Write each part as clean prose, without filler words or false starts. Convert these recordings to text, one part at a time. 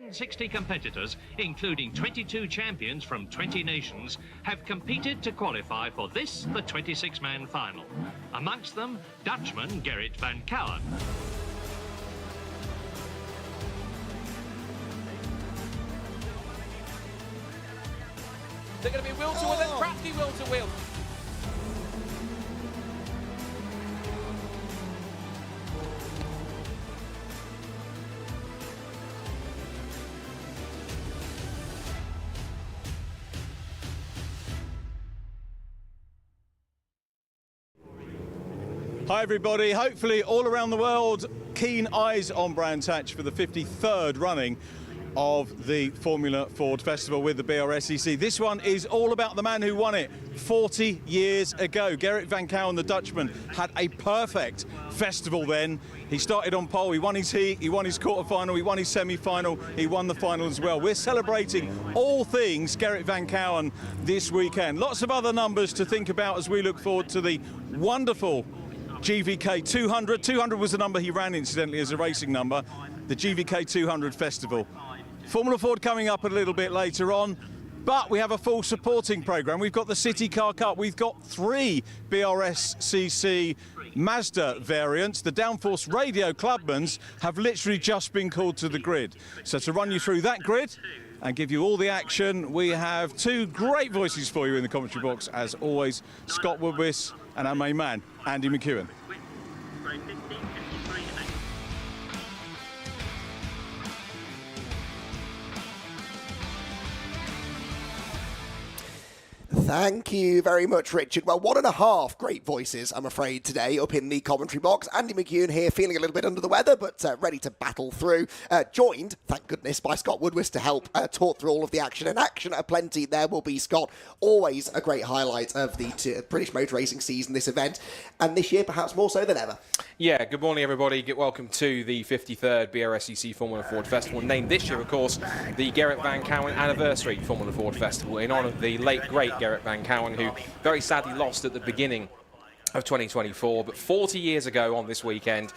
160 competitors, including 22 champions from 20 nations, have competed to qualify for this, the 26-man final. Amongst them, Dutchman Gerrit Van Kouwen. They're going to be wheel to wheel, then crafty wheel to wheel. Hi everybody, hopefully all around the world, keen eyes on Brands Hatch for the 53rd running of the Formula Ford Festival with the Brscc. This one is all about the man who won it 40 years ago. Garrett Van Kouwen, the Dutchman, had a perfect festival then. He started on pole, he won his heat, he won his quarter-final, he won his semi-final, he won the final as well. We're celebrating all things Garrett Van Kouwen this weekend. Lots of other numbers to think about as we look forward to the wonderful GVK 200. 200 was the number he ran, incidentally, as a racing number. The GVK 200 Festival. Formula Ford coming up a little bit later on, but we have a full supporting programme. We've got the City Car Cup. We've got 3 Brscc Mazda variants. The Downforce Radio Clubmans have literally just been called to the grid. So to run you through that grid and give you all the action, we have 2 great voices for you in the commentary box, as always, Scott Woodwis and our main man, Andy McEwen. Thank you very much, Richard. Well, 1.5 great voices, I'm afraid, today up in the commentary box. Andy McEwen here, feeling a little bit under the weather, but ready to battle through. Joined, thank goodness, by Scott Woodwis to help talk through all of the action. And action aplenty there will be, Scott. Always a great highlight of the British motor racing season, this event. And this year, perhaps more so than ever. Yeah, good morning, everybody. Welcome to the 53rd Brscc Formula Ford Festival, named this year, of course, the Garrett Van Kouwen Anniversary Formula Ford Festival, in honour of the late, great Garrett Van Kouwen, who very sadly lost at the beginning of 2024, but 40 years ago on this weekend,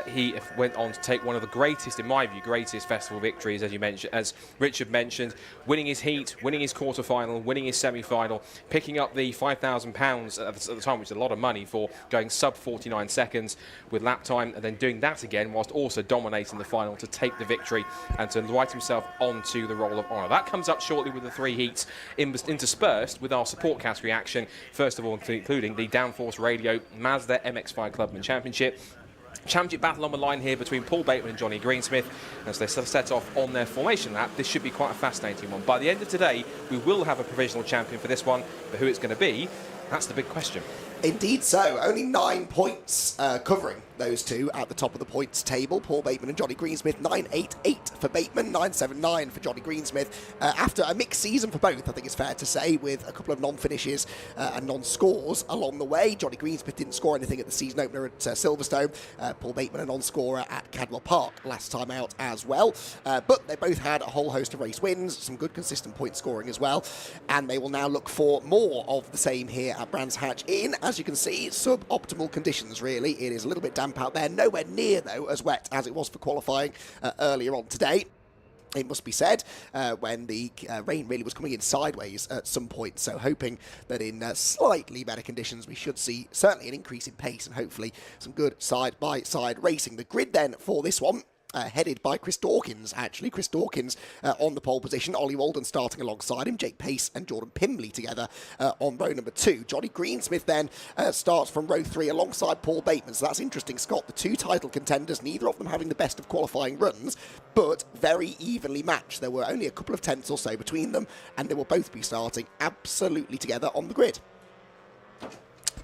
he went on to take one of the greatest, in my view, greatest festival victories, as you mentioned, as Richard mentioned, winning his heat, winning his quarter-final, winning his semi-final, picking up the £5,000 at the time, which is a lot of money for going sub 49 seconds with lap time, and then doing that again whilst also dominating the final to take the victory and to write himself onto the Roll of Honour. That comes up shortly with the 3 heats interspersed with our support category action, first of all including the Downforce Radio Mazda MX-5 Clubman Championship. Championship battle on the line here between Paul Bateman and Johnny Greensmith as they set off on their formation lap. This should be quite a fascinating one. By the end of today, we will have a provisional champion for this one, but who it's going to be, that's the big question. Indeed so. Only 9 points covering those two at the top of the points table. Paul Bateman and Johnny Greensmith, 988 for Bateman, 979 for Johnny Greensmith. After a mixed season for both, I think it's fair to say, with a couple of non-finishes and non-scores along the way. Johnny Greensmith didn't score anything at the season opener at Silverstone. Paul Bateman a non-scorer at Cadwell Park last time out as well. But they both had a whole host of race wins, some good consistent point scoring as well. And they will now look for more of the same here at Brands Hatch in, as you can see, suboptimal conditions really. It is a little bit damp out there, nowhere near though as wet as it was for qualifying earlier on today, it must be said, when the rain really was coming in sideways at some point. So hoping that in slightly better conditions we should see certainly an increase in pace and hopefully some good side-by-side racing. The grid then for this one, headed by Chris Dawkins, actually. Chris Dawkins on the pole position. Ollie Walden starting alongside him. Jake Pace and Jordan Pimbley together on row number 2. Johnny Greensmith then starts from row 3 alongside Paul Bateman. So that's interesting, Scott. The 2 title contenders, neither of them having the best of qualifying runs, but very evenly matched. There were only a couple of tenths or so between them, and they will both be starting absolutely together on the grid.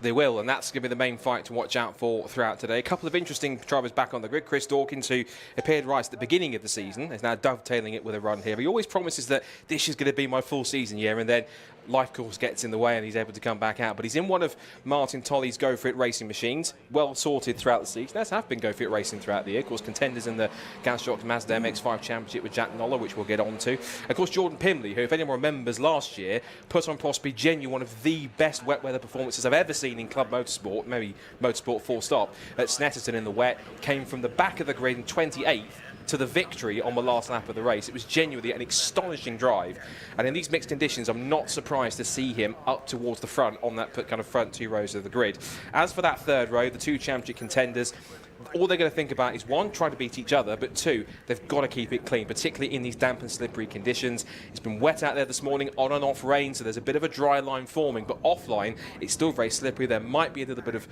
They will, and that's going to be the main fight to watch out for throughout today. A couple of interesting drivers back on the grid. Chris Dawkins, who appeared right at the beginning of the season, is now dovetailing it with a run here. He always promises that this is going to be my full season year, and then life course gets in the way and he's able to come back out. But he's in one of Martin Tolley's Go For It racing machines, well sorted throughout the season. There have been Go For It racing throughout the year. Of course, contenders in the gas-shocked Mazda MX-5 Championship with Jack Noller, which we'll get on to. Of course, Jordan Pimley, who, if anyone remembers last year, put on possibly genuine one of the best wet weather performances I've ever seen in club motorsport, maybe motorsport full stop, at Snetterton in the wet, came from the back of the grid in 28th to the victory on the last lap of the race. It was genuinely an astonishing drive, and in these mixed conditions I'm not surprised to see him up towards the front on that kind of front 2 rows of the grid. As for that third row, the 2 championship contenders, all they're going to think about is, 1, try to beat each other, but 2, they've got to keep it clean, particularly in these damp and slippery conditions. It's been wet out there this morning, on and off rain, so there's a bit of a dry line forming, but offline it's still very slippery. There might be a little bit of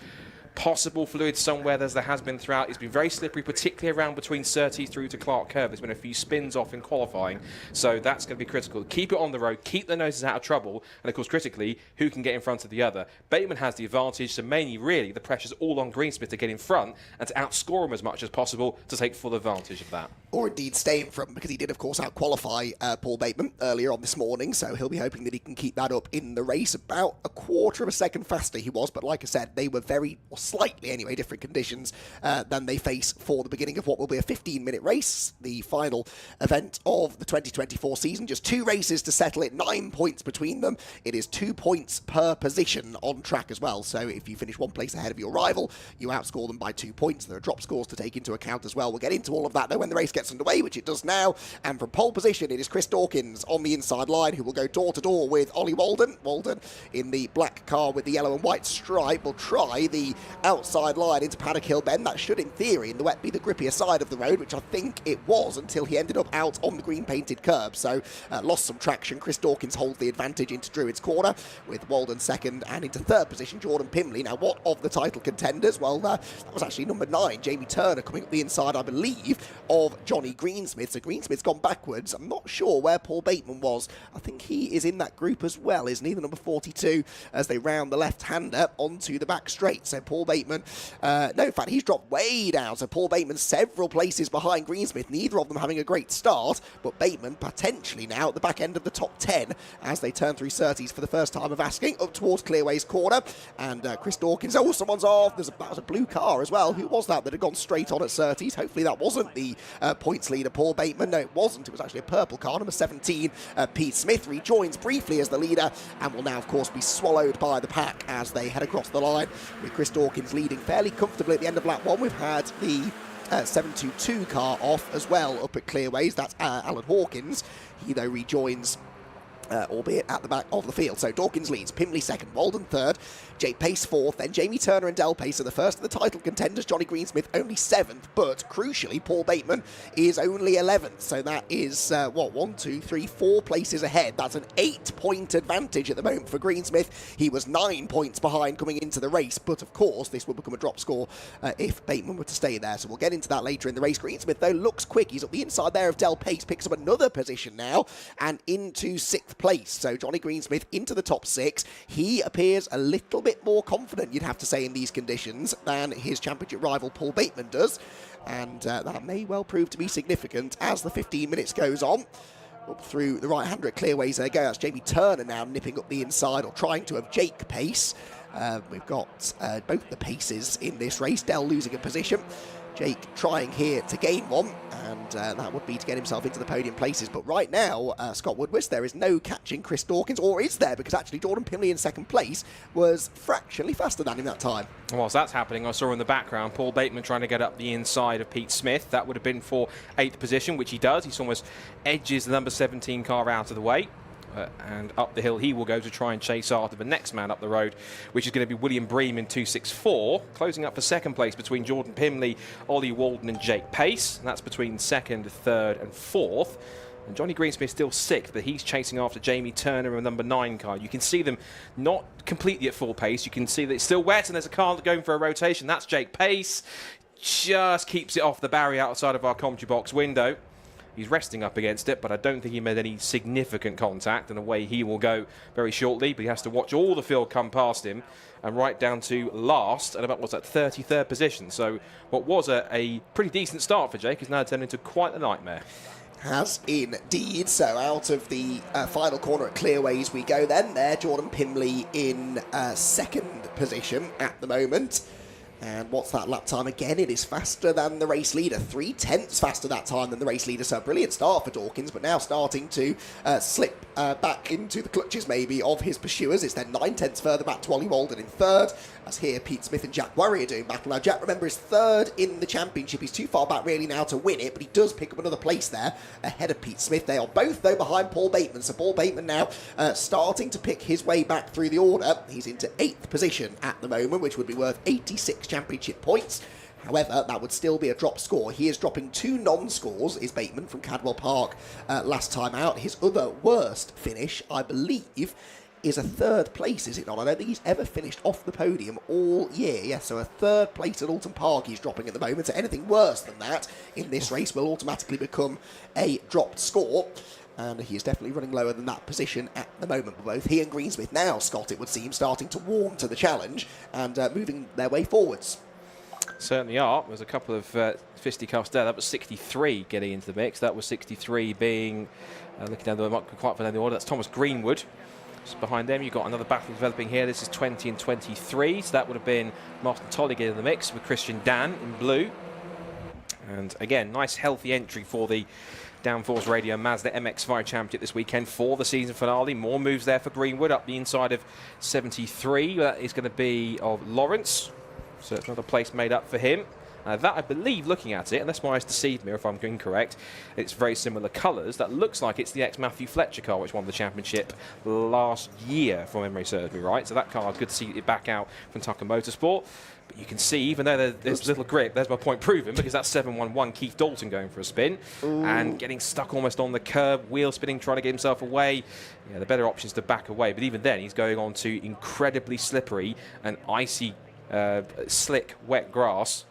possible fluid somewhere, as there has been throughout. It's been very slippery, particularly around between Surtees through to Clark Curve. There's been a few spins off in qualifying, so that's going to be critical. Keep it on the road, keep the noses out of trouble, and of course, critically, who can get in front of the other. Bateman has the advantage, so mainly, really, the pressure's all on Greensmith to get in front and to outscore him as much as possible to take full advantage of that. Or indeed stay in front, because he did, of course, out-qualify Paul Bateman earlier on this morning, so he'll be hoping that he can keep that up in the race. About a quarter of a second faster he was, but like I said, they were very, or slightly anyway, different conditions than they face for the beginning of what will be a 15-minute race, the final event of the 2024 season. Just 2 races to settle it, 9 points between them. It is 2 points per position on track as well, so if you finish 1 place ahead of your rival, you outscore them by 2 points. There are drop scores to take into account as well. We'll get into all of that though when the race gets underway, which it does now. And from pole position, it is Chris Dawkins on the inside line, who will go door-to-door with Ollie Walden. Walden in the black car with the yellow and white stripe will try the outside line into Paddock Hill Bend. That should, in theory, in the wet, be the grippier side of the road, which I think it was until he ended up out on the green-painted curb. So lost some traction. Chris Dawkins holds the advantage into Druid's corner, with Walden second, and into third position, Jordan Pimley. Now, what of the title contenders? Well, that was actually number 9, Jamie Turner, coming up the inside, I believe, of Johnny Greensmith. So Greensmith's gone backwards. I'm not sure where Paul Bateman was. I think he is in that group as well, isn't he? The number 42, as they round the left-hander onto the back straight. So Paul Bateman, no, in fact, he's dropped way down. So Paul Bateman several places behind Greensmith, neither of them having a great start, but Bateman potentially now at the back end of the top 10 as they turn through Surtees for the first time of asking, up towards Clearway's corner. And Chris Dawkins, oh, someone's off. That was a blue car as well. Who was that had gone straight on at Surtees? Hopefully that wasn't the points leader, Paul Bateman. No, it wasn't. It was actually a purple car, number 17. Pete Smith rejoins briefly as the leader and will now, of course, be swallowed by the pack as they head across the line, with Chris Dawkins leading fairly comfortably at the end of lap 1. We've had the 722 car off as well up at Clearways. That's Alan Hawkins. He, though, rejoins albeit at the back of the field. So Dawkins leads, Pimley second, Walden third, Jake Pace fourth, then Jamie Turner and Del Pace are the first of the title contenders. Johnny Greensmith only 7th, but crucially Paul Bateman is only 11th. So that is, 1, 2, 3, 4 places ahead. That's an 8-point advantage at the moment for Greensmith. He was 9 points behind coming into the race, but of course this will become a drop score if Bateman were to stay there. So we'll get into that later in the race. Greensmith, though, looks quick. He's up the inside there of Del Pace, picks up another position now and into 6th place. So Johnny Greensmith into the top 6. He appears a little bit more confident, you'd have to say, in these conditions than his championship rival Paul Bateman does. And that may well prove to be significant as the 15 minutes goes on. Up through the right-hander at Clearways there go. That's Jamie Turner now nipping up the inside, or trying to, of Jake Pace. We've got both the Paces in this race. Del losing a position. Jake trying here to gain one, and that would be to get himself into the podium places. But right now, Scott Woodward, there is no catching Chris Dawkins, or is there? Because actually Jordan Pimley in 2nd place was fractionally faster than him that time. Whilst that's happening, I saw in the background Paul Bateman trying to get up the inside of Pete Smith. That would have been for 8th position, which he does. He almost edges the number 17 car out of the way. And up the hill he will go to try and chase after the next man up the road, which is going to be William Bream in 264, closing up for 2nd place between Jordan Pimley, Ollie Walden and Jake Pace. And that's between 2nd, 3rd and 4th. And Johnny Greensmith still 6th, but he's chasing after Jamie Turner and number 9 car. You can see them not completely at full pace. You can see that it's still wet and there's a car going for a rotation. That's Jake Pace. Just keeps it off the barrier outside of our commentary box window. He's resting up against it, but I don't think he made any significant contact, and away he will go very shortly. But he has to watch all the field come past him, and right down to last, and about, what's that, 33rd position. So what was a pretty decent start for Jake is now turned into quite a nightmare. Has indeed. So out of the final corner at Clearways we go then. There, Jordan Pimley in second position at the moment. And what's that lap time again? It is faster than the race leader. 3/10 faster that time than the race leader. So a brilliant start for Dawkins, but now starting to slip back into the clutches maybe of his pursuers. It's then 9/10 further back to Ollie Walden in third. As here, Pete Smith and Jack Warrior doing battle. Now, Jack, remember, is third in the championship. He's too far back really now to win it, but he does pick up another place there ahead of Pete Smith. They are both, though, behind Paul Bateman. So Paul Bateman now starting to pick his way back through the order. He's into 8th position at the moment, which would be worth 86 championship points. However, that would still be a drop score. He is dropping 2 non-scores, is Bateman, from Cadwell Park last time out. His other worst finish, I believe, is a 3rd place, is it not? I don't think he's ever finished off the podium all year. Yes, so a 3rd place at Alton Park he's dropping at the moment. So anything worse than that in this race will automatically become a dropped score. And he is definitely running lower than that position at the moment. But both he and Greensmith now, Scott, it would seem, starting to warm to the challenge and moving their way forwards. Certainly are. There's a couple of fisticuffs there. That was 63 getting into the mix. That was 63 being, looking down the quite far down the order, that's Thomas Greenwood. Just behind them, you've got another battle developing here. This is 20 and 23. So that would have been Martin Tolliger in the mix with Christian Dan in blue. And again, nice healthy entry for the Downforce Radio Mazda MX-5 Championship this weekend for the season finale. More moves there for Greenwood up the inside of 73. That is going to be of Lawrence. So it's another place made up for him. That, I believe, looking at it, unless my eyes deceive me, if I'm incorrect, it's very similar colours. That looks like it's the ex-Matthew Fletcher car, which won the championship last year, if my memory serves me right. So that car, good to see it back out from Tucker Motorsport. But you can see, even though there's little grip, there's my point proven, because that's 711 Keith Dalton going for a spin. Ooh. And getting stuck almost on the curb, wheel spinning, trying to get himself away. Yeah, the better option is to back away. But even then, he's going on to incredibly slippery and icy, slick, wet grass.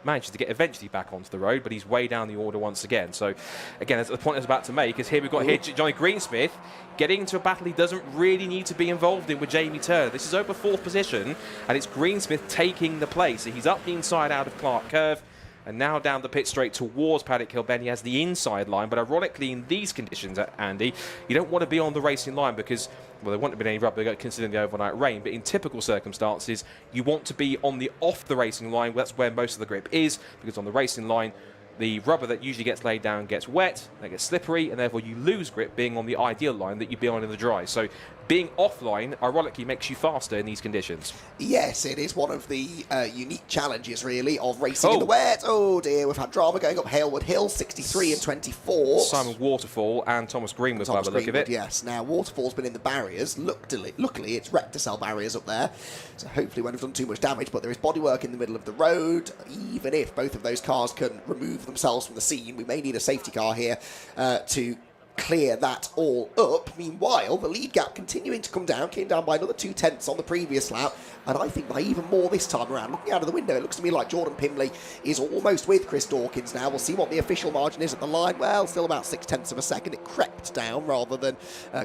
Manages to get eventually back onto the road, but he's way down the order once again. So, again, that's the point I was about to make, is here we've got Johnny Greensmith getting into a battle he doesn't really need to be involved in with Jamie Turner. This is over 4th position, and it's Greensmith taking the place. So he's up the inside out of Clark Curve, and now down the pit straight towards Paddock Hill Bend. He has the inside line, but ironically, in these conditions, Andy, you don't want to be on the racing line because, well, there wouldn't have been any rubber considering the overnight rain, but in typical circumstances, you want to be on the off the racing line. That's where most of the grip is, because on the racing line, the rubber that usually gets laid down gets wet, it gets slippery, and therefore you lose grip being on the ideal line that you'd be on in the dry. So being offline, ironically, makes you faster in these conditions. Yes, it is one of the unique challenges, really, of racing in the wet. Oh, dear, we've had drama going up Halewood Hill, 63 and 24. Simon Waterfall and Thomas Greenwood, by the look of it. Yes, now Waterfall's been in the barriers. Luckily, it's recticel barriers up there, so hopefully won't have done too much damage, but there is bodywork in the middle of the road. Even if both of those cars can remove themselves from the scene, we may need a safety car here to clear that all up. Meanwhile, the lead gap continuing to come down, came down by another 2/10 on the previous lap, and I think by even more this time around. Looking out of the window, it looks to me like Jordan Pimley is almost with Chris Dawkins now. We'll see what the official margin is at the line. Well, still about 0.6 of a second. It crept down rather than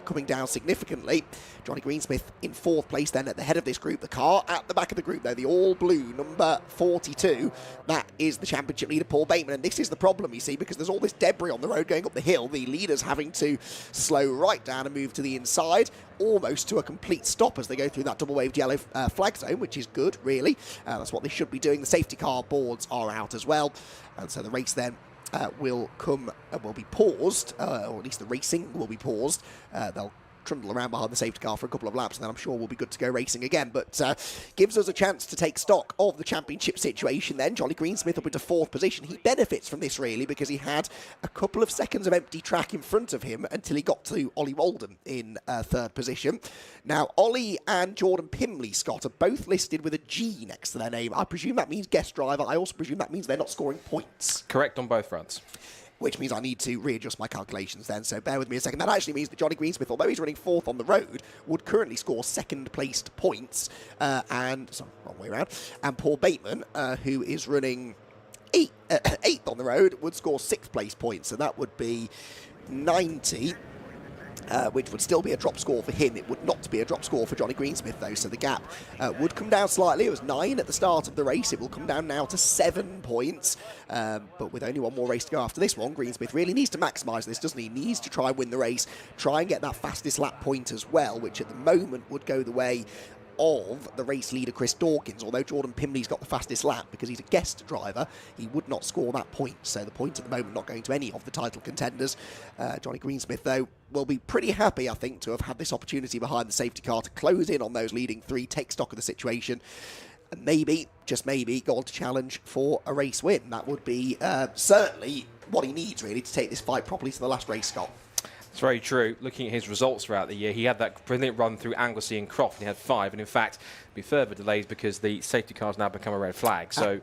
coming down significantly. Johnny Greensmith in 4th place then at the head of this group. The car at the back of the group, though, the all-blue number 42, that is the championship leader, Paul Bateman. And this is the problem, you see, because there's all this debris on the road going up the hill. The leaders having to slow right down and move to the inside, almost to a complete stop as they go through that double-waved yellow flag zone, which is good, really. That's what they should be doing. The safety car boards are out as well. And so the race then will be paused, or at least the racing will be paused. They'll trundle around behind the safety car for a couple of laps, and then I'm sure we'll be good to go racing again. But gives us a chance to take stock of the championship situation then. Johnny Greensmith up into 4th position. He benefits from this, really, because he had a couple of seconds of empty track in front of him until he got to Ollie Walden in 3rd position. Now, Ollie and Jordan Pimley, Scott, are both listed with a G next to their name. I presume that means guest driver. I also presume that means they're not scoring points. Correct on both fronts. Which means I need to readjust my calculations then, so bear with me a second. That actually means that Johnny Greensmith, although he's running 4th on the road, would currently score 2nd-placed points, wrong way around, and Paul Bateman, who is running 8th on the road, would score 6th-place points, so that would be 90. which would still be a drop score for him. It would not be a drop score for Johnny Greensmith, though, so the gap would come down slightly. It was 9 at the start of the race. It will come down now to 7 points, but with only one more race to go after this one, Greensmith really needs to maximise this, doesn't he? He needs to try and win the race, try and get that fastest lap point as well, which at the moment would go the way of the race leader Chris Dawkins. Although Jordan Pimley's got the fastest lap because he's a guest driver, he would not score that point, so the point at the moment not going to any of the title contenders. Johnny Greensmith, though, will be pretty happy, I think, to have had this opportunity behind the safety car to close in on those leading 3, take stock of the situation, and maybe, just maybe, go on to challenge for a race win. That would be certainly what he needs, really, to take this fight properly to the last race, Scott. It's very true. Looking at his results throughout the year, he had that brilliant run through Anglesey and Croft, and he had 5, and in fact, be further delays because the safety car's now become a red flag. So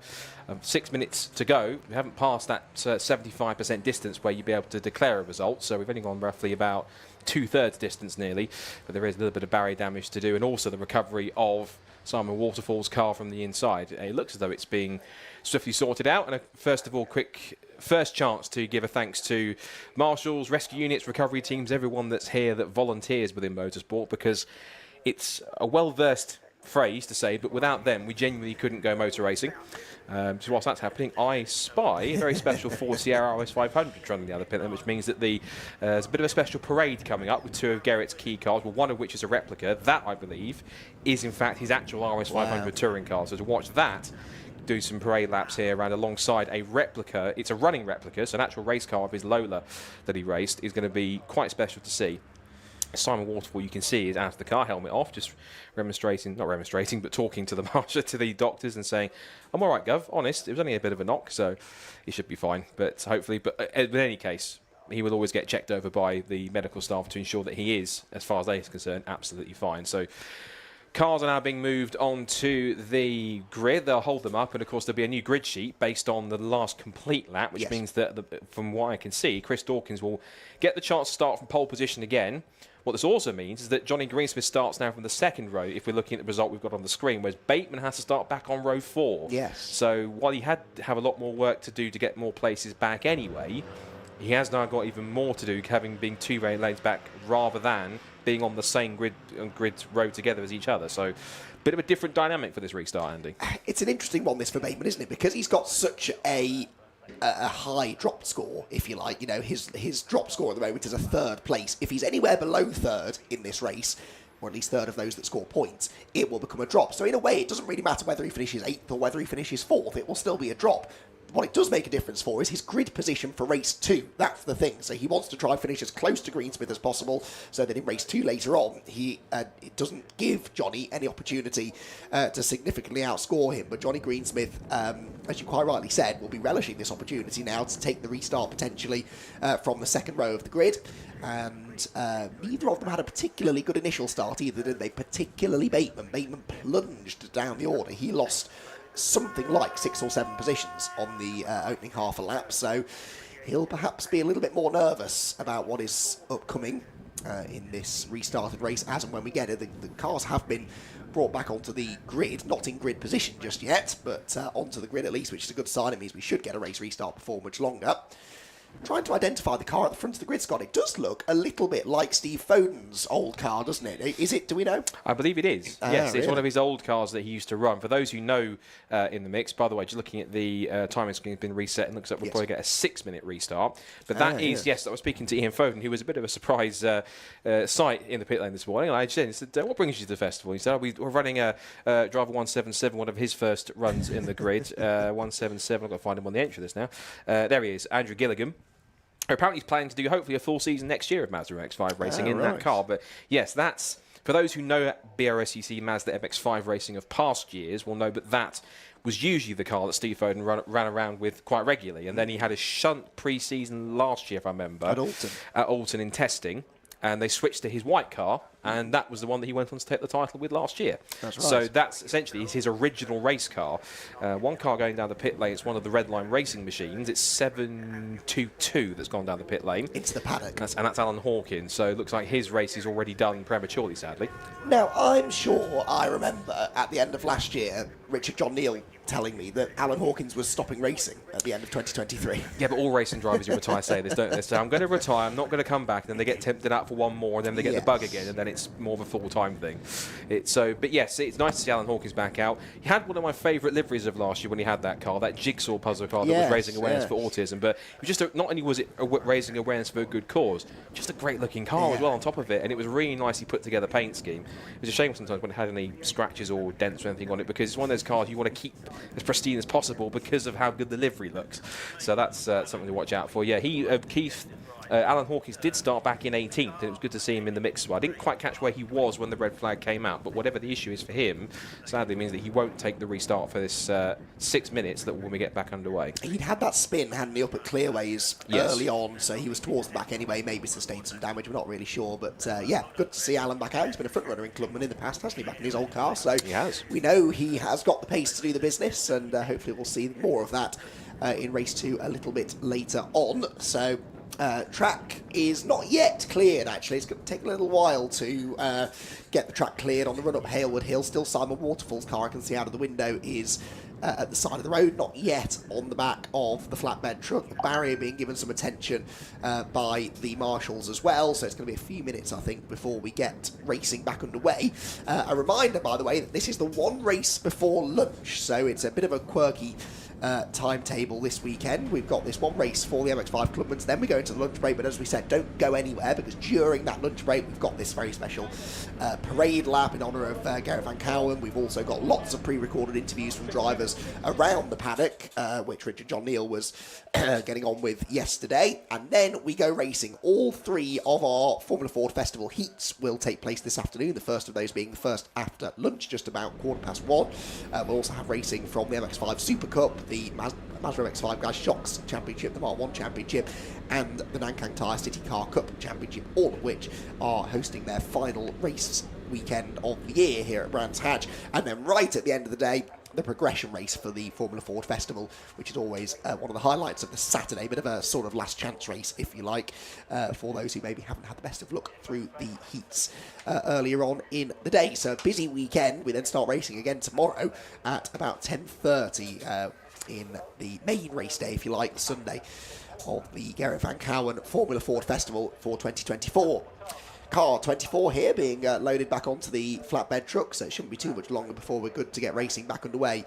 6 minutes to go. We haven't passed that 75% distance where you'd be able to declare a result, so we've only gone roughly about 2/3 distance nearly, but there is a little bit of barrier damage to do, and also the recovery of Simon Waterfall's car from the inside. It looks as though it's being swiftly sorted out, and first of all, quick first chance to give a thanks to marshals, rescue units, recovery teams, everyone that's here that volunteers within motorsport, because it's a well-versed phrase to say, but without them, we genuinely couldn't go motor racing. So whilst that's happening, I spy a very special Ford Sierra RS500 running the other pit, which means that there's a bit of a special parade coming up with 2 of Garrett's key cars, well, one of which is a replica. That, I believe, is in fact his actual RS500 touring car. So to watch that do some parade laps here around alongside a replica. It's a running replica, so an actual race car of his Lola that he raced is going to be quite special to see. Simon Waterfall, you can see, is out of the car, helmet off, just not remonstrating, but talking to the marshal, to the doctors and saying, I'm all right, Gov, honest, it was only a bit of a knock, so he should be fine, but hopefully, but in any case, he will always get checked over by the medical staff to ensure that he is, as far as they are concerned, absolutely fine. So cars are now being moved onto the grid. They'll hold them up, and of course there'll be a new grid sheet based on the last complete lap, which means that, from what I can see, Chris Dawkins will get the chance to start from pole position again. What this also means is that Johnny Greensmith starts now from the second row, if we're looking at the result we've got on the screen, whereas Bateman has to start back on row 4. Yes. So while he had to have a lot more work to do to get more places back anyway, he has now got even more to do, having been 2 lanes back rather than being on the same grid row together as each other. So bit of a different dynamic for this restart, Andy. It's an interesting one, this, for Bateman, isn't it? Because he's got such a high drop score, if you like. You know, his drop score at the moment is a 3rd place. If he's anywhere below 3rd in this race, or at least 3rd of those that score points, it will become a drop. So in a way, it doesn't really matter whether he finishes 8th or whether he finishes 4th. It will still be a drop. What it does make a difference for is his grid position for race 2. That's the thing. So he wants to try and finish as close to Greensmith as possible, so that in race 2 later on, it doesn't give Johnny any opportunity to significantly outscore him. But Johnny Greensmith, as you quite rightly said, will be relishing this opportunity now to take the restart potentially from the second row of the grid. And neither of them had a particularly good initial start either, did they? Particularly Bateman. Bateman plunged down the order. He lost something like 6 or 7 positions on the opening half a lap, so he'll perhaps be a little bit more nervous about what is upcoming in this restarted race as and when we get it. The cars have been brought back onto the grid, not in grid position just yet, but onto the grid at least, which is a good sign. It means we should get a race restart before much longer. Trying to identify the car at the front of the grid, Scott. It does look a little bit like Steve Foden's old car, doesn't it? Is it? Do we know? I believe it is. Yes, really? It's one of his old cars that he used to run. For those who know in the mix, by the way, just looking at the timing screen has been reset and looks like we'll probably get a 6-minute restart. But that is, yes, I was speaking to Ian Foden, who was a bit of a surprise sight in the pit lane this morning. And I said, what brings you to the festival? He said, we're running a driver 177, one of his first runs in the grid. 177, I've got to find him on the entry list now. There he is, Andrew Gilligan. Apparently he's planning to do hopefully a full season next year of Mazda MX-5 racing in that car. But yes, that's, for those who know Brscc Mazda MX-5 racing of past years, will know that was usually the car that Steve Foden ran around with quite regularly. And then he had a shunt pre-season last year, if I remember. At Alton in testing. And they switched to his white car, and that was the one that he went on to take the title with last year. That's right. So that's essentially his original race car. One car going down the pit lane, it's one of the Red Line racing machines. It's 722 that's gone down the pit lane. Into the paddock. And that's Alan Hawkins, so it looks like his race is already done prematurely, sadly. Now, I'm sure I remember at the end of last year, Richard John Neal telling me that Alan Hawkins was stopping racing at the end of 2023. Yeah, but all racing drivers who retire say this, don't they? They say, I'm going to retire, I'm not going to come back, and then they get tempted out for one more, and then they get the bug again, and then it's more of a full-time thing. But yes, it's nice to see Alan Hawkins back out. He had one of my favourite liveries of last year when he had that car, that jigsaw puzzle car that was raising awareness for autism, but it was just not only was it raising awareness for a good cause, just a great-looking car as well on top of it, and it was a really nicely put-together paint scheme. It was a shame sometimes when it had any scratches or dents or anything on it, because it's one of those cars you want to keep as pristine as possible because of how good the livery looks. So that's something to watch out for. Yeah, Alan Hawkins did start back in 18th, and it was good to see him in the mix as well. I didn't quite catch where he was when the red flag came out, but whatever the issue is for him, sadly means that he won't take the restart for this 6 minutes that when we get back underway. He'd had that spin, hadn't he, up at Clearways early on, so he was towards the back anyway, maybe sustained some damage, we're not really sure, but yeah, good to see Alan back out. He's been a front runner in Clubman in the past, hasn't he, back in his old car, so he has. We know he has got the pace to do the business, and hopefully we'll see more of that in race 2 a little bit later on. So track is not yet cleared, actually. It's going to take a little while to get the track cleared on the run up Halewood Hill. Still Simon Waterfall's car, I can see out of the window, is at the side of the road, not yet on the back of the flatbed truck. The barrier being given some attention by the marshals as well, so it's going to be a few minutes, I think, before we get racing back underway. A reminder, by the way, that this is the one race before lunch, so it's a bit of a quirky timetable this weekend. We've got this one race for the MX-5 Clubman, then we go into the lunch break, but as we said, don't go anywhere, because during that lunch break we've got this very special parade lap in honour of Gerrit Van Kouwen. We've also got lots of pre-recorded interviews from drivers around the paddock, which Richard John Neal was getting on with yesterday, and then we go racing. All 3 of our Formula Ford Festival heats will take place this afternoon, the first of those being the first after lunch, just about 1:15. We'll also have racing from the MX-5 Super Cup, the Mazda MX-5 Guys Shocks Championship, the Mark 1 Championship, and the Nankang Tyre City Car Cup Championship, all of which are hosting their final race weekend of the year here at Brands Hatch. And then right at the end of the day, the progression race for the Formula Ford Festival, which is always one of the highlights of the Saturday, bit of a sort of last chance race, if you like, for those who maybe haven't had the best of luck through the heats earlier on in the day. So a busy weekend. We then start racing again tomorrow at about 10:30 in the main race day, if you like, the Sunday of the Gerrit Van Kouwen Formula Ford Festival for 2024. Car 24 here being loaded back onto the flatbed truck, so it shouldn't be too much longer before we're good to get racing back underway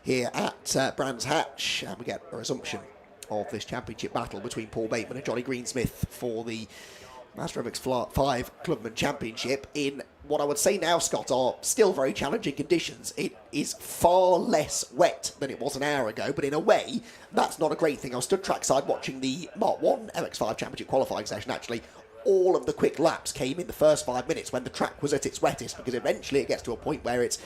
here at Brands Hatch, and we get a resumption of this championship battle between Paul Bateman and Johnny Greensmith for the Mazda MX-5 Clubman Championship in what I would say now, Scott, are still very challenging conditions. It is far less wet than it was an hour ago, but in a way, that's not a great thing. I was stood trackside watching the Mark 1 MX-5 Championship qualifying session, actually. All of the quick laps came in the first 5 minutes when the track was at its wettest, because eventually it gets to a point where it's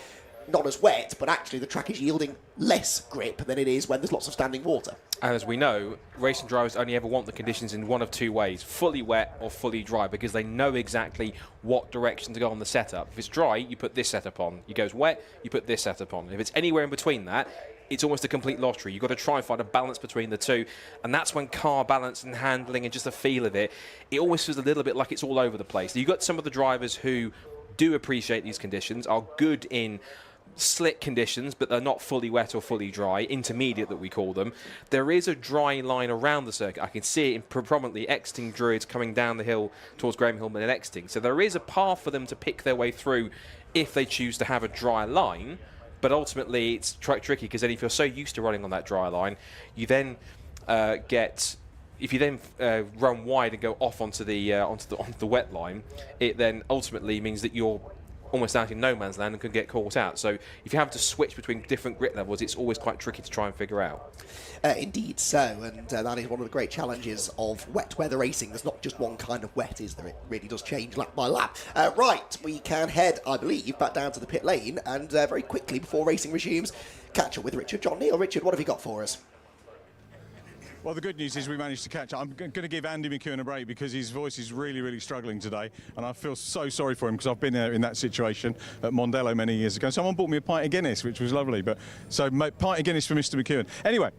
not as wet, but actually the track is yielding less grip than it is when there's lots of standing water. And as we know, racing drivers only ever want the conditions in one of 2 ways, fully wet or fully dry, because they know exactly what direction to go on the setup. If it's dry, you put this setup on. It goes wet, you put this setup on. If it's anywhere in between that, it's almost a complete lottery. You've got to try and find a balance between the two, and that's when car balance and handling and just the feel of it always feels a little bit like it's all over the place. You've got some of the drivers who do appreciate these conditions, are good in slick conditions, but they're not fully wet or fully dry, intermediate that we call them. There is a dry line around the circuit. I can see it in prominently Exting Druids coming down the hill towards Graham Hillman and Exting. So there is a path for them to pick their way through if they choose to have a dry line. But ultimately, it's tricky, because then if you're so used to running on that dry line, you then if you then run wide and go off onto the wet line, it then ultimately means that you're almost out in no man's land and can get caught out. So if you have to switch between different grit levels, it's always quite tricky to try and figure out. Indeed so, and that is one of the great challenges of wet weather racing. There's not just one kind of wet, is there? It really does change lap by lap. Right, we can head, I believe, back down to the pit lane, and very quickly, before racing resumes, catch up with Richard John Neal. Richard, what have you got for us? Well, the good news is we managed to catch up. I'm going to give Andy McEwen a break because his voice is really, really struggling today, and I feel so sorry for him because I've been there in that situation at Mondello many years ago. Someone bought me a pint of Guinness, which was lovely, but so pint of Guinness for Mr. McEwen. Anyway,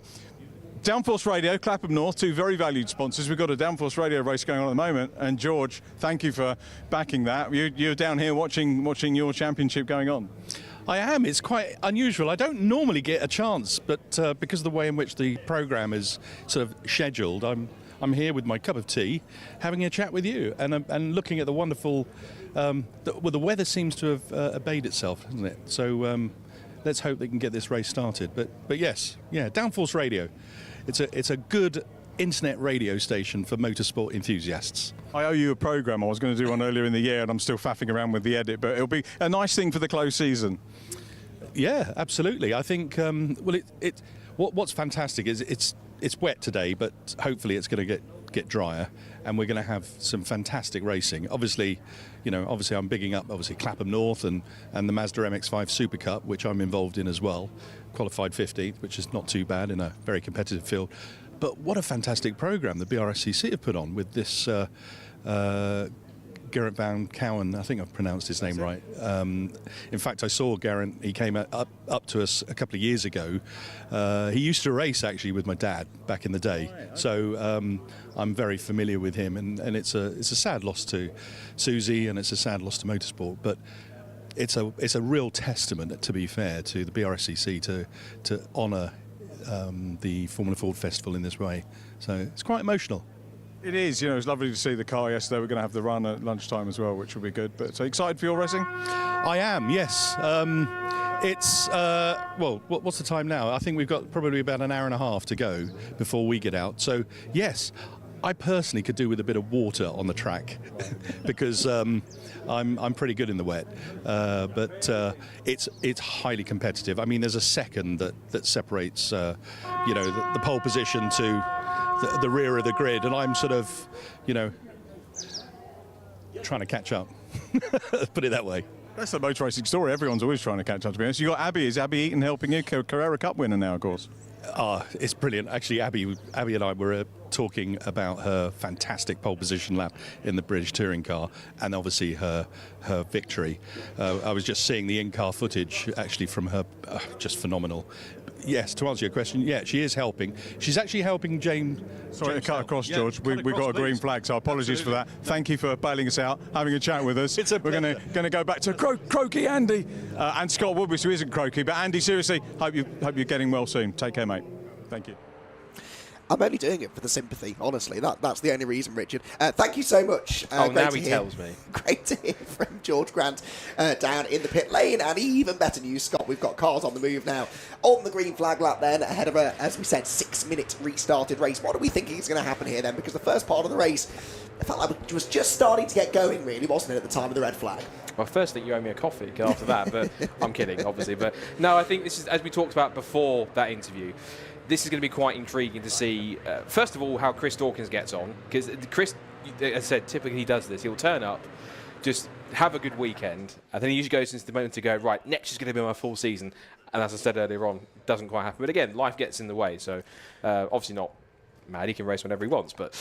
Downforce Radio, Clapham North, two very valued sponsors. We've got a Downforce Radio race going on at the moment, and George, thank you for backing that. You're down here watching your championship going on. I am. It's quite unusual. I don't normally get a chance, but because of the way in which the programme is sort of scheduled, I'm here with my cup of tea, having a chat with you, and looking at the wonderful. The weather seems to have obeyed itself, hasn't it? So let's hope they can get this race started. But yes, yeah, Downforce Radio. It's a good internet radio station for motorsport enthusiasts. I owe you a programme. I was going to do one earlier in the year, and I'm still faffing around with the edit, but it'll be a nice thing for the close season. Yeah, absolutely. I think what's fantastic is it's wet today, but hopefully it's going to get drier, and we're going to have some fantastic racing. Obviously I'm bigging up Clapham North and the Mazda MX-5 Super Cup, which I'm involved in as well. Qualified 15th, which is not too bad in a very competitive field. But what a fantastic programme the Brscc have put on with this Gerrit Van Kouwen. I think I've pronounced his name right. In fact, I saw Garrett. He came up to us a couple of years ago. He used to race actually with my dad back in the day, so I'm very familiar with him. And it's a sad loss to Susie, and it's a sad loss to motorsport. But it's a real testament, to be fair, to the Brscc to honour the Formula Ford Festival in this way. So it's quite emotional. It is. It was lovely to see the car yesterday. We're going to have the run at lunchtime as well, which will be good. But so excited for your racing? I am, yes. It's what's the time now? I think we've got probably about an hour and a half to go before we get out. So yes, I personally could do with a bit of water on the track because I'm pretty good in the wet, but it's highly competitive. I mean, there's a second that separates the pole position to the rear of the grid, and I'm sort of trying to catch up. Put it that way. That's the motor racing story. Everyone's always trying to catch up, to be honest. You got Abby. Is Abby Eaton helping you? Carrera Cup winner now, of course. It's brilliant. Actually, Abby and I were talking about her fantastic pole position lap in the British touring car, and obviously her victory. I was just seeing the in-car footage actually from her, just phenomenal. Yes, to answer your question, yeah, she is helping. She's actually helping James. Sorry to cut across, George. We've got a green flag, so apologies for that. Thank you for bailing us out, having a chat with us. We're going to go back to croaky Andy and Scott Woodward, who isn't croaky. But Andy, seriously, hope you're getting well soon. Take care, mate. Thank you. I'm only doing it for the sympathy, honestly. That's the only reason, Richard. Thank you so much. Now he tells me. Great to hear from George Grant down in the pit lane. And even better news, Scott, we've got cars on the move now on the green flag lap then, ahead of a, as we said, 6-minute restarted race. What are we thinking is going to happen here then? Because the first part of the race, it felt like it was just starting to get going, really, wasn't it, at the time of the red flag? Well, first thing you owe me a coffee after that, but I'm kidding, obviously. But no, I think this is, as we talked about before that interview, this is going to be quite intriguing to see, first of all, how Chris Dawkins gets on. Because Chris, as I said, typically he does this. He'll turn up, just have a good weekend, and then he usually goes into the moment to go, right, next is going to be my full season. And as I said earlier on, it doesn't quite happen. But again, life gets in the way, so obviously not mad. He can race whenever he wants. But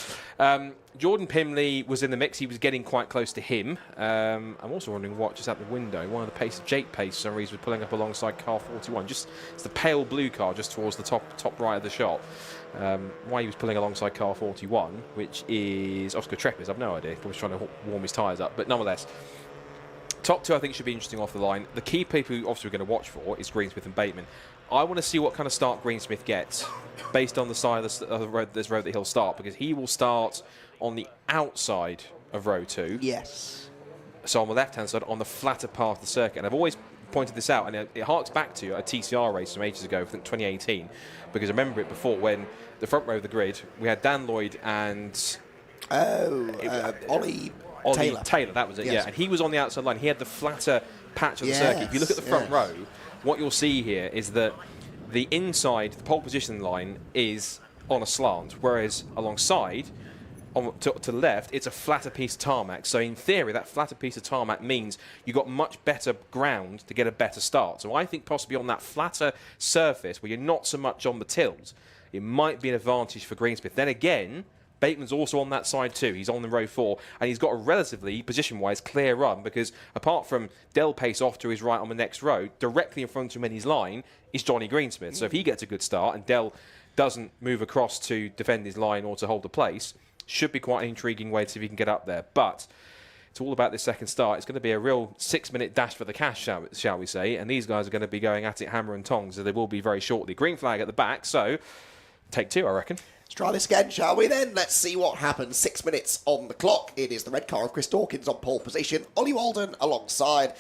Jordan Pimley was in the mix. He was getting quite close to him. I'm also wondering what, just out the window, one of the Pace, Jake Pace, for some reason, was pulling up alongside car 41. Just it's the pale blue car just towards the top right of the shot. Why he was pulling alongside car 41, which is Oscar Trepis, I've no idea. He was trying to warm his tyres up. But nonetheless, top two I think should be interesting off the line. The key people who obviously we're going to watch for is Greensmith and Bateman. I want to see what kind of start Greensmith gets based on the side of the road, this road that he'll start, because he will start on the outside of row 2. Yes. So on the left-hand side, on the flatter part of the circuit. And I've always pointed this out, and it harks back to a TCR race from ages ago, I think 2018, because I remember it before when the front row of the grid, we had Dan Lloyd and Ollie Taylor, that was it, yes. yeah. And he was on the outside line. He had the flatter patch of the circuit. If you look at the front row, what you'll see here is that the inside, the pole position line, is on a slant, whereas alongside, to the left, it's a flatter piece of tarmac. So in theory, that flatter piece of tarmac means you've got much better ground to get a better start. So I think possibly on that flatter surface, where you're not so much on the tilt, it might be an advantage for Greensmith. Then again, Bateman's also on that side too. He's on the row 4, and he's got a relatively, position-wise, clear run, because apart from Del Pace off to his right on the next row, directly in front of him in his line is Johnny Greensmith. So if he gets a good start and Del doesn't move across to defend his line or to hold the place, should be quite an intriguing way to see if he can get up there. But it's all about this second start. It's going to be a real 6-minute dash for the cash, shall we say, and these guys are going to be going at it hammer and tongs, as they will be very shortly. Green flag at the back, so take 2, I reckon. Let's try this again, shall we then? Let's see what happens. 6 minutes on the clock. It is the red car of Chris Dawkins on pole position. Ollie Walden alongside.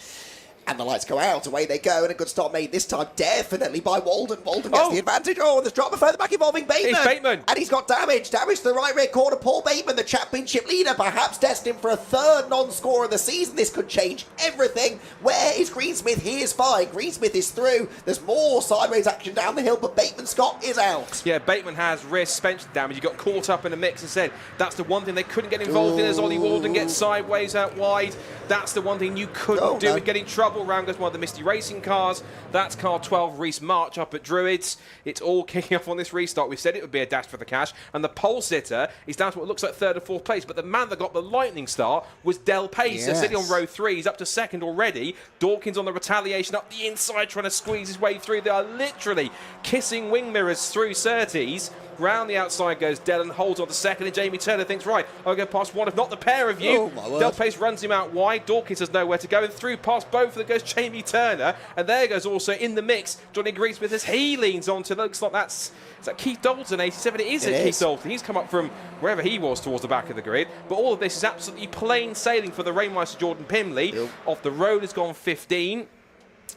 And the lights go out, away they go, and a good start made this time, definitely by Walden. Walden gets the advantage. Oh, and there's drama further back involving Bateman. It's Bateman. And he's got damage to the right rear corner. Paul Bateman, the championship leader, perhaps destined for a 3rd non-score of the season. This could change everything. Where is Greensmith? He is fine. Greensmith is through. There's more sideways action down the hill, but Bateman Scott is out. Yeah, Bateman has rear suspension damage. He got caught up in the mix and said that's the one thing they couldn't get involved in, as Ollie Walden gets sideways out wide. That's the one thing you couldn't do and get in trouble. Round goes one of the Misty Racing cars. That's car 12, Reese March up at Druids. It's all kicking off on this restart. We've said it would be a dash for the cash, and the pole sitter is down to what looks like 3rd or 4th place, but the man that got the lightning start was Del Pace. Yes. Sitting on row 3, he's up to 2nd already. Dawkins on the retaliation up the inside, trying to squeeze his way through. They are literally kissing wing mirrors through Surtees. Round the outside goes Dell and holds on to 2nd, and Jamie Turner thinks, right, I'll go past one, if not the pair of you. Del Pace runs him out wide. Dawkins has nowhere to go, and through past both of them goes Jamie Turner, and there goes also in the mix Johnny Greensmith as he leans onto, looks like is that Keith Dalton, 87? It is Keith Dalton. He's come up from wherever he was towards the back of the grid, but all of this is absolutely plain sailing for the Rainmeister Jordan Pimley. Off the road has gone 15,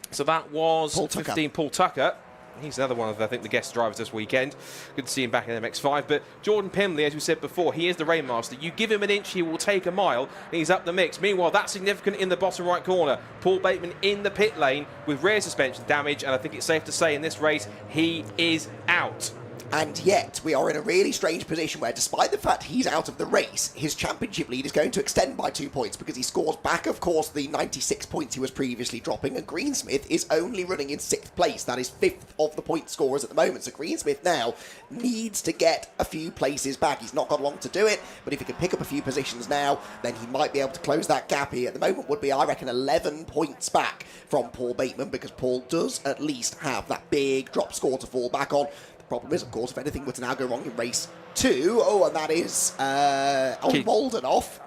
so that was 15 Paul Tucker. He's another one of, I think, the guest drivers this weekend. Good to see him back in the MX-5. But Jordan Pimley, as we said before, he is the Rainmaster. You give him an inch, he will take a mile, and he's up the mix. Meanwhile, that's significant in the bottom right corner. Paul Bateman in the pit lane with rear suspension damage, and I think it's safe to say in this race, he is out. And yet, we are in a really strange position where, despite the fact he's out of the race, his championship lead is going to extend by 2 points because he scores back, of course, the 96 points he was previously dropping, and Greensmith is only running in 6th place. That is 5th of the point scorers at the moment. So Greensmith now needs to get a few places back. He's not got long to do it, but if he can pick up a few positions now, then he might be able to close that gap. He, at the moment, would be, I reckon, 11 points back from Paul Bateman, because Paul does at least have that big drop score to fall back on. Problem is, of course, if anything were to now go wrong in race 2, and that is Ollie Walden off.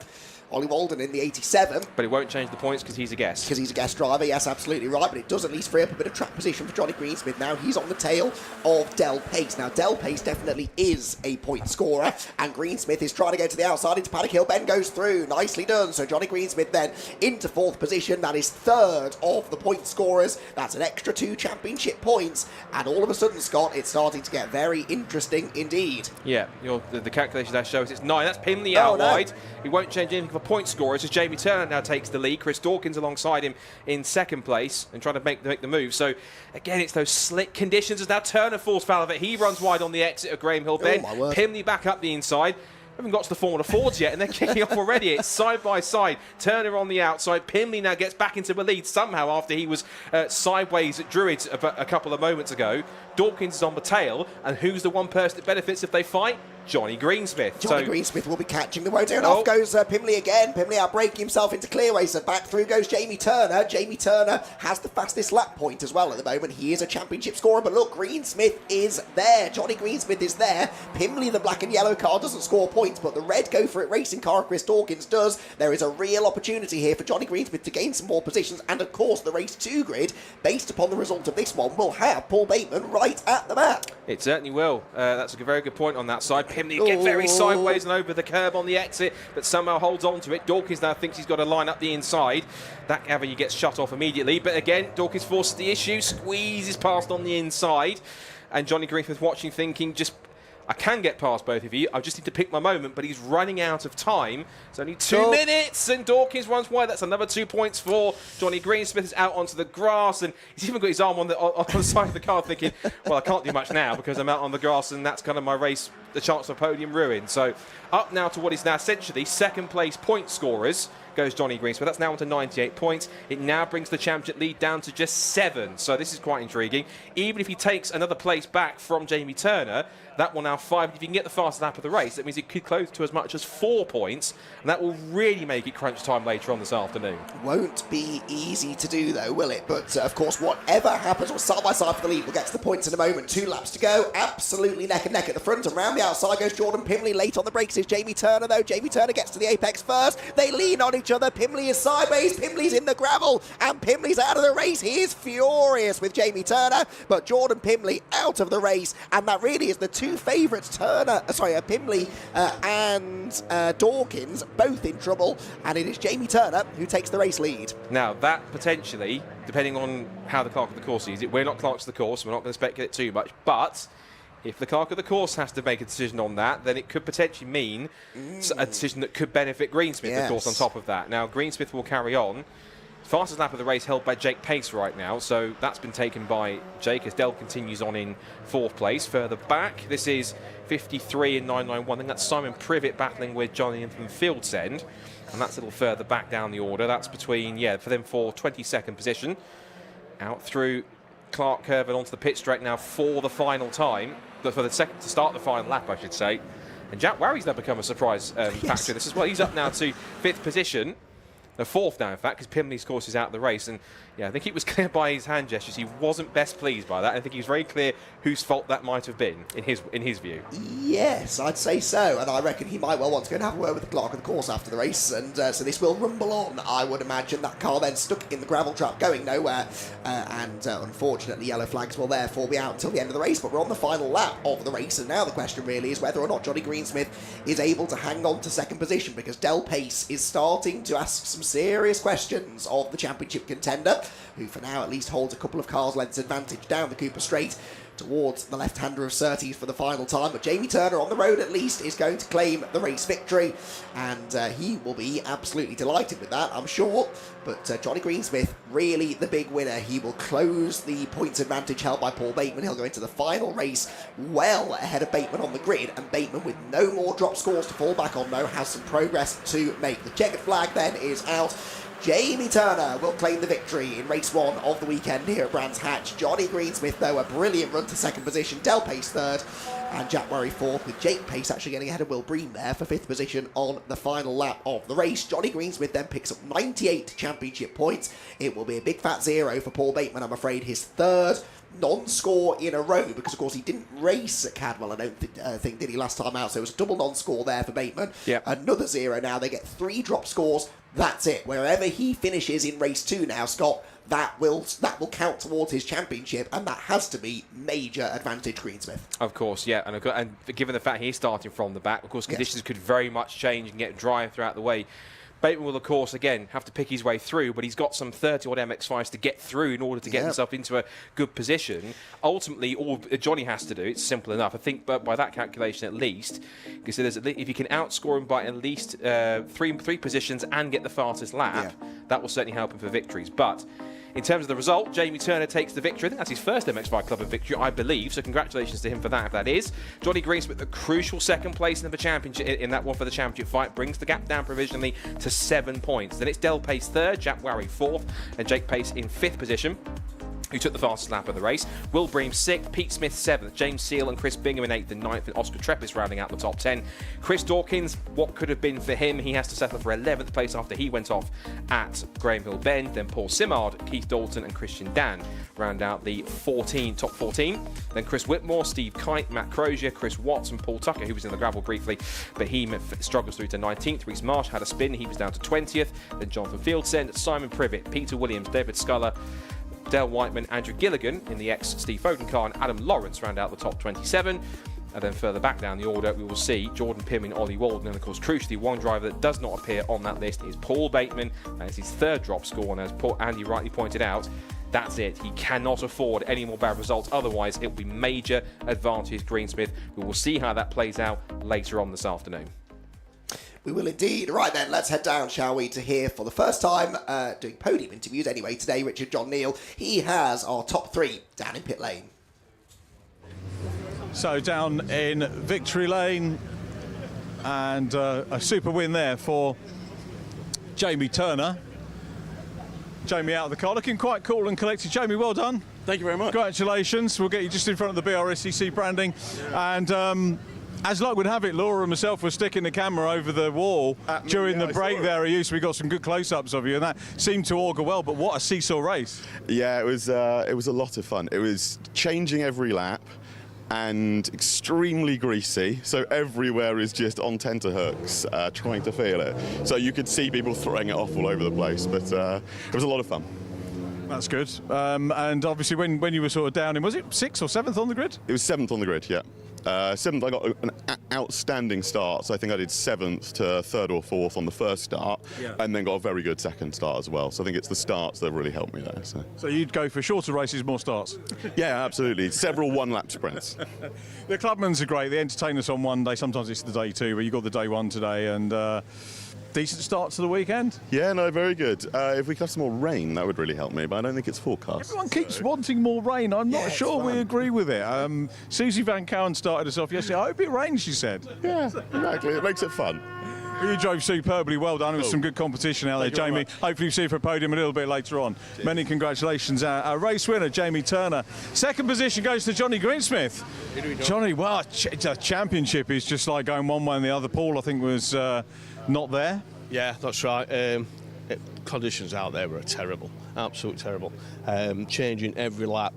Ollie Walden in the 87. But it won't change the points because he's a guest. Because he's a guest driver, yes, absolutely right. But it does at least free up a bit of track position for Johnny Greensmith. Now he's on the tail of Del Pace. Now Del Pace definitely is a point scorer, and Greensmith is trying to go to the outside into Paddock Hill. Ben goes through, nicely done. So Johnny Greensmith then into 4th position. That is 3rd of the point scorers. That's an extra 2 championship points. And all of a sudden, Scott, it's starting to get very interesting indeed. Yeah, the calculation that shows it's 9. That's Pimley out wide. He won't change anything for point scorers, as Jamie Turner now takes the lead. Chris Dawkins alongside him in 2nd place and trying to make the move. So again, it's those slick conditions as now Turner falls foul of it. He runs wide on the exit of Graham Hill Bend. Pimley back up the inside. Haven't got to the Formula Fords yet, and they're kicking off already. It's side by side. Turner on the outside. Pimley now gets back into the lead somehow after he was sideways at Druids a couple of moments ago. Dawkins is on the tail, and who's the one person that benefits if they fight? Johnny Greensmith. Johnny Greensmith will be catching the road, and off goes Pimley again. Pimley out breaking himself into clearway, so back through goes Jamie Turner. Jamie Turner has the fastest lap point as well at the moment. He is a championship scorer, but look, Greensmith is there. Johnny Greensmith is there. Pimley, the black and yellow car, doesn't score points, but the red Go For It racing car, Chris Dawkins, does. There is a real opportunity here for Johnny Greensmith to gain some more positions, and of course the race 2 grid, based upon the result of this one, will have Paul Bateman right at the back. It certainly will. That's a very good point on that side. Pimley get very sideways and over the curb on the exit, but somehow holds on to it. Dawkins now thinks he's got to line up the inside. That avenue gets shut off immediately, but again, Dawkins forces the issue, squeezes past on the inside, and Johnny Greensmith watching, thinking, I can get past both of you. I just need to pick my moment, but he's running out of time. It's only 2 minutes, and Dawkins runs wide. That's another 2 points for Johnny Greensmith. Is out onto the grass, and he's even got his arm on the side of the car, thinking, well, I can't do much now because I'm out on the grass, and that's kind of my race, the chance for podium ruin. So up now to what is now essentially 2nd place point scorers, goes Johnny Greensmith. That's now on to 98 points. It now brings the championship lead down to just 7. So this is quite intriguing. Even if he takes another place back from Jamie Turner, that will now 5. If you can get the fastest lap of the race, that means it could close to as much as 4 points, and that will really make it crunch time later on this afternoon. Won't be easy to do, though, will it? But, of course, whatever happens, we're side by side for the lead. We'll get to the points in a moment. 2 laps to go. Absolutely neck and neck at the front. And round the outside goes Jordan Pimley. Late on the brakes is Jamie Turner, though. Jamie Turner gets to the apex first. They lean on each other. Pimley is sideways. Pimley's in the gravel. And Pimley's out of the race. He is furious with Jamie Turner. But Jordan Pimley out of the race. And that really is the 2 favourites, Pimley and Dawkins, both in trouble. And it is Jamie Turner who takes the race lead. Now, that potentially, depending on how the clerk of the course sees it, we're not clerks of the course, we're not going to speculate too much, but if the clerk of the course has to make a decision on that, then it could potentially mean a decision that could benefit Greensmith, of course, on top of that. Now, Greensmith will carry on. Fastest lap of the race held by Jake Pace right now, so that's been taken by Jake as Dell continues on in 4th place. Further back, this is 53 and 991. I think that's Simon Privet battling with Jonathan Fieldsend, and that's a little further back down the order. That's between, for them for 22nd position. Out through Clark Curve and onto the pit straight now for the final time, but for the second to start the final lap, I should say. And Jack Warry's now become a surprise factor. This as well. He's up now to 5th position. The 4th now, in fact, because Pimley's course is out of the race. And I think it was clear by his hand gestures he wasn't best pleased by that. I think he was very clear whose fault that might have been, in his view. Yes, I'd say so. And I reckon he might well want to go and have a word with the clerk of the course after the race. And so this will rumble on, I would imagine. That car then stuck in the gravel trap, going nowhere. Unfortunately, yellow flags will therefore be out until the end of the race. But we're on the final lap of the race. And now the question really is whether or not Johnny Greensmith is able to hang on to 2nd position, because Del Pace is starting to ask some serious questions of the championship contender, who for now at least holds a couple of cars' lengths advantage down the Cooper Straight towards the left-hander of Surtees for the final time. But Jamie Turner, on the road at least, is going to claim the race victory, and he will be absolutely delighted with that, I'm sure. But Johnny Greensmith, really the big winner. He will close the points advantage held by Paul Bateman. He'll go into the final race well ahead of Bateman on the grid, and Bateman, with no more drop scores to fall back on, though, has some progress to make. The checkered flag then is out. Jamie Turner will claim the victory in race 1 of the weekend here at Brands Hatch. Johnny Greensmith, though, a brilliant run to 2nd position. Del Pace 3rd, and Jack Murray 4th, with Jake Pace actually getting ahead of Will Breen there for 5th position on the final lap of the race. Johnny Greensmith then picks up 98 championship points. It will be a big fat 0 for Paul Bateman, I'm afraid, his 3rd non-score in a row, because of course he didn't race at Cadwell, I don't think, did he, last time out? So it was a double non-score there for Bateman. Another 0 now. They get 3 drop scores. That's it. Wherever he finishes in race 2 now, Scott, that will count towards his championship, and that has to be major advantage Greensmith. Of course, and given the fact he's starting from the back, of course conditions could very much change and get dry throughout the way. Bateman will, of course, again, have to pick his way through, but he's got some 30-odd MX-5s to get through in order to get himself into a good position. Ultimately, all Johnny has to do, it's simple enough. I think but by that calculation, at least, because if you can outscore him by at least three positions and get the fastest lap, that will certainly help him for victories. But in terms of the result, Jamie Turner takes the victory. I think that's his first MX-5 Clubman victory, I believe. So congratulations to him for that, if that is. Johnny Greensmith, the crucial 2nd place in the championship, in that one for the championship fight, brings the gap down provisionally to 7 points. Then it's Del Pace 3rd, Jack Warry 4th, and Jake Pace in 5th position, who took the fastest lap of the race. Will Bream 6th, Pete Smith 7th, James Seal and Chris Bingham in 8th and 9th, and Oscar Treppis rounding out the top 10. Chris Dawkins, what could have been for him, he has to settle for 11th place after he went off at Graham Hill Bend. Then Paul Simard, Keith Dalton and Christian Dan round out the top 14. Then Chris Whitmore, Steve Kite, Matt Crozier, Chris Watts and Paul Tucker, who was in the gravel briefly, but he struggles through to 19th. Reece Marsh had a spin, he was down to 20th. Then Jonathan Fieldsend, Simon Privet, Peter Williams, David Sculler, Dale Whiteman, Andrew Gilligan in the ex-Steve Foden car, and Adam Lawrence round out the top 27. And then further back down the order, we will see Jordan Pym and Ollie Walden. And of course, crucially, one driver that does not appear on that list is Paul Bateman. That is his 3rd drop score, and as Andy rightly pointed out, that's it. He cannot afford any more bad results. Otherwise, it will be major advantage Greensmith. We will see how that plays out later on this afternoon. We will indeed. Right then, let's head down, shall we, to hear for the first time, doing podium interviews anyway today, Richard John Neal. He has our top 3 down in pit lane. So down in victory lane, and a super win there for Jamie Turner. Jamie out of the car, looking quite cool and collected. Jamie, well done. Thank you very much. Congratulations. We'll get you just in front of the Brscc branding. And as luck would have it, Laura and myself were sticking the camera over the wall during the break there. We got some good close-ups of you, and that seemed to augur well. But what a seesaw race. Yeah, it was a lot of fun. It was changing every lap and extremely greasy, so everywhere is just on tenterhooks, trying to feel it. So you could see people throwing it off all over the place, but it was a lot of fun. That's good. And obviously when you were sort of down in, was it 6th or 7th on the grid? It was 7th on the grid, yeah. 7th, I got an outstanding start, so I think I did 7th to 3rd or 4th on the first start, and then got a very good second start as well. So I think it's the starts that really helped me there. So you'd go for shorter races, more starts? Yeah, absolutely. Several one-lap sprints. The Clubmans are great. They entertain us on one day. Sometimes it's the day two, but you got the day one today, and decent start to the weekend. Yeah, no, very good. If we could have some more rain, that would really help me, but I don't think it's forecast. Everyone keeps wanting more rain. I'm not sure we agree with it. Susie Van Kouwen started us off yesterday. I hope it rains, she said. Yeah, exactly. It makes it fun. You drove superbly, well done. It was some good competition out there, Jamie. Hopefully you see you for a podium a little bit later on. Cheers. Many congratulations. Our race winner, Jamie Turner. Second position goes to Johnny Greensmith. Johnny, well, the championship is just like going one way and the other. Paul, I think, was not there. Yeah, that's right. Conditions out there were terrible, absolutely terrible. Changing every lap.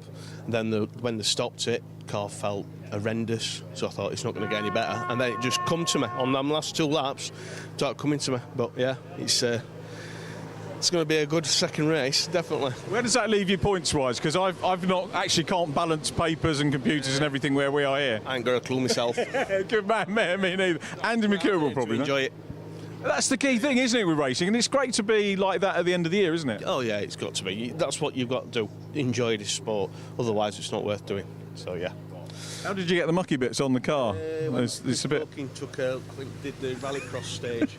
Then when they stopped it, car felt horrendous. So I thought it's not going to get any better. And then it just come to me on them last 2 laps. Started coming to me. But yeah, it's going to be a good second race, definitely. Where does that leave you points-wise? Because I've not actually can't balance papers and computers and everything where we are here. I ain't got a clue myself. Good man, me neither. Andy McKeown will probably enjoy it. That's the key thing, isn't it, with racing? And it's great to be like that at the end of the year, isn't it? Oh, yeah, it's got to be. That's what you've got to do. Enjoy this sport. Otherwise, it's not worth doing. So, yeah. How did you get the mucky bits on the car? It's a bit. Did the rallycross stage.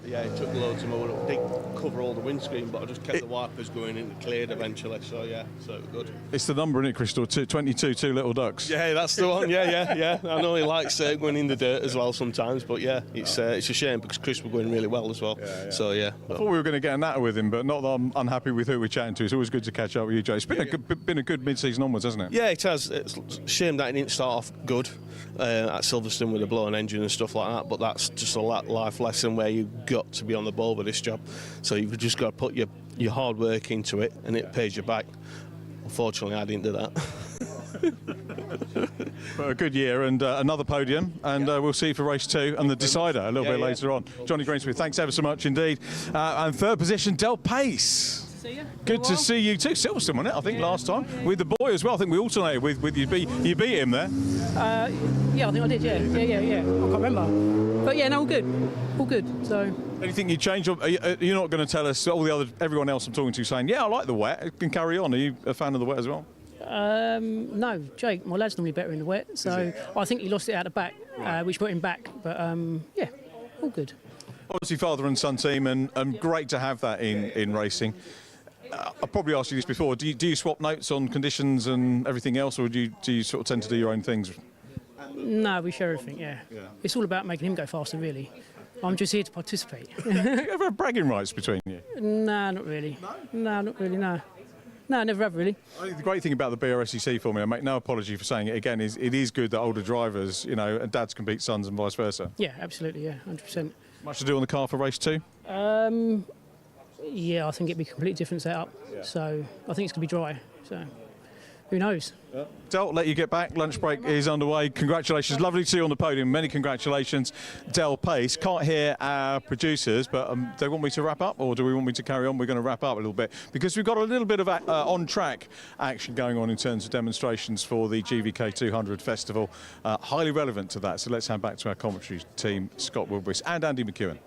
Yeah, it took loads of more. It didn't cover all the windscreen, but I just kept the wipers going and it cleared eventually. So yeah, so it was good. It's the number, isn't it, Crystal? 22, two little ducks. Yeah, that's the one. Yeah. I know he likes going in the dirt as well sometimes, but yeah, it's a shame because Chris was going really well as well. Yeah. So yeah. I thought we were going to get a natter with him, but not that I'm unhappy with who we're chatting to. It's always good to catch up with you, Joe. It's been a good mid-season onwards, hasn't it? Yeah, it has. It's a shame that it didn't start off good at Silverstone with a blown engine and stuff like that, but that's just a life lesson where you've got to be on the ball with this job. So you've just got to put your hard work into it and it pays you back. Unfortunately, I didn't do that. But a good year and another podium, and we'll see you for race 2 and the decider a little bit later on. Johnny Greensmith, thanks ever so much indeed. And third position, Del Pace. Good to see you too. Silverstone won it, I think, last time. With the boy as well. I think we alternated with you. You beat him there. Yeah, I think I did, yeah. I can't remember. But yeah, no, all good. So. Anything you change? You're not going to tell us, everyone else I'm talking to saying, yeah, I like the wet, it can carry on. Are you a fan of the wet as well? No, Jake, my lad's normally better in the wet, so I think he lost it out the back, which put him back. But yeah, all good. Obviously, father and son team, and great to have that in racing. I probably asked you this before. Do you swap notes on conditions and everything else, or do you sort of tend to do your own things? No, we share everything. Yeah. It's all about making him go faster, really. I'm just here to participate. Do you ever have bragging rights between you? No, not really. No, not really. No, I never have really. I think the great thing about the Brscc formula, I make no apology for saying it again, is it is good that older drivers, and dads can beat sons and vice versa. Yeah, absolutely. Yeah, 100%. Much to do on the car for race 2? Yeah, I think it'd be a completely different setup. Yeah. So I think it's going to be dry. So who knows? Del, let you get back. Lunch break is underway. Congratulations. Lovely to see you on the podium. Many congratulations, Del Pace. Can't hear our producers, but they want me to wrap up, or do we want me to carry on? We're going to wrap up a little bit because we've got a little bit of on-track action going on in terms of demonstrations for the GVK 200 Festival. Highly relevant to that. So let's hand back to our commentary team, Scott Wilbris and Andy McKeown.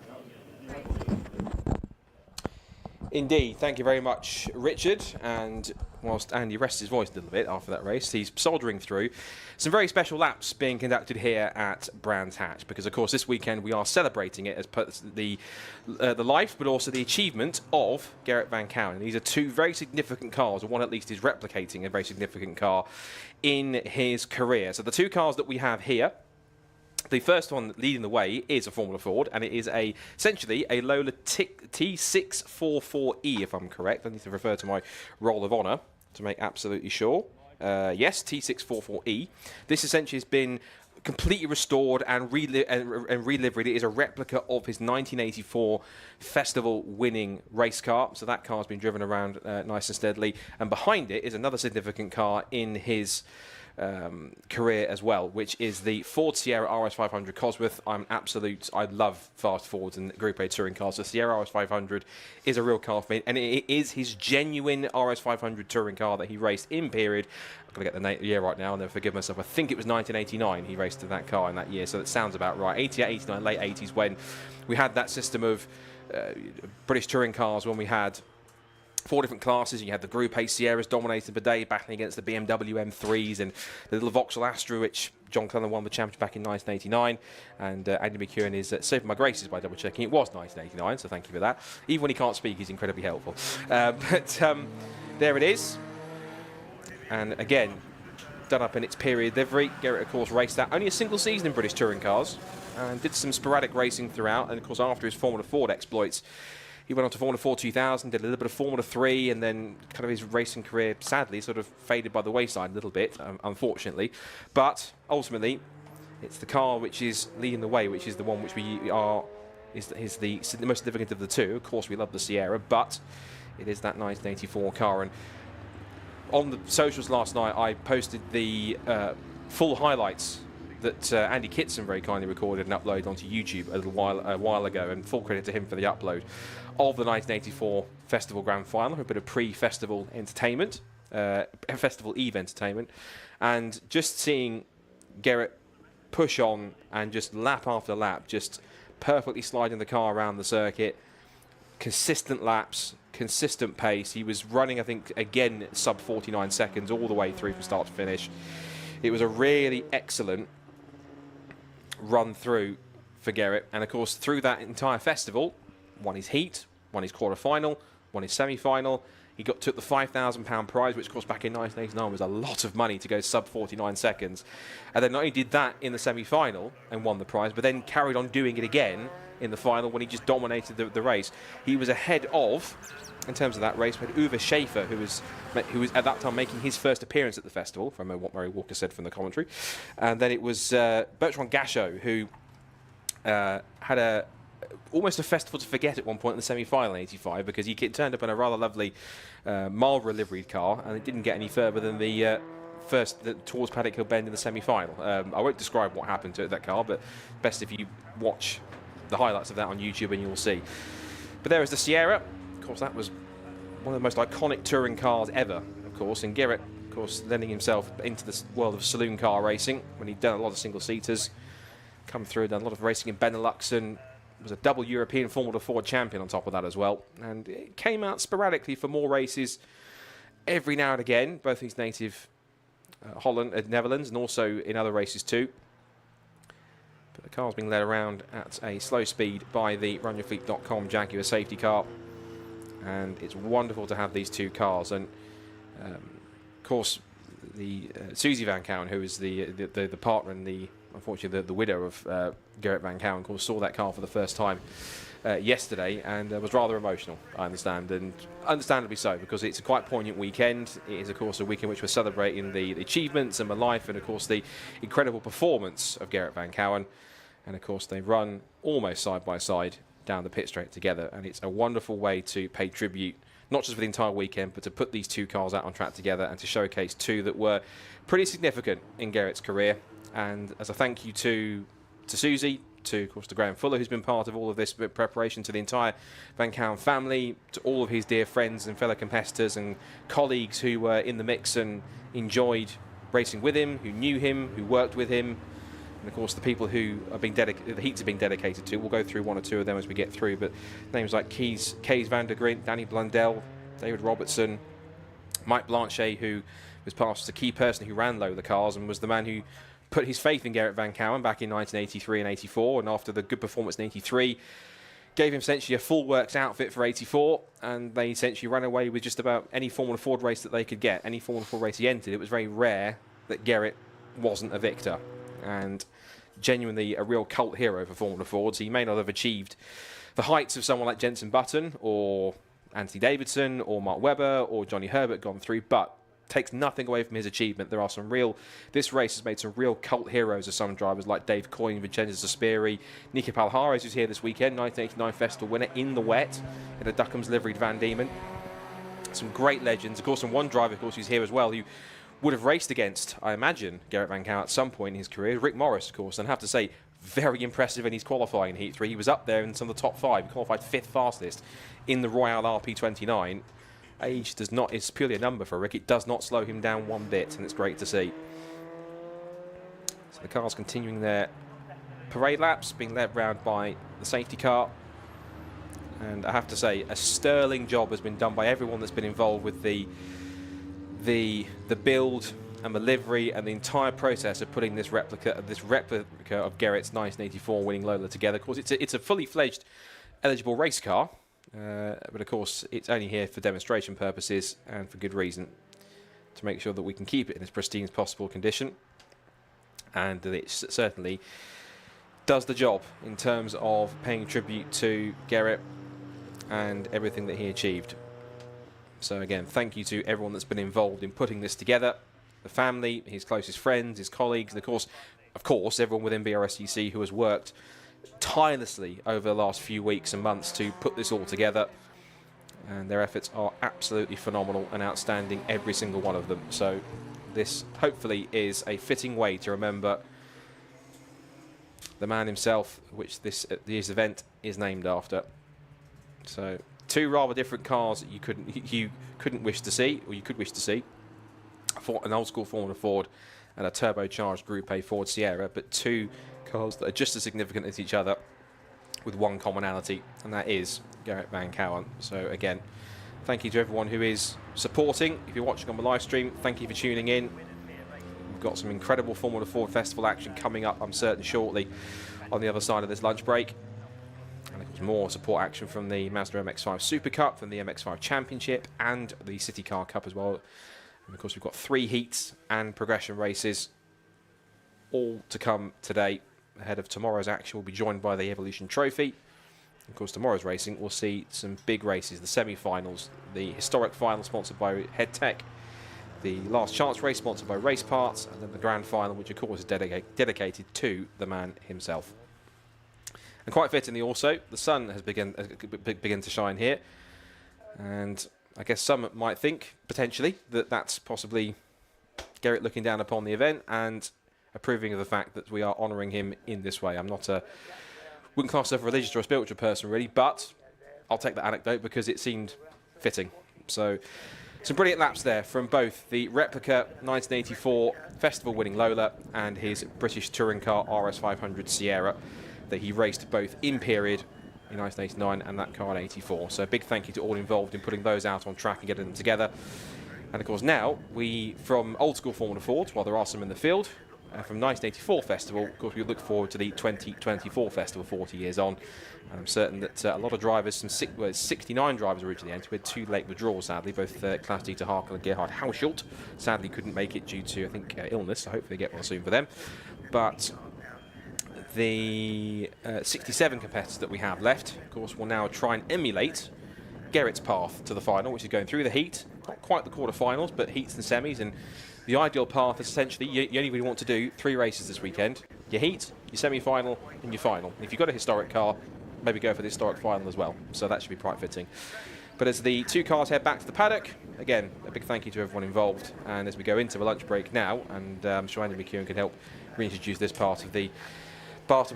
Indeed, thank you very much, Richard. And whilst Andy rests his voice a little bit after that race, he's soldering through some very special laps being conducted here at Brands Hatch, because of course this weekend we are celebrating it as per the life, but also the achievement of Gerrit Van Kouwen. These are two very significant cars, or one at least is replicating a very significant car in his career. So the two cars that we have here The first one leading the way is a Formula Ford, and it is essentially a Lola T644E, if I'm correct. I need to refer to my roll of honour to make absolutely sure. Yes, T644E. This essentially has been completely restored and reliveried. It is a replica of his 1984 festival-winning race car. So that car's been driven around nice and steadily. And behind it is another significant car in his career as well, which is the Ford Sierra RS500 Cosworth. I love fast Fords and Group A touring cars. The Sierra RS500 is a real car for me, and it is his genuine RS500 touring car that he raced in period. I've got to get the year right now, I'll never forgive myself. I think it was 1989 he raced in that car in that year, so that sounds about right. 88, 89, late 80s, when we had that system of British touring cars, when we had 4 different classes. You had the Group A Sierras dominating the day, battling against the BMW M3s and the little Vauxhall Astra, which John Clubman won the championship back in 1989. And Andy McEwen is saving my graces by double checking. It was 1989, so thank you for that. Even when he can't speak, he's incredibly helpful. There it is. And again, done up in its period livery. Garrett, of course, raced that only a single season in British touring cars and did some sporadic racing throughout. And of course, after his Formula Ford exploits, he went on to Formula 4 2000, did a little bit of Formula 3, and then kind of his racing career, sadly, sort of faded by the wayside a little bit, unfortunately. But ultimately, it's the car which is leading the way, which is the one which is the most significant of the two. Of course, we love the Sierra, but it is that 1984 car. And on the socials last night, I posted the full highlights that Andy Kitson very kindly recorded and uploaded onto YouTube a while ago, and full credit to him for the upload of the 1984 Festival Grand Final, a bit of pre-festival entertainment, Festival Eve entertainment, and just seeing Garrett push on and just lap after lap, just perfectly sliding the car around the circuit, consistent laps, consistent pace. He was running, I think, again, sub 49 seconds all the way through from start to finish. It was a really excellent run through for Garrett, and of course through that entire festival, won his heat, won his quarter-final, won his semi-final. He took the £5,000 prize, which of course back in 1989 was a lot of money to go sub 49 seconds. And then not only did that in the semi-final and won the prize, but then carried on doing it again in the final when he just dominated the race. He was ahead of, in terms of that race, we had Uwe Schaefer, who was at that time making his first appearance at the festival, if I remember what Murray Walker said from the commentary. And then it was Bertrand Gachot, who had almost a festival to forget at one point in the semi-final in 85, because he turned up in a rather lovely Marlborough liveried car, and it didn't get any further than the towards Paddock Hill Bend in the semi-final. I won't describe what happened to that car, but best if you watch the highlights of that on YouTube and you'll see. But there is the Sierra. Of course, that was one of the most iconic touring cars ever, of course, and Garrett, of course, lending himself into the world of saloon car racing when he'd done a lot of single-seaters, come through, done a lot of racing in Benelux, and was a double European Formula Ford champion on top of that as well. And it came out sporadically for more races every now and again, both in his native Netherlands and also in other races too. But the car's being led around at a slow speed by the RunYourFleet.com Jaguar safety car. And it's wonderful to have these two cars. And of course, the Susie Van Kouwen, who is the partner and unfortunately the widow of Gerrit Van Kouwen, of course, saw that car for the first time yesterday and was rather emotional, I understand, and understandably so, because it's a quite poignant weekend. It is, of course, a weekend which we're celebrating the achievements and the life and, of course, the incredible performance of Gerrit Van Kouwen. And, of course, they run almost side by side down the pit straight together, and it's a wonderful way to pay tribute, not just for the entire weekend, but to put these two cars out on track together and to showcase two that were pretty significant in Garrett's career. And as a thank you to Susie, to, of course, to Graham Fuller, who's been part of all of this preparation, to the entire Van Kouwen family, to all of his dear friends and fellow competitors and colleagues who were in the mix and enjoyed racing with him, who knew him, who worked with him, and of course the people who are being the heats are being dedicated to. We'll go through one or two of them as we get through, but names like Kees van der Grint, Danny Blundell, David Robertson, Mike Blanchet, who was past the key person who ran low the cars and was the man who put his faith in Gerrit Van Kouwen back in 1983 and 84, and after the good performance in 83, gave him essentially a full works outfit for 84, and they essentially ran away with just about any Formula Ford race that they could get, any Formula Ford race he entered. It was very rare that Gerrit wasn't a victor, and genuinely a real cult hero for Formula Fords. He may not have achieved the heights of someone like Jenson Button or Anthony Davidson or Mark Webber or Johnny Herbert gone through, but takes nothing away from his achievement. There are some real... This race has made some real cult heroes of some drivers like Dave Coyne, Vincenzo Sospiri, Nicky Palhares, who's here this weekend, 1989 Festival winner in the wet in a Duckham's liveried Van Diemen. Some great legends. Of course, and one driver, of course, who's here as well, who would have raced against, I imagine, Garrett Van Kouwen at some point in his career, Rick Morris, of course, and I have to say, very impressive in his qualifying in Heat 3. He was up there in some of the top 5. He qualified 5th fastest in the Royale RP29. Age does not, it's purely a number for Rick. It does not slow him down one bit, and it's great to see. So the car's continuing their parade laps, being led round by the safety car. And I have to say, a sterling job has been done by everyone that's been involved with the build and the livery and the entire process of putting this replica of Garrett's 1984 winning Lola together. Of course, it's a fully fledged eligible race car. But of course, it's only here for demonstration purposes and for good reason, to make sure that we can keep it in as pristine as possible condition, and that it certainly does the job in terms of paying tribute to Garrett and everything that he achieved. So again, thank you to everyone that's been involved in putting this together, the family, his closest friends, his colleagues, and of course everyone within Brscc who has worked tirelessly over the last few weeks and months to put this all together, and their efforts are absolutely phenomenal and outstanding, every single one of them. So this hopefully is a fitting way to remember the man himself, which this event is named after. So 2 rather different cars that you couldn't wish to see, or you could wish to see, an old school Formula Ford and a turbocharged Group A Ford Sierra, but 2 cars that are just as significant as each other with one commonality, and that is Garrett Van Kouwen. So again, thank you to everyone who is supporting. If you're watching on the live stream, thank you for tuning in. We've got some incredible Formula Ford Festival action coming up, I'm certain, shortly on the other side of this lunch break. And of course, more support action from the Mazda MX-5 Super Cup, from the MX-5 Championship, and the City Car Cup as well. And of course, we've got 3 heats and progression races all to come today. Ahead of tomorrow's action, we'll be joined by the Evolution Trophy. Of course, tomorrow's racing, we'll see some big races, the semi-finals, the historic final sponsored by Head Tech, the last chance race sponsored by Race Parts, and then the grand final, which of course is dedicated to the man himself. And quite fittingly also, the sun has begun to shine here, and I guess some might think, potentially, that that's possibly Garrett looking down upon the event and approving of the fact that we are honouring him in this way. I'm not wouldn't class myself a religious or a spiritual person really, but I'll take that anecdote because it seemed fitting. So some brilliant laps there from both the replica 1984 festival winning Lola and his British touring car RS500 Sierra that he raced both in period in 1989 and that car in 84. So a big thank you to all involved in putting those out on track and getting them together. And of course now, from old school Formula Fords, while there are some in the field, from 1984 Festival, of course we look forward to the 2024 Festival 40 years on. And I'm certain that a lot of drivers, 69 drivers originally entered, with 2 late withdrawals sadly, both Klaus-Dieter Harkel and Gerhard Hauschild sadly couldn't make it due to, I think, illness, so hopefully they get one soon for them. But the 67 competitors that we have left, of course, will now try and emulate Garrett's path to the final, which is going through the heat, not quite the quarterfinals, but heats and semis. And the ideal path is essentially you only really want to do 3 races this weekend: your heat, your semi-final, and your final. And if you've got a historic car, maybe go for the historic final as well. So that should be quite fitting. But as the 2 cars head back to the paddock, again, a big thank you to everyone involved. And as we go into the lunch break now, and I'm sure Andy McEwen can help reintroduce this part of the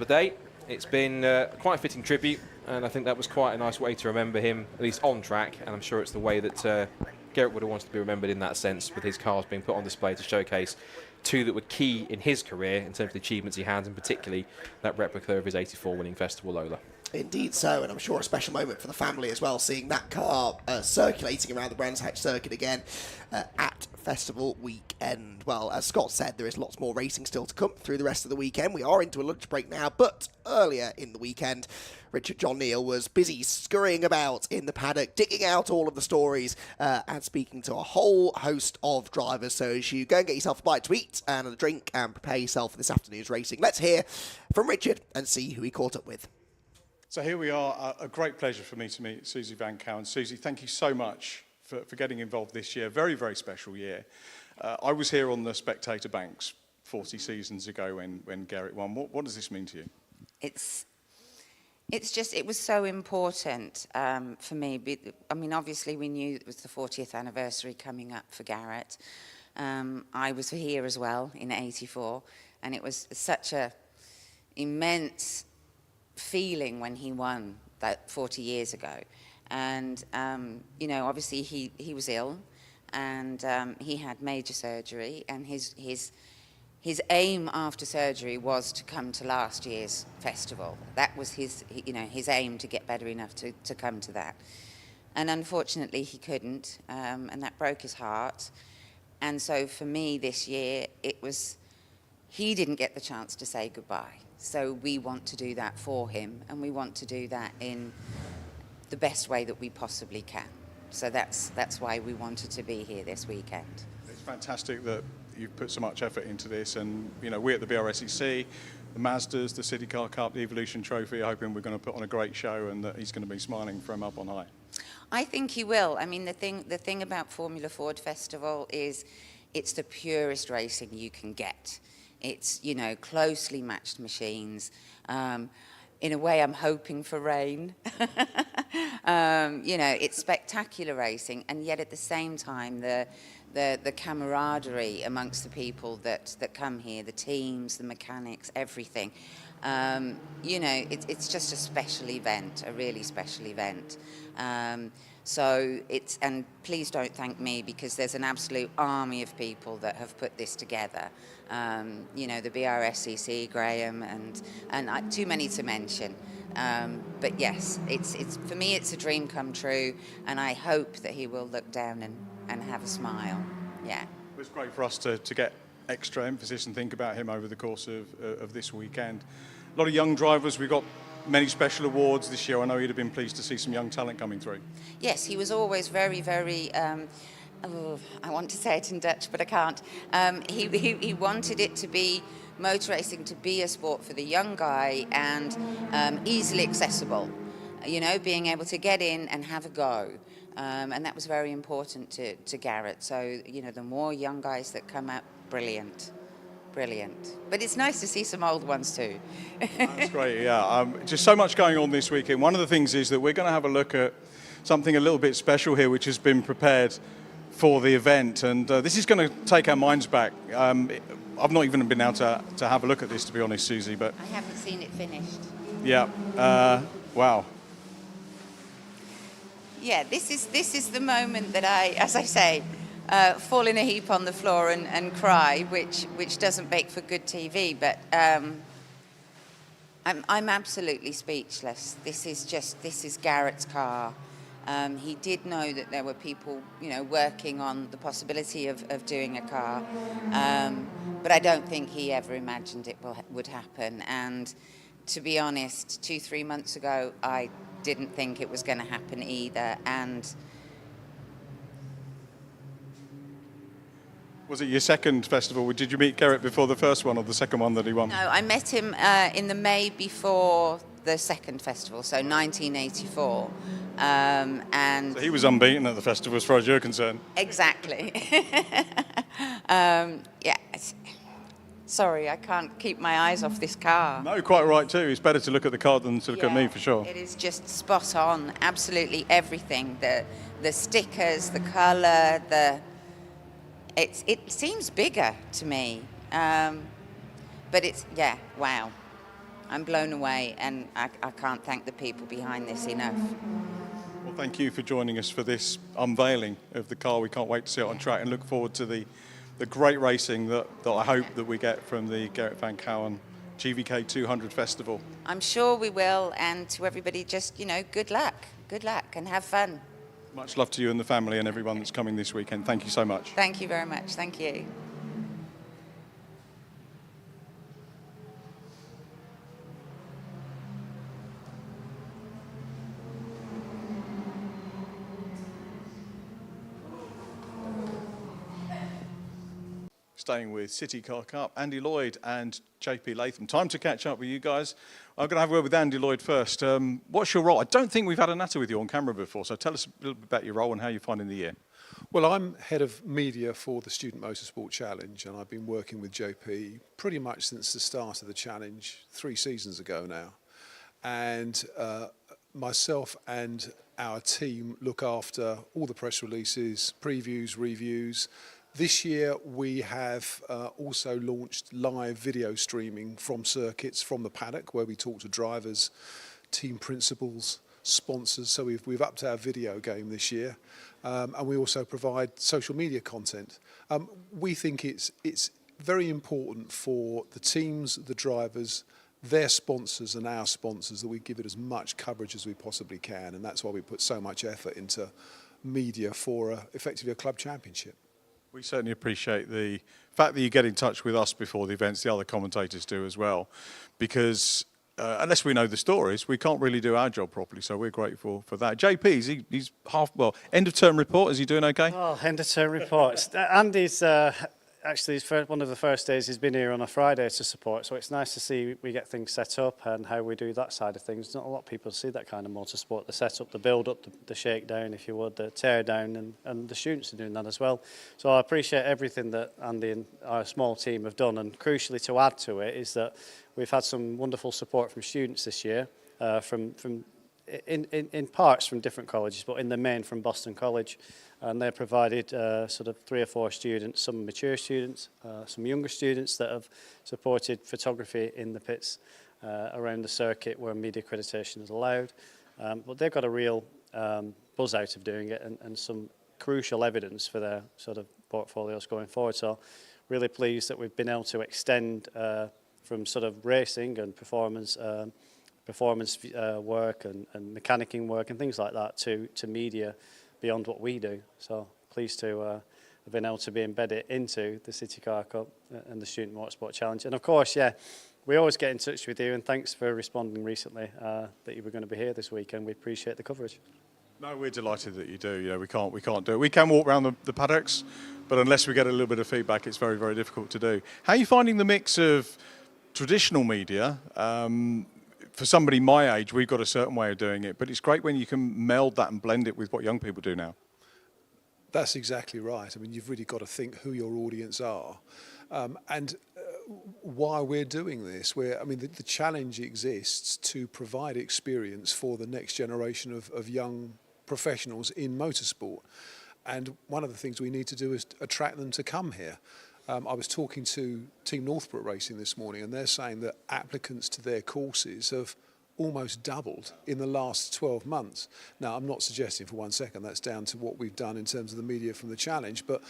day, it's been quite a fitting tribute, and I think that was quite a nice way to remember him, at least on track. And I'm sure it's the way that Garrett would have wanted to be remembered in that sense, with his cars being put on display to showcase 2 that were key in his career in terms of the achievements he had, and particularly that replica of his 84 winning Festival Lola. Indeed so, and I'm sure a special moment for the family as well, seeing that car circulating around the Brands Hatch circuit again at Festival weekend. Well, as Scott said, there is lots more racing still to come through the rest of the weekend. We are into a lunch break now, but earlier in the weekend, Richard John Neal was busy scurrying about in the paddock, digging out all of the stories and speaking to a whole host of drivers. So as you go and get yourself a bite to eat and a drink and prepare yourself for this afternoon's racing, let's hear from Richard and see who he caught up with. So here we are, a great pleasure for me to meet Susie Van Kouwen. Susie, thank you so much for getting involved this year. Very, very special year. I was here on the spectator banks 40 seasons ago when Garrett won. What does this mean to you? It's just, it was so important for me. I mean, obviously we knew it was the 40th anniversary coming up for Garrett. I was here as well in '84, and it was such a immense feeling when he won that 40 years ago. And, you know, obviously he was ill, and he had major surgery, and his aim after surgery was to come to last year's festival. That was his, you know, his aim, to get better enough to come to that. And unfortunately he couldn't, and that broke his heart. And so for me this year, it was, he didn't get the chance to say goodbye. So we want to do that for him, and we want to do that in the best way that we possibly can. So that's why we wanted to be here this weekend. It's fantastic that you've put so much effort into this, and you know, we at the Brscc, the Mazdas, the City Car Cup, the Evolution Trophy, are hoping we're going to put on a great show and that he's going to be smiling from up on high. I think he will. I mean, the thing about Formula Ford Festival is it's the purest racing you can get. It's, you know, closely matched machines. In a way, I'm hoping for rain. You know, it's spectacular racing, and yet at the same time, the camaraderie amongst the people that come here, the teams, the mechanics, everything. You know, it's just a special event, a really special event. So it's, and please don't thank me, because there's an absolute army of people that have put this together. You know, the Brscc, Graham, and too many to mention. But yes, it's for me, it's a dream come true, and I hope that he will look down and have a smile. Yeah. It was great for us to get extra emphasis and think about him over the course of this weekend. A lot of young drivers. We've got many special awards this year. I know you'd have been pleased to see some young talent coming through. Yes, he was always very, very, I want to say it in Dutch, but I can't. He wanted it to be, motor racing to be a sport for the young guy, and easily accessible. You know, being able to get in and have a go. And that was very important to Garrett. So, you know, the more young guys that come up, brilliant. Brilliant. But it's nice to see some old ones too. That's great, yeah. Just so much going on this weekend. One of the things is that we're going to have a look at something a little bit special here, which has been prepared for the event. And this is going to take our minds back. I've not even been able to have a look at this, to be honest, Susie. But I haven't seen it finished. Yeah. Wow. Yeah, this is the moment that I, as I say, fall in a heap on the floor and cry, which doesn't make for good TV, but I'm absolutely speechless. This is Garrett's car. He did know that there were people, you know, working on the possibility of doing a car, but I don't think he ever imagined it would happen. And to be honest, 2-3 months ago, I didn't think it was going to happen either. And was it your second festival? Did you meet Garrett before the first one or the second one that he won? No, I met him in the May before the second festival, so 1984. And so he was unbeaten at the festival as far as you're concerned. Exactly. Yeah. Sorry, I can't keep my eyes off this car. No, quite right too. It's better to look at the car than to look at me, for sure. It is just spot on. Absolutely everything. The stickers, the colour, it seems bigger to me, but it's, yeah, wow. I'm blown away, and I can't thank the people behind this enough. Well, thank you for joining us for this unveiling of the car. We can't wait to see it on track and look forward to the great racing that I hope that we get from the Gerrit Van Kouwen GVK 200 Festival. I'm sure we will, and to everybody, just, you know, good luck, and have fun. Much love to you and the family and everyone that's coming this weekend. Thank you so much. Thank you very much. Thank you. Staying with City Car Cup, Andy Lloyd and JP Latham. Time to catch up with you guys. I'm going to have a word with Andy Lloyd first. What's your role? I don't think we've had a natter with you on camera before, so tell us a little bit about your role and how you're finding the year. Well, I'm head of media for the Student Motorsport Challenge, and I've been working with JP pretty much since the start of the challenge 3 seasons ago now. And myself and our team look after all the press releases, previews, reviews. This year we have also launched live video streaming from circuits from the paddock, where we talk to drivers, team principals, sponsors. So we've upped our video game this year, and we also provide social media content. We think it's very important for the teams, the drivers, their sponsors and our sponsors that we give it as much coverage as we possibly can, and that's why we put so much effort into media for effectively a club championship. We certainly appreciate the fact that you get in touch with us before the events, the other commentators do as well, because unless we know the stories, we can't really do our job properly, so we're grateful for that. JP, he's end of term report, is he doing okay? Oh, end of term reports. Andy's actually one of the first days he's been here on a Friday to support, so it's nice to see we get things set up and how we do that side of things. Not a lot of people see that kind of motorsport, the setup, the build-up, the shakedown, if you would, the tear-down, and the students are doing that as well. So I appreciate everything that Andy and our small team have done, and crucially to add to it is that we've had some wonderful support from students this year, in parts from different colleges, but in the main from Boston College. And they provided sort of 3 or 4 students, some mature students, some younger students that have supported photography in the pits around the circuit where media accreditation is allowed. But they've got a real buzz out of doing it, and some crucial evidence for their sort of portfolios going forward. So really pleased that we've been able to extend from sort of racing and performance work and mechanicking work and things like that to media beyond what we do. So pleased to have been able to be embedded into the City Car Cup and the Student Motorsport Challenge. And of course, yeah, we always get in touch with you, and thanks for responding recently that you were going to be here this weekend. We appreciate the coverage. No, we're delighted that you do. You know, we can't do it. We can walk around the paddocks, but unless we get a little bit of feedback, it's very, very difficult to do. How are you finding the mix of traditional media? For somebody my age, we've got a certain way of doing it, but it's great when you can meld that and blend it with what young people do now. That's exactly right. I mean, you've really got to think who your audience are, and why we're doing this. The challenge exists to provide experience for the next generation of young professionals in motorsport. And one of the things we need to do is attract them to come here. I was talking to Team Northbrook Racing this morning, and they're saying that applicants to their courses have almost doubled in the last 12 months. Now, I'm not suggesting for 1 second that's down to what we've done in terms of the media from the challenge, but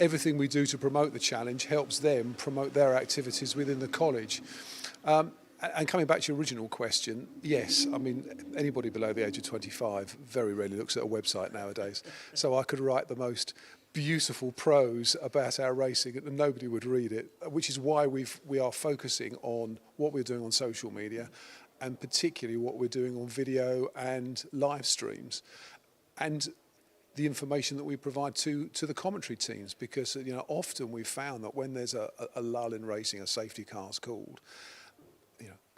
everything we do to promote the challenge helps them promote their activities within the college. And coming back to your original question, yes, I mean, anybody below the age of 25 very rarely looks at a website nowadays. So I could write the most beautiful prose about our racing and nobody would read it, which is why we are focusing on what we're doing on social media, and particularly what we're doing on video and live streams, and the information that we provide to the commentary teams, because often we've found that when there's a lull in racing, a safety car's called,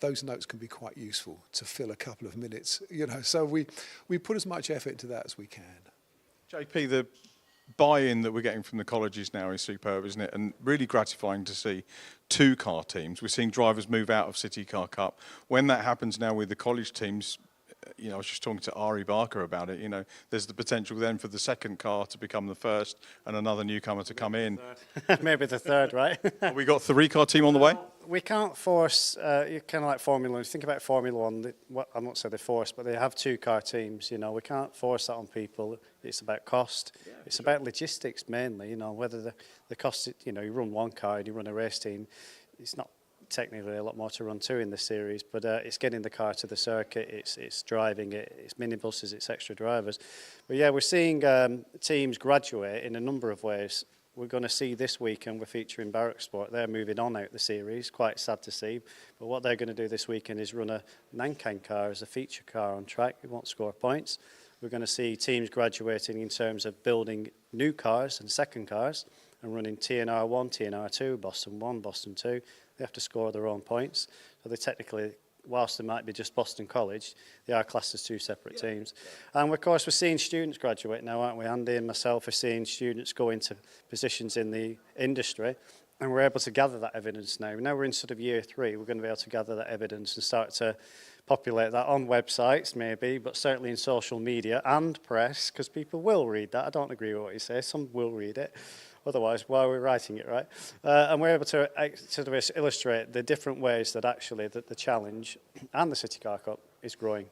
those notes can be quite useful to fill a couple of minutes, so we put as much effort into that as we can. JP, the buy-in that we're getting from the colleges now is superb, isn't it? And really gratifying to see 2 car teams. We're seeing drivers move out of City Car Cup. When that happens now with the college teams, I was just talking to Ari Barker about it, there's the potential then for the second car to become the first and another newcomer to come in. Maybe the third, right? Have we got 3-car team on the way? We can't force, kind of like Formula 1. If you think about Formula 1, I'm not saying they force, but they have 2-car teams. We can't force that on people. It's about cost. Yeah, it's about logistics mainly, whether the cost, you run 1 car and you run a race team, it's not technically a lot more to run to in the series, but it's getting the car to the circuit, it's driving it, it's minibuses, it's extra drivers. But yeah, we're seeing teams graduate in a number of ways. We're going to see this weekend, we're featuring Brscc. They're moving on out the series, quite sad to see. But what they're going to do this weekend is run a Nankan car as a feature car on track. It won't score points. We're going to see teams graduating in terms of building new cars and second cars and running TNR 1, TNR 2, Boston 1, Boston 2. They have to score their own points. So they technically, whilst they might be just Boston College, they are classed as two separate teams. And of course, we're seeing students graduate now, aren't we? Andy and myself are seeing students go into positions in the industry, and we're able to gather that evidence now. Now we're in sort of year 3, we're going to be able to gather that evidence and start to populate that on websites maybe, but certainly in social media and press, because people will read that. I don't agree with what you say, some will read it. Otherwise, why are we writing it, right? And we're able to sort of illustrate the different ways that actually that the challenge and the City Car Cup is growing.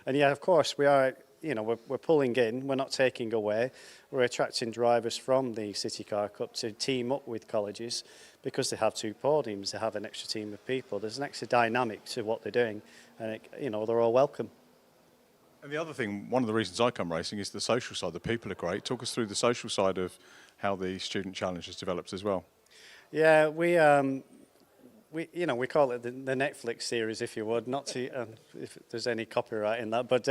And yeah, of course, we are, you know, we're pulling in, we're not taking away. We're attracting drivers from the City Car Cup to team up with colleges because they have 2 podiums, they have an extra team of people. There's an extra dynamic to what they're doing, and it, you know, they're all welcome. And the other thing, one of the reasons I come racing is the social side. The people are great. Talk us through the social side of how the Student Challenge has developed as well. Yeah, we you know, we call it the Netflix series, if you would, not to if there's any copyright in that, but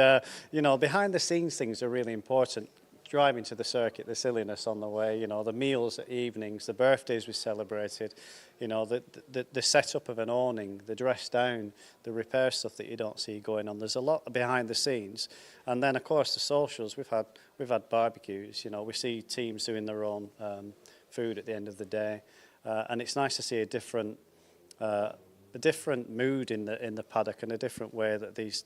you know, behind the scenes things are really important. Driving to the circuit, the silliness on the way, you know, the meals at evenings, the birthdays we celebrated, you know, the setup of an awning, the dress down, the repair stuff that you don't see going on. There's a lot behind the scenes, and then of course the socials. We've had barbecues. You know, we see teams doing their own food at the end of the day, and it's nice to see a different mood in the paddock and a different way that these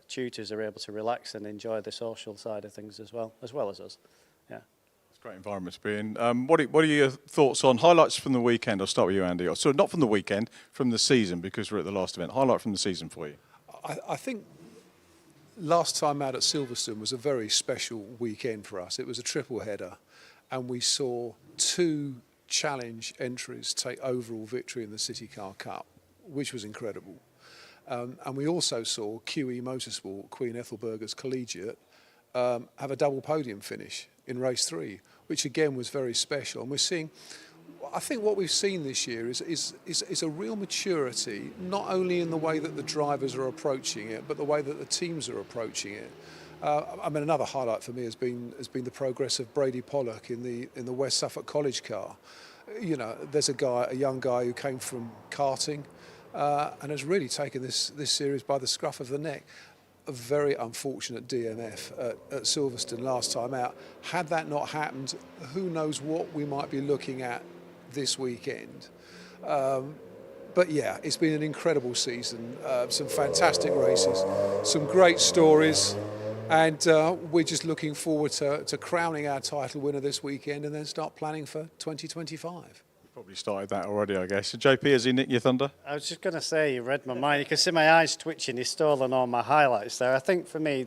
tutors are able to relax and enjoy the social side of things as well as us. Yeah, it's a great environment to be in. What are your thoughts on highlights from the weekend? I'll start with you, Andy. So not from the weekend, from the season, because we're at the last event. Highlight from the season for you. I think last time out at Silverstone was a very special weekend for us. It was a triple header, and we saw 2 challenge entries take overall victory in the City Car Cup, which was incredible. And we also saw QE Motorsport, Queen Ethelburger's Collegiate, have a double podium finish in race 3, which again was very special. And we're seeing, I think what we've seen this year is a real maturity, not only in the way that the drivers are approaching it, but the way that the teams are approaching it. I mean, another highlight for me has been the progress of Brady Pollock in the West Suffolk College car. You know, there's a young guy who came from karting and has really taken this series by the scruff of the neck. A very unfortunate DNF at Silverstone last time out. Had that not happened, who knows what we might be looking at this weekend. But yeah, it's been an incredible season. Some fantastic races, some great stories. And we're just looking forward to crowning our title winner this weekend and then start planning for 2025. Probably started that already, I guess. So JP, has he nicked your thunder? I was just going to say, you read my mind. You can see my eyes twitching. He's stolen all my highlights there. I think for me,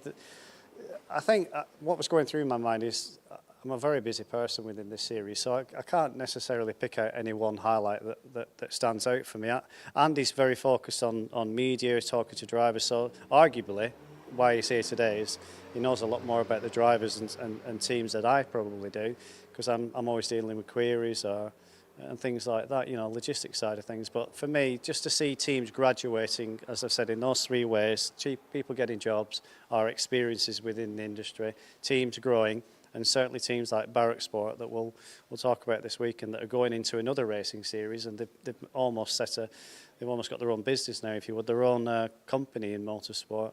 what was going through my mind is I'm a very busy person within this series, so I can't necessarily pick out any one highlight that stands out for me. Andy's very focused on media, talking to drivers, so arguably, why he's here today is he knows a lot more about the drivers and teams that I probably do, because I'm always dealing with queries and things like that, you know, logistics side of things. But for me, just to see teams graduating, as I've said, in those 3 ways, people getting jobs, our experiences within the industry, teams growing, and certainly teams like Brscc that we'll talk about this week and that are going into another racing series, and they've almost got their own business now, if you would, their own company in motorsport.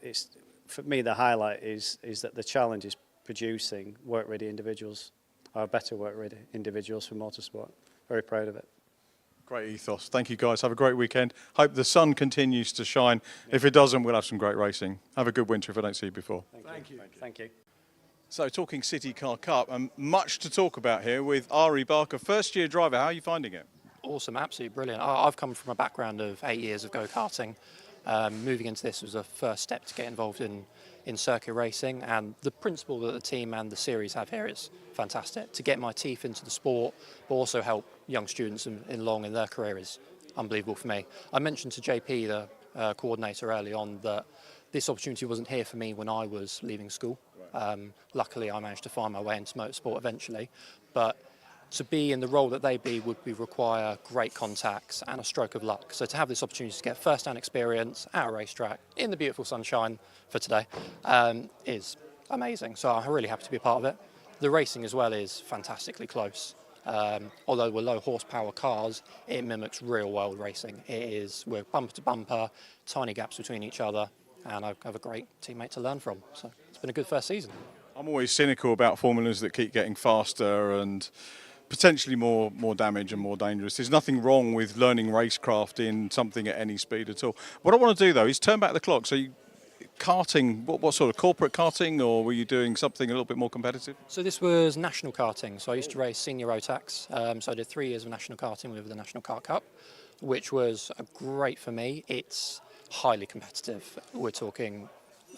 It's, for me, the highlight is that the challenge is producing work-ready individuals, or better work-ready individuals for motorsport. Very proud of it. Great ethos. Thank you, guys. Have a great weekend. Hope the sun continues to shine. Yeah. If it doesn't, we'll have some great racing. Have a good winter if I don't see you before. Thank you. So, talking City Car Cup, and much to talk about here with Ari Barker, first-year driver. How are you finding it? Awesome, absolutely brilliant. I've come from a background of 8 years of go-karting. Moving into this was a first step to get involved in circuit racing, and the principle that the team and the series have here is fantastic. To get my teeth into the sport, but also help young students along in their career is unbelievable for me. I mentioned to JP, the coordinator, early on that this opportunity wasn't here for me when I was leaving school. Luckily, I managed to find my way into motorsport eventually, but to be in the role that they be would require great contacts and a stroke of luck. So to have this opportunity to get first-hand experience at a racetrack in the beautiful sunshine for today is amazing. So I'm really happy to be a part of it. The racing as well is fantastically close. Although we're low horsepower cars, it mimics real world racing. We're bumper to bumper, tiny gaps between each other, and I have a great teammate to learn from. So it's been a good first season. I'm always cynical about formulas that keep getting faster and potentially more damage and more dangerous. There's nothing wrong with learning racecraft in something at any speed at all. What I want to do though is turn back the clock. So karting, what sort of corporate karting, or were you doing something a little bit more competitive? So this was national karting. So I used to race senior Rotax. So I did 3 years of national karting with the National Kart Cup, which was great for me. It's highly competitive. We're talking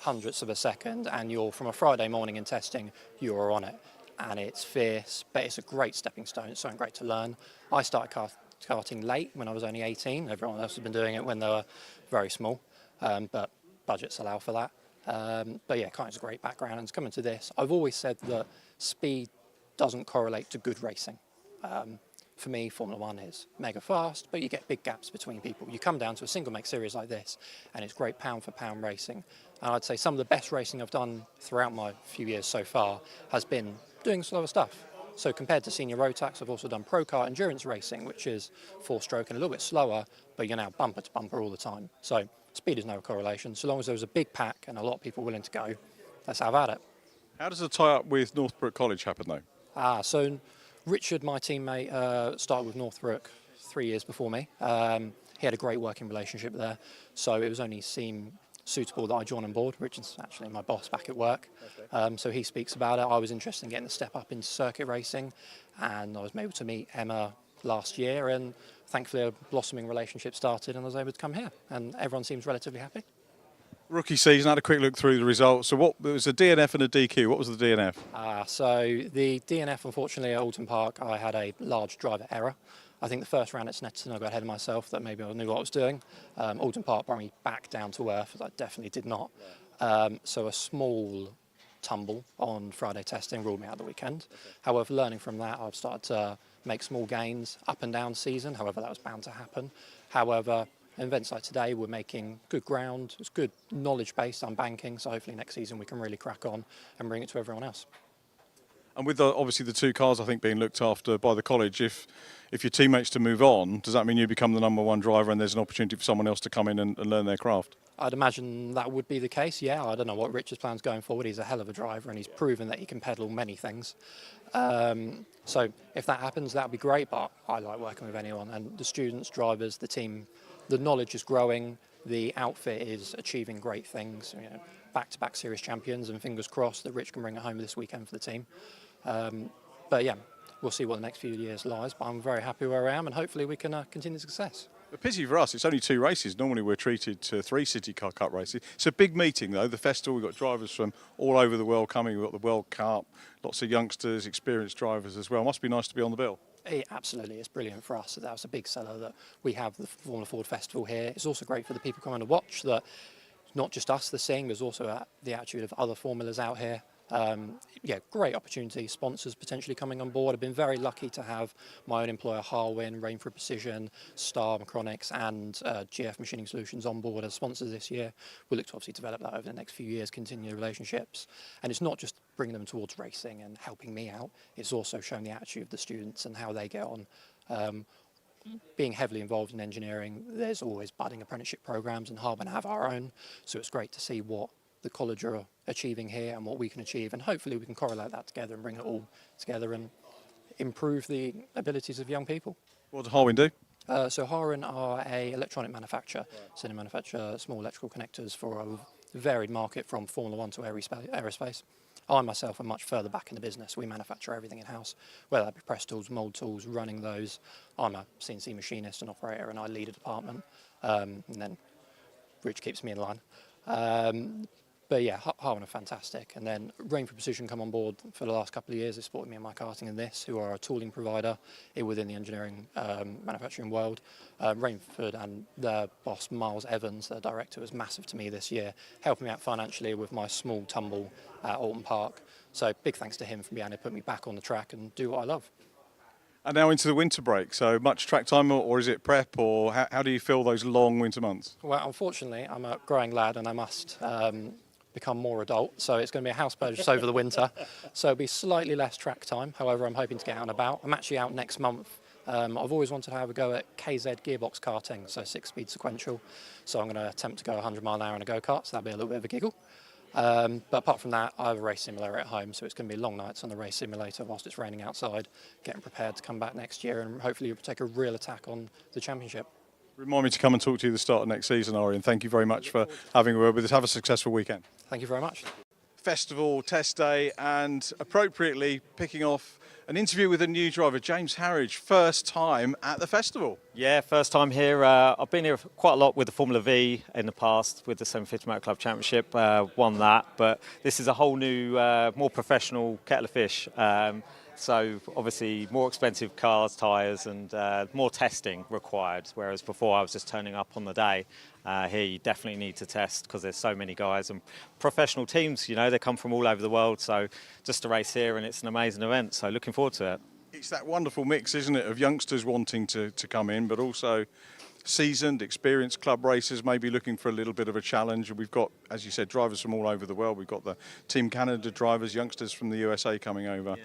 hundredths of a second, and you're from a Friday morning in testing, you're on it. And it's fierce, but it's a great stepping stone. It's something great to learn. I started karting late when I was only 18. Everyone else has been doing it when they were very small, but budgets allow for that. But yeah, karting's a great background. And coming to this, I've always said that speed doesn't correlate to good racing. For me, Formula One is mega fast, but you get big gaps between people. You come down to a single make series like this, and it's great pound for pound racing. And I'd say some of the best racing I've done throughout my few years so far has been doing slower stuff. So compared to senior Rotax, I've also done pro kart endurance racing, which is 4-stroke and a little bit slower, but you're now bumper to bumper all the time. So speed is no correlation. So long as there's a big pack and a lot of people willing to go, let's have at it. How does the tie-up with Northbrook College happen though? So Richard, my teammate, started with Northbrook 3 years before me. He had a great working relationship there, so it was only seemed suitable that I join on board. Richard's actually my boss back at work, so he speaks about it. I was interested in getting the step up into circuit racing, and I was able to meet Emma last year, and thankfully a blossoming relationship started, and I was able to come here, and everyone seems relatively happy. Rookie season, had a quick look through the results. So there was a DNF and a DQ. What was the DNF? So the DNF, unfortunately, at Alton Park, I had a large driver error. I think the first round at Snetterton, I got ahead of myself, that maybe I knew what I was doing. Alton Park brought me back down to earth, as I definitely did not. So a small tumble on Friday testing ruled me out the weekend. However, learning from that, I've started to make small gains up and down season. However, that was bound to happen. However, events like today, we're making good ground. It's good knowledge base on banking, so hopefully next season we can really crack on and bring it to everyone else. And with obviously the 2 cars, I think, being looked after by the college, if your teammates to move on, does that mean you become the #1 driver and there's an opportunity for someone else to come in and learn their craft? I'd imagine that would be the case, yeah. I don't know what Richard's plans going forward. He's a hell of a driver and he's proven that he can pedal many things. So if that happens, that would be great, but I like working with anyone. And the students, drivers, the team, the knowledge is growing, the outfit is achieving great things, back-to-back series champions, and fingers crossed that Rich can bring it home this weekend for the team. But yeah, we'll see what the next few years lies, but I'm very happy where I am, and hopefully we can continue success. A pity for us, it's only 2 races. Normally we're treated to 3 City Car Cup races. It's a big meeting though, the festival. We've got drivers from all over the world coming. We've got the World Cup, lots of youngsters, experienced drivers as well. Must be nice to be on the bill. Absolutely, it's brilliant for us. That was a big seller that we have the Formula Ford Festival here. It's also great for the people coming to watch that not just us the seeing, there's also the attitude of other formulas out here. Yeah, great opportunity. Sponsors potentially coming on board. I've been very lucky to have my own employer Harwin, Rainford Precision, Star Micronics and GF Machining Solutions on board as sponsors this year. We'll look to obviously develop that over the next few years, continue relationships. And it's not just bringing them towards racing and helping me out, it's also showing the attitude of the students and how they get on. Being heavily involved in engineering, there's always budding apprenticeship programs, and Harwin have our own, so it's great to see what the college are achieving here and what we can achieve, and hopefully we can correlate that together and bring it all together and improve the abilities of young people. What does Harwin do? So Harwin are a electronic manufacturer, so they manufacture small electrical connectors for a varied market from Formula 1 to aerospace. I myself am much further back in the business. We manufacture everything in-house, whether that be press tools, mould tools, running those. I'm a CNC machinist and operator, and I lead a department, and then Rich keeps me in line. But yeah, Harman are fantastic. And then Rainford Precision come on board for the last couple of years. They supported me in my karting in this, who are a tooling provider within the engineering manufacturing world. Rainford and their boss, Miles Evans, their director, was massive to me this year, helping me out financially with my small tumble at Alton Park. So big thanks to him for being able to put me back on the track and do what I love. And now into the winter break, so much track time, or is it prep, or how do you feel those long winter months? Well, unfortunately, I'm a growing lad and I must become more adult, so it's going to be a house purchase over the winter, so it'll be slightly less track time. However, I'm hoping to get out and about. I'm actually out next month. I've always wanted to have a go at KZ gearbox karting, so 6-speed sequential, so I'm going to attempt to go 100 mile an hour in a go-kart, so that'll be a little bit of a giggle. But apart from that, I have a race simulator at home, so it's going to be long nights on the race simulator whilst it's raining outside, getting prepared to come back next year and hopefully take a real attack on the championship. Remind me to come and talk to you at the start of next season, Ari, and thank you very much for having a word with us. Have a successful weekend. Thank you very much. Festival, test day, and appropriately picking off an interview with a new driver, James Harridge, first time at the festival. Yeah, first time here. I've been here quite a lot with the Formula V in the past, with the 750 Motor Club Championship, won that, but this is a whole new, more professional kettle of fish. So obviously more expensive cars, tyres, and more testing required, whereas before I was just turning up on the day. Here you definitely need to test because there's so many guys and professional teams, you know, they come from all over the world, so just to race here and it's an amazing event, so looking forward to it. It's that wonderful mix, isn't it, of youngsters wanting to come in, but also seasoned, experienced club racers maybe looking for a little bit of a challenge. We've got, as you said, drivers from all over the world. We've got the Team Canada drivers, youngsters from the USA coming over. Yeah.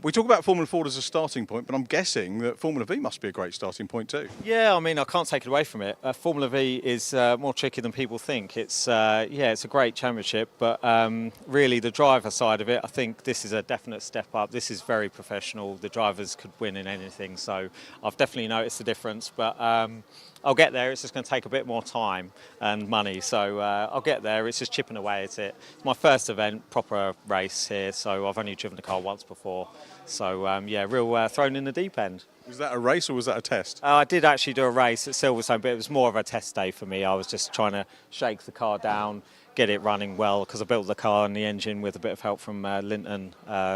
We talk about Formula Ford as a starting point, but I'm guessing that Formula V must be a great starting point too. Yeah, I mean, I can't take it away from it. Formula V is more tricky than people think. It's yeah, it's a great championship, but really the driver side of it, I think this is a definite step up. This is very professional. The drivers could win in anything, so I've definitely noticed the difference, but I'll get there. It's just going to take a bit more time and money, so I'll get there. It's just chipping away at it. It's my first event, proper race here, so I've only driven the car once before. So yeah, real thrown in the deep end. Was that a race or was that a test? I did actually do a race at Silverstone, but it was more of a test day for me. I was just trying to shake the car down, get it running well, because I built the car and the engine with a bit of help from Linton.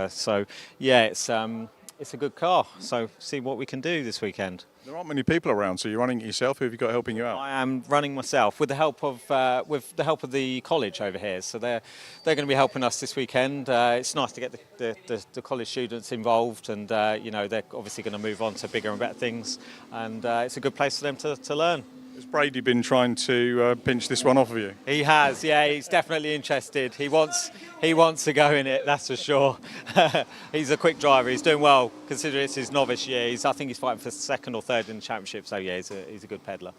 So yeah, it's a good car. So see what we can do this weekend. There aren't many people around, so you're running it yourself. Who have you got helping you out? I am running myself with the help of the college over here. So they're going to be helping us this weekend. It's nice to get the college students involved, and you know, they're obviously going to move on to bigger and better things, and it's a good place for them to learn. Has Brady been trying to pinch this one off of you? He has, yeah. He's definitely interested. He wants to go in it, that's for sure. He's a quick driver. He's doing well, considering it's his novice year. I think he's fighting for second or third in the championship. So yeah, he's a good peddler.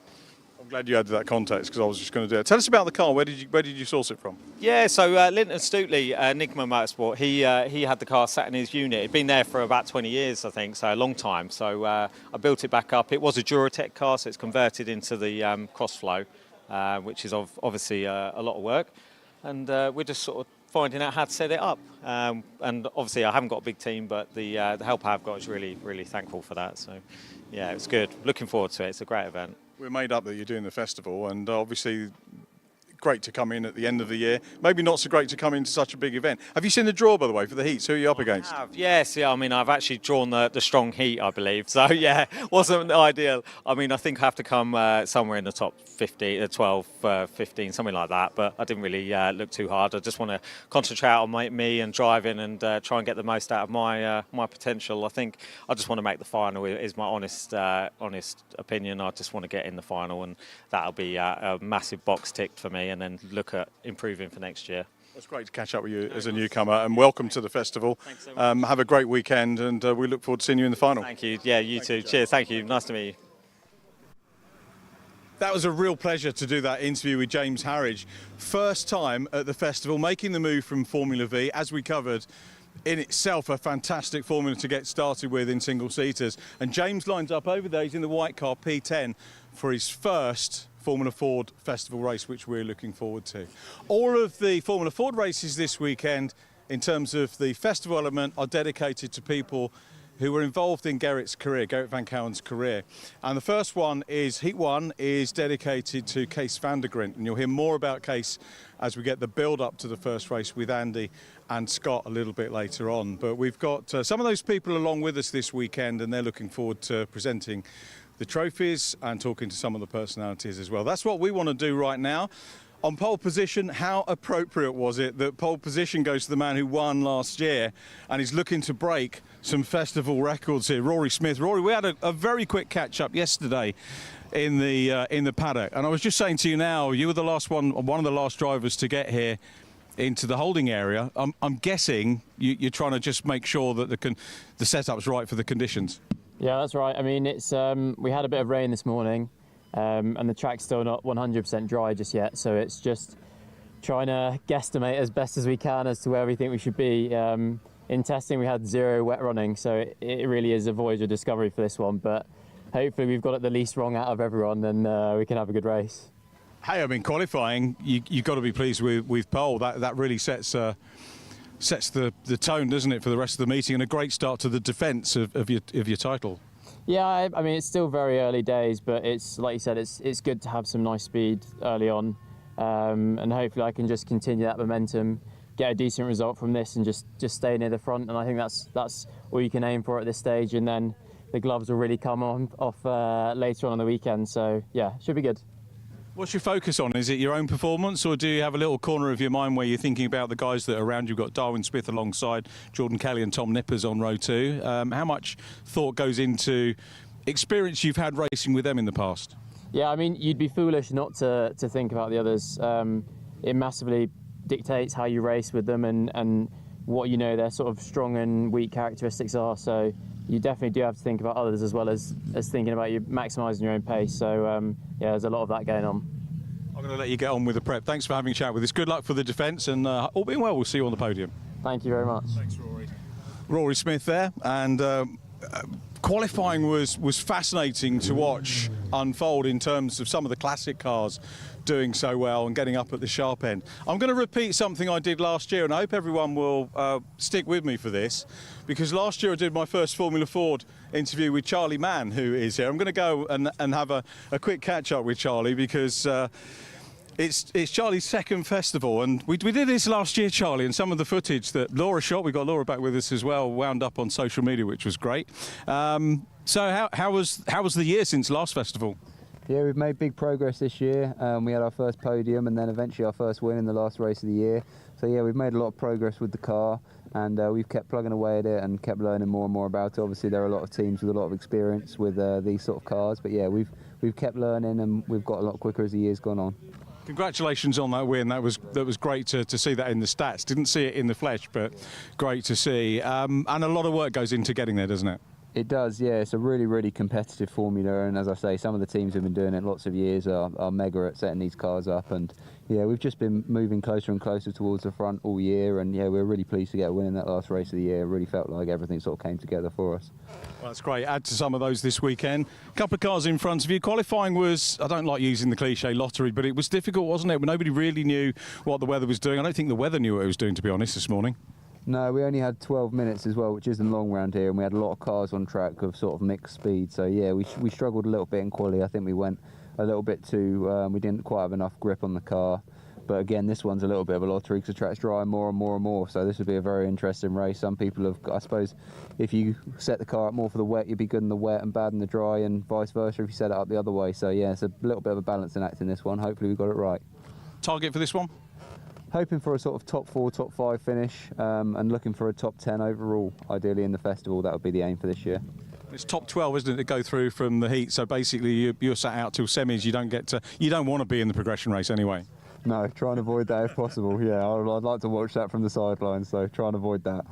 I'm glad you added that context because I was just going to do it. Tell us about the car. Where did you source it from? Yeah, so Linton Stootley, Enigma Motorsport, he had the car sat in his unit. It'd been there for about 20 years, I think, so a long time. So I built it back up. It was a Duratec car, so it's converted into the Crossflow, which is obviously a lot of work. And we're just sort of finding out how to set it up. And obviously I haven't got a big team, but the help I've got is really, really thankful for that. So yeah, it's good. Looking forward to it. It's a great event. We're made up that you're doing the festival, and obviously great to come in at the end of the year. Maybe not so great to come into such a big event. Have you seen the draw, by the way, for the heats? Who are you up against? Yes, yeah. I mean, I've actually drawn the strong heat, I believe. So yeah, wasn't ideal. I mean, I think I have to come somewhere in the top 50, 12, 15, something like that. But I didn't really look too hard. I just want to concentrate on me and driving and try and get the most out of my potential. I think I just want to make the final. Is my honest opinion. I just want to get in the final, and that'll be a massive box ticked for me. And then look at improving for next year. It's great to catch up with you as a newcomer, and welcome to the festival. Thanks so much. Have a great weekend, and we look forward to seeing you in the final. Thank you. Yeah, you too. Cheers. Thank you. Nice to meet you. That was a real pleasure to do that interview with James Harridge. First time at the festival, making the move from Formula V, as we covered. In itself, a fantastic formula to get started with in single-seaters. And James lines up over there. He's in the white car P10 for his first Formula Ford Festival race, which we're looking forward to. All of the Formula Ford races this weekend, in terms of the festival element, are dedicated to people who were involved in Gerrit Van Kouwen's career. And the first one is, Heat 1 is dedicated to Kees van der Grint, and you'll hear more about Kees as we get the build-up to the first race with Andy and Scott a little bit later on. But we've got some of those people along with us this weekend, and they're looking forward to presenting the trophies and talking to some of the personalities as well. That's what we want to do right now. On pole position, how appropriate was it that pole position goes to the man who won last year and is looking to break some festival records here, Rory Smith. Rory, we had a very quick catch-up yesterday in the paddock, and I was just saying to you now, you were the last one of the last drivers to get here into the holding area. I'm guessing you're trying to just make sure that the setup's right for the conditions. Yeah, that's right. I mean, it's we had a bit of rain this morning. And the track's still not 100% dry just yet, so it's just trying to guesstimate as best as we can as to where we think we should be. In testing, we had 0 wet running, so it really is a voyage of discovery for this one, but hopefully we've got it the least wrong out of everyone, and we can have a good race. Hey, I mean, qualifying, you've got to be pleased with pole. That really sets the tone, doesn't it, for the rest of the meeting, and a great start to the defence of your title. Yeah, I mean, it's still very early days, but it's like you said, it's good to have some nice speed early on, and hopefully I can just continue that momentum, get a decent result from this, and just stay near the front. And I think that's all you can aim for at this stage, and then the gloves will really come off later on the weekend. So yeah, should be good. What's your focus on? Is it your own performance, or do you have a little corner of your mind where you're thinking about the guys that are around you? You've got Darwin Smith alongside, Jordan Kelly and Tom Nippers on row 2. How much thought goes into experience you've had racing with them in the past? Yeah, I mean, you'd be foolish not to think about the others. It massively dictates how you race with them and what their sort of strong and weak characteristics are. So you definitely do have to think about others as well as thinking about you maximising your own pace. So yeah, there's a lot of that going on. I'm going to let you get on with the prep. Thanks for having a chat with us. Good luck for the defence, and all being well, we'll see you on the podium. Thank you very much. Thanks, Rory. Rory Smith there, and qualifying was fascinating to watch unfold in terms of some of the classic cars doing so well and getting up at the sharp end. I'm going to repeat something I did last year, and I hope everyone will stick with me for this, because last year I did my first Formula Ford interview with Charlie Mann, who is here. I'm going to go and have a quick catch-up with Charlie, because it's Charlie's second festival, and we did this last year, Charlie, and some of the footage that Laura shot, we got Laura back with us as well, wound up on social media, which was great. So how was the year since last festival? Yeah, we've made big progress this year. We had our first podium and then eventually our first win in the last race of the year. So yeah, we've made a lot of progress with the car, and we've kept plugging away at it and kept learning more and more about it. Obviously there are a lot of teams with a lot of experience with these sort of cars, but yeah, we've kept learning and we've got a lot quicker as the year's gone on. Congratulations on that win. That was great to see that in the stats. Didn't see it in the flesh, but great to see. And a lot of work goes into getting there, doesn't it? It does, yeah. It's a really, really competitive formula, and as I say, some of the teams who've been doing it lots of years are mega at setting these cars up, and yeah, we've just been moving closer and closer towards the front all year, and yeah, we're really pleased to get a win in that last race of the year. It really felt like everything sort of came together for us. Well, that's great. Add to some of those this weekend. A couple of cars in front of you. Qualifying was, I don't like using the cliche lottery, but it was difficult, wasn't it? Nobody really knew what the weather was doing. I don't think the weather knew what it was doing, to be honest, this morning. No, we only had 12 minutes as well, which isn't long round here, and we had a lot of cars on track of sort of mixed speed. So yeah, we struggled a little bit in quali. I think we went a little bit too, we didn't quite have enough grip on the car. But again, this one's a little bit of a lottery because the track's drying more and more and more. So this will be a very interesting race. Some people have, I suppose, if you set the car up more for the wet, you'd be good in the wet and bad in the dry, and vice versa if you set it up the other way. So yeah, it's a little bit of a balancing act in this one. Hopefully we got it right. Target for this one? Hoping for a sort of top 4, top 5 finish, and looking for a top 10 overall, ideally in the festival. That would be the aim for this year. It's top 12, isn't it, to go through from the heat? So basically, you're sat out till semis. You don't want to be in the progression race anyway. No, try and avoid that if possible. Yeah, I'd like to watch that from the sidelines. So try and avoid that.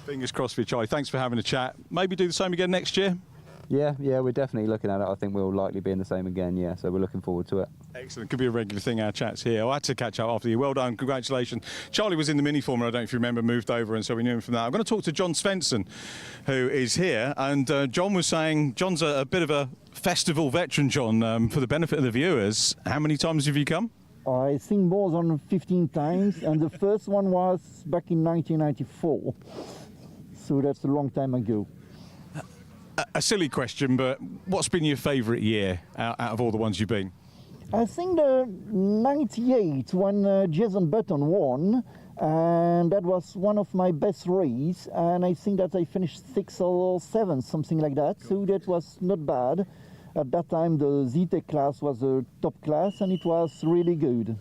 Fingers crossed for you, Charlie. Thanks for having a chat. Maybe do the same again next year. Yeah, we're definitely looking at it. I think we'll likely be in the same again, yeah, so we're looking forward to it. Excellent. Could be a regular thing, our chats here. I had to catch up after you. Well done. Congratulations. Charlie was in the mini formula, I don't know if you remember, moved over, and so we knew him from that. I'm going to talk to John Svensson, who is here, and John was saying, John's a bit of a festival veteran, John, for the benefit of the viewers. How many times have you come? I think more than 15 times, and the first one was back in 1994, so that's a long time ago. a silly question, but what's been your favourite year out of all the ones you've been? I think the 98 when Jason Button won, and that was one of my best races, and I think that I finished 6th or 7th, something like that, so that was not bad. At that time the Z-Tech class was a top class and it was really good.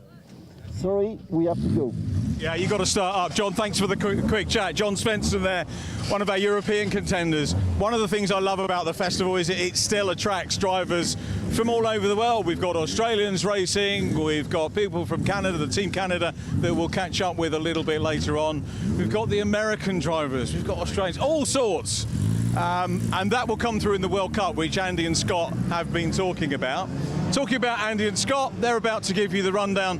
Sorry, we have to go. Yeah, you got to start up. John, thanks for the quick chat. John Svensson there, one of our European contenders. One of the things I love about the festival is it still attracts drivers from all over the world. We've got Australians racing, we've got people from Canada, the Team Canada, that we'll catch up with a little bit later on. We've got the American drivers, we've got Australians, all sorts. And that will come through in the World Cup, which Andy and Scott have been talking about. Talking about Andy and Scott, they're about to give you the rundown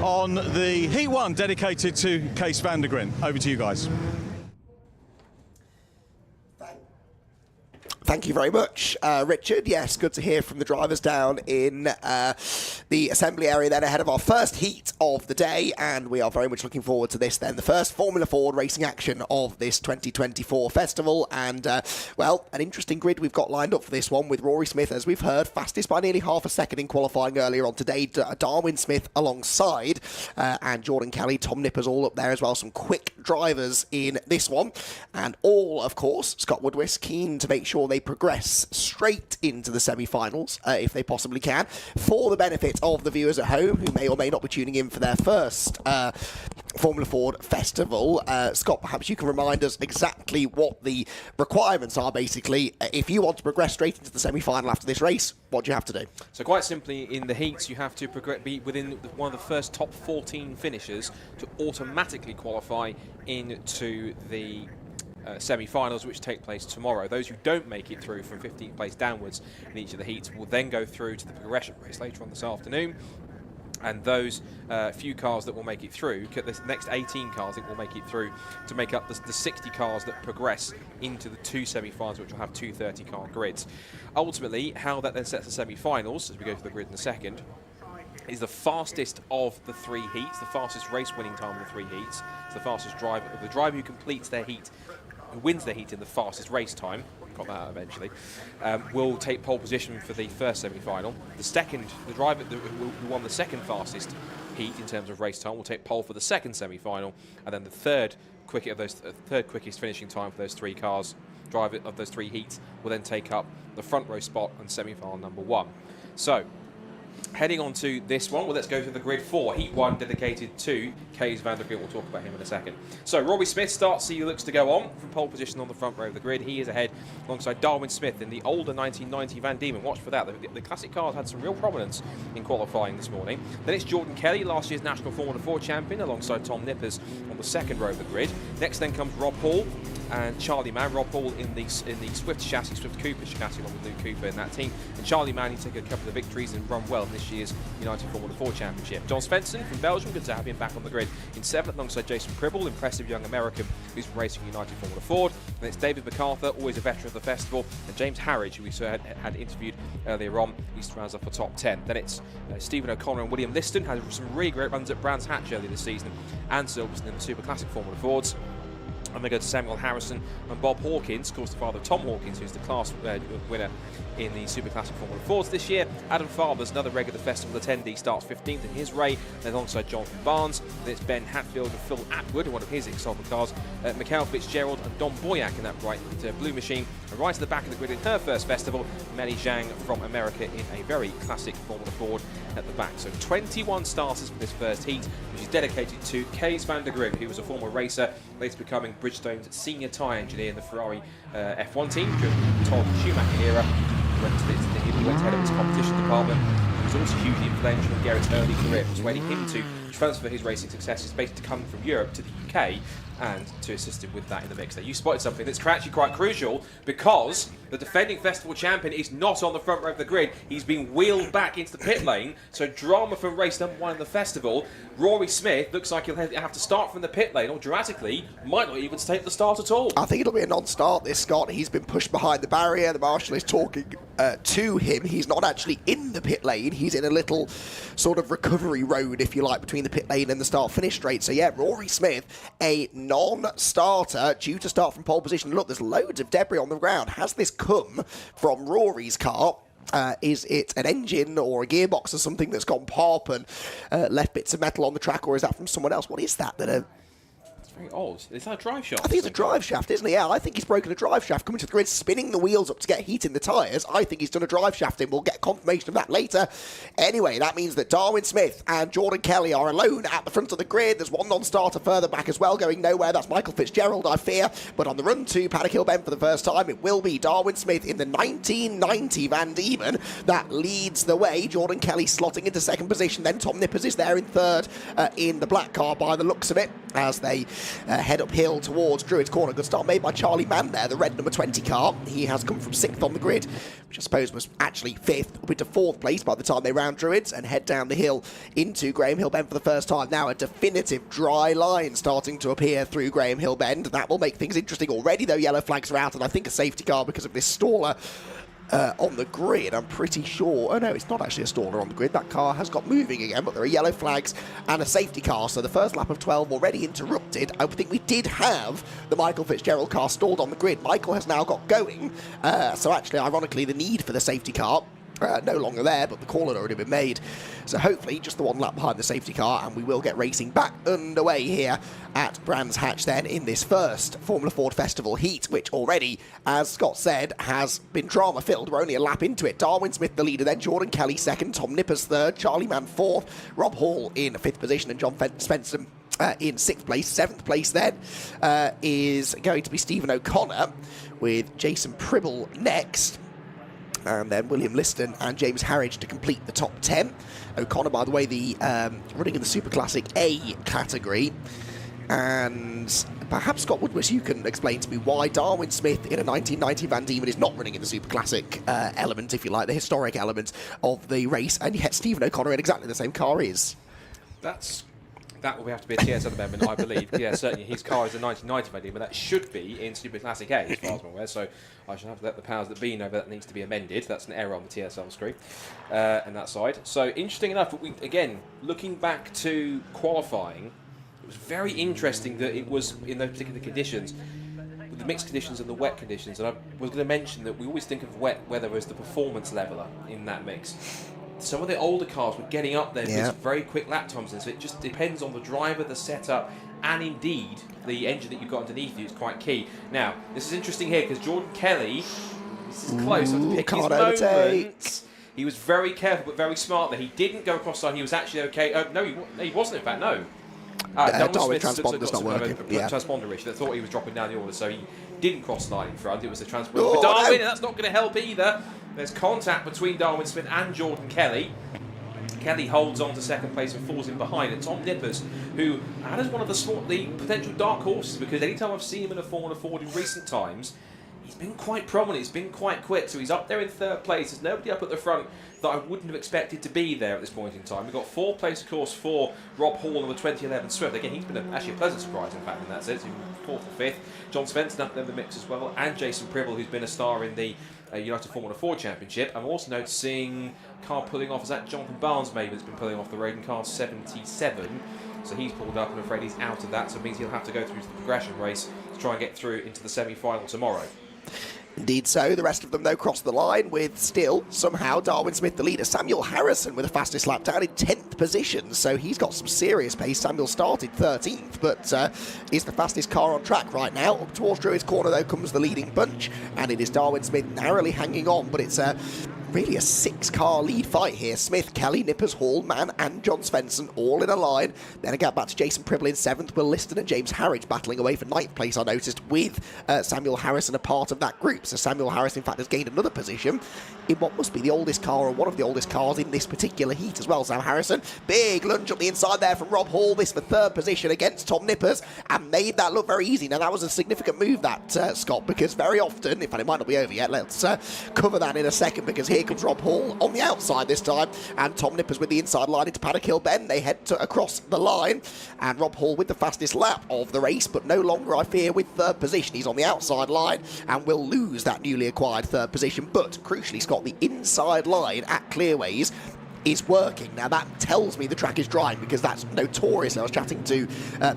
on the Heat 1 dedicated to Kees van der Grin. Over to you guys. Thank you very much, Richard. Yes, good to hear from the drivers down in the assembly area then ahead of our first heat of the day, and we are very much looking forward to this then, the first Formula Ford racing action of this 2024 festival, and well, an interesting grid we've got lined up for this one with Rory Smith, as we've heard, fastest by nearly half a second in qualifying earlier on today, Darwin Smith alongside, and Jordan Kelly, Tom Nippers all up there as well, some quick drivers in this one, and all, of course, Scott Woodwiss keen to make sure they progress straight into the semi-finals, if they possibly can, for the benefit of the viewers at home who may or may not be tuning in for their first Formula Ford festival. Scott, perhaps you can remind us exactly what the requirements are, basically. If you want to progress straight into the semi-final after this race, what do you have to do? So quite simply, in the heats, you have to be within one of the first top 14 finishers to automatically qualify into the semi-finals, which take place tomorrow. Those who don't make it through from 15th place downwards in each of the heats will then go through to the progression race later on this afternoon. And those few cars that will make it through, the next 18 cars I think will make it through to make up the 60 cars that progress into the two semi-finals, which will have two 30-car grids. Ultimately, how that then sets the semi-finals, as we go through the grid in a second, is the fastest of the three heats, the fastest race-winning time of the three heats. It's the fastest driver, the driver who completes their heat, who wins their heat in the fastest race time, got that out eventually, will take pole position for the first semi-final. The driver who won the second fastest heat in terms of race time will take pole for the second semi-final, and then the third quickest finishing time for those three cars, driver of those three heats, will then take up the front row spot on semi-final number 1. So, heading on to this one, well, let's go to the grid 4. Heat 1 dedicated to Kees van der Grin. We'll talk about him in a second. So, Rory Smith starts, he looks to go on from pole position on the front row of the grid. He is ahead alongside Darwin Smith in the older 1990 Van Diemen. Watch for that. The classic cars had some real prominence in qualifying this morning. Then it's Jordan Kelly, last year's National Formula 4 champion, alongside Tom Nippers on the second row of the grid. Next then comes Rob Hall and Charlie Mann. Rob Hall in the Swift chassis, Swift Cooper chassis, along with Luke Cooper in that team. And Charlie Mann, he took a couple of victories and run well in this year's United Formula 4 Championship. John Svensson from Belgium, good to have him back on the grid in 7th alongside Jason Cribble, impressive young American who's been racing United Formula Ford. And it's David MacArthur, always a veteran of the festival, and James Harridge, who we had interviewed earlier on. He rounds up for top 10. Then it's Stephen O'Connor and William Liston, had some really great runs at Brands Hatch earlier this season, and Silverstone in the Super Classic Formula Fords. And they go to Samuel Harrison and Bob Hawkins, of course the father of Tom Hawkins, who's the class winner in the Super Classic Formula Fords this year. Adam Farber's another regular festival attendee, starts 15th in his Ray, then alongside Jonathan Barnes. Then it's Ben Hatfield and Phil Atwood, one of his exciting cars, Mikhail Fitzgerald and Don Boyack in that bright blue machine. And right to the back of the grid in her first festival, Melly Zhang from America in a very classic Formula Ford at the back. So 21 starters for this first heat, which is dedicated to Kees van der Grin, who was a former racer, later becoming Bridgestone's senior tyre engineer in the Ferrari F1 team during the Todd Schumacher era. He went head of its competition department. He was also hugely influential in Garrett's early career, persuading him to transfer his racing successes basically to come from Europe to the UK and to assist him with that in the mix. Now, you spotted something that's actually quite crucial, because the defending festival champion is not on the front row of the grid. He's been wheeled back into the pit lane, so drama from race number 1 in the festival. Rory Smith looks like he'll have to start from the pit lane, or dramatically might not even take the start at all. I think it'll be a non-start, this, Scott. He's been pushed behind the barrier. The marshal is talking to him. He's not actually in the pit lane. He's in a little sort of recovery road, if you like, between the pit lane and the start-finish straight. So yeah, Rory Smith a non-starter due to start from pole position. Look, there's loads of debris on the ground. Has this come from Rory's car? Is it an engine or a gearbox or something that's gone pop and left bits of metal on the track, or is that from someone else? What is that? It's very odd. Is that a drive shaft? I think it's a drive shaft, isn't it? Yeah, I think he's broken a drive shaft coming to the grid, spinning the wheels up to get heat in the tyres. I think he's done a drive shaft in. We'll get confirmation of that later. Anyway, that means that Darwin Smith and Jordan Kelly are alone at the front of the grid. There's one non-starter further back as well, going nowhere. That's Michael Fitzgerald, I fear. But on the run to Paddock Hill Bend for the first time, it will be Darwin Smith in the 1990 Van Diemen that leads the way. Jordan Kelly slotting into second position. Then Tom Nippers is there in third in the black car by the looks of it, as they head uphill towards Druids Corner. Good start made by Charlie Mann there, the red number 20 car. He has come from 6th on the grid, which I suppose was actually 5th, up into 4th place by the time they round Druids and head down the hill into Graham Hill Bend for the first time. Now a definitive dry line starting to appear through Graham Hill Bend. That will make things interesting already, though. Yellow flags are out, and I think a safety car because of this staller on the grid, I'm pretty sure. Oh no, it's not actually a staller on the grid. That car has got moving again, but there are yellow flags and a safety car, so the first lap of 12 already interrupted. I think we did have the Michael Fitzgerald car stalled on the grid. Michael has now got going, so actually, ironically, the need for the safety car no longer there, but the call had already been made. So hopefully just the one lap behind the safety car, and we will get racing back underway here at Brands Hatch then in this first Formula Ford Festival heat, which already, as Scott said, has been drama-filled. We're only a lap into it. Darwin Smith the leader, then Jordan Kelly second, Tom Nippers third, Charlie Mann fourth, Rob Hall in 5th position, and John Spencer in 6th place. 7th place then is going to be Stephen O'Connor, with Jason Pribble next. And then William Liston and James Harridge to complete the top 10. O'Connor, by the way, the running in the Super Classic A category. And perhaps, Scott Woodward, you can explain to me why Darwin Smith in a 1990 Van Diemen is not running in the Super Classic element, if you like, the historic element of the race, and yet Stephen O'Connor in exactly the same car is. That will have to be a TSL amendment, I believe. Yeah, certainly his car is a 1990 Van Diemen, but that should be in Super Classic A, as far as I'm aware. So I should have to let the powers that be know that needs to be amended. That's an error on the TSL screen and that side. So interesting enough, but again, looking back to qualifying, it was very interesting that it was in those particular conditions, with the mixed conditions and the wet conditions. And I was going to mention that we always think of wet weather as the performance leveler in that mix. Some of the older cars were getting up there with very quick lap times, and so it just depends on the driver, the setup, and indeed the engine that you've got underneath you is quite key. Now, this is interesting here because Jordan Kelly, this is close, to pick his moment. He was very careful but very smart there. He didn't go across the line. He was actually okay. No, he wasn't, in fact, no. Darwin transponder's not working. Transponder issue. They thought he was dropping down the order, so he didn't cross the line in front. It was the transponder for Darwin, and that's not going to help either. There's contact between Darwin Smith and Jordan Kelly. Kelly holds on to second place and falls in behind. And Tom Nippers, who is one of the potential dark horses, because anytime I've seen him in a Formula Ford in recent times, he's been quite prominent, he's been quite quick, so he's up there in 3rd place. There's nobody up at the front that I wouldn't have expected to be there at this point in time. We've got 4th place, of course, for Rob Hall on the 2011 Swift. Again, he's been actually a pleasant surprise, in fact, in that sense. 4th or 5th. John Svensson up there in the mix as well, and Jason Pribble, who's been a star in the United Formula Ford Championship. I'm also noticing car pulling off. Is that Jonathan Barnes maybe that's been pulling off the road in car 77? So he's pulled up, and I'm afraid he's out of that, so it means he'll have to go through to the progression race to try and get through into the semi-final tomorrow. Indeed so. The rest of them, though, cross the line with still, somehow, Darwin Smith the leader. Samuel Harrison with the fastest lap down in 10th position, so he's got some serious pace. Samuel started 13th, but is the fastest car on track right now. Up towards Druids Corner, though, comes the leading bunch, and it is Darwin Smith narrowly hanging on, but it's really a 6-car lead fight here. Smith, Kelly, Nippers, Hall, Mann and John Svensson all in a line. Then I get back to Jason Pribble in 7th, Will Liston and James Harridge battling away for 9th place, I noticed, with Samuel Harrison a part of that group. So Samuel Harrison, in fact, has gained another position in what must be the oldest car, or one of the oldest cars in this particular heat as well. Sam Harrison, big lunge up the inside there from Rob Hall, this for 3rd position against Tom Nippers, and made that look very easy. Now that was a significant move, that Scott, because very often, in fact it might not be over yet, let's cover that in a second, because here comes Rob Hall on the outside this time, and Tom Nippers with the inside line into Paddock Hill Bend. They head across the line, and Rob Hall with the fastest lap of the race, but no longer, I fear, with 3rd position. He's on the outside line and will lose that newly acquired 3rd position, but crucially, Scott, the inside line at Clearways is working. Now that tells me the track is drying, because that's notorious. I was chatting to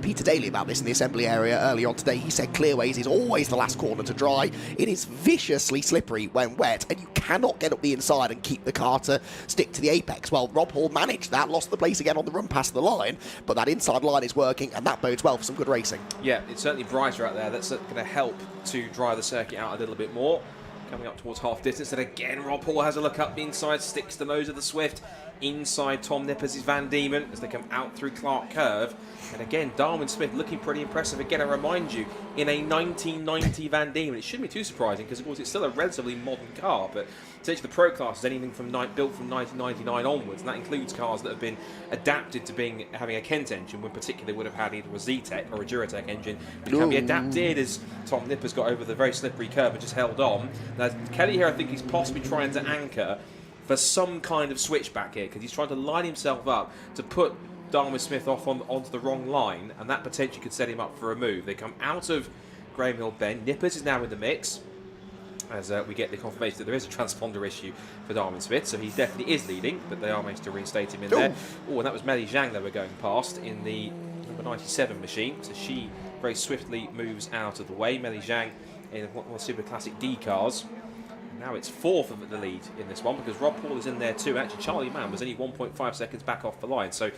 Peter Daly about this in the assembly area early on today. He said clearways is always the last corner to dry. It is viciously slippery when wet, and you cannot get up the inside and keep the car to stick to the apex. Well, Rob Hall managed that, lost the place again on the run past the line, but that inside line is working, and that bodes well for some good racing. Yeah, it's certainly brighter out there. That's going to help to dry the circuit out a little bit more. Coming up towards half distance, and again Rob Hall has a look up the inside, sticks the nose of the Swift inside Tom Nippers' Van Diemen as they come out through Clark Curve. And again, Darwin Smith looking pretty impressive. Again, I remind you, in a 1990 Van Diemen, it shouldn't be too surprising because, of course, it's still a relatively modern car, but essentially the Pro Class is anything from built from 1999 onwards, and that includes cars that have been adapted to having a Kent engine, when particularly would have had either a Z-Tech or a Duratec engine, which can be adapted, as Tom Nippers got over the very slippery curve and just held on. Now, Kelly here, I think he's possibly trying to anchor for some kind of switchback here, because he's trying to line himself up to put Darwin Smith off onto the wrong line, and that potentially could set him up for a move. They come out of Graham Hill Bend. Nippers is now in the mix, as we get the confirmation that there is a transponder issue for Darwin Smith, so he definitely is leading, but they are managed to reinstate him in there. Oh, and that was Meli Zhang they were going past in the number 97 machine, so she very swiftly moves out of the way. Meli Zhang in one of the Super Classic D cars. Now it's fourth of the lead in this one, because Rob Hall is in there too. Actually, Charlie Mann was only 1.5 seconds back off the line. So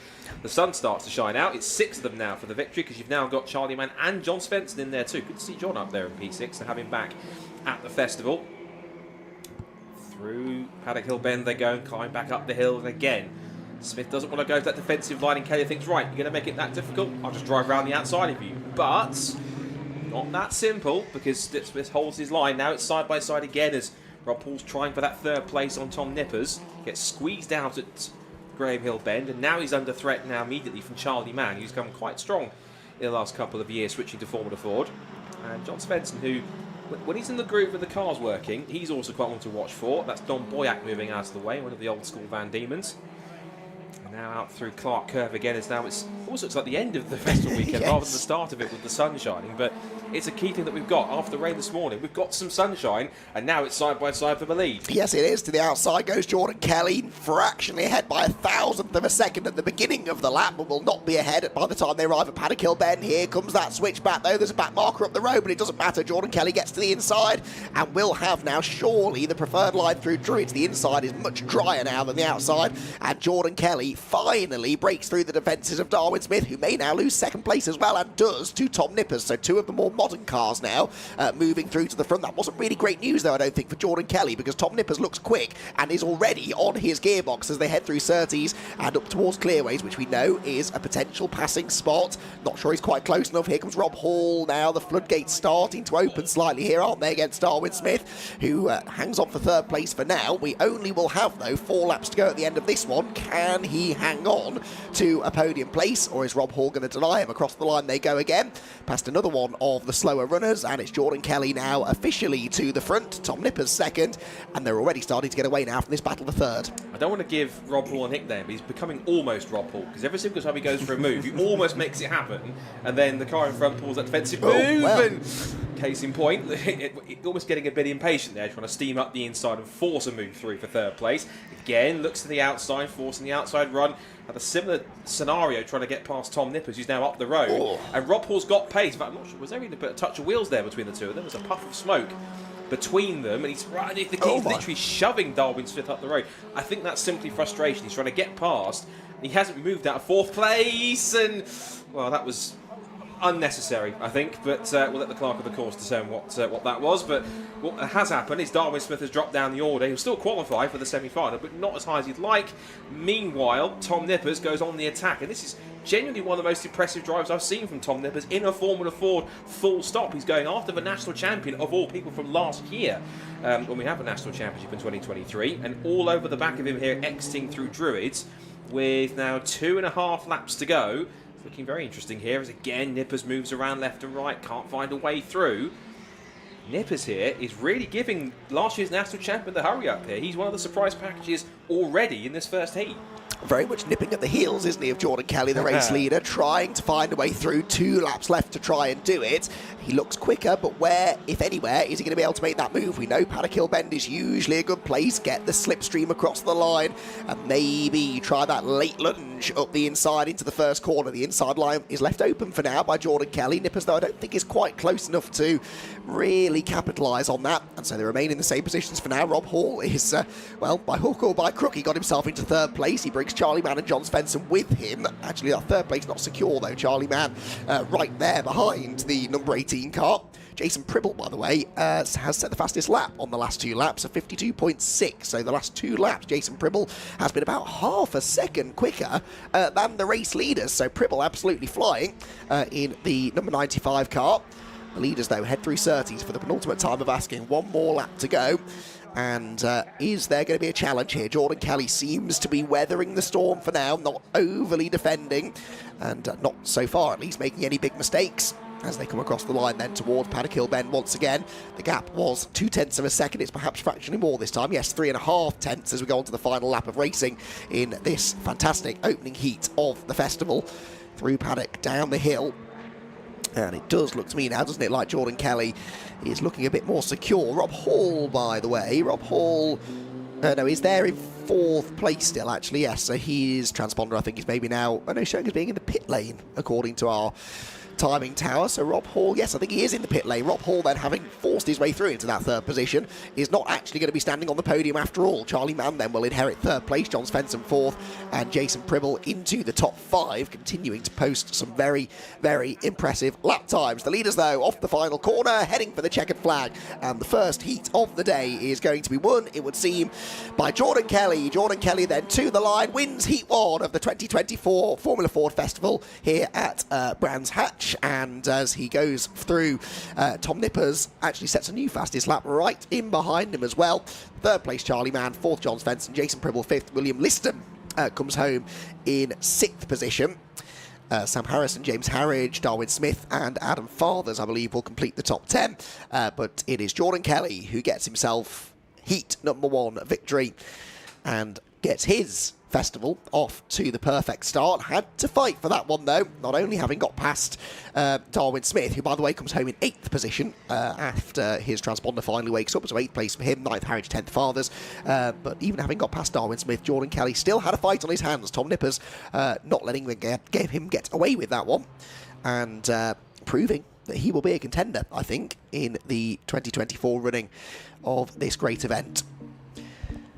the sun starts to shine out. It's 6 of them now for the victory, because you've now got Charlie Mann and John Svensson in there too. Good to see John up there in P6 to have him back at the festival. Through Paddock Hill Bend they go and climb back up the hill. And again, Smith doesn't want to go to that defensive line, and Kelly thinks, right, you're going to make it that difficult? I'll just drive around the outside of you. But not that simple, because Smith holds his line. Now it's side by side again as Rob Hall's trying for that third place on Tom Nippers. Gets squeezed out at Graham Hill Bend, and now he's under threat now immediately from Charlie Mann, who's come quite strong in the last couple of years, switching to Formula Ford. And John Svensson, who, when he's in the groove with the cars working, he's also quite one to watch for. That's Don Boyack moving out of the way, one of the old school Van Diemens. Now out through Clark Curve again, as now it's also looks like the end of the festival weekend rather than the start of it with the sun shining. But it's a key thing that we've got after the rain this morning. We've got some sunshine, and now it's side by side for the lead. Yes, it is. To the outside goes Jordan Kelly, fractionally ahead by 1,000th of a second at the beginning of the lap, but will not be ahead by the time they arrive at Paddock Hill Bend. Here comes that switchback, though. There's a back marker up the road, but it doesn't matter. Jordan Kelly gets to the inside and will have now surely the preferred line through Druids. The inside is much drier now than the outside, and Jordan Kelly finally breaks through the defences of Darwin Smith, who may now lose second place as well, and does, to Tom Nippers. So 2 of the more modern cars now moving through to the front. That wasn't really great news, though, I don't think, for Jordan Kelly, because Tom Nippers looks quick and is already on his gearbox as they head through Surtees and up towards Clearways, which we know is a potential passing spot. Not sure he's quite close enough. Here comes Rob Hall now. The floodgates starting to open slightly here, aren't they, against Darwin Smith, who hangs on for third place for now. We only will have, though, 4 laps to go at the end of this one. Can he hang on to a podium place, or is Rob Hall going to deny him? Across the line they go again, past another one of the slower runners, and it's Jordan Kelly now officially to the front, Tom Nippers second, and they're already starting to get away now from this battle for third. I don't want to give Rob Hall a nickname, but he's becoming almost Rob Hall, because every single time he goes for a move, he almost makes it happen, and then the car in front pulls that defensive move, and case in point, almost getting a bit impatient there, trying to steam up the inside and force a move through for third place. Again, looks to the outside, forcing the outside run. Had a similar scenario trying to get past Tom Nippers, who's now up the road. And Rob Hall's got pace. In fact, I'm not sure, was there even a touch of wheels there between the two? There was a puff of smoke between them, and he's literally shoving Darwin Smith up the road. I think that's simply frustration. He's trying to get past, and he hasn't moved out of 4th place, and, well, that was unnecessary, I think, but we'll let the clerk of the course determine what that was. But what has happened is Darwin Smith has dropped down the order. He'll still qualify for the semi-final, but not as high as he'd like. Meanwhile, Tom Nippers goes on the attack, and this is genuinely one of the most impressive drives I've seen from Tom Nippers in a Formula Ford full stop. He's going after the national champion of all people from last year, when we have a national championship in 2023, and all over the back of him here, exiting through Druids, with now 2.5 laps to go. Looking very interesting here as again Nippers moves around left and right, can't find a way through. Nippers here is really giving last year's national champion the hurry up here. He's one of the surprise packages already in this first heat. very much nipping at the heels, isn't he, of Jordan Kelly, the race leader, trying to find a way through. 2 laps left to try and do it. He looks quicker, but where, if anywhere, is he going to be able to make that move? We know Paddock Hill Bend is usually a good place. Get the slipstream across the line and maybe try that late lunge up the inside into the first corner. The inside line is left open for now by Jordan Kelly. Nippers, though, I don't think is quite close enough to really capitalise on that, and so they remain in the same positions for now. Rob Hall is, well, by hook or by crook, he got himself into 3rd place. He brings Charlie Mann and John Svensson with him. Actually, that 3rd place not secure, though. Charlie Mann right there behind the number 18 car. Jason Pribble, by the way, has set the fastest lap on the last 2 laps of 52.6. So the last 2 laps, Jason Pribble has been about half a second quicker than the race leaders. So Pribble absolutely flying in the number 95 car. The leaders, though, head through Surtees for the penultimate time of asking. 1 more lap to go. And is there going to be a challenge here? Jordan Kelly seems to be weathering the storm for now, not overly defending, and not so far at least making any big mistakes as they come across the line then towards Paddock Hill Bend once again. The gap was 0.2 of a second. It's perhaps fractionally more this time. Yes, 3.5 tenths as we go on to the final lap of racing in this fantastic opening heat of the festival. Through Paddock, down the hill. And it does look to me now, doesn't it, like Jordan Kelly is looking a bit more secure. Rob Hall, by the way. Rob Hall, no, he's there in 4th place still, actually, yes. So his transponder, I think, is maybe now, I know, showing as being in the pit lane, according to our timing tower. So Rob Hall, yes, I think he is in the pit lane. Rob Hall, then, having forced his way through into that 3rd position, is not actually going to be standing on the podium after all. Charlie Mann then will inherit 3rd place, John Svensson 4th, and Jason Pribble into the top 5, continuing to post some very, very impressive lap times. The leaders, though, off the final corner, heading for the checkered flag, and the first heat of the day is going to be won, it would seem, by Jordan Kelly. Jordan Kelly then to the line, wins Heat 1 of the 2024 Formula Ford Festival here at Brands Hatch. And as he goes through, Tom Nippers actually sets a new fastest lap right in behind him as well. 3rd place Charlie Mann, 4th John Svensson, Jason Pribble 5th, William Liston comes home in 6th position. Sam Harrison, James Harridge, Darwin Smith and Adam Fathers, I believe, will complete the top 10. But it is Jordan Kelly who gets himself heat number 1 victory and gets his festival off to the perfect start. Had to fight for that one, though, not only having got past Darwin Smith, who, by the way, comes home in 8th position after his transponder finally wakes up. So 8th place for him, 9th Harridge, 10th Fathers. But even having got past Darwin Smith, Jordan Kelly still had a fight on his hands. Tom Nippers not letting him get away with that one, and proving that he will be a contender, I think, in the 2024 running of this great event.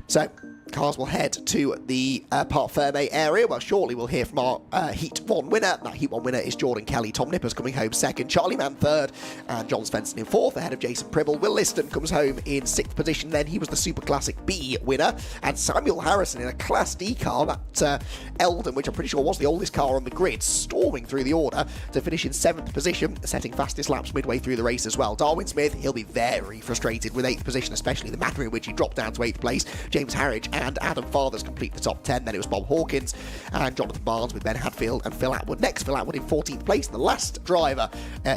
So cars will head to the Parc Fermé area. Well, shortly we'll hear from our Heat 1 winner. That Heat 1 winner is Jordan Kelly. Tom Nippers coming home 2nd, Charlie Mann 3rd, and John Svensson in 4th, ahead of Jason Pribble. Will Liston comes home in 6th position. Then he was the Super Classic B winner. And Samuel Harrison in a Class D car, that Eldon, which I'm pretty sure was the oldest car on the grid, storming through the order to finish in 7th position, setting fastest laps midway through the race as well. Darwin Smith, he'll be very frustrated with 8th position, especially the manner in which he dropped down to 8th place. James Harridge and Adam Fathers complete the top 10. Then it was Bob Hawkins and Jonathan Barnes with Ben Hadfield and Phil Atwood next. Phil Atwood in 14th place, the last driver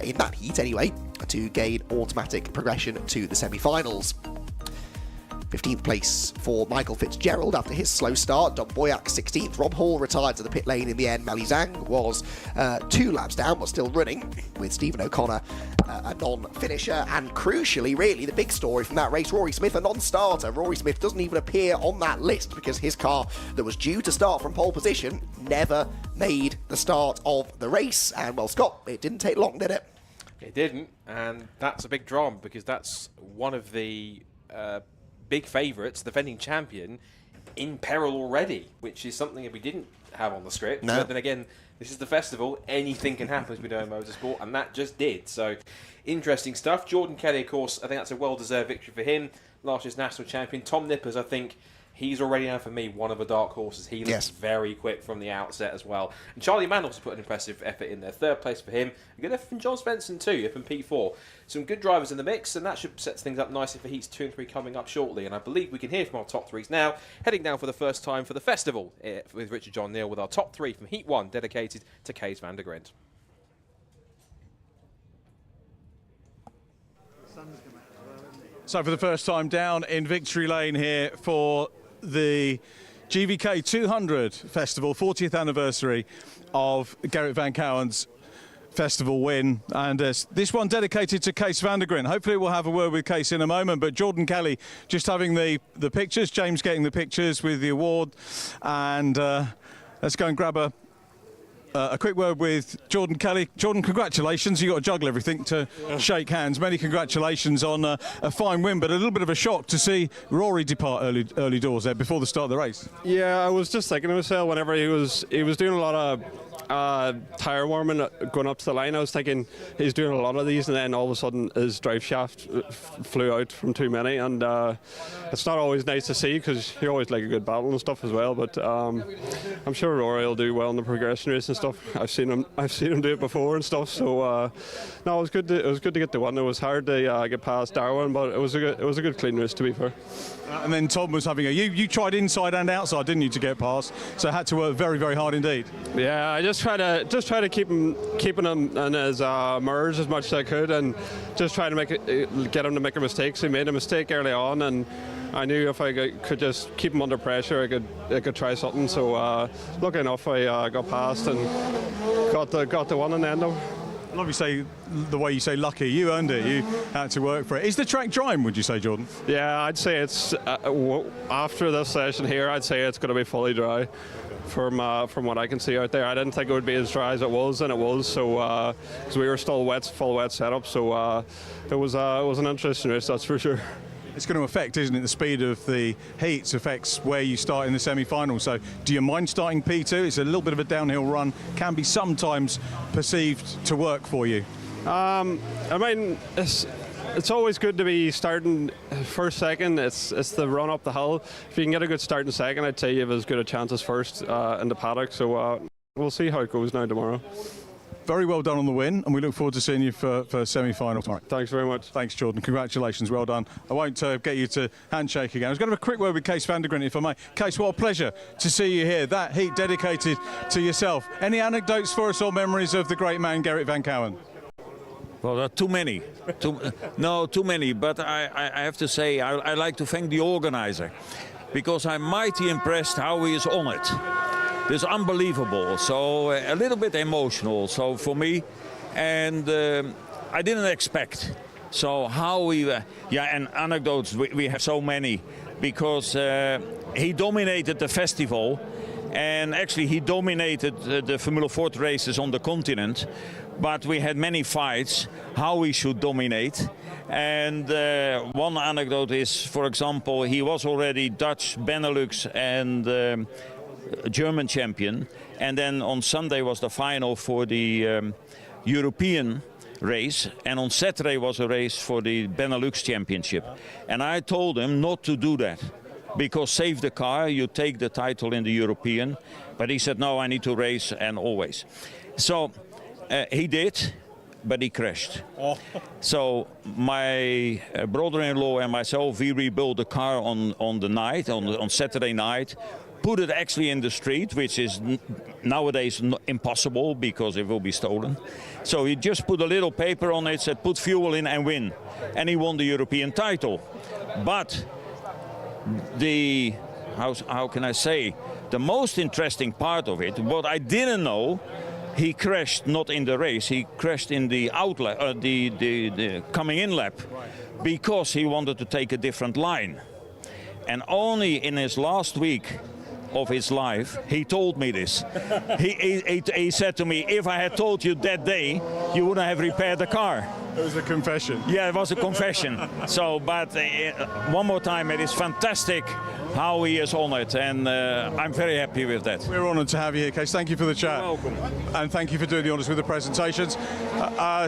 in that heat anyway, to gain automatic progression to the semi-finals. 15th place for Michael Fitzgerald after his slow start. Don Boyack 16th. Rob Hall retired to the pit lane in the end. Meli Zhang was 2 laps down but still running, with Stephen O'Connor a non-finisher. And crucially, really, the big story from that race, Rory Smith, a non-starter. Rory Smith doesn't even appear on that list because his car that was due to start from pole position never made the start of the race. And, well, Scott, it didn't take long, did it? It didn't, and that's a big drama because that's one of the big favourites, defending champion, in peril already, which is something that we didn't have on the script. No. But then again, this is the festival, anything can happen as we know in motorsport, and that just did. So, interesting stuff. Jordan Kelly, of course, I think that's a well-deserved victory for him. Last year's national champion. Tom Nippers, I think he's already now, for me, one of the dark horses. He looks very quick from the outset as well. And Charlie Mann also put an impressive effort in there. 3rd place for him. A good effort from John Svensson too, up in P4. Some good drivers in the mix, and that should set things up nicely for Heats 2 and 3 coming up shortly. And I believe we can hear from our top 3s now, heading down for the first time for the festival with Richard John Neal, with our top 3 from Heat 1 dedicated to Kees van der Grint. So for the first time down in victory lane here for the GVK 200 Festival, 40th anniversary of Gerrit Van Kouwen's festival win, and this one dedicated to Kees van der Grin. Hopefully we'll have a word with Kees in a moment, but Jordan Kelly just having the pictures, James getting the pictures with the award, and let's go and grab a quick word with Jordan Kelly. Jordan, congratulations. You've got to juggle everything to shake hands. Many congratulations on a fine win, but a little bit of a shock to see Rory depart early doors there before the start of the race. Yeah, I was just thinking to myself whenever he was doing a lot of tyre warming going up to the line. I was thinking he's doing a lot of these, and then all of a sudden his drive shaft flew out from too many, and it's not always nice to see because you always like a good battle and stuff as well. But I'm sure Rory will do well in the progression race and stuff. I've seen him do it before and stuff. So no, it was good to get the win. It was hard to get past Darwin, but it was a good clean race, to be fair. And then Tom was having you tried inside and outside, didn't you, to get past? So had to work very, very hard indeed. Yeah, I just try to keeping him in his merge as much as I could, and just try to get him to make a mistake. So he made a mistake early on, and I knew if I could just keep him under pressure, I could try something. So lucky enough, I got past and got the one in the end of. I love you say the way you say lucky. You earned it. You had to work for it. Is the track drying, would you say, Jordan? Yeah, I'd say it's after this session here, I'd say it's going to be fully dry. From what I can see out there, I didn't think it would be as dry as it was, and it was. So because we were still full wet setup, so it was an interesting race, that's for sure. It's going to affect, isn't it? The speed of the heats affects where you start in the semi-final. So do you mind starting P2? It's a little bit of a downhill run, can be sometimes perceived to work for you. I mean, it's always good to be starting first, second. It's the run up the hill. If you can get a good start in second, I'd say you have as good a chance as first in the paddock. So we'll see how it goes now tomorrow. Very well done on the win, and we look forward to seeing you for semi-final tomorrow. Thanks very much. Thanks, Jordan. Congratulations. Well done. I won't get you to handshake again. I was going to have a quick word with Kees van der Grin, if I may. Kees, what a pleasure to see you here. That heat dedicated to yourself. Any anecdotes for us or memories of the great man, Gerrit Van Kouwen? Well, there are too many. Too many. But I have to say, I like to thank the organizer, because I'm mighty impressed how he is on it. It's unbelievable, so a little bit emotional, so for me, and I didn't expect. So how we, and anecdotes, we have so many, because he dominated the festival, and actually he dominated the Formula Ford races on the continent, but we had many fights how we should dominate. And one anecdote is, for example, he was already Dutch, Benelux, and German champion, and then on Sunday was the final for the European race, and on Saturday was a race for the Benelux Championship. And I told him not to do that, because save the car, you take the title in the European. But he said, no, I need to race, and always. So he did, but he crashed. So my brother-in-law and myself, we rebuilt the car on the night, on Saturday night, put it actually in the street, which is nowadays impossible because it will be stolen. So he just put a little paper on it, said put fuel in and win. And he won the European title. But the, how can I say, the most interesting part of it, what I didn't know, he crashed not in the race, he crashed in the outlet, the coming in lap, because he wanted to take a different line. And only in his last week of his life, he told me this. He said to me, if I had told you that day, you wouldn't have repaired the car. It was a confession. Yeah, it was a confession. So, but one more time, it is fantastic how he is on it, and I'm very happy with that. We're honoured to have you here, Kees. Thank you for the chat. You're welcome. And thank you for doing the honours with the presentations.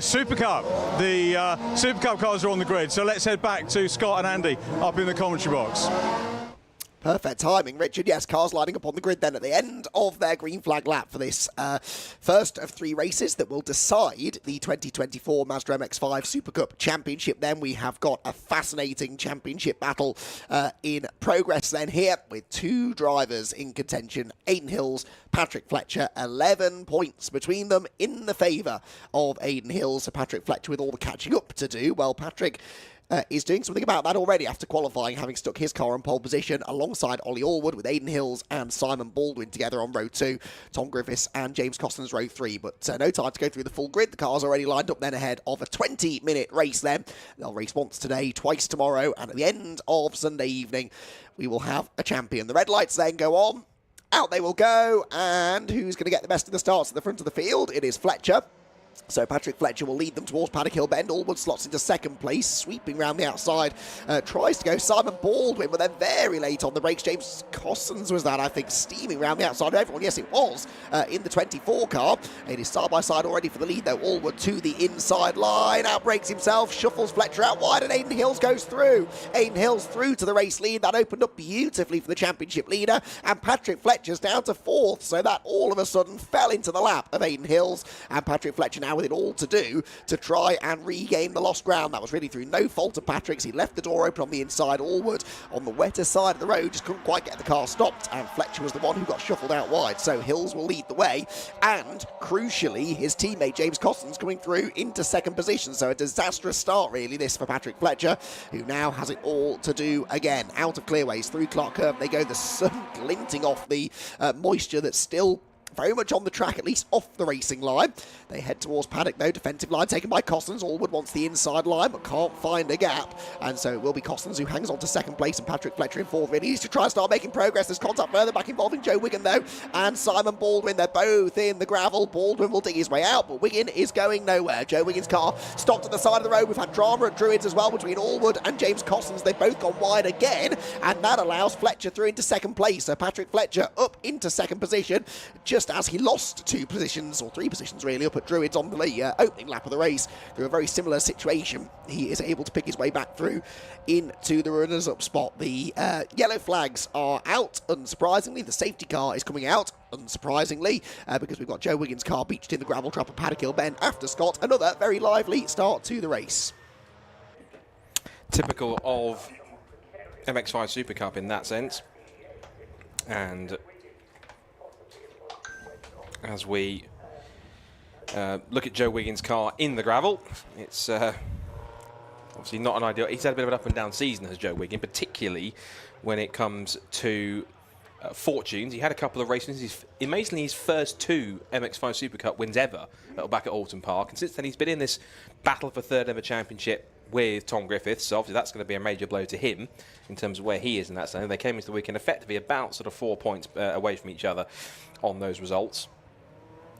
Super Cup. The Super Cup cars are on the grid, so let's head back to Scott and Andy up in the commentary box. Perfect timing, Richard. Yes, cars lining up on the grid then at the end of their green flag lap for this first of 3 races that will decide the 2024 Mazda MX-5 Super Cup Championship. Then we have got a fascinating championship battle in progress then here, with 2 drivers in contention. Aidan Hills, Patrick Fletcher, 11 points between them in the favour of Aidan Hills. So Patrick Fletcher with all the catching up to do. Well, Patrick is doing something about that already after qualifying, having stuck his car on pole position alongside Ollie Allwood with Aidan Hills and Simon Baldwin together on row 2, Tom Griffiths and James Costner's row 3. But no time to go through the full grid. The car's already lined up then ahead of a 20-minute race then. They'll race once today, twice tomorrow, and at the end of Sunday evening, we will have a champion. The red lights then go on. Out they will go, and who's going to get the best of the starts at the front of the field? It is Fletcher. So Patrick Fletcher will lead them towards Paddock Hill Bend. Allwood slots into second place, sweeping round the outside. Tries to go Simon Baldwin, but then very late on the brakes. James Cossons was that, I think, steaming round the outside of everyone. Yes, it was in the 24 car. It is side by side already for the lead, though. Allwood to the inside line. Outbrakes himself, shuffles Fletcher out wide, and Aidan Hills goes through. Aidan Hills through to the race lead. That opened up beautifully for the championship leader, and Patrick Fletcher's down to 4th. So that all of a sudden fell into the lap of Aidan Hills, and Patrick Fletcher now with it all to do to try and regain the lost ground. That was really through no fault of Patrick's. He left the door open on the inside. Allwood on the wetter side of the road just couldn't quite get the car stopped, and Fletcher was the one who got shuffled out wide. So Hills will lead the way, and crucially his teammate James Cossons coming through into second position. So a disastrous start really this for Patrick Fletcher, who now has it all to do again. Out of clearways, through Clark Curve they go, the sun glinting off the moisture that's still very much on the track, at least off the racing line. They head towards Paddock, though. Defensive line taken by Costons. Allwood wants the inside line, but can't find a gap. And so it will be Costons who hangs on to second place, and Patrick Fletcher in 4th. He needs to try and start making progress. There's contact further back involving Joe Wiggin, though, and Simon Baldwin. They're both in the gravel. Baldwin will dig his way out, but Wiggin is going nowhere. Joe Wiggin's car stopped at the side of the road. We've had drama at Druids as well between Allwood and James Costons. They've both gone wide again, and that allows Fletcher through into second place. So Patrick Fletcher up into second position, just as he lost 2 positions, or 3 positions really, up at Druids on the opening lap of the race. Through a very similar situation, he is able to pick his way back through into the runners-up spot. The yellow flags are out, unsurprisingly. The safety car is coming out, unsurprisingly, because we've got Joe Wiggins' car beached in the gravel trap at Paddock Hill Bend after Scott. Another very lively start to the race. Typical of MX-5 Super Cup in that sense. And as we look at Joe Wiggins' car in the gravel, it's obviously not an ideal. He's had a bit of an up and down season, has Joe Wiggins, particularly when it comes to fortunes. He had a couple of races. He's amazingly his first 2 MX-5 Super Cup wins ever back at Alton Park, and since then he's been in this battle for 3rd ever championship with Tom Griffiths. So obviously that's going to be a major blow to him in terms of where he is in that zone. They came into the weekend effectively about sort of 4 points away from each other on those results.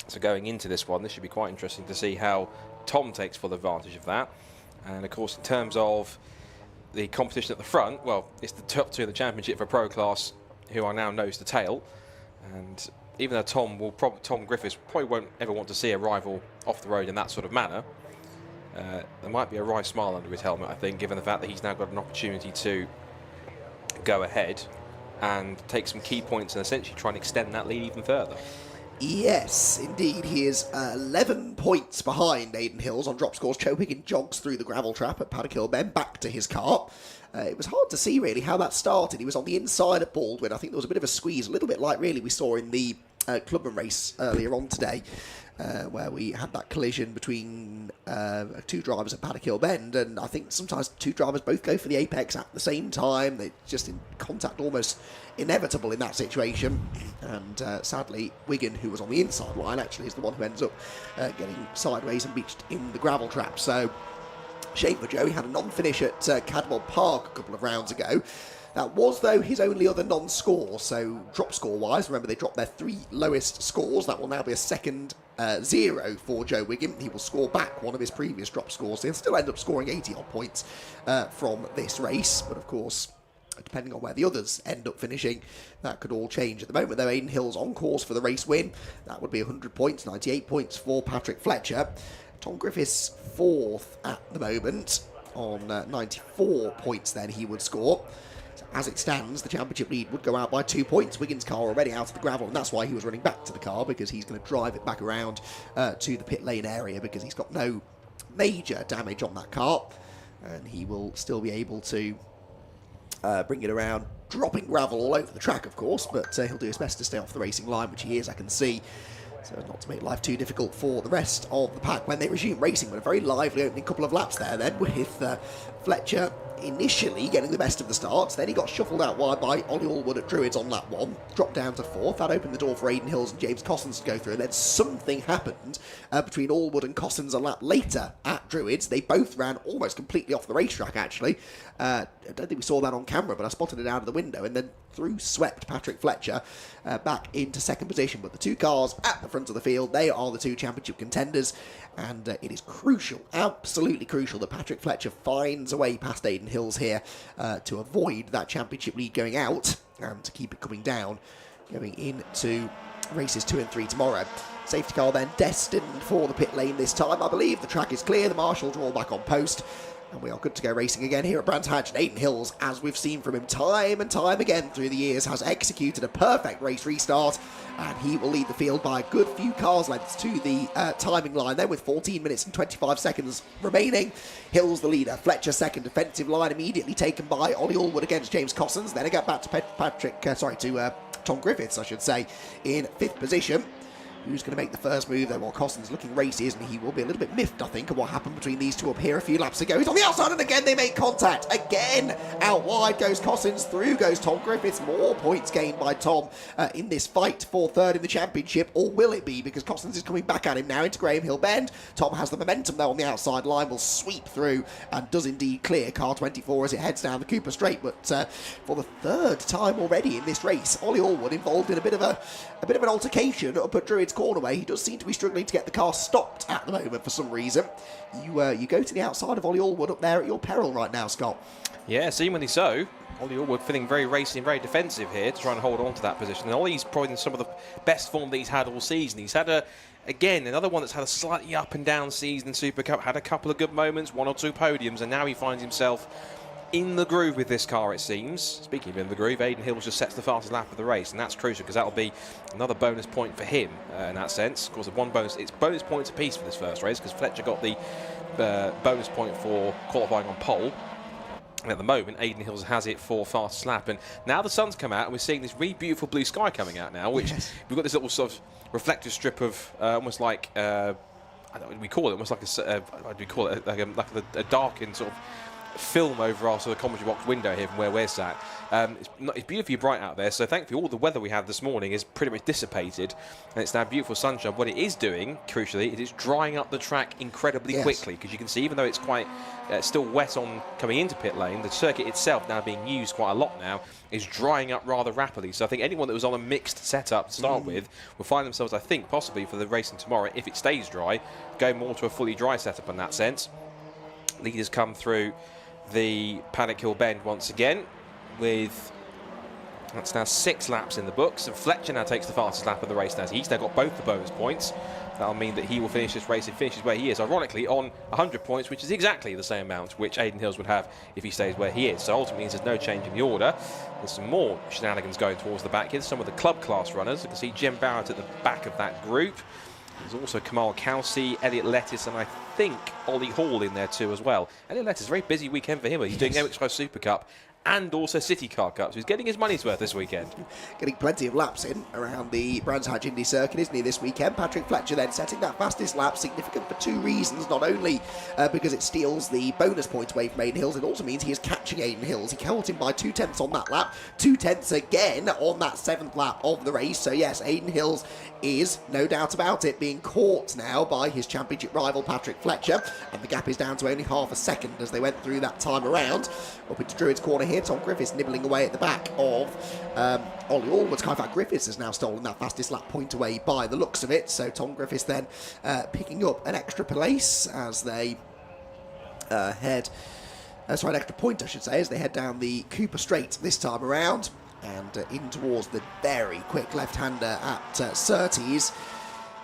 So going into this one, this should be quite interesting to see how Tom takes full advantage of that. And of course, in terms of the competition at the front, well, it's the top 2 of the championship for Pro Class who are now nose to tail. And even though Tom Griffiths probably won't ever want to see a rival off the road in that sort of manner, there might be a wry smile under his helmet, I think, given the fact that he's now got an opportunity to go ahead and take some key points and essentially try and extend that lead even further. Yes, indeed. He is 11 points behind Aidan Hills on drop scores. Joe Wiggin jogs through the gravel trap at Paddock Hill Bend back to his car. It was hard to see, really, how that started. He was on the inside of Baldwin. I think there was a bit of a squeeze, a little bit like, really, we saw in the Clubman race earlier on today, where we had that collision between 2 drivers at Paddock Hill Bend, and I think sometimes 2 drivers both go for the apex at the same time. They're just in contact, almost inevitable in that situation, and sadly Wiggin, who was on the inside line, actually is the one who ends up getting sideways and beached in the gravel trap. So shame for Joe. He had a non-finish at Cadwell Park a couple of rounds ago. That was, though, his only other non-score. So drop score-wise, remember they dropped their 3 lowest scores. That will now be a second 0 for Joe Wiggin. He will score back one of his previous drop scores. He'll still end up scoring 80-odd points from this race. But, of course, depending on where the others end up finishing, that could all change. At the moment, though, Aidan Hills on course for the race win. That would be 100 points, 98 points for Patrick Fletcher. Tom Griffiths 4th at the moment on 94 points then he would score. So as it stands, the championship lead would go out by 2 points. Wiggins' car already out of the gravel, and that's why he was running back to the car, because he's going to drive it back around to the pit lane area, because he's got no major damage on that car, and he will still be able to bring it around, dropping gravel all over the track, of course, but he'll do his best to stay off the racing line, which he is, I can see. So not to make life too difficult for the rest of the pack when they resume racing. But a very lively opening couple of laps there then, with Fletcher initially getting the best of the starts. Then he got shuffled out wide by Ollie Allwood at Druids on lap 1, dropped down to 4th. That opened the door for Aidan Hills and James Cossins to go through, and then something happened between Allwood and Cossins a lap later at Druids. They both ran almost completely off the racetrack, actually. I don't think we saw that on camera, but I spotted it out of the window, and then swept Patrick Fletcher back into second position. But the two cars at the front of the field, they are the two championship contenders, and it is crucial, absolutely crucial, that Patrick Fletcher finds a way past Aidan Hills here to avoid that championship lead going out and to keep it coming down going into races 2 and 3 tomorrow. Safety car then destined for the pit lane this time. I believe the track is clear, the marshals are all back on post, and we are good to go racing again here at Brands Hatch. And Aidan Hills, as we've seen from him time and time again through the years, has executed a perfect race restart, and he will lead the field by a good few cars lengths to the timing line then, with 14 minutes and 25 seconds remaining. Hills the leader, Fletcher second, defensive line immediately taken by Ollie Allwood against James Cossins. Then I get back to Tom Griffiths, I should say, in 5th position. Who's going to make the first move there? Well, Cossins looking racy, isn't he? He will be a little bit miffed, I think, of what happened between these two up here a few laps ago. He's on the outside, and again they make contact. Again, out wide goes Cossins, through goes Tom Griffiths. More points gained by Tom in this fight for third in the championship, or will it be? Because Cossins is coming back at him now into Graham Hill Bend. Tom has the momentum though on the outside line, will sweep through and does indeed clear car 24 as it heads down the Cooper Straight. But for the third time already in this race, Ollie Allwood involved in a bit of an altercation up at Druids Cornerway. He does seem to be struggling to get the car stopped at the moment for some reason. You go to the outside of Ollie Allwood up there at your peril right now, Scott. Yeah, seemingly so. Ollie Allwood feeling very racy and very defensive here to try and hold on to that position. And Ollie's probably in some of the best form that he's had all season. He's had again, another one that's had a slightly up and down season in Super Cup, had a couple of good moments, 1 or 2 podiums, and now he finds himself in the groove with this car, it seems. Speaking of in the groove, Aidan Hills just sets the fastest lap of the race, and that's crucial because that'll be another bonus point for him in that sense. Of course, it's bonus points apiece for this first race because Fletcher got the bonus point for qualifying on pole. And at the moment, Aidan Hills has it for fastest lap, and now the sun's come out, and we're seeing this really beautiful blue sky coming out now, which we've got this little sort of reflective strip of almost like I don't know what we call it, almost like what do we call it, like a darkened sort of film over our sort of commentary box window here from where we're sat. It's beautifully bright out there, so thankfully all the weather we had this morning is pretty much dissipated, and it's now beautiful sunshine. What it is doing, crucially, it is drying up the track incredibly quickly, because you can see, even though it's quite still wet on coming into pit lane, the circuit itself now being used quite a lot now is drying up rather rapidly. So I think anyone that was on a mixed setup to start with will find themselves, I think, possibly for the racing tomorrow, if it stays dry, going more to a fully dry setup in that sense. Leaders come through the Paddock Hill Bend once again with, that's now 6 laps in the books, and Fletcher now takes the fastest lap of the race now. He's now got both the bonus points. That'll mean that he will finish this race and finishes where he is, ironically on 100 points, which is exactly the same amount which Aidan Hills would have if he stays where he is. So ultimately means there's no change in the order. There's some more shenanigans going towards the back here. Some of the club class runners. You can see Jim Barrett at the back of that group. There's also Kamal Kelsey, Elliot Lettis, and I think Ollie Hall in there too as well. Elliot Lettis, a very busy weekend for him. He's doing MX-5 Super Cup and also City Car Cup, so he's getting his money's worth this weekend. Getting plenty of laps in around the Brands Hatch Indy Circuit, isn't he, this weekend? Patrick Fletcher then setting that fastest lap, significant for 2 reasons. Not only because it steals the bonus points away from Aidan Hills, it also means he is catching Aidan Hills. He caught him by 2/10 on that lap, 2/10 again on that 7th lap of the race. So yes, Aidan Hills is, no doubt about it, being caught now by his championship rival Patrick Fletcher, and the gap is down to only half a second as they went through that time around. Up into Druids Corner here, Tom Griffiths nibbling away at the back of Ollie Allwood's car. In fact, Griffiths has now stolen that fastest lap point away by the looks of it, so Tom Griffiths then picking up an extra place as they an extra point I should say, as they head down the Cooper Straight this time around, and in towards the very quick left-hander at Surtees,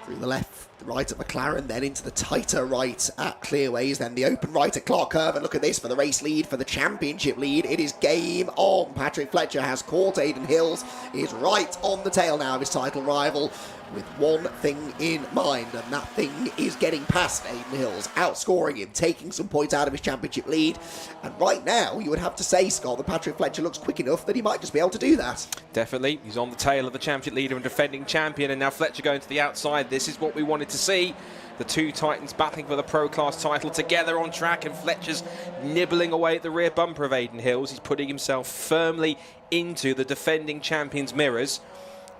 through the left, the right at McLaren, then into the tighter right at Clearways, then the open right at Clark Curve, and look at this for the race lead, for the championship lead. It is game on. Patrick Fletcher has caught Aidan Hills, is right on the tail now of his title rival, with one thing in mind, and that thing is getting past Aiden Hills, outscoring him, taking some points out of his championship lead. And right now, you would have to say, Scott, that Patrick Fletcher looks quick enough that he might just be able to do that. Definitely. He's on the tail of the championship leader and defending champion, and now Fletcher going to the outside. This is what we wanted to see. The two Titans battling for the Pro Class title together on track, and Fletcher's nibbling away at the rear bumper of Aiden Hills. He's putting himself firmly into the defending champion's mirrors.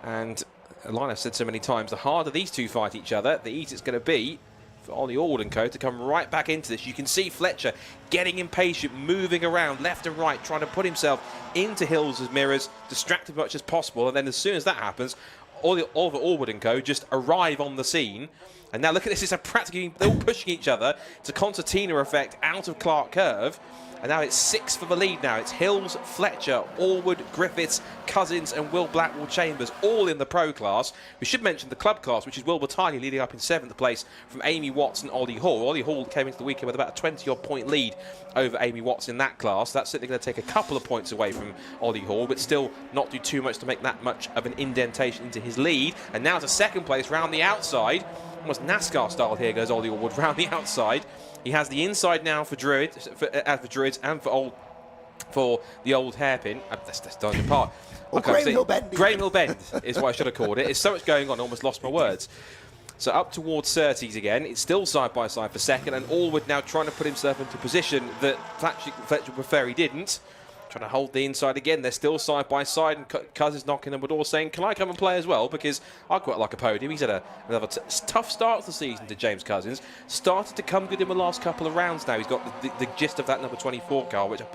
And like I've said so many times, the harder these two fight each other, the easier it's going to be for Ollie Ord and co to come right back into this. You can see Fletcher getting impatient, moving around left and right, trying to put himself into Hills' mirrors, distract as much as possible. And then as soon as that happens, Oliver Orwood and co just arrive on the scene. And now look at this, it's practically, they're all pushing each other. It's a concertina effect out of Clark Curve. And now it's 6 for the lead now. It's Hills, Fletcher, Orwood, Griffiths, Cousins and Will Blackwell Chambers, all in the Pro Class. We should mention the Club Class, which is Will Battaglia leading up in 7th place from Amy Watts and Ollie Hall. Ollie Hall came into the weekend with about a 20-odd point lead over Amy Watts in that class. That's certainly going to take a couple of points away from Ollie Hall, but still not do too much to make that much of an indentation into his lead. And now to 2nd place round the outside. Almost NASCAR style here goes Ollie Orwood round the outside. He has the inside now for Druids, and for the old hairpin. That's done apart. Graham Hill Bend. Graham Hill Bend is what I should have called it. There's so much going on, I almost lost my words. So up towards Surtees again. It's still side by side for 2nd, and Orwood now trying to put himself into a position that Fletcher would prefer he didn't. Trying to hold the inside again. They're still side by side, and Cuz is knocking them, but all saying, can I come and play as well? Because I quite like a podium. He's had another tough start to the season to James Cousins. Started to come good in the last couple of rounds now. He's got the gist of that number 24 car, which I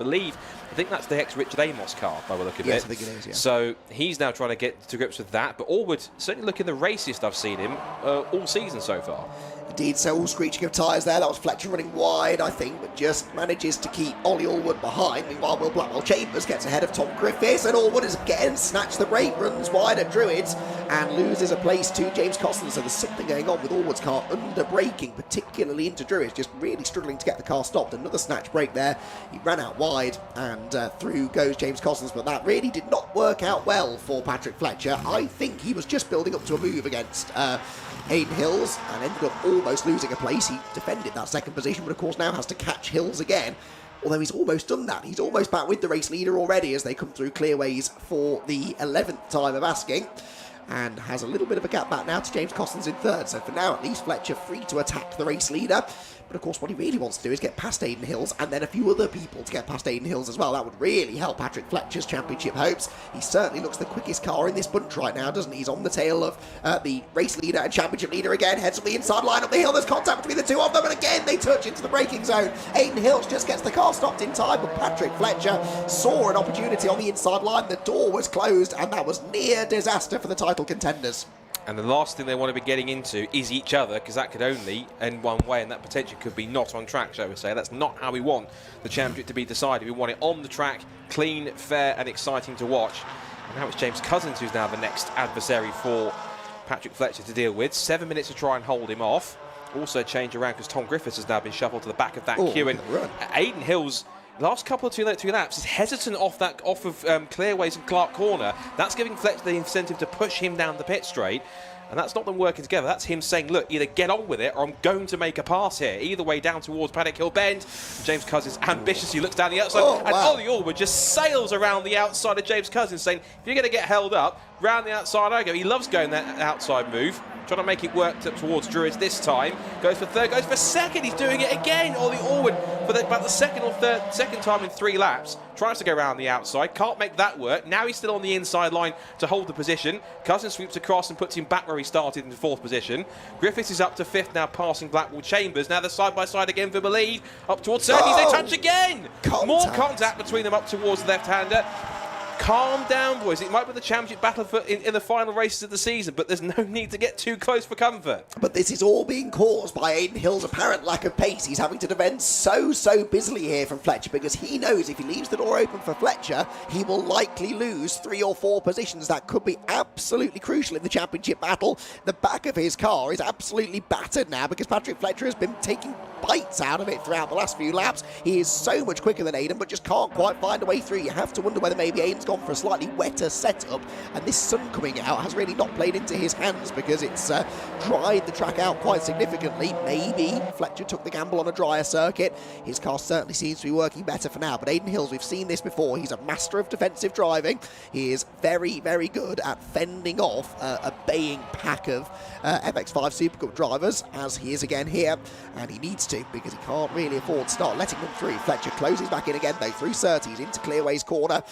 think that's the ex-Richard Amos car by the look of it. Yes, I think it is, yeah. So he's now trying to get to grips with that. But Orwood certainly looking the raciest I've seen him all season so far. Indeed, so all screeching of tyres there. That was Fletcher running wide, I think, but just manages to keep Ollie Orwood behind. Meanwhile, Will Blackwell Chambers gets ahead of Tom Griffiths, and Orwood has again snatched the break, runs wide at Druids, and loses a place to James Costner. So there's something going on with Orwood's car under braking, particularly into Druids, just really struggling to get the car stopped. Another snatch break there. He ran out wide, and through goes James Costner, but that really did not work out well for Patrick Fletcher. I think he was just building up to a move against Aiden Hills and ended up almost losing a place. He defended that 2nd position, but of course now has to catch Hills again. Although he's almost done that. He's almost back with the race leader already as they come through clearways for the 11th time of asking. And has a little bit of a gap back now to James Costner in 3rd. So for now, at least Fletcher free to attack the race leader. But of course, what he really wants to do is get past Aiden Hills and then a few other people to get past Aiden Hills as well. That would really help Patrick Fletcher's championship hopes. He certainly looks the quickest car in this bunch right now, doesn't he? He's on the tail of the race leader and championship leader again. Heads up the inside line up the hill. There's contact between the two of them. And again, they touch into the braking zone. Aiden Hills just gets the car stopped in time. But Patrick Fletcher saw an opportunity on the inside line. The door was closed. And that was near disaster for the title contenders. And the last thing they want to be getting into is each other, because that could only end one way, and that potentially could be not on track, shall we say. That's not how we want the championship to be decided. We want it on the track, clean, fair and exciting to watch. And now it's James Cousins who's now the next adversary for Patrick Fletcher to deal with. 7 minutes to try and hold him off. Also change around because Tom Griffiths has now been shuffled to the back of that queue. And Aiden Hills, last couple of two laps, is hesitant off of clearways and Clark Corner. That's giving Fletcher the incentive to push him down the pit straight. And that's not them working together. That's him saying, look, either get on with it or I'm going to make a pass here. Either way, down towards Paddock Hill Bend. James Cousins ambitiously looks down the outside. And Ollie Orwood just sails around the outside of James Cousins, saying, if you're going to get held up, round the outside I go. He loves going that outside move. Trying to make it work towards Druids this time. Goes for 3rd, goes for 2nd. He's doing it again. Ollie Orwood for about the 2nd or 3rd, second time in 3 laps. Tries to go around the outside. Can't make that work. Now he's still on the inside line to hold the position. Cousins sweeps across and puts him back where he started in the 4th position. Griffiths is up to 5th now, passing Blackwell Chambers. Now they're side by side again for the lead. Up towards Surtees. They touch again. More contact between them up towards the left-hander. Calm down, boys. It might be the championship battle in the final races of the season, but there's no need to get too close for comfort. But this is all being caused by Aiden Hill's apparent lack of pace. He's having to defend so busily here from Fletcher because he knows if he leaves the door open for Fletcher, he will likely lose 3 or 4 positions. That could be absolutely crucial in the championship battle. The back of his car is absolutely battered now because Patrick Fletcher has been taking bites out of it throughout the last few laps. He is so much quicker than Aiden, but just can't quite find a way through. You have to wonder whether maybe Aiden's gone for a slightly wetter setup, and this sun coming out has really not played into his hands because it's dried the track out quite significantly. Maybe Fletcher took the gamble on a drier circuit. His car certainly seems to be working better for now, but Aiden Hills, we've seen this before. He's a master of defensive driving. He is very, very good at fending off a baying pack of MX-5 Super Cup drivers, as he is again here, and he needs to because he can't really afford to start letting them through. Fletcher closes back in again though through Surtees into Clearway's corner.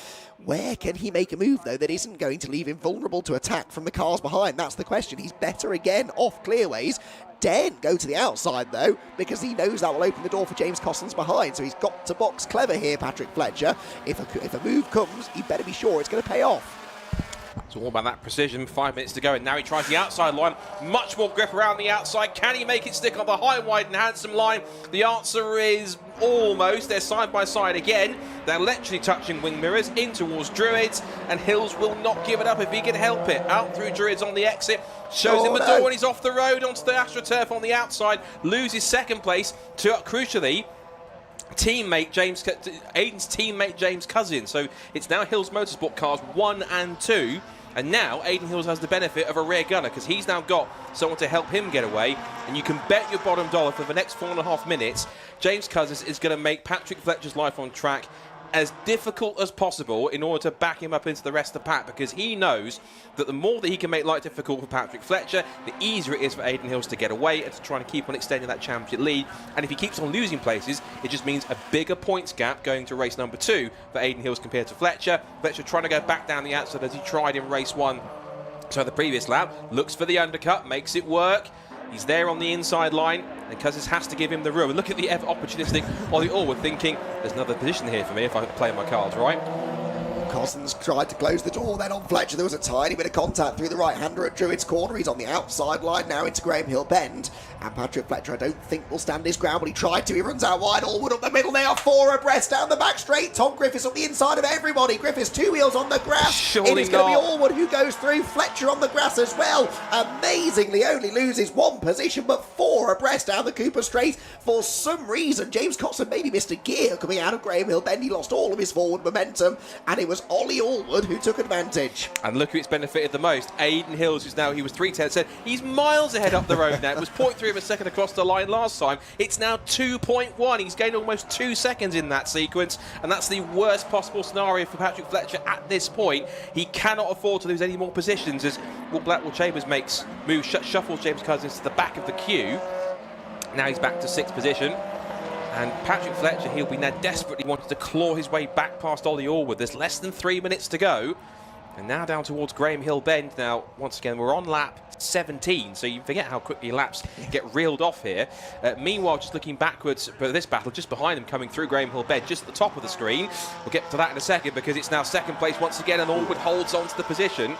Where can he make a move though that isn't going to leave him vulnerable to attack from the cars behind? That's the question. He's better again off Clearways. Daren't go to the outside though, because he knows that will open the door for James Coslin's behind, so he's got to box clever here, Patrick Fletcher. If a move comes, he better be sure it's going to pay off. It's all about that precision. 5 minutes to go, and now he tries the outside line. Much more grip around the outside. Can he make it stick on the high, wide and handsome line? The answer is almost. They're side by side again. They're literally touching wing mirrors in towards Druids, and Hills will not give it up if he can help it. Out through Druids on the exit. Shows him the door when he's off the road onto the AstroTurf on the outside. Loses second place to, crucially, Aiden's teammate James Cousins. So it's now Hills Motorsport cars 1 and 2, and now Aiden Hills has the benefit of a rear gunner because he's now got someone to help him get away. And you can bet your bottom dollar for the next 4.5 minutes, James Cousins is going to make Patrick Fletcher's life on track as difficult as possible in order to back him up into the rest of the pack, because he knows that the more that he can make life difficult for Patrick Fletcher, the easier it is for Aiden Hills to get away and to try and keep on extending that championship lead. And if he keeps on losing places, it just means a bigger points gap going to race number 2 for Aiden Hills compared to Fletcher. Fletcher trying to go back down the outside as he tried in race 1. So the previous lap, looks for the undercut, makes it work. He's there on the inside line, and Cousins has to give him the room. And look at the ever-opportunistic Ollie Allwood thinking, there's another position here for me if I play my cards right. Cousins tried to close the door then on Fletcher. There was a tiny bit of contact through the right-hander at Druid's corner. He's on the outside line now into Graham Hill Bend. And Patrick Fletcher, I don't think, will stand his ground, but he tried to. He runs out wide. Allwood up the middle. They are 4 abreast down the back straight. Tom Griffiths on the inside of everybody. Griffiths 2 wheels on the grass. Surely it is going to be Allwood who goes through. Fletcher on the grass as well. Amazingly only loses 1 position, but 4 abreast down the Cooper Straight. For some reason, James Cotson maybe missed a gear coming out of Graham Hill Bend. He lost all of his forward momentum, and it was Ollie Allwood who took advantage. And look who it's benefited the most. Aiden Hills, who's now, he was 3:10, said he's miles ahead up the road now. It was 0.3 of a second across the line last time. It's now 2.1. He's gained almost 2 seconds in that sequence, and that's the worst possible scenario for Patrick Fletcher at this point. He cannot afford to lose any more positions as Will Chambers makes moves, shuffles James Cousins to the back of the queue. Now he's back to 6th position. And Patrick Fletcher, he'll be now desperately wanting to claw his way back past Ollie Allwood. There's less than 3 minutes to go. And now down towards Graham Hill Bend. Now, once again, we're on lap 17, so you forget how quickly laps get reeled off here. Meanwhile, just looking backwards for this battle, just behind them coming through Graham Hill Bend, just at the top of the screen. We'll get to that in a second because it's now 2nd place once again, and Allwood holds on to the position.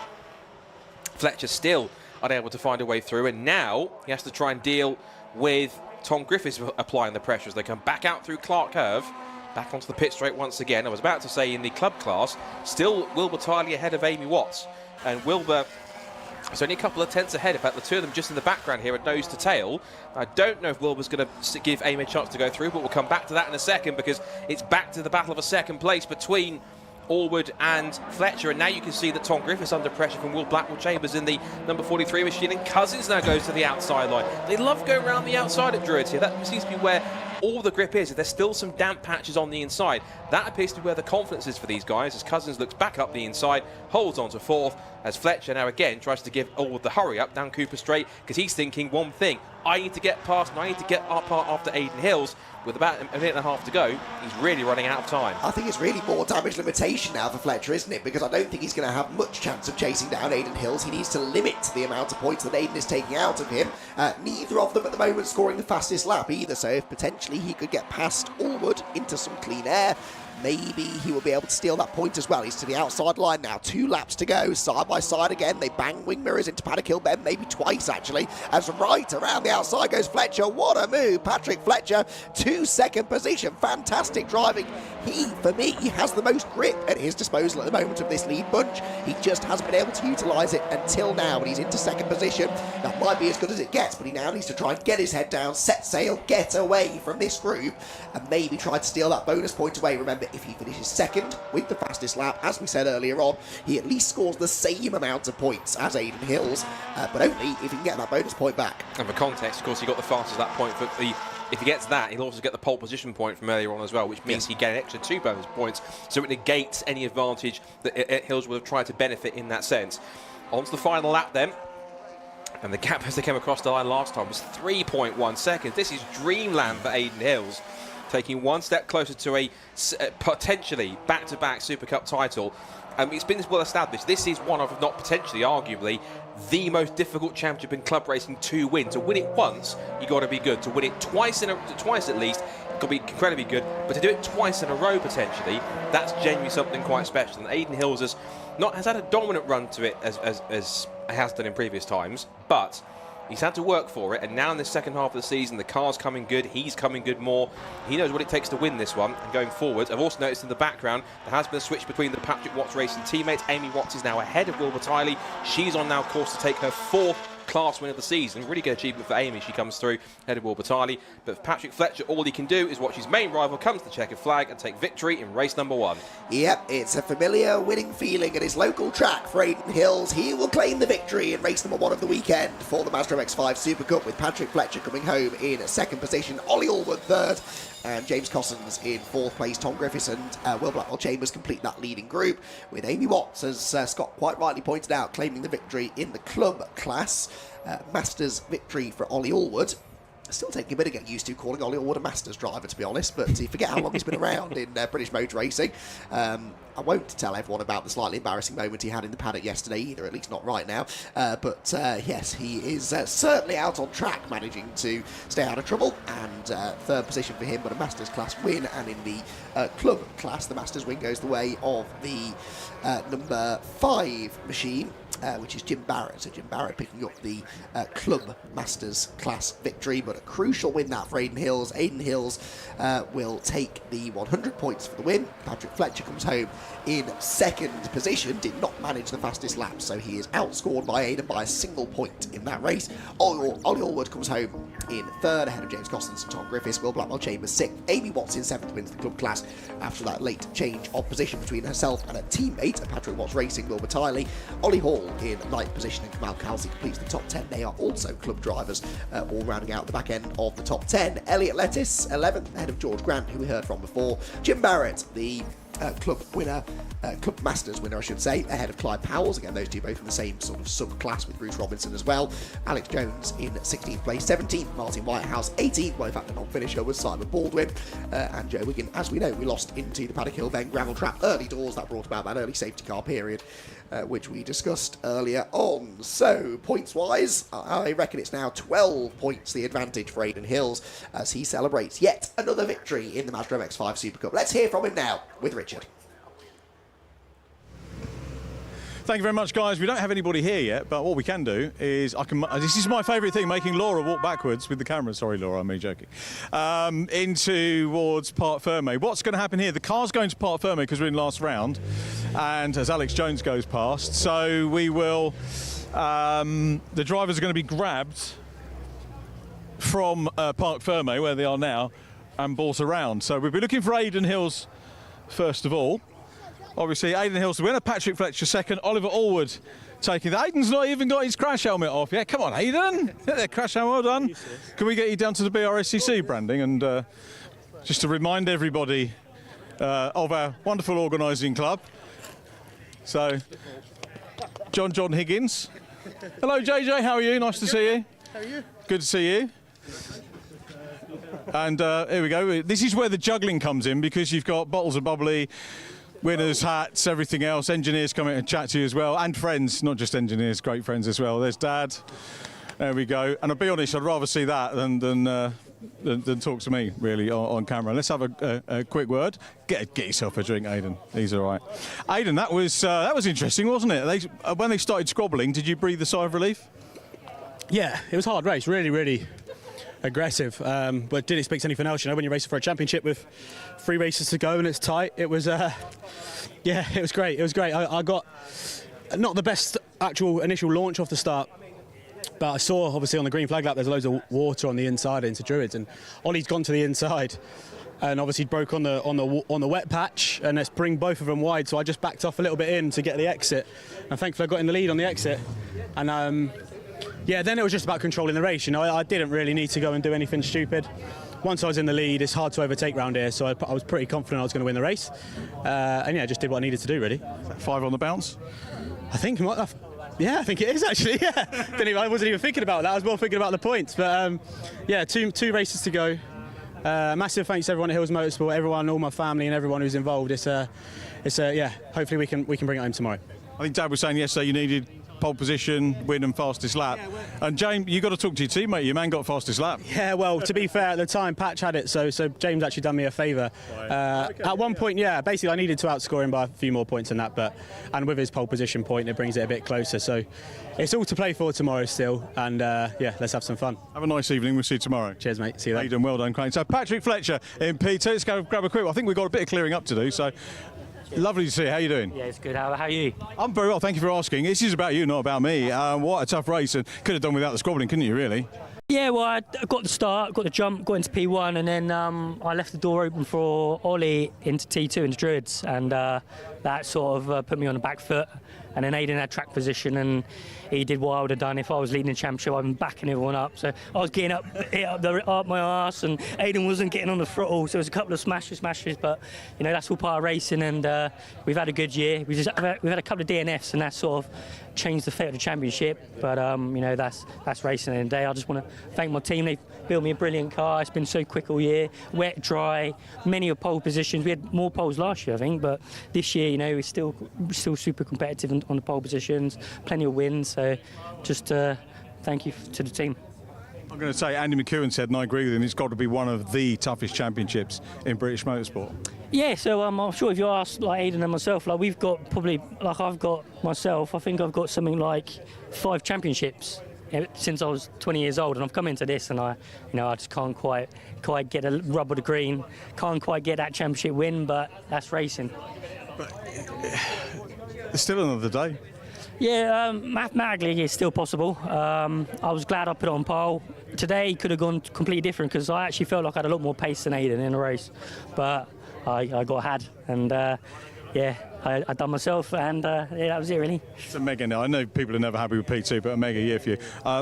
Fletcher still unable to find a way through, and now he has to try and deal with Tom Griffiths applying the pressure as they come back out through Clark Curve, back onto the pit straight once again. I was about to say in the club class, still Wilbur Tiley ahead of Amy Watts. And Wilbur is only a couple of tenths ahead. In fact, the two of them just in the background here at nose to tail. I don't know if Wilbur's going to give Amy a chance to go through, but we'll come back to that in a second because it's back to the battle of a 2nd place between Allwood and Fletcher, and now you can see that Tom Griffiths under pressure from Will Blackwell Chambers in the number 43 machine, and Cousins now goes to the outside line. They love going around the outside at Druids here. That seems to be where all the grip is. There's still some damp patches on the inside. That appears to be where the confidence is for these guys, as Cousins looks back up the inside, holds on to 4th, as Fletcher now again tries to give Allwood the hurry up down Cooper Straight, because he's thinking one thing: I need to get past and I need to get up after Aiden Hills. With about a minute and a half to go, he's really running out of time. I think it's really more damage limitation now for Fletcher, isn't it? Because I don't think he's going to have much chance of chasing down Aiden Hills. He needs to limit the amount of points that Aiden is taking out of him. Neither of them at the moment scoring the fastest lap either, so if potentially he could get past Allwood into some clean air, maybe he will be able to steal that point as well. He's to the outside line now. 2 laps to go. Side by side again. They bang wing mirrors into Paddock Hill Bend, maybe twice actually. As right around the outside goes Fletcher. What a move. Patrick Fletcher, 2nd position. Fantastic driving. He, for me, has the most grip at his disposal at the moment of this lead bunch. He just hasn't been able to utilise it until now, and he's into 2nd position. That might be as good as it gets, but he now needs to try and get his head down, set sail, get away from this group, and maybe try to steal that bonus point away. Remember, if he finishes 2nd with the fastest lap, as we said earlier on, he at least scores the same amount of points as Aidan Hills, but only if he can get that bonus point back. And for context, of course, he got the fastest lap point for the. If he gets that, he'll also get the pole position point from earlier on as well, which means he get an extra 2 bonus points, so it negates any advantage that Hills would have tried to benefit in that sense. On to the final lap then. And the gap as they came across the line last time was 3.1 seconds. This is dreamland for Aidan Hills, taking 1 step closer to a potentially back-to-back Super Cup title. It's been well established. This is one of, not potentially, arguably, the most difficult championship in club racing to win. To win it once, you've got to be good. To win it twice at least, you've got to be incredibly good. But to do it twice in a row, potentially, that's genuinely something quite special. And Aidan Hills has had a dominant run to it as he has done in previous times, but he's had to work for it, and now in the second half of the season, the car's coming good, he's coming good more. He knows what it takes to win this one, and going forward, I've also noticed in the background, there has been a switch between the Patrick Watts Racing teammates. Amy Watts is now ahead of Wilbur Tiley. She's on now course to take her 4th class win of the season. Really good achievement for Amy. She comes through ahead of Wilbur Tiley. But for Patrick Fletcher, all he can do is watch his main rival come to the checkered flag and take victory in race number 1. Yep, it's a familiar winning feeling at his local track for Aidan Hills. He will claim the victory in race number 1 of the weekend for the Mazda MX-5 Super Cup, with Patrick Fletcher coming home in 2nd position, Ollie Allwood 3rd, and James Cossins in 4th place. Tom Griffiths and Will Blackwell Chambers complete that leading group, with Amy Watts, as Scott quite rightly pointed out, claiming the victory in the club class. Masters victory for Ollie Allwood. Still taking a bit to get used to calling Ollie Allwood a Masters driver, to be honest, but you forget how long he's been around in British motor racing. I won't tell everyone about the slightly embarrassing moment he had in the paddock yesterday either, at least not right now. But yes, he is certainly out on track, managing to stay out of trouble, and 3rd position for him, but a Masters class win. And in the club class, the Masters win goes the way of the number 5 machine, which is Jim Barrett. So Jim Barrett picking up the Club Masters class victory, but a crucial win that for Aidan Hills. Aidan Hills will take the 100 points for the win. Patrick Fletcher comes home in 2nd position, did not manage the fastest lap, so he is outscored by Aidan by a single point in that race. Ollie Allwood comes home in 3rd, ahead of James Cossins and Tom Griffiths. Will Blackwell Chambers 6th. Amy Watts in 7th, wins the club class after that late change of position between herself and her teammate, Patrick Watts Racing, Wilbur Tiley. Ollie Hall in 9th position, and Kamal Khalsi completes the top 10. They are also club drivers, all rounding out the back end of the top 10. Elliot Lettis, 11th, ahead of George Grant, who we heard from before. Jim Barrett, the club winner, Club Masters winner, I should say, ahead of Clyde Powells. Again, those two both in the same sort of sub-class with Bruce Robinson as well. Alex Jones in 16th place. 17th, Martin Whitehouse. 18th, well, in fact, a non-finisher was Simon Baldwin. And Joe Wiggin, as we know, we lost into the Paddock Hill Bend gravel trap early doors. That brought about that early safety car period, which we discussed earlier on. So, points-wise, I reckon it's now 12 points the advantage for Aidan Hills as he celebrates yet another victory in the Mazda MX-5 Super Cup. Let's hear from him now with Richard. Thank you very much, guys. We don't have anybody here yet, but what we can do is this is my favourite thing, making Laura walk backwards with the camera. Sorry, Laura, I'm only joking. Towards Parc Fermé. What's going to happen here? The car's going to Parc Fermé because we're in last round, and as Alex Jones goes past, so we will. The drivers are going to be grabbed from Parc Fermé, where they are now, and brought around. So we'll be looking for Aidan Hills first of all. Obviously, Aidan Hills the winner, Patrick Fletcher 2nd, Oliver Allwood taking that. Aidan's not even got his crash helmet off yet. Come on, Aidan. Get that crash helmet, well done. Can we get you down to the Brscc branding? And just to remind everybody of our wonderful organising club. So, John Higgins. Hello, JJ, how are you? Nice to see you. How are you? Good to see you. And here we go. This is where the juggling comes in, because you've got bottles of bubbly, winners, hats, everything else. Engineers coming and chat to you as well, and friends, not just engineers, great friends as well. There's Dad. There we go. And I'll be honest, I'd rather see that than than talk to me, really, on camera. Let's have a quick word. Get yourself a drink, Aidan. He's all right. Aidan, that was interesting, wasn't it? When they started squabbling, did you breathe a sigh of relief? Yeah, it was a hard race, really aggressive, but didn't expect anything else. You know, when you're racing for a championship with 3 races to go and it's tight, it was, yeah, it was great. It was great. I got not the best actual initial launch off the start, but I saw obviously on the green flag lap there's loads of water on the inside into Druids, and Ollie's gone to the inside and obviously broke on the wet patch, and let's bring both of them wide. So I just backed off a little bit in to get the exit, and thankfully I got in the lead on the exit, and yeah, then it was just about controlling the race. You know, I didn't really need to go and do anything stupid. Once I was in the lead, it's hard to overtake round here, so I was pretty confident I was going to win the race. And yeah, just did what I needed to do, really. 5 on the bounce? I think yeah, I think it is actually. Yeah, I wasn't even thinking about that. I was more thinking about the points. But yeah, two races to go. Massive thanks to everyone at Hills Motorsport, everyone, all my family, and everyone who's involved. It's yeah. Hopefully we can bring it home tomorrow. I think Dad was saying yesterday you needed pole position, win and fastest lap. And James, you got to talk to your teammate. Your man got fastest lap. Yeah, well, to be fair, at the time Patch had it, so James actually done me a favour. At one point, yeah, basically I needed to outscore him by a few more points than that, and with his pole position point, it brings it a bit closer. So it's all to play for tomorrow still, and yeah, let's have some fun. Have a nice evening. We'll see you tomorrow. Cheers, mate. See you later. Aidan, well done, Crane. So Patrick Fletcher in P2. Let's go grab a quick one. I think we've got a bit of clearing up to do. So. Lovely to see you. How are you doing? Yeah, it's good. How are you? I'm very well, thank you for asking. This is about you, not about me. What a tough race, and could have done without the squabbling, couldn't you, really? Yeah, well, I got the start, got the jump, got into P1, and then I left the door open for Ollie into T2 into Druids, and that sort of put me on the back foot. And then Aidan had track position, and he did what I would have done if I was leading the championship. I've been backing everyone up, so I was getting up my arse, and Aidan wasn't getting on the throttle. So it was a couple of smashes, but you know that's all part of racing, and we've had a good year. We've had a couple of DNFs, and that sort of changed the fate of the championship. But you know that's racing. And today I just want to thank my team. They've built me a brilliant car. It's been so quick all year, wet, dry, many of pole positions. We had more poles last year, I think, but this year, you know, we're still super competitive on the pole positions, plenty of wins. So just thank you to the team. I'm going to say Andy McEwen said, and I agree with him, it's got to be one of the toughest championships in British motorsport. Yeah, so I'm sure if you ask like Aidan and myself, like we've got probably, like I've got myself, I think I've got something like 5 championships since I was 20 years old, and I've come into this, and I just can't quite get a rub of the green, can't quite get that championship win, but that's racing. But it's still another day. Yeah, mathematically it's still possible. I was glad I put it on pole. Today could have gone completely different because I actually felt like I had a lot more pace than Aidan in the race, but I got had, and yeah, I done myself, and yeah, that was it really. It's a mega now. I know people are never happy with P2, but a mega year for you.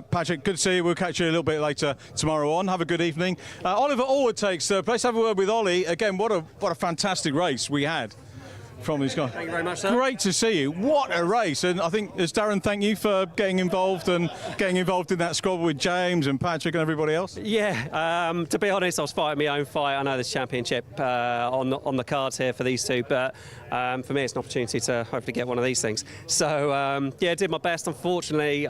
Patrick, good to see you. We'll catch you a little bit later tomorrow on. Have a good evening. Oliver Allwood takes third place. Have a word with Ollie. Again, what a fantastic race we had from this guy. Thank you very much, sir. Great to see you. What a race. And I think, as Darren, thank you for getting involved in that squabble with James and Patrick and everybody else. Yeah, to be honest, I was fighting my own fight. I know this championship on the cards here for these two, but for me it's an opportunity to hopefully get one of these things. So yeah, did my best. Unfortunately,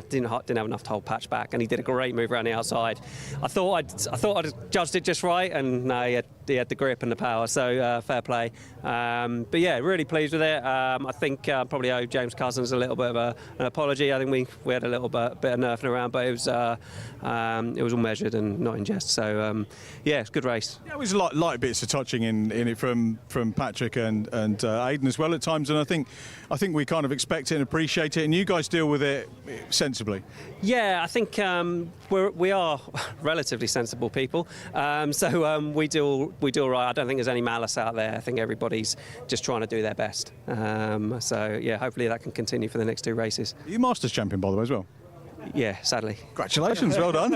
didn't have enough to hold Patch back, and he did a great move around the outside. I thought I'd judged it just right, and no, he had the grip and the power, so fair play. But yeah, really pleased with it. I think probably owe James Cousins a little bit of an apology. I think we had a little bit of nerfing around, but it was all measured and not in jest. So yeah, it's a good race. Yeah, it was light bits of touching in it from Patrick and Aidan as well at times, and I think we kind of expect it and appreciate it, and you guys deal with it sensibly. Yeah, I think we are relatively sensible people, so we do all right. I don't think there's any malice out there. I think everybody's just trying to do their best. So yeah, hopefully that can continue for the next 2 races. Are you Masters champion, by the way, as well? Yeah, sadly. Congratulations, well done.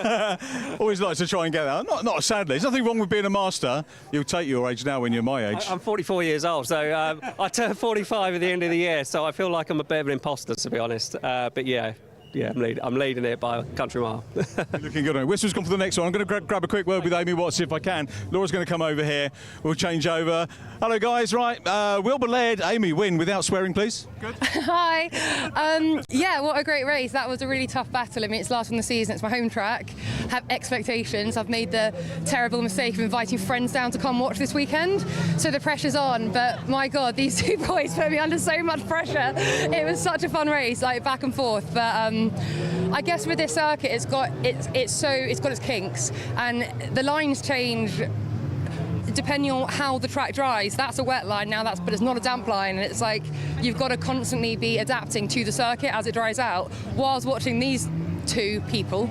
Always like to try and get that. Not sadly. There's nothing wrong with being a master. You'll take your age now when you're my age. I'm 44 years old, so I turn 45 at the end of the year, so I feel like I'm a bit of an imposter, to be honest. But yeah, yeah, I'm leading it by a country mile. Looking good on it. Whistler's gone for the next one. I'm going to grab a quick word with Amy Watts if I can. Laura's going to come over here. We'll change over. Hello, guys. Right, Wilbur led. Amy, win without swearing, please. Good. Hi. Yeah, what a great race. That was a really tough battle. I mean, it's last one of the season. It's my home track. Have expectations. I've made the terrible mistake of inviting friends down to come watch this weekend, so the pressure's on. But my God, these two boys put me under so much pressure. It was such a fun race, like back and forth. But I guess with this circuit, it's got its kinks, and the lines change depending on how the track dries. That's a wet line now, but it's not a damp line, and it's like you've got to constantly be adapting to the circuit as it dries out. Whilst watching these two people,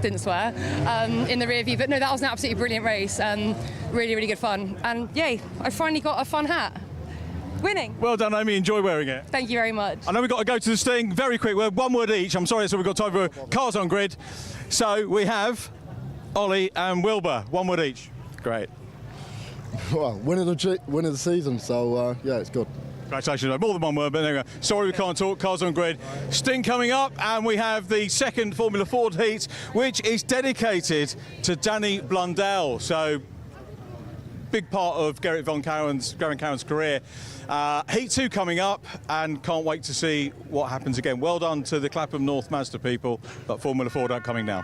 didn't swear, in the rear view, but no, that was an absolutely brilliant race, really, really good fun, and yay, I finally got a fun hat. Winning. Well done, Amy. Enjoy wearing it. Thank you very much. I know we've got to go to the Sting. Very quick word, one word each. I'm sorry, so we've got time for cars on grid. So we have Ollie and Wilbur. One word each. Great. Well, win of the season, so yeah, it's good. Congratulations. More than one word, but there we go. Sorry we can't talk. Cars on grid. Sting coming up, and we have the second Formula Ford heat, which is dedicated to Danny Blundell. So, big part of Garrett Van Kouwen's career. Heat 2 coming up, and can't wait to see what happens again. Well done to the Clapham North Mazda people, but Formula Ford upcoming now.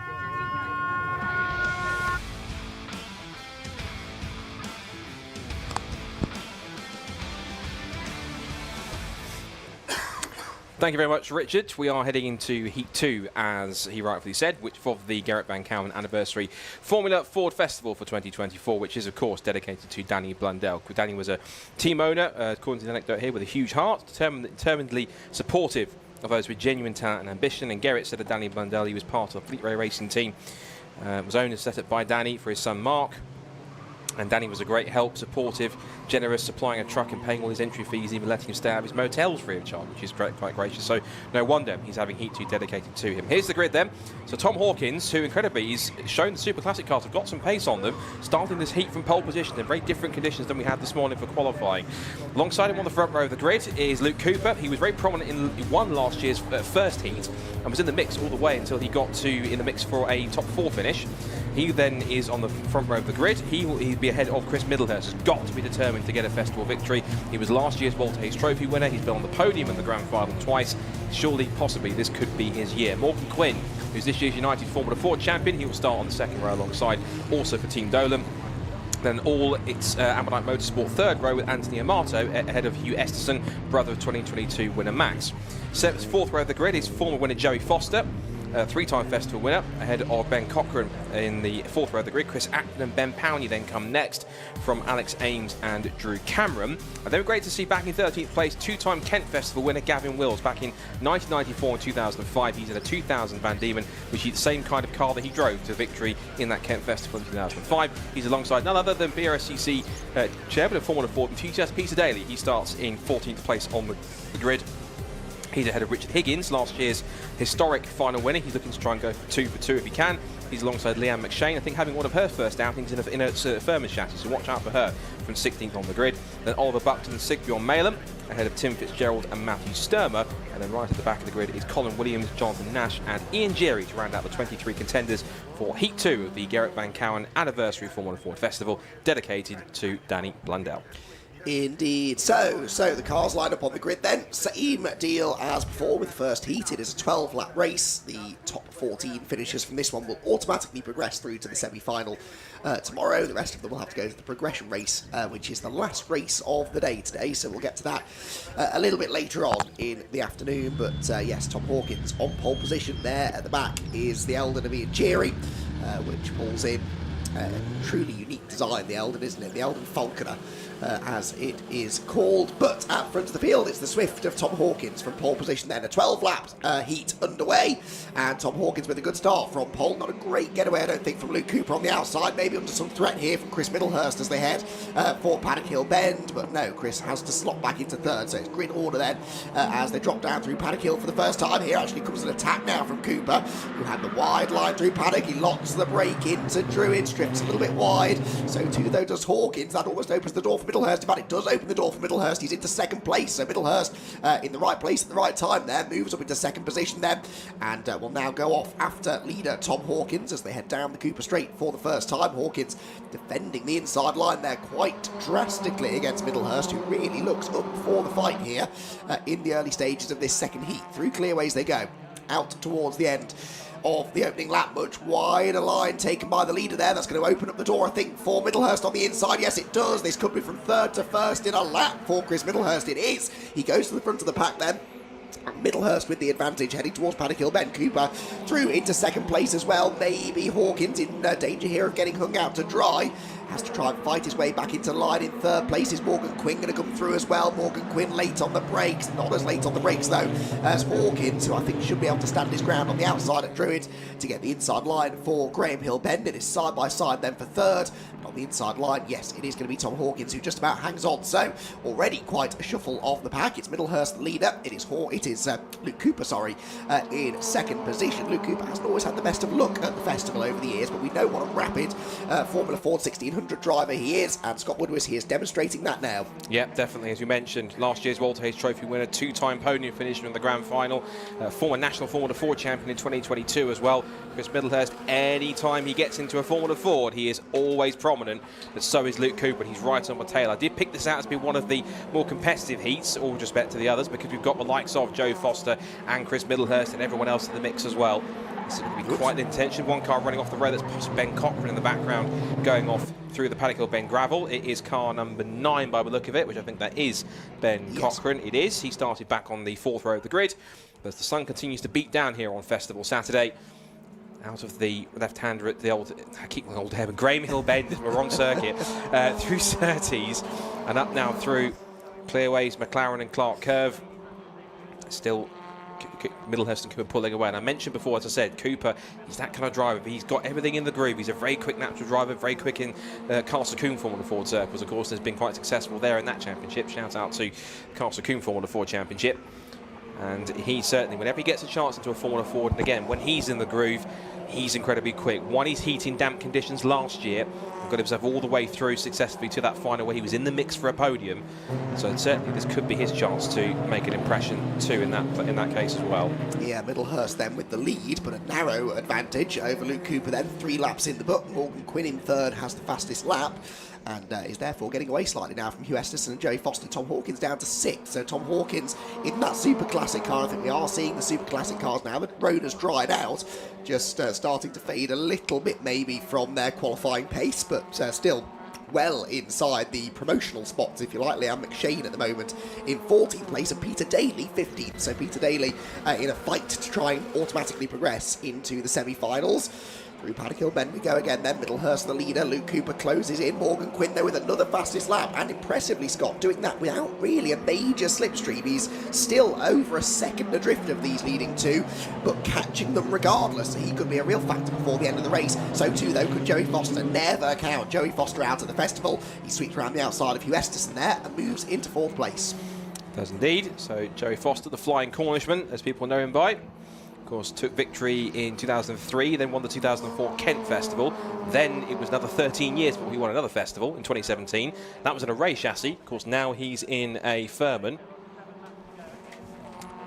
Thank you very much, Richard. We are heading into Heat 2, as he rightfully said, which of the Garrett Van Kouwen Anniversary Formula Ford Festival for 2024, which is, of course, dedicated to Danny Blundell. Danny was a team owner, according to the anecdote here, with a huge heart, determinedly supportive of those with genuine talent and ambition. And Garrett said of Danny Blundell, he was part of the Fleet Ray Racing team, was owned and set up by Danny for his son Mark. And Danny was a great help, supportive, generous, supplying a truck and paying all his entry fees, even letting him stay out of his motels free of charge, which is quite gracious. So no wonder he's having Heat 2 dedicated to him. Here's the grid then. So Tom Hawkins, who incredibly is shown the Super Classic cars have got some pace on them, starting this heat from pole position in very different conditions than we had this morning for qualifying. Alongside him on the front row of the grid is Luke Cooper. He was very prominent in won last year's first heat and was in the mix all the way until he got in the mix for a top 4 finish. He then is on the front row of the grid. He'll be ahead of Chris Middlehurst. Has got to be determined to get a festival victory. He was last year's Walter Hayes Trophy winner. He's been on the podium in the Grand Final twice. Surely, possibly, this could be his year. Morgan Quinn, who's this year's United Formula Ford champion, he will start on the second row alongside, also for Team Dolan. Then all its Ammonite Motorsport third row with Anthony Amato ahead of Hugh Esterson, brother of 2022 winner Max. Fourth row of the grid is former winner Joey Foster, three-time festival winner, ahead of Ben Cochran in the fourth row of the grid. Chris Acton and Ben Powney then come next from Alex Ames and Drew Cameron. And they were great to see back in 13th place, two-time Kent Festival winner Gavin Wills back in 1994 and 2005. He's in a 2000 Van Diemen, which is the same kind of car that he drove to victory in that Kent Festival in 2005. He's alongside none other than Brscc chairman of Formula Ford enthusiast Peter Daly. He starts in 14th place on the grid. He's ahead of Richard Higgins, last year's historic final winner. He's looking to try and go for 2 for 2 if he can. He's alongside Leanne McShane, I think having one of her first outings in a Furman chassis, so watch out for her from 16th on the grid. Then Oliver Buckton and Sigbjorn Malem, ahead of Tim Fitzgerald and Matthew Sturmer. And then right at the back of the grid is Colin Williams, Jonathan Nash and Ian Jerry to round out the 23 contenders for Heat 2 of the Garrett Van Kouwen Anniversary Formula Ford Festival, dedicated to Danny Blundell. Indeed. So the cars line up on the grid then. Same deal as before with the first heat. It is a 12-lap race. The top 14 finishers from this one will automatically progress through to the semi-final tomorrow. The rest of them will have to go to the progression race, which is the last race of the day today. So we'll get to that a little bit later on in the afternoon. But yes, Tom Hawkins on pole position there. At the back is the Eldon of Ian Jerry, which pulls in truly unique design, the Eldon, isn't it? The Eldon Falconer, as it is called. But at front of the field, it's the Swift of Tom Hawkins from pole position then. A 12-lap heat underway, and Tom Hawkins with a good start from pole. Not a great getaway, I don't think, from Luke Cooper on the outside. Maybe under some threat here from Chris Middlehurst as they head for Paddock Hill Bend. But no, Chris has to slot back into third, so it's grid order then as they drop down through Paddock Hill for the first time. Here actually comes an attack now from Cooper, who had the wide line through Paddock. He locks the brake into Druid, strips a little bit wide So too, though, does Hawkins. That almost opens the door for Middlehurst. In fact, it does open the door for Middlehurst. He's into second place. So Middlehurst in the right place at the right time there. Moves up into second position then. And will now go off after leader Tom Hawkins as they head down the Cooper Straight for the first time. Hawkins defending the inside line there quite drastically against Middlehurst, who really looks up for the fight here in the early stages of this second heat. Through clearways they go. Out towards the end of the opening lap, much wider line taken by the leader there. That's going to open up the door, I think, for Middlehurst on the inside. Yes, it does. This could be from third to first in a lap for Chris Middlehurst. It is. He goes to the front of the pack then. Middlehurst with the advantage, heading towards Paddock Hill. Ben Cooper through into second place as well. Maybe Hawkins in danger here of getting hung out to dry. Has to try and fight his way back into line. In third place is Morgan Quinn going to come through as well. Morgan Quinn late on the brakes. Not as late on the brakes though as Hawkins, who I think should be able to stand his ground on the outside at Druid to get the inside line for Graham Hill Bend. It is side by side then for third. But on the inside line, yes, it is going to be Tom Hawkins who just about hangs on. So already quite a shuffle of the pack. It's Middlehurst leader. It is Luke Cooper, in second position. Luke Cooper hasn't always had the best of luck at the festival over the years, but we know what a rapid Formula Ford 1600 driver he is, and Scott Woodward, he is demonstrating that now. Yeah, definitely. As you mentioned, last year's Walter Hayes Trophy winner, two-time podium finisher in the grand final, former national Formula Ford champion in 2022 as well. Chris Middlehurst, any time he gets into a Formula Ford, he is always prominent, but so is Luke Cooper, and he's right on my tail. I did pick this out as being one of the more competitive heats, all respect to the others, because we've got the likes of Joe Foster and Chris Middlehurst and everyone else in the mix as well. This is going to be quite the intention. One car running off the road, that's possibly Ben Cochran in the background going off through the Paddock Hill Bend gravel. It is car number 9 by the look of it, which I think that is Ben Cochran. It is. He started back on the 4th row of the grid. As the sun continues to beat down here on Festival Saturday, out of the left-hander at the I keep calling old Herman, Graham Hill Bend, we're on circuit, through Surtees and up now through Clearways, McLaren and Clark Curve. Still Middlehurst and Cooper pulling away. And I mentioned before, as I said, Cooper, he's that kind of driver, but he's got everything in the groove. He's a very quick natural driver, very quick in Castle Coombe Formula Ford circles. Of course, has been quite successful there in that championship. Shout out to Castle Coombe Formula Ford Championship. And he certainly, whenever he gets a chance into a Formula Ford, and again, when he's in the groove, he's incredibly quick. Won his heat in damp conditions last year, and got himself all the way through successfully to that final where he was in the mix for a podium. So certainly this could be his chance to make an impression too in that case as well. Yeah, Middlehurst then with the lead, but a narrow advantage over Luke Cooper then. 3 laps in the book. Morgan Quinn in third has the fastest lap, and is therefore getting away slightly now from Hugh Estes and Joey Foster. Tom Hawkins down to 6th. So Tom Hawkins in that Super Classic car. I think we are seeing the Super Classic cars now. The road has dried out, just starting to fade a little bit maybe from their qualifying pace, but still well inside the promotional spots, if you like. Liam McShane at the moment in 14th place, and Peter Daly 15th. So Peter Daly in a fight to try and automatically progress into the semi-finals. Through Paddock Hill Bend we go again then. Middlehurst the leader. Luke Cooper closes in. Morgan Quinn there with another fastest lap, and impressively Scott doing that without really a major slipstream. He's still over a second adrift of these leading two, but catching them regardless. So he could be a real factor before the end of the race. So too though could Joey Foster. Never count Joey Foster out at the festival. He sweeps around the outside of Hugh Estes there and moves into 4th place. Does indeed. So Joey Foster, the Flying Cornishman, as people know him by. Of course, took victory in 2003, then won the 2004 Kent Festival. Then it was another 13 years before he won another festival in 2017. That was in a Ray chassis. Of course, now he's in a Furman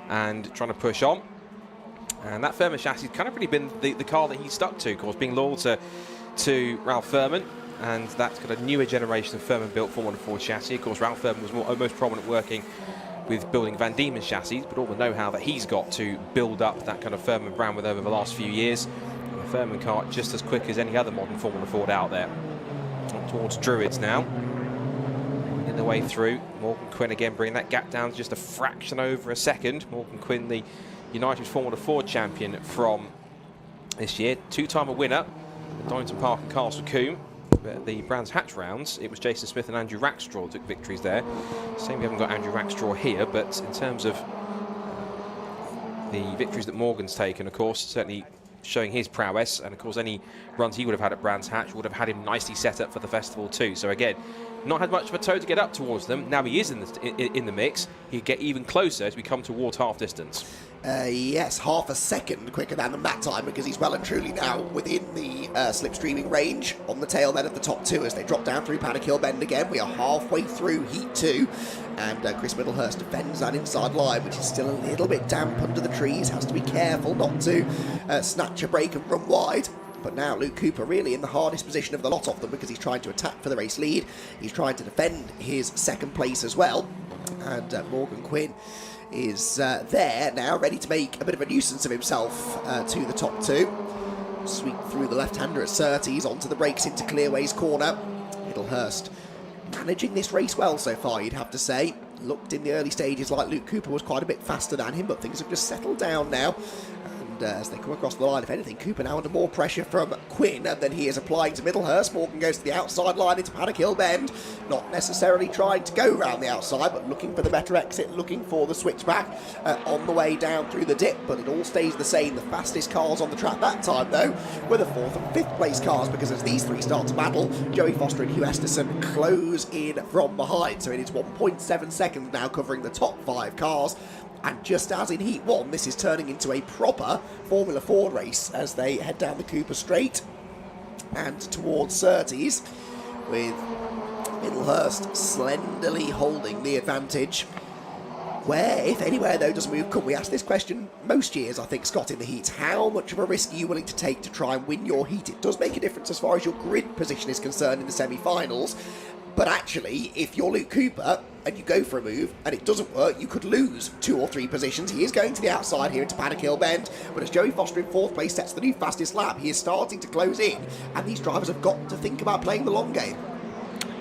and trying to push on. And that Furman chassis has kind of really been the car that he's stuck to, of course, being loyal to Ralph Furman. And that's got a newer generation of Furman-built Formula Ford chassis. Of course, Ralph Furman was most prominent working with building Van Diemen chassis, but all the know-how that he's got to build up that kind of Furman brand with over the last few years. And the Furman car just as quick as any other modern Formula Ford out there. Up towards Druids now. In the way through, Morgan Quinn again bringing that gap down to just a fraction over a second. Morgan Quinn, the United Formula Ford champion from this year, 2-time winner at Donington Park and Castle Coombe. The Brands Hatch rounds, it was Jason Smith and Andrew Rackstraw took victories there. Same, we haven't got Andrew Rackstraw here, but in terms of the victories that Morgan's taken, of course, certainly showing his prowess, and of course any runs he would have had at Brands Hatch would have had him nicely set up for the festival too. So again, not had much of a toe to get up towards them. Now he is in the mix. He'd get even closer as we come towards half distance. Yes, half a second quicker than them that time, because he's well and truly now within the slipstreaming range on the tail then of the top two as they drop down through Paddock Hill Bend again. We are halfway through Heat 2, and Chris Middlehurst defends that inside line, which is still a little bit damp under the trees. Has to be careful not to snatch a break and run wide. But now Luke Cooper really in the hardest position of the lot of them, because he's trying to attack for the race lead. He's trying to defend his second place as well. And Morgan Quinn is there now, ready to make a bit of a nuisance of himself to the top two. Sweep through the left-hander at Surtees, onto the brakes into Clearway's corner. Middlehurst managing this race well so far, you'd have to say. Looked in the early stages like Luke Cooper was quite a bit faster than him, but things have just settled down now. As they come across the line, if anything, Cooper now under more pressure from Quinn than he is applying to Middlehurst. Morgan goes to the outside line into Paddock Hill Bend, not necessarily trying to go round the outside, but looking for the better exit, looking for the switchback on the way down through the dip, but it all stays the same. The fastest cars on the track that time, though, were the 4th and 5th place cars, because as these three start to battle, Joey Foster and Hugh Esterson close in from behind. So it is 1.7 seconds now covering the top 5 cars. And just as in Heat 1, this is turning into a proper Formula Ford race as they head down the Cooper Straight and towards Surtees, with Middlehurst slenderly holding the advantage. Where, if anywhere, though, does move come? We ask this question most years, I think, Scott, in the heats. How much of a risk are you willing to take to try and win your heat? It does make a difference as far as your grid position is concerned in the semi-finals. But actually, if you're Luke Cooper and you go for a move and it doesn't work, you could lose 2 or 3 positions. He is going to the outside here into Paddock Hill Bend, but as Joey Foster in 4th place sets the new fastest lap, he is starting to close in, and these drivers have got to think about playing the long game.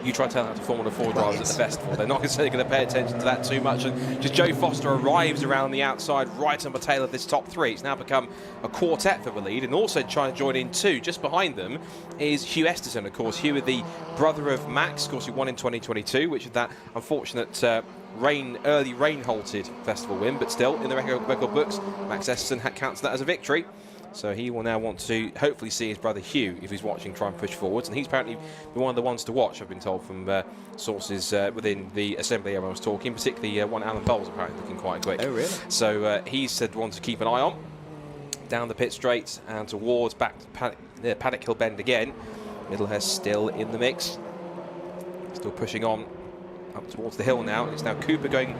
You try to tell that to Formula 4 drivers at the festival. They're not necessarily going to pay attention to that too much. And just Joe Foster arrives around the outside, right on the tail of this top 3. It's now become a quartet for the lead, and also trying to join in too. Just behind them is Hugh Esterson, of course. Hugh, the brother of Max, of course, who won in 2022, which is that unfortunate early rain-halted festival win. But still, in the record books, Max Esterson counts that as a victory. So he will now want to hopefully see his brother Hugh, if he's watching, try and push forwards. And he's apparently been one of the ones to watch, I've been told from sources within the assembly area I was talking, particularly one Alan Bowles apparently looking quite quick. Oh, really? So he's said one to keep an eye on. Down the pit straight and towards back to Paddock Hill Bend again. Middlehurst still in the mix. Still pushing on up towards the hill now. It's now Cooper going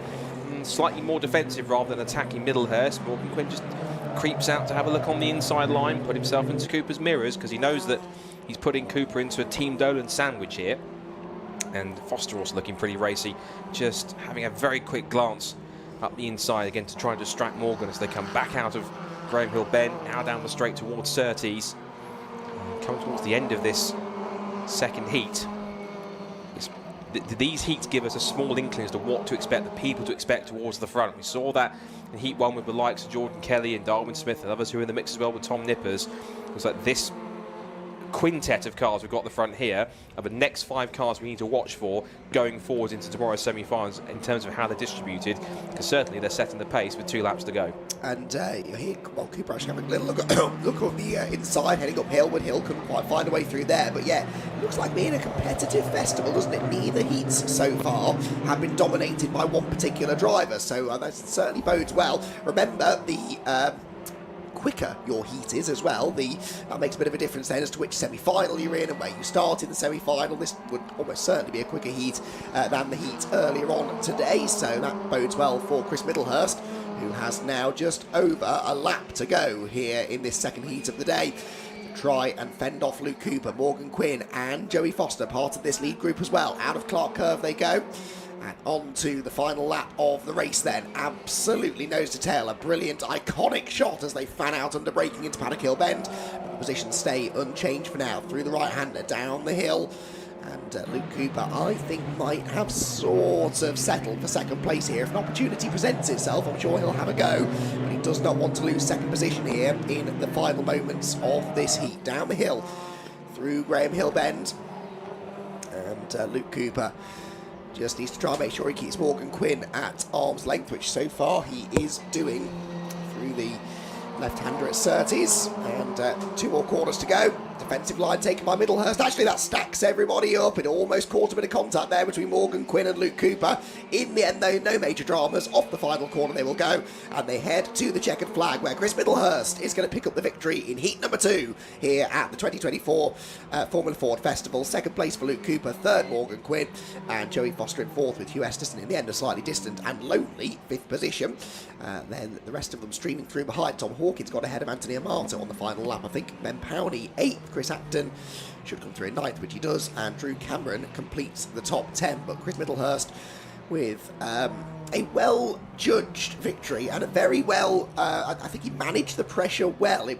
slightly more defensive rather than attacking Middlehurst. Morgan Quinn just creeps out to have a look on the inside line, put himself into Cooper's mirrors, because he knows that he's putting Cooper into a Team Dolan sandwich here. And Foster also looking pretty racy, just having a very quick glance up the inside again to try and distract Morgan as they come back out of Graham Hill Bend, now down the straight towards Surtees. Coming towards the end of this second heat. These heats give us a small inkling as to what to expect, the people to expect towards the front. We saw that in Heat 1 with the likes of Jordan Kelly and Darwin Smith and others who are in the mix as well with Tom Nippers. It was like this quintet of cars we've got at the front here are the next 5 cars we need to watch for going forward into tomorrow's semi-finals in terms of how they're distributed, because certainly they're setting the pace with 2 laps to go. And here, well, Cooper actually having a little look on the inside, heading up Hillwood Hill, couldn't quite find a way through there, but yeah, it looks like being a competitive festival, doesn't it? Neither heats so far have been dominated by one particular driver, so that certainly bodes well. Remember, the quicker your heat is as well, that makes a bit of a difference then as to which semi-final you're in and where you start in the semi-final. This would almost certainly be a quicker heat than the heat earlier on today, so that bodes well for Chris Middlehurst, who has now just over a lap to go here in this second heat of the day to try and fend off Luke Cooper. Morgan Quinn and Joey Foster part of this lead group as well. Out of Clark Curve they go. And on to the final lap of the race then. Absolutely nose to tail. A brilliant, iconic shot as they fan out under braking into Paddock Hill Bend. But the positions stay unchanged for now. Through the right-hander, down the hill. And Luke Cooper, I think, might have sort of settled for second place here. If an opportunity presents itself, I'm sure he'll have a go. But he does not want to lose second position here in the final moments of this heat. Down the hill, through Graham Hill Bend. And Luke Cooper just needs to try and make sure he keeps Morgan Quinn at arm's length, which so far he is doing through the left-hander at Surtees. And 2 more corners to go. Defensive line taken by Middlehurst. Actually, that stacks everybody up. It almost caught a bit of contact there between Morgan Quinn and Luke Cooper. In the end, though, no major dramas. Off the final corner they will go, and they head to the checkered flag, where Chris Middlehurst is going to pick up the victory in heat number 2 here at the 2024 Formula Ford Festival. Second place for Luke Cooper, third Morgan Quinn, and Joey Foster in fourth, with Hugh Esterson in the end a slightly distant and lonely fifth position. Then the rest of them streaming through behind. Tom Hawkins got ahead of Anthony Amato on the final lap, I think. Ben Powney 8th. Chris Acton should come through in 9th, which he does, and Drew Cameron completes the top 10. But Chris Middlehurst with a well-judged victory and a very well, I think he managed the pressure well.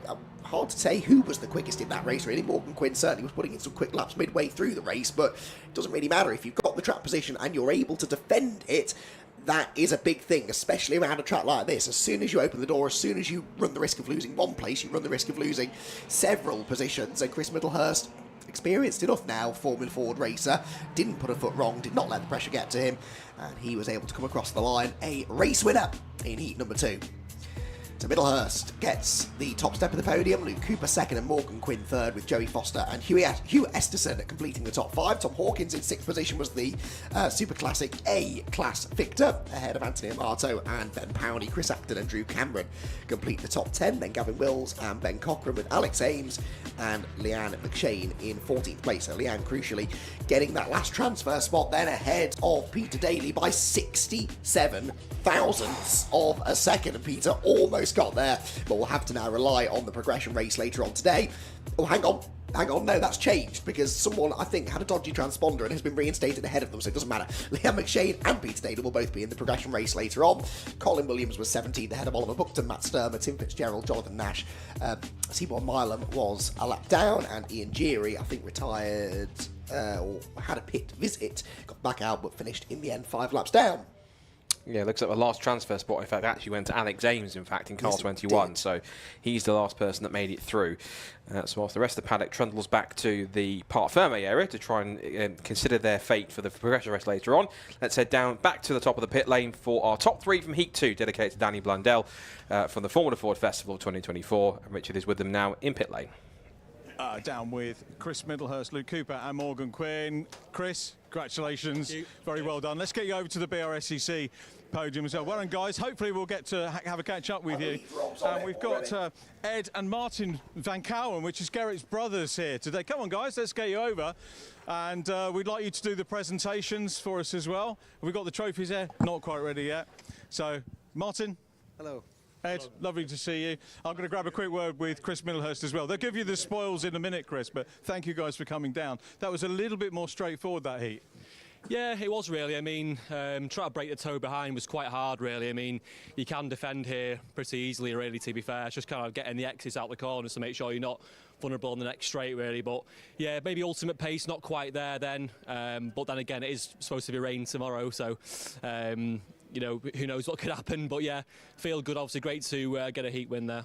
Hard to say who was the quickest in that race, really. Morgan Quinn certainly was putting in some quick laps midway through the race, but it doesn't really matter. If you've got the track position and you're able to defend it, that is a big thing, especially around a track like this. As soon as you open the door, as soon as you run the risk of losing one place, you run the risk of losing several positions. And Chris Middlehurst, experienced enough now, Formula Ford racer, didn't put a foot wrong, did not let the pressure get to him, and he was able to come across the line a race winner in heat number 2. So Middlehurst gets the top step of the podium, Luke Cooper second and Morgan Quinn third, with Joey Foster and Hugh Esterson completing the top 5. Tom Hawkins in 6th position was the Super Classic A-Class victor, ahead of Anthony Amato and Ben Powney. Chris Acton and Drew Cameron complete the top 10, then Gavin Wills and Ben Cochran, with Alex Ames and Leanne McShane in 14th place. So Leanne crucially getting that last transfer spot, then ahead of Peter Daly by 67 thousandths of a second, and Peter almost got there, but we'll have to now rely on the progression race later on today. Oh, hang on, no, that's changed, because someone, I think, had a dodgy transponder and has been reinstated ahead of them, so it doesn't matter. Leanne McShane and Peter Daly will both be in the progression race later on. Colin Williams was 17th ahead of Oliver Buckton, Matt Sturmer, Tim Fitzgerald, Jonathan Nash. Seymour Milam was a lap down, and Ian Geary, I think, retired, or had a pit visit, got back out, but finished in the end 5 laps down. Yeah, looks like the last transfer spot, in fact, actually went to Alex Ames, in fact, in car 21. So he's the last person that made it through. So whilst the rest of the paddock trundles back to the Parc Ferme area to try and consider their fate for the progression race later on, let's head down back to the top of the pit lane for our top 3 from Heat 2, dedicated to Danny Blundell from the Formula Ford Festival 2024. And Richard is with them now in pit lane. Down with Chris Middlehurst, Luke Cooper and Morgan Quinn. Chris, congratulations. Very well done. Let's get you over to the Brscc podium as well. Well done, guys. Hopefully we'll get to have a catch-up with you. And we've got Ed and Martin Van Kouwen, which is Garrett's brothers, here today. Come on, guys, let's get you over. And we'd like you to do the presentations for us as well. We've got the trophies there. Not quite ready yet. So, Martin. Hello. Ed, lovely to see you. I'm going to grab a quick word with Chris Middlehurst as well. They'll give you the spoils in a minute, Chris, but thank you guys for coming down. That was a little bit more straightforward, that heat. Yeah, it was really. I mean, trying to break the toe behind was quite hard, really. I mean, you can defend here pretty easily, really, to be fair. It's just kind of getting the exits out the corners to make sure you're not vulnerable on the next straight, really. But, yeah, maybe ultimate pace not quite there then. But then again, it is supposed to be rain tomorrow, so... you know, who knows what could happen, but yeah, feel good. Obviously, great to get a heat win there.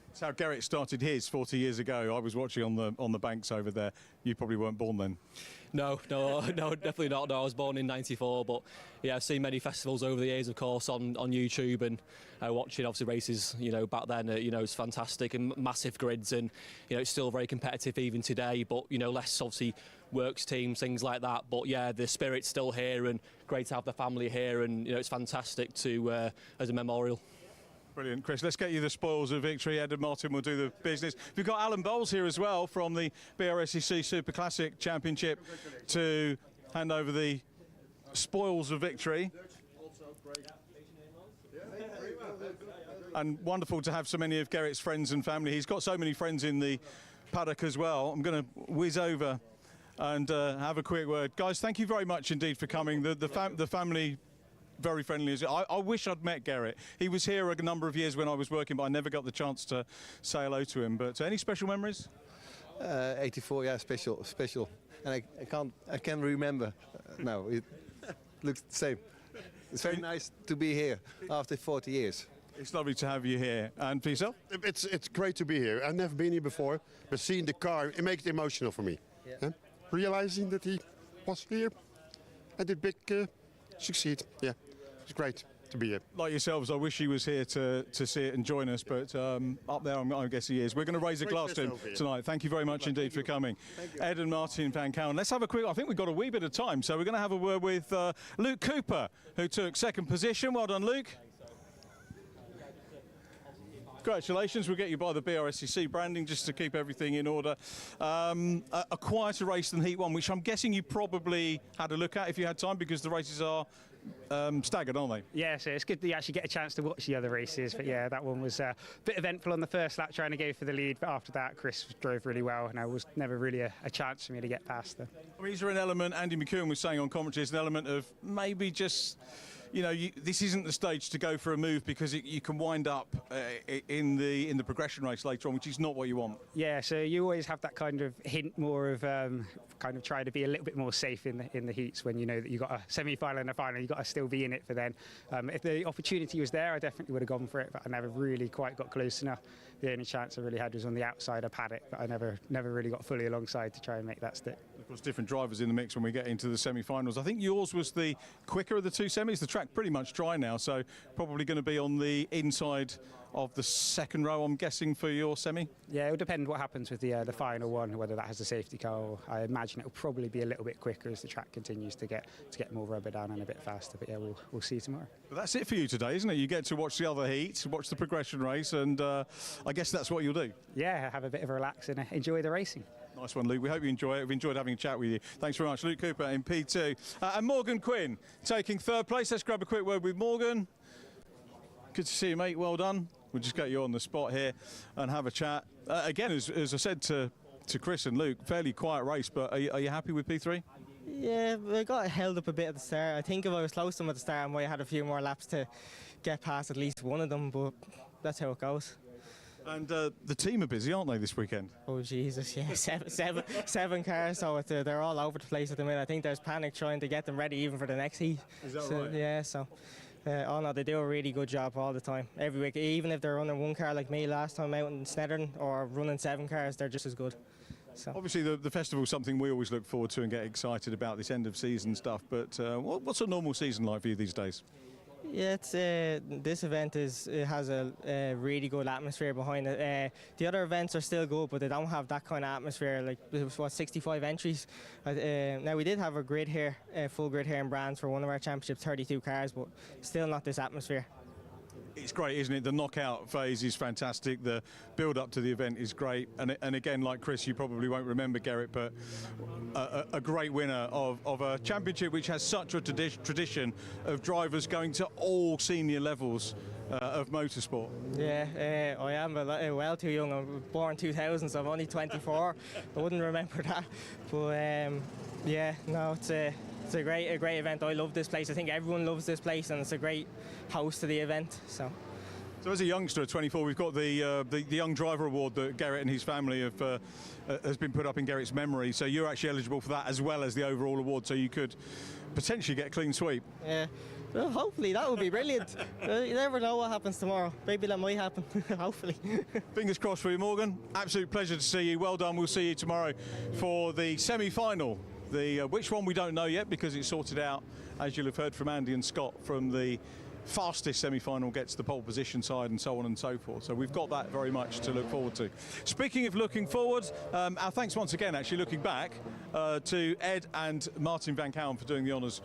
That's how Garrett started his 40 years ago. I was watching on the banks over there. You probably weren't born then. No, definitely not. No, I was born in '94, but yeah, I've seen many festivals over the years, of course, on YouTube, and watching obviously races. You know, back then, you know, it's fantastic and massive grids, and you know, it's still very competitive even today. But you know, less obviously works teams, things like that. But yeah, the spirit's still here, and great to have the family here, and you know, it's fantastic to as a memorial. Brilliant, Chris. Let's get you the spoils of victory. Ed and Martin will do the business. We've got Alan Bowles here as well from the Brscc Super Classic Championship to hand over the spoils of victory. And wonderful to have so many of Garrett's friends and family. He's got so many friends in the paddock as well. I'm going to whiz over and have a quick word. Guys, thank you very much indeed for coming. The family... very friendly. I wish I'd met Garrett. He was here a number of years when I was working, but I never got the chance to say hello to him. But any special memories? 84, yeah, special. And I can't remember now. It looks the same. It's very nice to be here after 40 years. It's lovely to have you here. And for yourself? It's great to be here. I've never been here before, but seeing the car, it makes it emotional for me. Yeah. Realizing that he was here and did big succeed. Yeah. It's great. to be here. Like yourselves, I wish he was here to see it and join us, but up there, I guess he is. We're going to raise a Great glass to him festival here. tonight. Thank you very much indeed for coming. Ed and Martin Van Kouwen. Let's have a quick, I think we've got a wee bit of time, so we're going to have a word with Luke Cooper, who took second position. Well done, Luke. Congratulations, we'll get you by the Brscc branding just to keep everything in order. A quieter race than Heat 1, which I'm guessing you probably had a look at if you had time, because the races are staggered, aren't they? Yeah, so it's good that you actually get a chance to watch the other races. But yeah, that one was a bit eventful on the first lap, trying to go for the lead. But after that, Chris drove really well, and it was never really a chance for me to get past them. I mean, is there an element, Andy McEwen was saying on commentary, is an element of maybe just, you know, this isn't the stage to go for a move because you can wind up in the progression race later on, which is not what you want. Yeah, so you always have that kind of hint more of kind of try to be a little bit more safe in the heats when you know that you've got a semi-final and a final, you've got to still be in it for then. If the opportunity was there, I definitely would have gone for it, but I never really quite got close enough. The only chance I really had was on the outside of paddock, but I never really got fully alongside to try and make that stick. Of course, different drivers in the mix when we get into the semi-finals. I think yours was the quicker of the two semis. The track pretty much dry now, so probably going to be on the inside of the second row, I'm guessing, for your semi? Yeah, it will depend what happens with the final one, whether that has a safety car. Or I imagine it will probably be a little bit quicker as the track continues to get more rubber down and a bit faster. But yeah, we'll see tomorrow. But that's it for you today, isn't it? You get to watch the other heats, watch the progression race, and I guess that's what you'll do. Yeah, have a bit of a relax and enjoy the racing. Nice one, Luke. We hope you enjoy it. We've enjoyed having a chat with you. Thanks very much. Luke Cooper in P2. And Morgan Quinn taking third place. Let's grab a quick word with Morgan. Good to see you, mate. Well done. We'll just get you on the spot here and have a chat. Again, as I said to Chris and Luke, fairly quiet race, but are you happy with P3? Yeah, we got held up a bit at the start. I think if I was close to them at the start, I might have had a few more laps to get past at least one of them, but that's how it goes. And the team are busy, aren't they, this weekend? Oh, Jesus, yeah. seven cars, so they're all over the place at the minute. I think there's panic trying to get them ready even for the next heat. Is that right? Yeah, so... oh no, they do a really good job all the time, every week. Even if they're running one car like me last time out in Snedden, or running 7 cars, they're just as good. So. Obviously, the festival is something we always look forward to and get excited about, this end of season stuff. But what's a normal season like for you these days? Yeah, this event has a really good atmosphere behind it. The other events are still good, but they don't have that kind of atmosphere. Like, it was 65 entries. Now we did have a grid here, full grid here in Brands for one of our championships, 32 cars, but still not this atmosphere. It's great, isn't it? The knockout phase is fantastic. The build-up to the event is great. And again, like Chris, you probably won't remember, Garrett, but a great winner of a championship which has such a tradition of drivers going to all senior levels of motorsport. Yeah, I am well too young. I'm born 2000, so I'm only 24. I wouldn't remember that. But yeah, no, it's a great event. I love this place. I think everyone loves this place, and it's a great host to the event. So as a youngster at 24, we've got the Young Driver Award that Garrett and his family has been put up in Garrett's memory. So you're actually eligible for that as well as the overall award. So you could potentially get a clean sweep. Yeah. Well, hopefully that would be brilliant. You never know what happens tomorrow. Maybe that might happen. Hopefully. Fingers crossed for you, Morgan. Absolute pleasure to see you. Well done. We'll see you tomorrow for the semi-final. Which one we don't know yet, because it's sorted out, as you'll have heard from Andy and Scott, from the fastest semi-final gets the pole position side and so on and so forth. So we've got that very much to look forward to. Speaking of looking forward, our thanks once again, actually looking back, to Ed and Martin Van Kouwen for doing the honours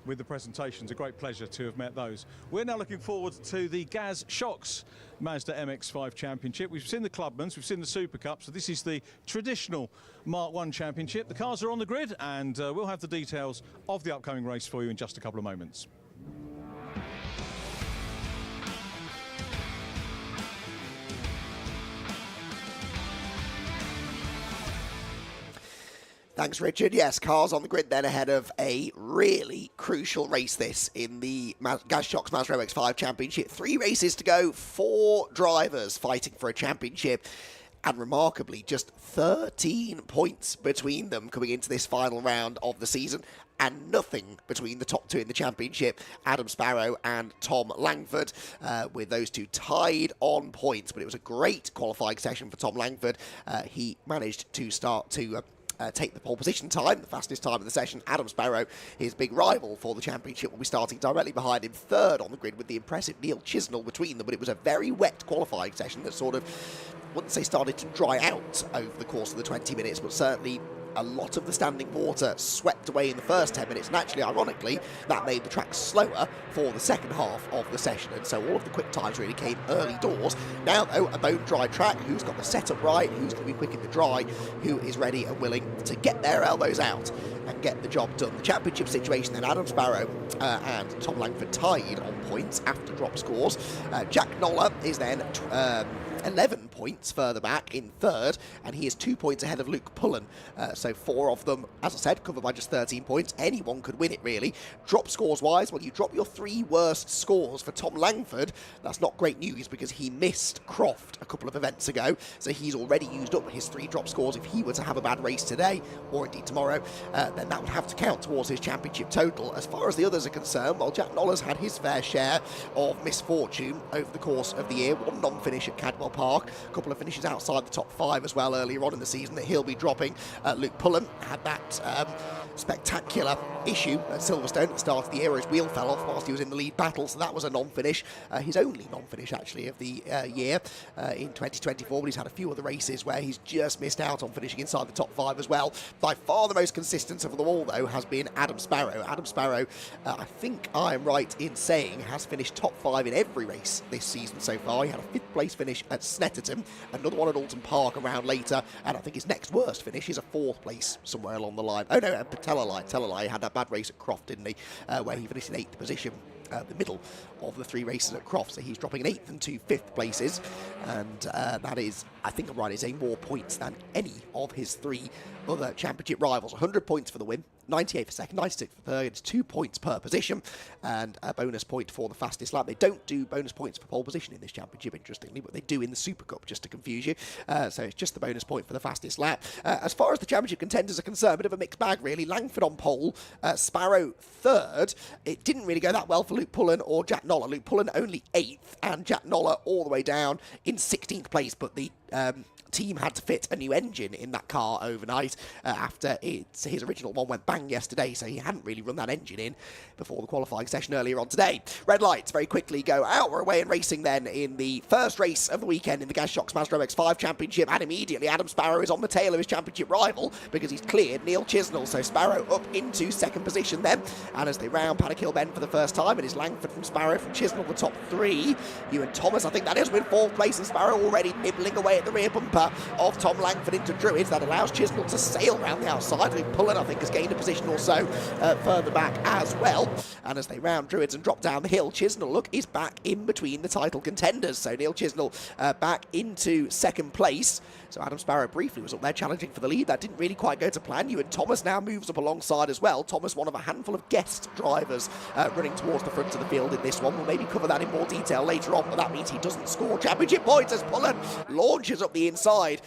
with the presentations. A great pleasure to have met those. We're now looking forward to the Gaz Shocks Mazda MX-5 Championship. We've seen the Clubmans, we've seen the Super Cup, so this is the traditional Mark 1 Championship. The cars are on the grid, and we'll have the details of the upcoming race for you in just a couple of moments. Thanks, Richard. Yes, cars on the grid then ahead of a really crucial race this in the Gaz Shocks Mazda MX-5 Championship. 3 races to go, 4 drivers fighting for a championship, and remarkably just 13 points between them coming into this final round of the season, and nothing between the top 2 in the championship, Adam Sparrow and Tom Langford, with those 2 tied on points. But it was a great qualifying session for Tom Langford. He managed to start to take the pole position time, the fastest time of the session. Adam Sparrow, his big rival for the championship, will be starting directly behind him, third on the grid with the impressive Neil Chisnell between them. But it was a very wet qualifying session that sort of, I wouldn't say started to dry out over the course of the 20 minutes, but certainly a lot of the standing water swept away in the first 10 minutes, and actually, ironically, that made the track slower for the second half of the session, and so all of the quick times really came early doors. Now, though, a bone-dry track, who's got the setup right, who's going to be quick in the dry, who is ready and willing to get their elbows out and get the job done. The championship situation then, Adam Sparrow and Tom Langford tied on points after drop scores. Jack Noller is then 11 points further back in third, and he is 2 points ahead of Luke Pullen. So 4 of them, as I said, covered by just 13 points. Anyone could win it, really. Drop scores wise, well, you drop your 3 worst scores for Tom Langford. That's not great news because he missed Croft a couple of events ago, so he's already used up his 3 drop scores. If he were to have a bad race today, or indeed tomorrow, then that would have to count towards his championship total. As far as the others are concerned, well, Jack Noller's had his fair share of misfortune over the course of the year. 1 non-finish at Cadwell Park, a couple of finishes outside the top 5 as well earlier on in the season that he'll be dropping. Luke Pullen had that spectacular issue at Silverstone at the start of the year. His wheel fell off whilst he was in the lead battle, so that was a non-finish. His only non-finish, actually, of the year in 2024, but he's had a few other races where he's just missed out on finishing inside the top 5 as well. By far the most consistent of them all, though, has been Adam Sparrow. Adam Sparrow, I think I am right in saying, has finished top 5 in every race this season so far. He had a 5th place finish at Snetterton, another one at Alton Park a round later, and I think his next worst finish is a 4th place somewhere along the line. Oh no, Tellerlie had that bad race at Croft, didn't he, where he finished in 8th position. The middle of the 3 races at Croft, so he's dropping an 8th and 2 5th places, and that is, I think I'm right, is more points than any of his 3 other championship rivals. 100 points for the win, 98 for second, 96 for third. It's 2 points per position, and a bonus point for the fastest lap. They don't do bonus points for pole position in this championship, interestingly, but they do in the Super Cup, just to confuse you. So it's just the bonus point for the fastest lap. As far as the championship contenders are concerned, a bit of a mixed bag, really. Langford on pole, Sparrow third. It didn't really go that well for Luke Pullen or Jack Noller. Luke Pullen only 8th, and Jack Noller all the way down in 16th place, but the team had to fit a new engine in that car overnight after his original one went bang yesterday, so he hadn't really run that engine in before the qualifying session earlier on today. Red lights very quickly go out. We're away and racing then in the first race of the weekend in the Gas Shocks Mazda MX-5 Championship, and immediately Adam Sparrow is on the tail of his championship rival because he's cleared Neil Chisnell, so Sparrow up into 2nd position then, and as they round Paddock Hill Bend for the first time, it is Langford from Sparrow from Chisnell the top 3. Ewan Thomas, I think that is, with 4th place, and Sparrow already nibbling away at the rear bumper of Tom Langford into Druids. That allows Chisnell to sail round the outside. Luke Pullen, I think, has gained a position or so further back as well. And as they round Druids and drop down the hill, Chisnell, look, is back in between the title contenders. So Neil Chisnell back into 2nd place. So Adam Sparrow briefly was up there challenging for the lead. That didn't really quite go to plan. Ewan Thomas now moves up alongside as well. Thomas, one of a handful of guest drivers running towards the front of the field in this one. We'll maybe cover that in more detail later on, but that means he doesn't score championship points as Pullen launches up the inside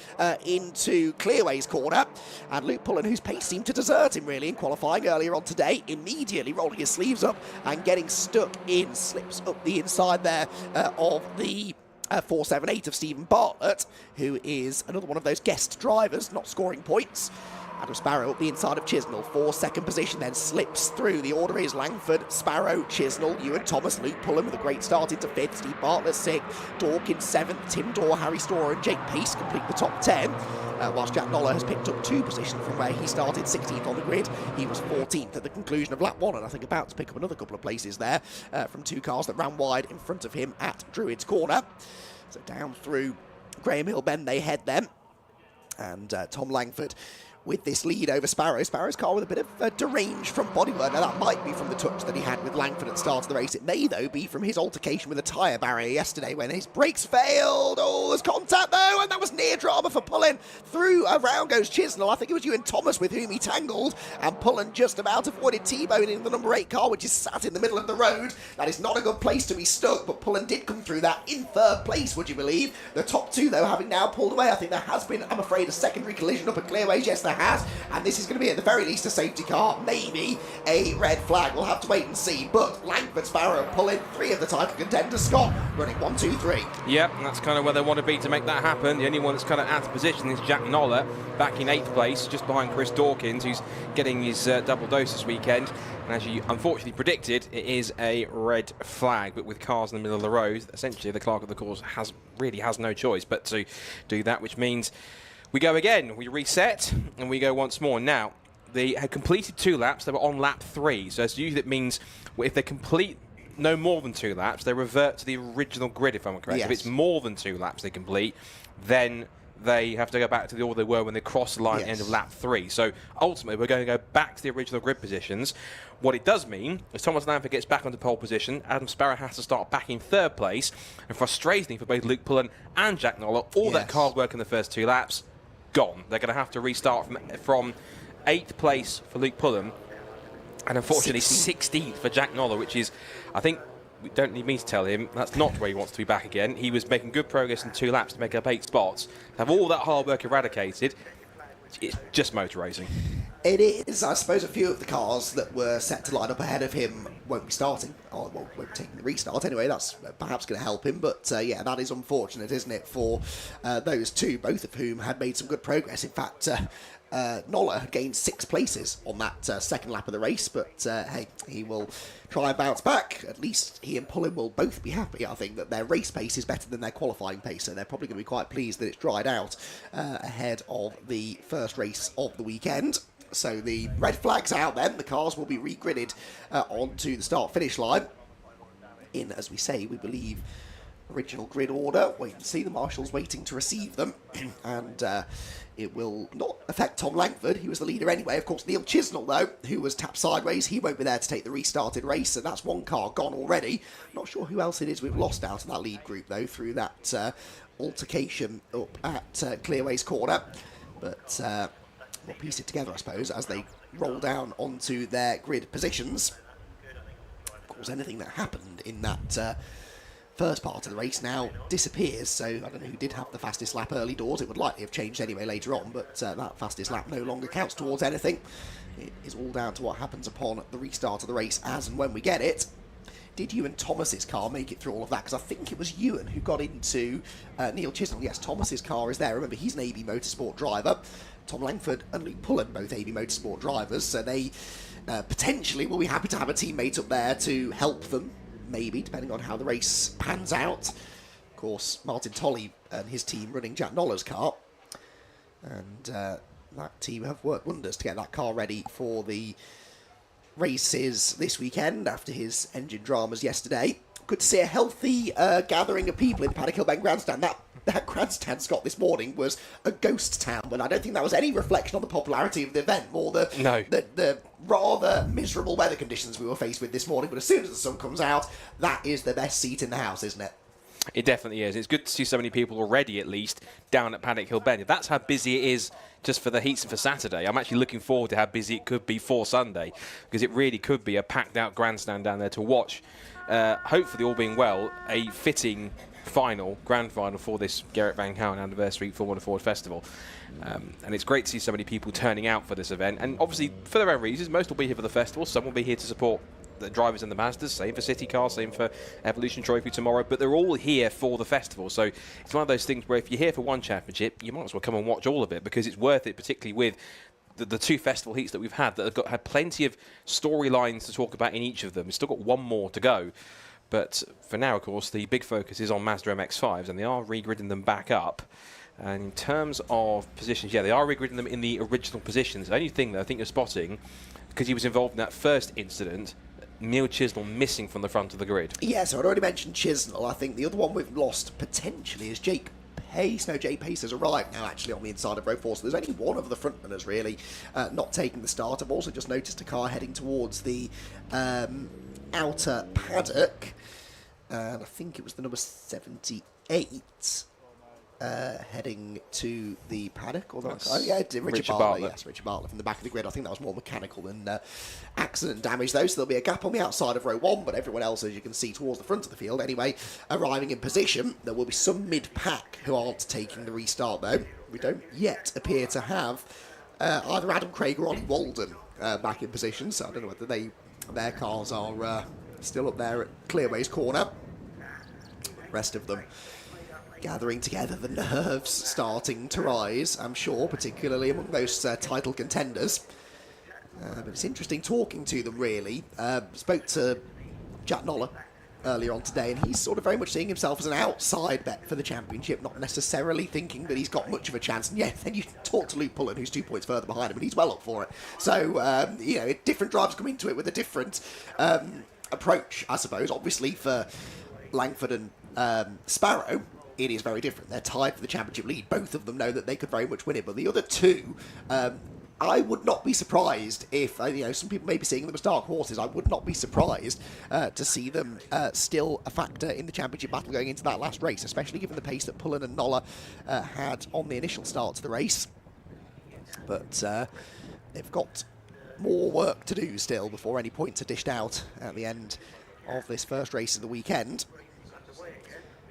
into Clearway's corner. And Luke Pullen, whose pace seemed to desert him really in qualifying earlier on today, immediately rolling his sleeves up and getting stuck in, slips up the inside there of the 478 of Stephen Bartlett, who is another one of those guest drivers not scoring points. Adam Sparrow up the inside of Chisnell for 2nd position, then slips through. The order is Langford, Sparrow, Chisnell, Ewan Thomas, Luke Pullen with a great start into 5th, Steve Bartlett 6th, Dawkins 7th, Tim Dorr, Harry Storer and Jake Pace complete the top 10, whilst Jack Noller has picked up 2 positions from where he started 16th on the grid. He was 14th at the conclusion of lap 1, and I think about to pick up another couple of places there from 2 cars that ran wide in front of him at Druids Corner. So down through Graham Hill Bend they head then, and Tom Langford with this lead over Sparrow. Sparrow's car with a bit of deranged front bodywork. Now, that might be from the touch that he had with Langford at the start of the race. It may, though, be from his altercation with a tyre barrier yesterday when his brakes failed. Oh, there's contact, though, and that was near drama for Pullen. Through around goes Chisnell. I think it was Ewan Thomas with whom he tangled, and Pullen just about avoided T-boning the number 8 car, which is sat in the middle of the road. That is not a good place to be stuck, but Pullen did come through that in 3rd place, would you believe? The top 2, though, having now pulled away. I think there has been, I'm afraid, a secondary collision up at Clearways. Yes, there has, and this is going to be at the very least a safety car, maybe a red flag. We'll have to wait and see, but Langford, Sparrow pulling 3 of the title contenders. Scott running 1, 2, 3. Yep, and that's kind of where they want to be to make that happen. The only one that's kind of out of position is Jack Noller, back in 8th place, just behind Chris Dawkins, who's getting his double dose this weekend. And as you unfortunately predicted, it is a red flag, but with cars in the middle of the road, essentially the clerk of the course really has no choice but to do that, which means we go again. We reset and we go once more. Now, they had completed 2 laps. They were on lap 3. So usually it means if they complete no more than 2 laps, they revert to the original grid, if I'm correct. Yes. If it's more than 2 laps they complete, then they have to go back to the order they were when they crossed the line at the end of lap 3. So ultimately, we're going to go back to the original grid positions. What it does mean is Thomas Langford gets back onto pole position. Adam Sparrow has to start back in 3rd place. And frustratingly for both Luke Pullen and Jack Noller, all that hard work in the first 2 laps, gone. They're going to have to restart from 8th place for Luke Pullen. And unfortunately, 16th for Jack Noller, which is, I think, we don't need me to tell him, that's not where he wants to be back again. He was making good progress in 2 laps to make up 8 spots. Have all that hard work eradicated, it's just motor racing. It is. I suppose a few of the cars that were set to line up ahead of him won't be starting, or won't be taking the restart anyway. That's perhaps going to help him, but yeah, that is unfortunate, isn't it, for those 2, both of whom had made some good progress. In fact, Noller had gained 6 places on that second lap of the race, but hey, he will try and bounce back. At least he and Pullen will both be happy, I think, that their race pace is better than their qualifying pace, so they're probably going to be quite pleased that it's dried out ahead of the first race of the weekend. So the red flag's out then, the cars will be regridded onto the start-finish line. In, as we say, we believe, original grid order. Wait and see, the marshal's waiting to receive them, and it will not affect Tom Langford. He was the leader anyway. Of course, Neil Chisnell, though, who was tapped sideways, he won't be there to take the restarted race, and that's 1 car gone already. Not sure who else it is we've lost out of that lead group, though, through that altercation up at Clearways Corner. But we'll piece it together, I suppose, as they roll down onto their grid positions. Of course, anything that happened in that first part of the race now disappears, so I don't know who did have the fastest lap early doors. It would likely have changed anyway later on, but that fastest lap no longer counts towards anything. It is all down to what happens upon the restart of the race as and when we get it. Did Ewan Thomas's car make it through all of that? Because I think it was Ewan who got into Neil Chisnell. Yes, Thomas's car is there. Remember, he's an AB Motorsport driver. Tom Langford and Luke Pullen, both AB Motorsport drivers, so they potentially will be happy to have a teammate up there to help them, maybe, depending on how the race pans out. Of course, Martin Tolley and his team running Jack Noller's car, and that team have worked wonders to get that car ready for the races this weekend after his engine dramas yesterday. Good to see a healthy gathering of people in the Paddock Hill Grandstand. That grandstand, Scott, this morning was a ghost town, but I don't think that was any reflection on the popularity of the event, more the rather miserable weather conditions we were faced with this morning. But as soon as the sun comes out, that is the best seat in the house, isn't it? It definitely is. It's good to see so many people already, at least, down at Paddock Hill Bend. If that's how busy it is just for the heats and for Saturday, I'm actually looking forward to how busy it could be for Sunday, because it really could be a packed-out grandstand down there to watch. Hopefully, all being well, a fitting grand final for this Gerrit Van Kouwen Anniversary Formula Ford Festival. And it's great to see so many people turning out for this event. And obviously, for their own reasons, most will be here for the festival. Some will be here to support the drivers in the Mazdas, same for City Car, same for Evolution Trophy tomorrow, but they're all here for the festival. So it's one of those things where if you're here for one championship, you might as well come and watch all of it, because it's worth it, particularly with the 2 festival heats that we've had that have had plenty of storylines to talk about in each of them. We've still got 1 more to go. But for now, of course, the big focus is on Mazda MX-5s, and they are regridding them back up. And in terms of positions, yeah, they are regridding them in the original positions. The only thing that I think you're spotting, because he was involved in that first incident, Neil Chisnell missing from the front of the grid. Yeah, so I'd already mentioned Chisnell. I think the other one we've lost potentially is Jake Pace. No, Jake Pace has arrived now actually on the inside of row 4, so there's only one of the front runners really not taking the start. I've also just noticed a car heading towards the outer paddock, and I think it was the number 78 heading to the paddock. Richard Bartlett. Yes, Richard Bartlett from the back of the grid. I think that was more mechanical than accident damage, though. So there'll be a gap on the outside of row 1, but everyone else, as you can see, towards the front of the field anyway, arriving in position. There will be some mid-pack who aren't taking the restart, though. We don't yet appear to have either Adam Craig or Ollie Walden back in position, so I don't know whether their cars are still up there at Clearways Corner. Rest of them gathering together, the nerves starting to rise, I'm sure, particularly among those title contenders. But it's interesting talking to them, really. Spoke to Jack Noller earlier on today, and he's sort of very much seeing himself as an outside bet for the championship, not necessarily thinking that he's got much of a chance. And yeah, then you talk to Luke Pullen, who's 2 points further behind him, and he's well up for it. So, you know, different drivers come into it with a different approach, I suppose. Obviously, for Langford and Sparrow, it is very different. They're tied for the championship lead. Both of them know that they could very much win it, but the other two, I would not be surprised if, you know, some people may be seeing them as dark horses. I would not be surprised to see them still a factor in the championship battle going into that last race, especially given the pace that Pullen and Noller had on the initial start to the race. But they've got more work to do still before any points are dished out at the end of this first race of the weekend.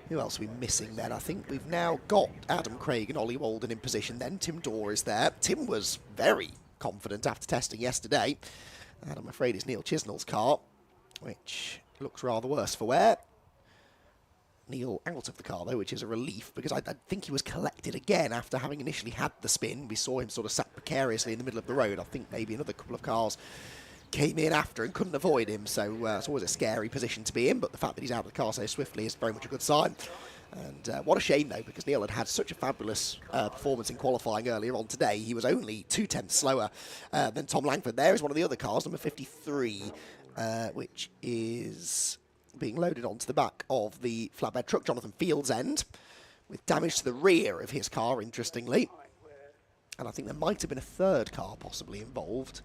Who else are we missing then? I think we've now got Adam Craig and Ollie Walden in position then. Tim Dorr is there. Tim was very confident after testing yesterday. And I'm afraid it's Neil Chisnell's car, which looks rather worse for wear. Neil out of the car, though, which is a relief, because I think he was collected again after having initially had the spin. We saw him sort of sat precariously in the middle of the road. I think maybe another couple of cars came in after and couldn't avoid him, so it's always a scary position to be in, but the fact that he's out of the car so swiftly is very much a good sign. And what a shame, though, because Neil had such a fabulous performance in qualifying earlier on today. He was only 0.2 slower than Tom Langford. There is one of the other cars, number 53, which is being loaded onto the back of the flatbed truck, Jonathan Field's end, with damage to the rear of his car, interestingly. And I think there might have been a third car possibly involved.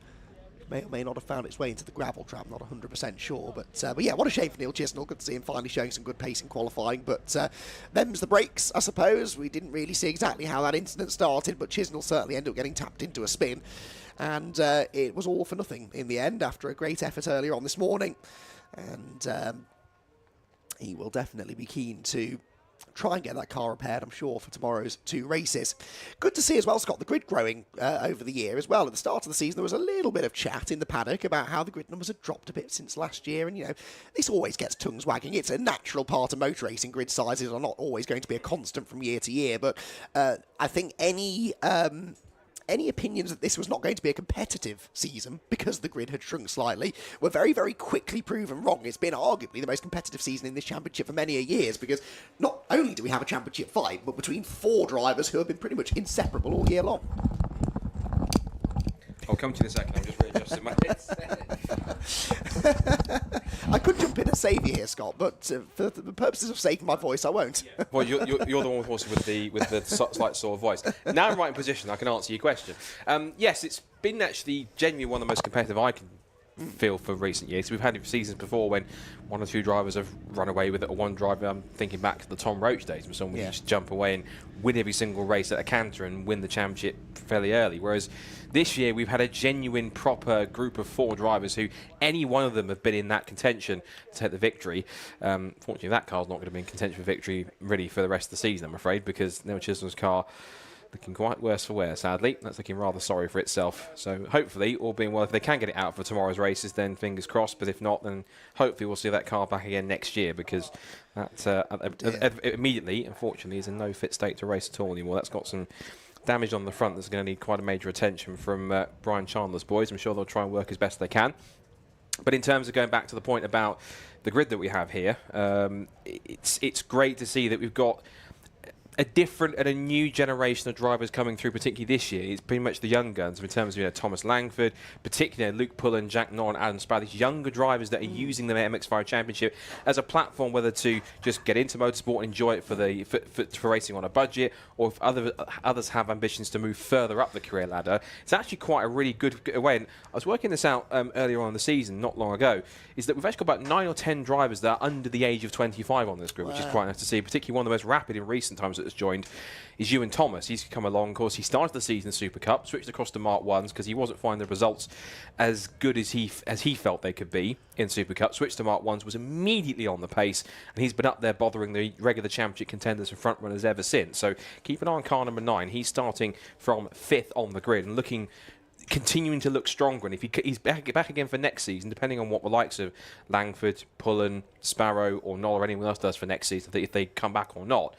May or may not have found its way into the gravel trap, not 100% sure. But yeah, what a shame for Neil Chisnell. Good to see him finally showing some good pace in qualifying. But them's the brakes, I suppose. We didn't really see exactly how that incident started, but Chisnell certainly ended up getting tapped into a spin. And it was all for nothing in the end after a great effort earlier on this morning. And he will definitely be keen to try and get that car repaired, I'm sure, for tomorrow's 2 races. Good to see as well, Scott, the grid growing over the year as well. At the start of the season, there was a little bit of chat in the paddock about how the grid numbers had dropped a bit since last year, and, you know, this always gets tongues wagging. It's a natural part of motor racing. Grid sizes are not always going to be a constant from year to year, but I think any opinions that this was not going to be a competitive season because the grid had shrunk slightly were very, very quickly proven wrong. It's been arguably the most competitive season in this championship for many a years, because not only do we have a championship fight, but between 4 drivers who have been pretty much inseparable all year long. I'll come to you in a second. I'm just readjusting my headset. I could jump in and save you here, Scott, but for the purposes of saving my voice, I won't. Well, you're the one with the slight sort of voice. Now I'm right in position. I can answer your question. Yes, it's been actually genuinely one of the most competitive I can feel for recent years. We've had seasons before when 1 or 2 drivers have run away with it, or one driver, I'm thinking back to the Tom Roach days, when someone would just jump away and win every single race at a canter and win the championship fairly early. Whereas this year we've had a genuine, proper group of 4 drivers who any one of them have been in that contention to take the victory. Fortunately, that car's not going to be in contention for victory really for the rest of the season, I'm afraid, because Neil Chisnell's car looking quite worse for wear, sadly. That's looking rather sorry for itself. So hopefully, all being well, if they can get it out for tomorrow's races, then fingers crossed. But if not, then hopefully we'll see that car back again next year, because that immediately, unfortunately, is in no fit state to race at all anymore. That's got some damage on the front that's going to need quite a major attention from Brian Chandler's boys. I'm sure they'll try and work as best they can. But in terms of going back to the point about the grid that we have here, it's great to see that we've got a different and a new generation of drivers coming through, particularly this year. It's pretty much the young guns in terms of Thomas Langford, particularly Luke Pullen, Jack Noller and Adam Sparrow, these younger drivers that are using the MX-5 Championship as a platform, whether to just get into motorsport and enjoy it for racing on a budget, or if others have ambitions to move further up the career ladder. It's actually quite a really good way. And I was working this out earlier on in the season, not long ago, is that we've actually got about 9 or 10 drivers that are under the age of 25 on this group, which is quite nice to see, particularly one of the most rapid in recent times has joined, is Ewan Thomas. He's come along. Of course, he started the season Super Cup, switched across to Mark 1s because he wasn't finding the results as good as he felt they could be in Super Cup. Switched to Mark 1s, was immediately on the pace, and he's been up there bothering the regular championship contenders and front runners ever since. So keep an eye on car number 9. He's starting from 5th on the grid and continuing to look stronger. And if he's back again for next season, depending on what the likes of Langford, Pullen, Sparrow, or Knoll or anyone else does for next season, if they come back or not,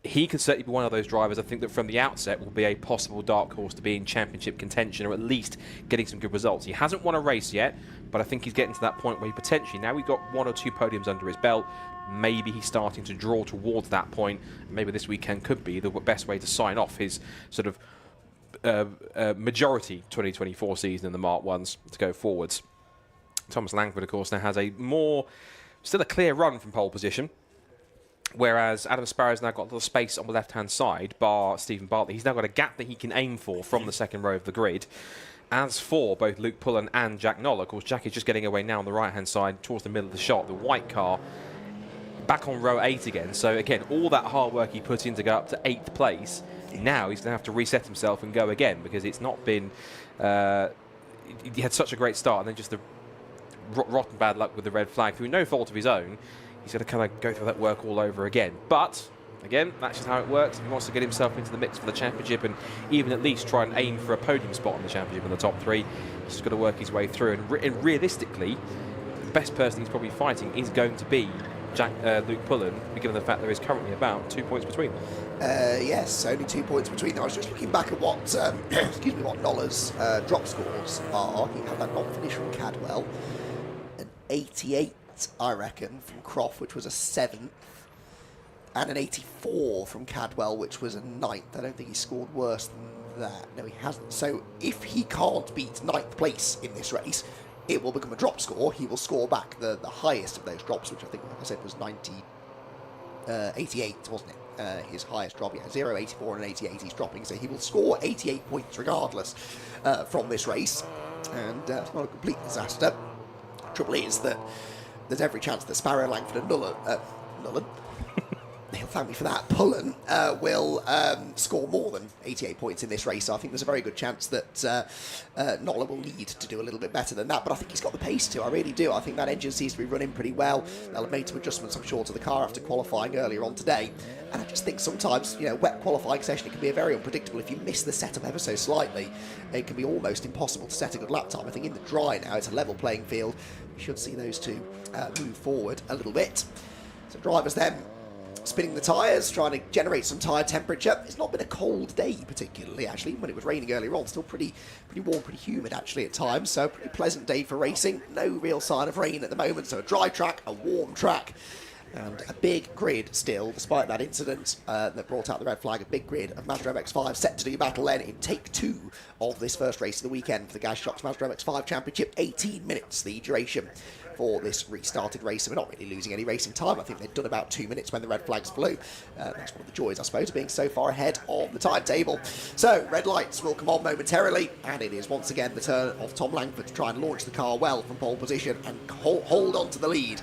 he can certainly be one of those drivers, I think, that from the outset will be a possible dark horse to be in championship contention, or at least getting some good results. He hasn't won a race yet, but I think he's getting to that point where he potentially, now we've got 1 or 2 podiums under his belt, maybe he's starting to draw towards that point. Maybe this weekend could be the best way to sign off his sort of majority 2024 season in the Mark 1s to go forwards. Thomas Langford, of course, now has still a clear run from pole position. Whereas Adam Sparrow's now got a little space on the left-hand side, bar Stephen Bartley. He's now got a gap that he can aim for from the second row of the grid. As for both Luke Pullen and Jack Knoll, of course, Jack is just getting away now on the right-hand side towards the middle of the shot. The white car back on row 8 again. So, again, all that hard work he put in to go up to 8th place, now he's going to have to reset himself and go again, because it's not been... he had such a great start, and then just the rotten bad luck with the red flag through no fault of his own. He's going to kind of go through that work all over again. But, again, that's just how it works. If he wants to get himself into the mix for the championship and even at least try and aim for a podium spot in the championship in the top 3, he's just got to work his way through. And realistically, the best person he's probably fighting is going to be Luke Pullen, given the fact there is currently about 2 points between them. Yes, only 2 points between them. I was just looking back at what, what Noller's drop scores are. He had that non-finish from Cadwell, an 88. I reckon, from Croft, which was a 7th, and an 84 from Cadwell, which was a 9th. I don't think he scored worse than that. No, he hasn't. So if he can't beat 9th place in this race, it will become a drop score. He will score back the highest of those drops, which I think, like I said, was 88, wasn't it? His highest drop, yeah, 0, 84 and 88 he's dropping, so he will score 88 points regardless from this race, and it's not a complete disaster. Trouble is that there's every chance that Sparrow, Langford and Nullen, he'll thank me for that, Pullen will score more than 88 points in this race. So I think there's a very good chance that Noller will need to do a little bit better than that, but I think he's got the pace to. I really do. I think that engine seems to be running pretty well. They'll have made some adjustments, I'm sure, to the car after qualifying earlier on today. And I just think sometimes, wet qualifying session, it can be very unpredictable. If you miss the setup ever so slightly, it can be almost impossible to set a good lap time. I think in the dry now, it's a level playing field. We should see those two move forward a little bit. So drivers then spinning the tyres, trying to generate some tyre temperature. It's not been a cold day particularly, actually. When it was raining earlier on, still pretty warm, pretty humid actually at times. So pretty pleasant day for racing. No real sign of rain at the moment. So a dry track, a warm track, and a big grid still, despite that incident that brought out the red flag. A big grid of Mazda MX-5 set to do battle then in take 2 of this first race of the weekend for the Gas Shocks Mazda MX-5 Championship. 18 minutes the duration for this restarted race, and we're not really losing any racing time. I think they'd done about 2 minutes when the red flags flew. That's one of the joys, I suppose, of being so far ahead of the timetable. So, red lights will come on momentarily, and it is once again the turn of Tom Langford to try and launch the car well from pole position and hold on to the lead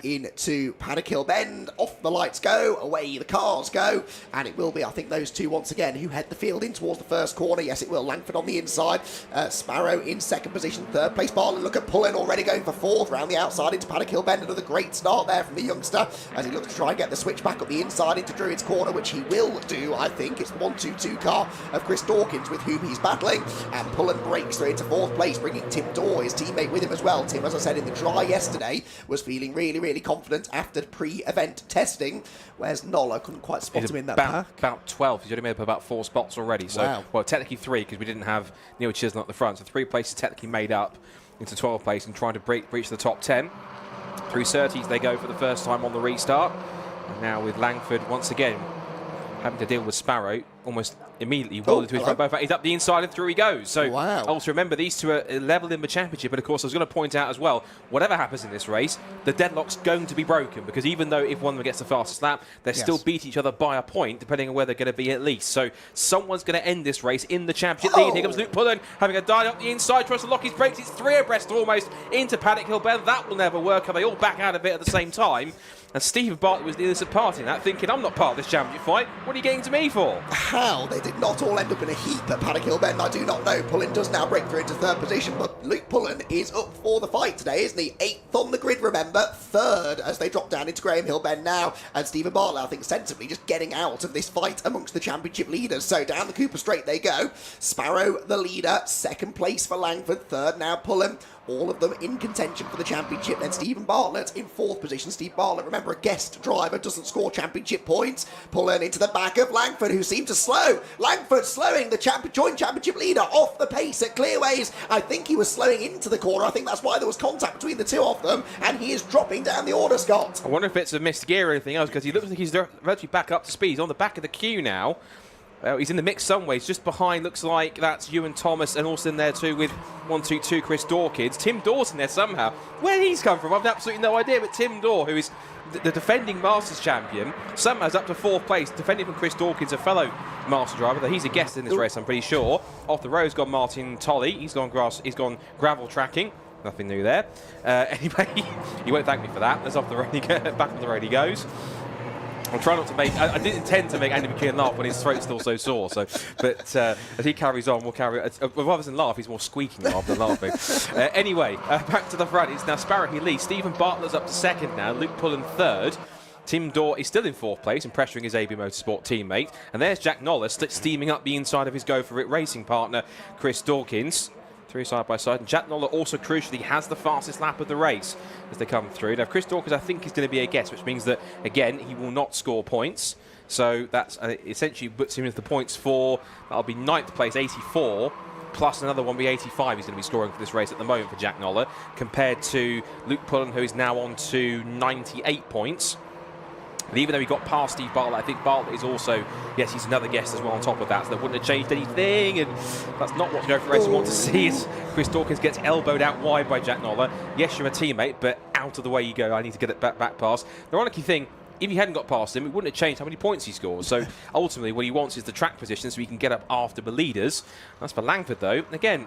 into Paddock Hill Bend. Off the lights go, away the cars go, and it will be, I think, those two once again who head the field in towards the first corner. Yes, it will. Langford on the inside, Sparrow in second position, third place Bartlett. Look at Pullen already going for fourth round the outside into Paddock Hill Bend. Another great start there from the youngster as he looks to try and get the switch back up the inside into Druids Corner, which he will do, I think. It's the 1-2-2 car of Chris Dawkins with whom he's battling, and Pullen breaks through into fourth place, bringing Tim Dorr, his teammate, with him as well. Tim, as I said in the dry yesterday, was feeling really confident after pre-event testing, whereas Noller couldn't quite spot him in that pack. About 12. He's already made up about 4 spots already. So, wow. Well, technically 3 because we didn't have Neil Chisholm at the front. So 3 places technically made up into 12th place and trying to breach the top 10. Through Surtees they go for the first time on the restart. And now with Langford once again having to deal with Sparrow. almost immediately welded to his front both. He's up the inside and through he goes. So also remember, these two are level in the championship. And of course, I was going to point out as well, whatever happens in this race, the deadlock's going to be broken, because even though if one of them gets the fastest lap, they still beat each other by a point, depending on where they're going to be at least. So someone's going to end this race in the championship lead. Here comes Luke Pullen having a dive up the inside, tries to lock his brakes. It's 3 abreast almost into Paddock Hill Bend. That will never work. Are they all back out of it at the same time? And Stephen Bartlett was the innocent party in that, thinking, I'm not part of this championship fight. What are you getting to me for? How they did not all end up in a heap at Paddock Hill Bend, I do not know. Pullen does now break through into 3rd position, but Luke Pullen is up for the fight today, isn't he? 8th on the grid, remember. 3rd as they drop down into Graham Hill Bend now. And Stephen Bartlett, I think, sensibly just getting out of this fight amongst the championship leaders. So down the Cooper Straight they go. Sparrow, the leader. 2nd place for Langford. 3rd now Pullen. All of them in contention for the championship. Then Stephen Bartlett in 4th position. Steve Bartlett, remember, a guest driver, doesn't score championship points. Pulling into the back of Langford, who seemed to slow. Langford slowing the joint championship leader off the pace at Clearways. I think he was slowing into the corner. I think that's why there was contact between the two of them. And he is dropping down the order, Scott. I wonder if it's a missed gear or anything else, because he looks like he's virtually back up to speed. He's on the back of the queue now. He's in the mix some ways, just behind, looks like that's Ewan Thomas, and also in there too with 122 Chris Dawkins. Tim Daw's in there somehow. Where he's come from, I've absolutely no idea, but Tim Daw, who is the defending Masters champion, somehow is up to 4th place, defending from Chris Dawkins, a fellow Master driver, though he's a guest in this race, I'm pretty sure. Off the road's gone Martin Tolley, he's gone gravel tracking. Nothing new there. Anyway, he won't thank me for that. That's off the road. Back on the road he goes. I'm trying not to make. I didn't intend to make Andy McKeon laugh when his throat's still so sore. So, but as he carries on, we'll carry. Rather than laugh, he's more squeaking rather than laughing. Anyway, back to the front. It's now Sparrow who leads. Stephen Bartlett's up to 2nd now. Luke Pullen 3rd. Tim Daw is still in 4th place and pressuring his AB Motorsport teammate. And there's Jack Nollis steaming up the inside of his Go For It racing partner, Chris Dawkins. 3 side by side, and Jack Noller also crucially has the fastest lap of the race as they come through. Now Chris Dawkins I think is going to be a guess, which means that again he will not score points, so that's essentially puts him into the points for, that'll be 9th place, 84, plus another one be 85 he's going to be scoring for this race at the moment for Jack Noller, compared to Luke Pullen, who is now on to 98 points. And even though he got past Steve Bartlett, I think Bartlett is also, yes, he's another guest as well on top of that, so that wouldn't have changed anything, and that's not what Go For Racing want to see, is Chris Dawkins gets elbowed out wide by Jack Noller. Yes, you're a teammate, but out of the way you go. I need to get it back past. The ironic thing, if he hadn't got past him, it wouldn't have changed how many points he scores. So ultimately, what he wants is the track position so he can get up after the leaders. That's for Langford, though. Again,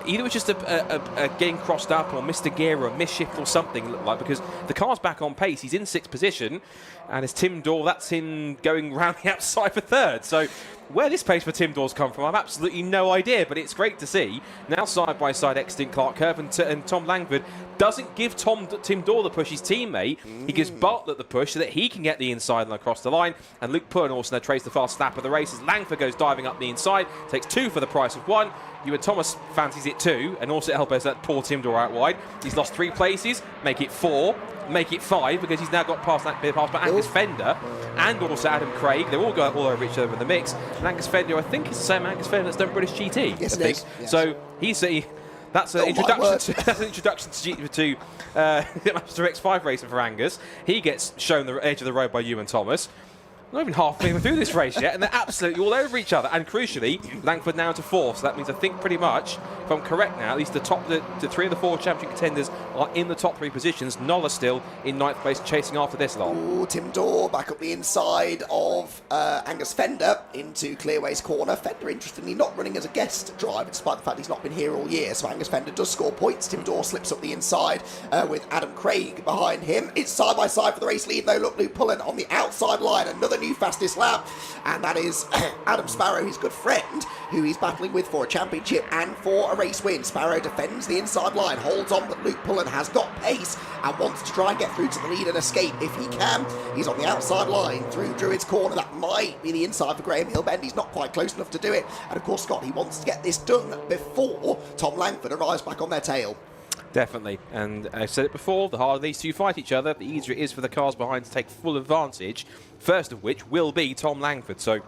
either it's just a getting crossed up or missed a gear or a miss shift or something, looked like, because the car's back on pace. He's in 6th position, and it's Tim Daw, that's him going round the outside for 3rd. So where this pace for Tim Daw's come from, I've absolutely no idea, but it's great to see. Now side by side, Exton Clark Curve and Tom Langford doesn't give Tim Daw the push, his teammate. He gives Bartlett the push so that he can get the inside and across the line. And Luke Pullen also now trades the fast lap of the race as Langford goes diving up the inside, takes 2 for the price of 1. Ewan Thomas fancies it 2, and also elbows that poor Tim Daw out wide. He's lost 3 places, make it 4, make it 5, because he's now got past that bit past by Angus Fender and also Adam Craig. They're all going all over each other in the mix. And Angus Fender, I think, is the same Angus Fender that's done British GT. Yes, I think. it is. Yes. So he's that's an introduction to Mazda MX-5 racing for Angus. He gets shown the edge of the road by Ewan Thomas. Not even halfway through this race yet, and they're absolutely all over each other. And crucially, Langford now to 4th, so that means I think pretty much, if I'm correct now, at least the 3 of the 4 championship contenders are in the top 3 positions. Noller still in 9th place, chasing after this lot. Ooh, Tim Daw back up the inside of Angus Fender into Clearways corner. Fender, interestingly, not running as a guest driver, despite the fact he's not been here all year. So Angus Fender does score points. Tim Daw slips up the inside with Adam Craig behind him. It's side by side for the race lead, though. Look, Luke Pullen on the outside line, another new fastest lap, and that is Adam Sparrow, his good friend, who he's battling with for a championship and for a race win. Sparrow defends the inside line, holds on, but Luke Pullen has got pace and wants to try and get through to the lead and escape if he can. He's on the outside line through Druid's corner. That might be the inside for Graham Hill Bend. He's not quite close enough to do it, and of course Scott, he wants to get this done before Tom Langford arrives back on their tail. Definitely, and I've said it before, the harder these two fight each other, the easier it is for the cars behind to take full advantage, first of which will be Tom Langford. So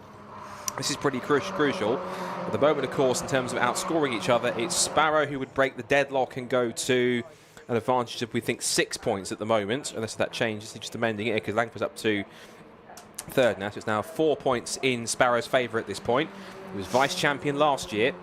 this is pretty crucial. At the moment, of course, in terms of outscoring each other, it's Sparrow who would break the deadlock and go to an advantage of, we think, 6 points at the moment, unless that changes. He's just amending it because Langford's up to third now, so it's now 4 points in Sparrow's favour at this point. He was vice-champion last year,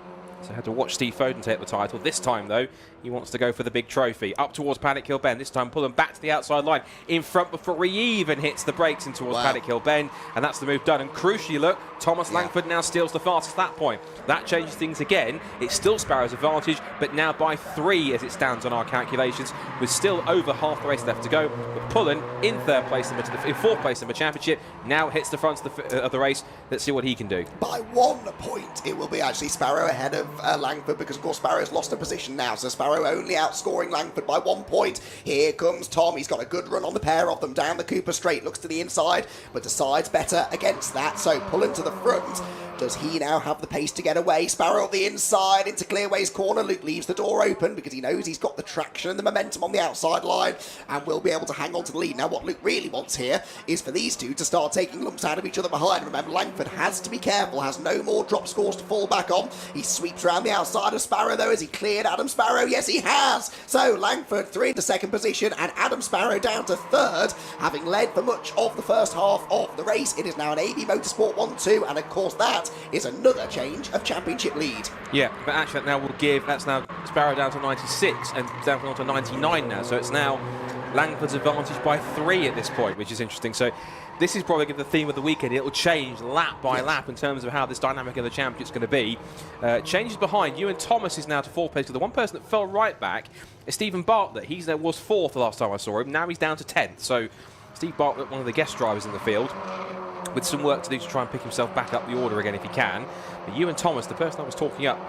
so had to watch Steve Foden take the title. This time, though, he wants to go for the big trophy. Up towards Paddock Hill Bend. This time pulling back to the outside line. In front before he even hits the brakes in towards Paddock Hill Bend. And that's the move done. And crucially, look, Thomas Langford now steals the fastest lap point. That changes things again. It's still Sparrow's advantage, but now by 3 as it stands on our calculations, with still over half the race left to go. But Pullen in third place, in fourth place in the championship, now hits the front of the race. Let's see what he can do. By 1 point, it will be actually Sparrow ahead of Langford, because of course Sparrow's lost a position now, so Sparrow only outscoring Langford by 1 point. Here comes Tom. He's got a good run on the pair of them down the Cooper straight, looks to the inside, but decides better against that, so pulling to the front. Does he now have the pace to get away? Sparrow on the inside into Clearway's corner. Luke leaves the door open because he knows he's got the traction and the momentum on the outside line and will be able to hang on to the lead. Now, what Luke really wants here is for these two to start taking lumps out of each other behind. Remember, Langford has to be careful, has no more drop scores to fall back on. He sweeps around the outside of Sparrow, though. Has he cleared Adam Sparrow? Yes, he has. So Langford 3 into second position and Adam Sparrow down to third, having led for much of the first half of the race. It is now an AB Motorsport 1-2, and of course that is another change of championship lead. Yeah, but actually that now will give, that's now Sparrow down to 96 and down to 99 now, so it's now Langford's advantage by 3 at this point, which is interesting. So this is probably the theme of the weekend. It will change lap by lap in terms of how this dynamic of the championship's going to be. Changes behind. Ewan Thomas is now to 4th place. The one person that fell right back is Stephen Bartlett. He was 4th the last time I saw him. Now he's down to 10th. So Steve Bartlett, one of the guest drivers in the field, with some work to do to try and pick himself back up the order again if he can. But Ewan Thomas, the person I was talking up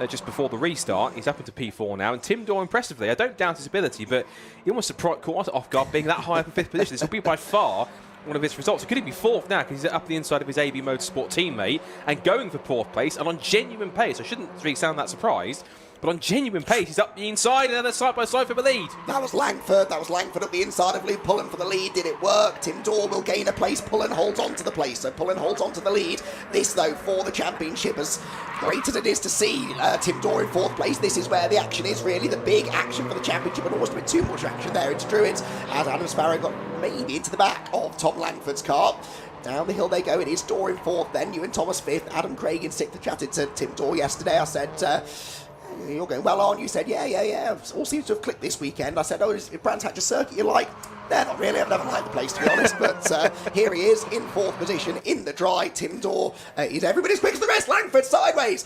just before the restart, he's up into P4 now. And Tim Dorr, impressively, I don't doubt his ability, but he almost caught us off guard being that high up in 5th position. This will be by far one of his results. It could even be 4th now because he's up the inside of his AB Motorsport teammate and going for 4th place and on genuine pace. I shouldn't really sound that surprised, but on genuine pace, he's up the inside and then side by side for the lead. That was Langford. That was Langford up the inside of Luke Pullen for the lead. Did it work? Tim Dorr will gain a place. Pullen holds on to the place. So Pullen holds on to the lead. This, though, for the championship, as great as it is to see Tim Dorr in 4th place, this is where the action is, really. The big action for the championship, and almost a bit too much action there into Druids, as Adam Sparrow got maybe into the back of Tom Langford's car. Down the hill they go. It is Dorr in 4th, then Ewan Thomas 5th, Adam Craig in 6th. I chatted to Tim Dorr yesterday. I said, you're going well on. You said, yeah. All seems to have clicked this weekend. I said, oh, is Brands Hatch a circuit you like? No, not really. I've never liked the place, to be honest. But here he is in 4th position in the dry. Tim Dorr is everybody's quick as the rest. Langford sideways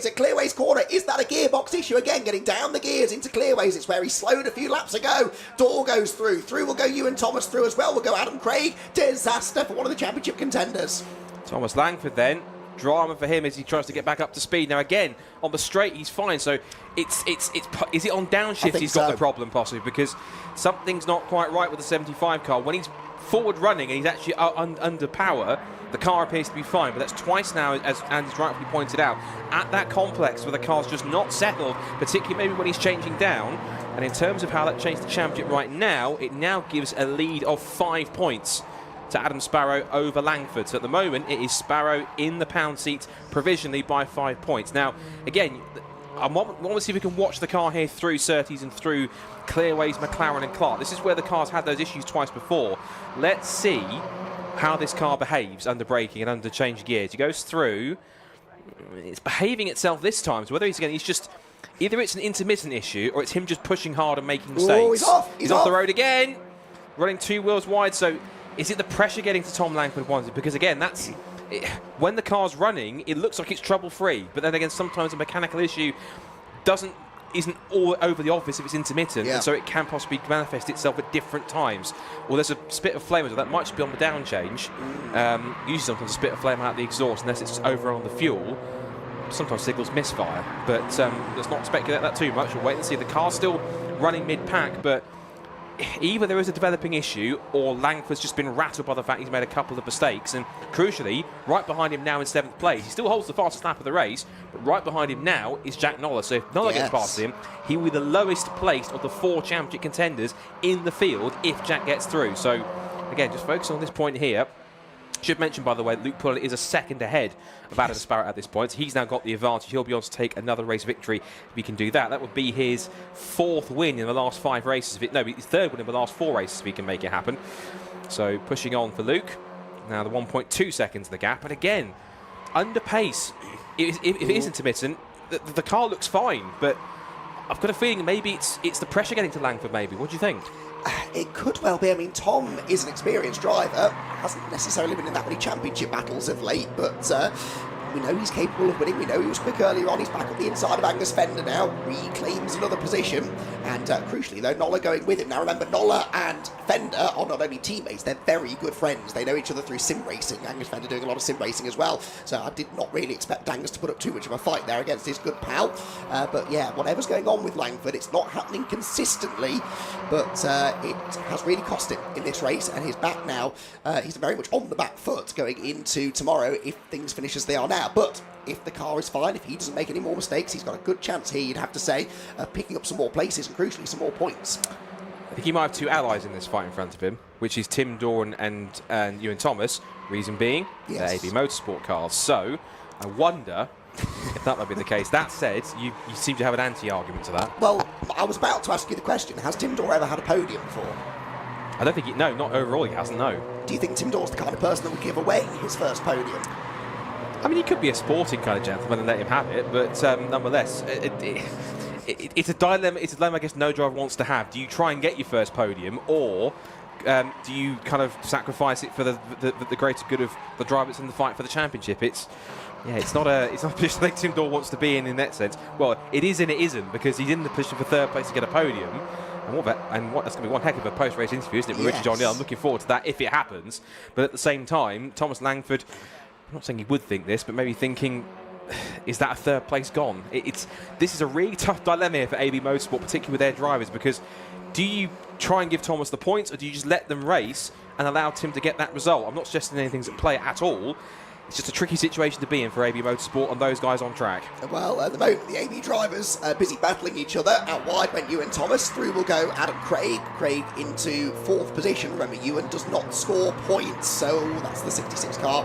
at Clearway's corner. Is that a gearbox issue again? Getting down the gears into Clearways. It's where he slowed a few laps ago. Dorr goes through. Through will go Ewan Thomas. Through as well will go Adam Craig. Disaster for one of the championship contenders. Thomas Langford then. Drama for him as he tries to get back up to speed. Now again, on the straight he's fine, so is it on downshift he's got the problem possibly, because something's not quite right with the 75 car. When he's forward running and he's actually under power, the car appears to be fine, but that's twice now, as Andy's rightfully pointed out, at that complex where the car's just not settled, particularly maybe when he's changing down. And in terms of how that changed the championship right now, it now gives a lead of 5 points to Adam Sparrow over Langford. So at the moment, it is Sparrow in the pound seat provisionally by 5 points. Now, again, I want to see if we can watch the car here through Surtees and through Clearways, McLaren and Clark. This is where the car's had those issues twice before. Let's see how this car behaves under braking and under change gears. He goes through. It's behaving itself this time. So whether he's just... Either it's an intermittent issue or it's him just pushing hard and making mistakes. Oh, he's off! He's off the road again. Running 2 wheels wide, so... Is it the pressure getting to Tom Langford wants it? Because again, when the car's running, it looks like it's trouble-free. But then again, sometimes a mechanical issue isn't all over the office if it's intermittent, and so it can possibly manifest itself at different times. Well, there's a spit of flame, that might just be on the down change. Usually sometimes a spit of flame out of the exhaust, unless it's over on the fuel. Sometimes signals misfire, but let's not speculate that too much. We'll wait and see. The car's still running mid-pack, but either there is a developing issue or Langford's just been rattled by the fact he's made a couple of mistakes. And crucially, right behind him now in 7th place, he still holds the fastest lap of the race, but right behind him now is Jack Noller. So if Noller gets past him, he will be the lowest placed of the 4 championship contenders in the field if Jack gets through. So again, just focus on this point here. Should mention, by the way, Luke Pullen is a second ahead of Adam Sparrow at this point. So he's now got the advantage. He'll be able to take another race victory if he can do that. That would be his 4th win in the last 5 races. His 3rd win in the last 4 races if he can make it happen. So pushing on for Luke. Now the 1.2 seconds the gap, but again, under pace. If it is intermittent, the car looks fine, but I've got a feeling maybe it's the pressure getting to Langford, maybe. What do you think? It could well be. I mean, Tom is an experienced driver, hasn't necessarily been in that many championship battles of late, but we know he's capable of winning. We know he was quick earlier on. He's back up the inside of Angus Fender now, reclaims another position, and crucially though, Nolla going with him. Now remember, Nolla and Fender are not only teammates, they're very good friends. They know each other through sim racing. Angus Fender doing a lot of sim racing as well, so I did not really expect Angus to put up too much of a fight there against his good pal. But yeah, whatever's going on with Langford, it's not happening consistently, but it has really cost him in this race, and he's back now. He's very much on the back foot going into tomorrow if things finish as they are now. But if the car is fine, if he doesn't make any more mistakes, he's got a good chance here, you'd have to say, of picking up some more places and crucially some more points. I think he might have two allies in this fight in front of him, which is Tim Dorn and Ewan Thomas. Reason being, they're AB Motorsport cars. So I wonder if that might be the case. That said, you seem to have an anti-argument to that. Well, I was about to ask you the question. Has Tim Dorn ever had a podium before? I don't think no, not overall he hasn't, no. Do you think Tim Dorn's the kind of person that would give away his first podium? I mean, he could be a sporting kind of gentleman and let him have it, but nonetheless, it's a dilemma. It's a dilemma I guess no driver wants to have. Do you try and get your first podium, or do you kind of sacrifice it for the greater good of the driver that's in the fight for the championship? It's not a position I think Tim Dorn wants to be in that sense. Well, it is and it isn't, because he's in the position for third place to get a podium. And that's going to be one heck of a post-race interview, isn't it, with Richard John Neal? I'm looking forward to that if it happens. But at the same time, Thomas Langford, I'm not saying he would think this, but maybe thinking, is that a third place gone? This is a really tough dilemma here for AB Motorsport, particularly with their drivers, because do you try and give Thomas the points, or do you just let them race and allow Tim to get that result? I'm not suggesting anything's at play at all. It's just a tricky situation to be in for AB Motorsport and those guys on track. Well, at the moment, the AB drivers are busy battling each other. Out wide went Ewan Thomas. Through will go Adam Craig. Craig into fourth position. Remember, Ewan does not score points, so that's the 66 car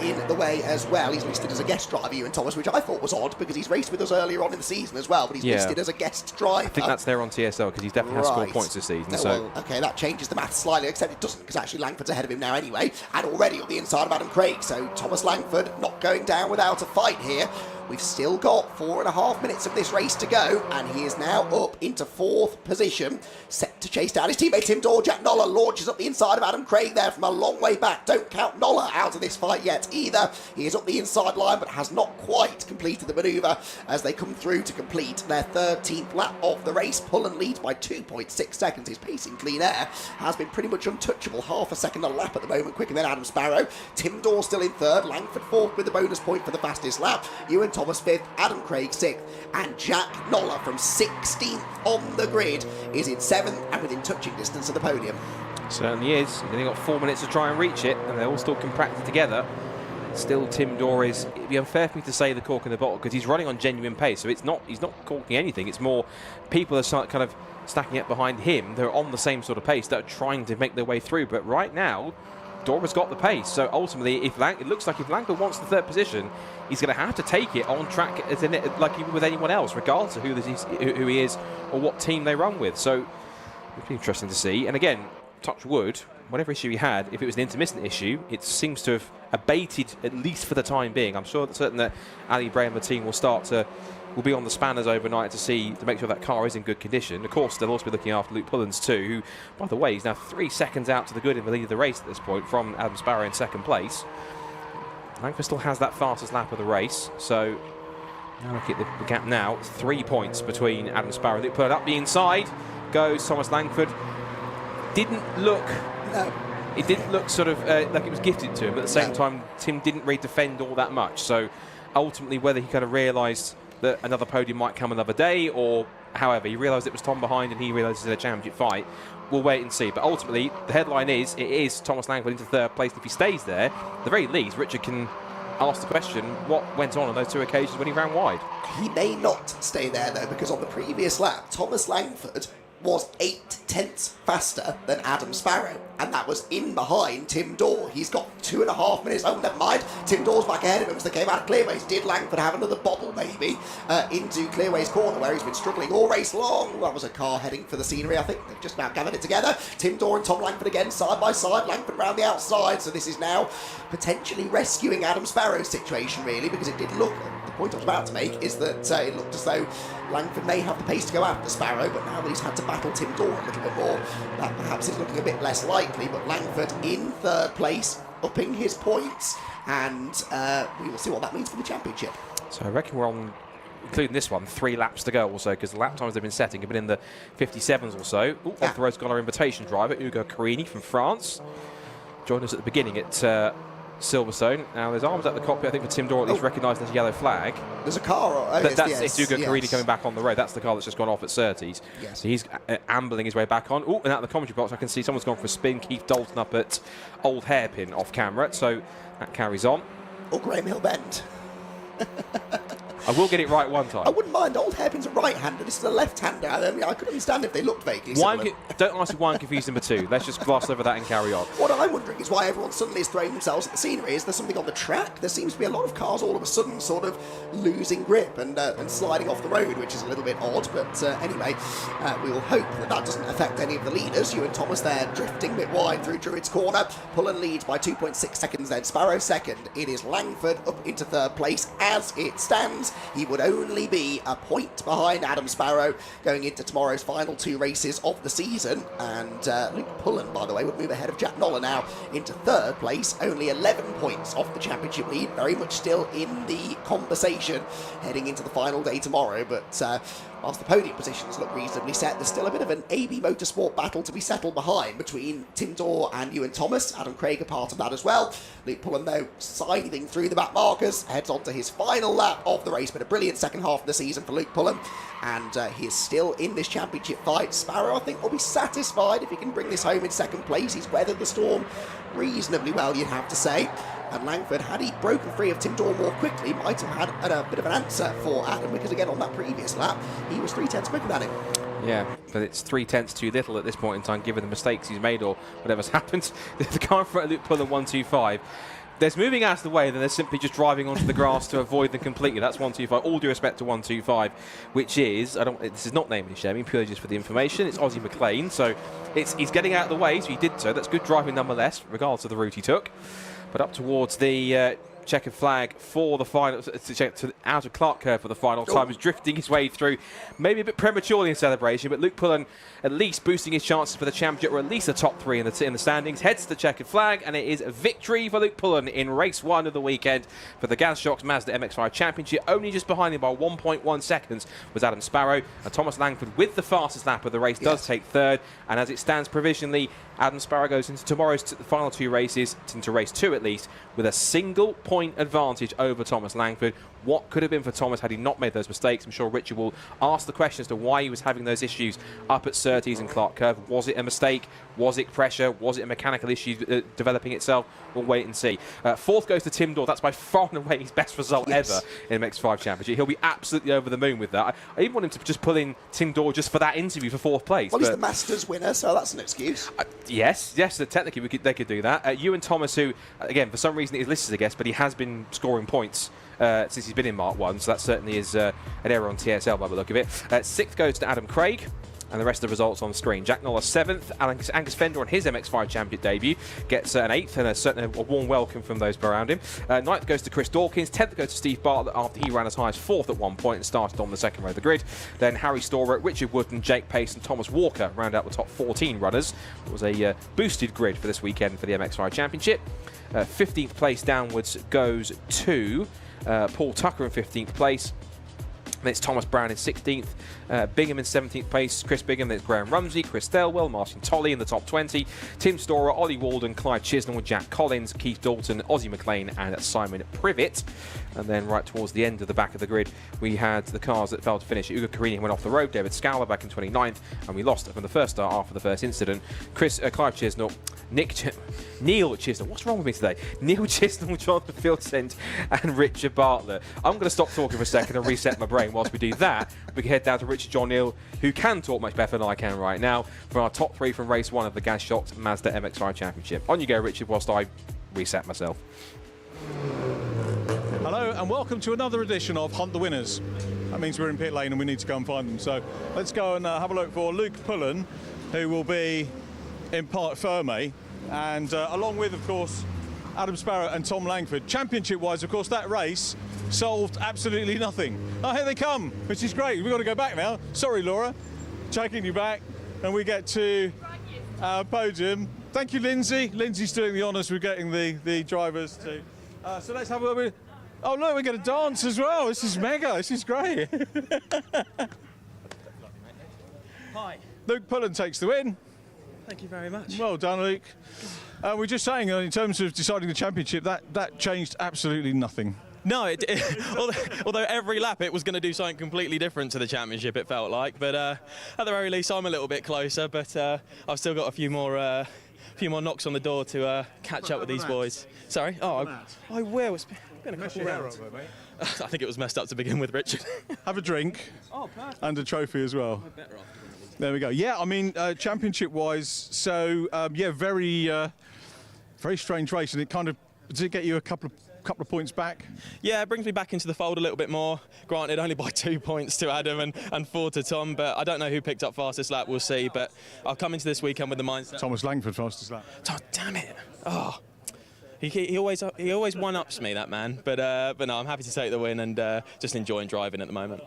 in the way as well. He's listed as a guest driver, Ewan Thomas, which I thought was odd because he's raced with us earlier on in the season as well, but he's listed as a guest driver. I think that's there on TSL because he's definitely has scored points this season. Well, okay, that changes the maths slightly, except it doesn't, because actually Langford's ahead of him now anyway, and already on the inside of Adam Craig, so Thomas Langford not going down without a fight here. We've still got 4.5 minutes of this race to go, and he is now up into fourth position, set to chase down his teammate Tim Dorn. Jack Nolla launches up the inside of Adam Craig there from a long way back. Don't count Nolla out of this fight yet either. He is up the inside line, but has not quite completed the manoeuvre as they come through to complete their 13th lap of the race. Pullen leads by 2.6 seconds. His pace in clean air has been pretty much untouchable. Half a second a lap at the moment, quicker than Adam Sparrow. Tim Dorn still in third. Langford fourth with the bonus point for the fastest lap. Ewan Thomas fifth, Adam Craig sixth, and Jack Nolla from 16th on the grid is in seventh and within touching distance of the podium. Certainly is. He's only got 4 minutes to try and reach it, and they're all still compacted together. Still, Tim Dorn is. It'd be unfair for me to say the cork in the bottle because he's running on genuine pace. So he's not corking anything. It's more people are kind of stacking up behind him. They're on the same sort of pace that are trying to make their way through. But right now, Dorn has got the pace. So ultimately, it looks like if Langford wants the third position, he's going to have to take it on track like even with anyone else, regardless of who he is or what team they run with. So it'll be interesting to see. And again, touch wood, whatever issue he had, if it was an intermittent issue, it seems to have abated at least for the time being. I'm certain that Ali Bray and the team will be on the spanners overnight to make sure that car is in good condition. Of course, they'll also be looking after Luke Pullens too, who, by the way, is now 3 seconds out to the good in the lead of the race at this point from Adam Sparrow in second place. Langford still has that fastest lap of the race, so now look at the gap now. 3 points between Adam Sparrow and Luke Pullens. Up the inside goes Thomas Langford. It didn't look sort of like it was gifted to him, but at the same time, Tim didn't really defend all that much. So ultimately, whether he kind of realised that another podium might come another day, or however, he realised it was Tom behind and he realised it's a championship fight, we'll wait and see. But ultimately, the headline is, it is Thomas Langford into third place. If he stays there, at the very least, Richard can ask the question, what went on those two occasions when he ran wide? He may not stay there, though, because on the previous lap, Thomas Langford was 8/10 faster than Adam Sparrow, and that was in behind Tim Dorr. He's got 2.5 minutes. Oh, never mind. Tim Dorr's back ahead of him as they came out of Clearways. Did Langford have another bobble, maybe, into Clearways corner where he's been struggling all race long? That was a car heading for the scenery, I think. They've just about gathered it together. Tim Dorr and Tom Langford again, side by side. Langford round the outside, so this is now potentially rescuing Adam Sparrow's situation, really, because it did look, the point I was about to make is that it looked as though Langford may have the pace to go after Sparrow, but now that he's had to battle Tim Dorr a little bit more, that perhaps is looking a bit less likely. But Langford in third place, upping his points, and we will see what that means for the championship. So I reckon we're on, including this one, 3 laps to go also, because the lap times they've been setting have been in the 57s or so. Ooh, off the road's got our invitation driver, Ugo Carini from France. Joined us at the beginning at Silverstone. Now there's arms at the cockpit, I think, for Tim Dorr, at least recognised as a yellow flag. There's a car. It's Ugo Carini coming back on the road. That's the car that's just gone off at Surtees. Yes. So he's ambling his way back on. Oh, and out of the commentary box, I can see someone's gone for a spin. Keith Dalton up at Old Hairpin off camera. So that carries on. Or Graham Hill Bend. I will get it right one time. I wouldn't mind. Old Hairpin's a right-hander. This is a left-hander. I could understand if they looked vaguely similar. Don't ask me why I'm confused number 2. Let's just gloss over that and carry on. What I'm wondering is why everyone suddenly is throwing themselves at the scenery. Is there something on the track? There seems to be a lot of cars all of a sudden sort of losing grip and sliding off the road, which is a little bit odd. But anyway, we will hope that that doesn't affect any of the leaders. Ewan Thomas there drifting a bit wide through Druid's corner. Pullen leads by 2.6 seconds then. Sparrow second. It is Langford up into third place. As it stands, he would only be a point behind Adam Sparrow going into tomorrow's final 2 races of the season, and Luke Pullen, by the way, would move ahead of Jack Noller now into third place, only 11 points off the championship lead, very much still in the conversation heading into the final day tomorrow. But whilst the podium positions look reasonably set, there's still a bit of an AB Motorsport battle to be settled behind between Tim Dorr and Ewan Thomas. Adam Craig a part of that as well. Luke Pullen, though, scything through the back markers, heads on to his final lap of the race. But a brilliant second half of the season for Luke Pullen, and he is still in this championship fight. Sparrow, I think, will be satisfied if he can bring this home in second place. He's weathered the storm reasonably well, you'd have to say. And Langford, had he broken free of Tim Dorr more quickly, might have had a bit of an answer for Adam, because again, on that previous lap, he was 3/10 quicker than him. Yeah, but it's 3/10 too little at this point in time, given the mistakes he's made or whatever's happened. The car in front of Luke Pullen, 125. There's moving out of the way, then there's simply just driving onto the grass to avoid them completely. That's 125. All due respect to 125, which is, this is not naming and shaming, purely just for the information. It's Ozzy McLean, so he's getting out of the way, so he did so. That's good driving nonetheless, regardless of the route he took. But up towards the checkered flag for the final, out of Clark Curve for the final time, is drifting his way through, maybe a bit prematurely in celebration, but Luke Pullen at least boosting his chances for the championship, or at least the top 3 in the standings, heads to the checkered flag, and it is a victory for Luke Pullen in race 1 of the weekend for the Gazshocks Mazda MX-5 Championship. Only just behind him by 1.1 seconds was Adam Sparrow, and Thomas Langford, with the fastest lap of the race, does take third. And as it stands provisionally, Adam Sparrow goes into tomorrow's final 2 races, into race 2 at least, with a single point advantage over Thomas Langford. What could have been for Thomas had he not made those mistakes? I'm sure Richard will ask the question as to why he was having those issues up at Surtees and Clark Curve. Was it a mistake? Was it pressure? Was it a mechanical issue developing itself? We'll wait and see. 4th goes to Tim Dorr. That's by far and away his best result ever in the MX-5 Championship. He'll be absolutely over the moon with that. I even want him to just pull in Tim Dorr just for that interview for 4th place. Well, he's the Masters winner, so that's an excuse. Yes, technically they could do that. Ewan Thomas, who, again, for some reason is listed as a guest, but he has been scoring points since he's been in Mark 1, so that certainly is an error on TSL by the look of it. 6th goes to Adam Craig, and the rest of the results on the screen. Jack Noller 7th, Angus Fender on his MX-5 Championship debut gets an 8th, and a warm welcome from those around him. 9th goes to Chris Dawkins, 10th goes to Steve Bartlett after he ran as high as 4th at one point and started on the second row of the grid. Then Harry Storer, Richard Woodton, Jake Pace and Thomas Walker round out the top 14 runners. It was a boosted grid for this weekend for the MX-5 Championship. 15th place downwards goes to Paul Tucker in 15th place. Then it's Thomas Brown in 16th, Bingham in 17th place, Chris Bingham, then it's Graham Rumsey, Chris Thelwell, Martin Tolley in the top 20, Tim Storer, Ollie Walden, Clyde Chisnell, Jack Collins, Keith Dalton, Ozzy McLean and Simon Privet. And then right towards the end of the back of the grid, we had the cars that failed to finish. Ugo Carini went off the road, David Scowler back in 29th, and we lost from the first start after the first incident. Clive Chisnell Neil Chisnell. What's wrong with me today? Neil Chisnell, Jonathan Fieldcent, and Richard Bartlett. I'm going to stop talking for a second and reset my brain. Whilst we do that, we can head down to Richard John Neil, who can talk much better than I can right now, for our top 3 from race 1 of the gas-shocked Mazda MX-5 Championship. On you go, Richard, whilst I reset myself. Hello and welcome to another edition of Hunt the Winners. That means we're in pit lane and we need to go and find them. So let's go and have a look for Luke Pullen, who will be in Parc Ferme, and along with, of course, Adam Sparrow and Tom Langford. Championship-wise, of course, that race solved absolutely nothing. Oh, here they come, which is great. We've got to go back now. Sorry, Laura. Taking you back, and we get to our podium. Thank you, Lindsay. Lindsay's doing the honours with getting the drivers to. So let's have a look. Oh, look, we're going to dance as well. This is mega. This is great. Hi. Luke Pullen takes the win. Thank you very much. Well done, Luke. We're just saying, in terms of deciding the championship, that changed absolutely nothing. No, although every lap it was going to do something completely different to the championship, it felt like. But at the very least, I'm a little bit closer. But I've still got a few more knocks on the door to catch up with these boys. Sorry? Oh, I will. It's been a couple rounds. I think it was messed up to begin with, Richard. Have a drink. Oh, perfect. And a trophy as well. There we go. Yeah, I mean, championship-wise, so yeah, very strange race, and it kind of did it get you a couple of points back? Yeah, it brings me back into the fold a little bit more. Granted, only by 2 points to Adam and 4 to Tom, but I don't know who picked up fastest lap. We'll see. But I'll come into this weekend with the mindset. Thomas Langford fastest lap. Oh, damn it! Oh. He always one-ups me, that man. But no, I'm happy to take the win and just enjoying driving at the moment.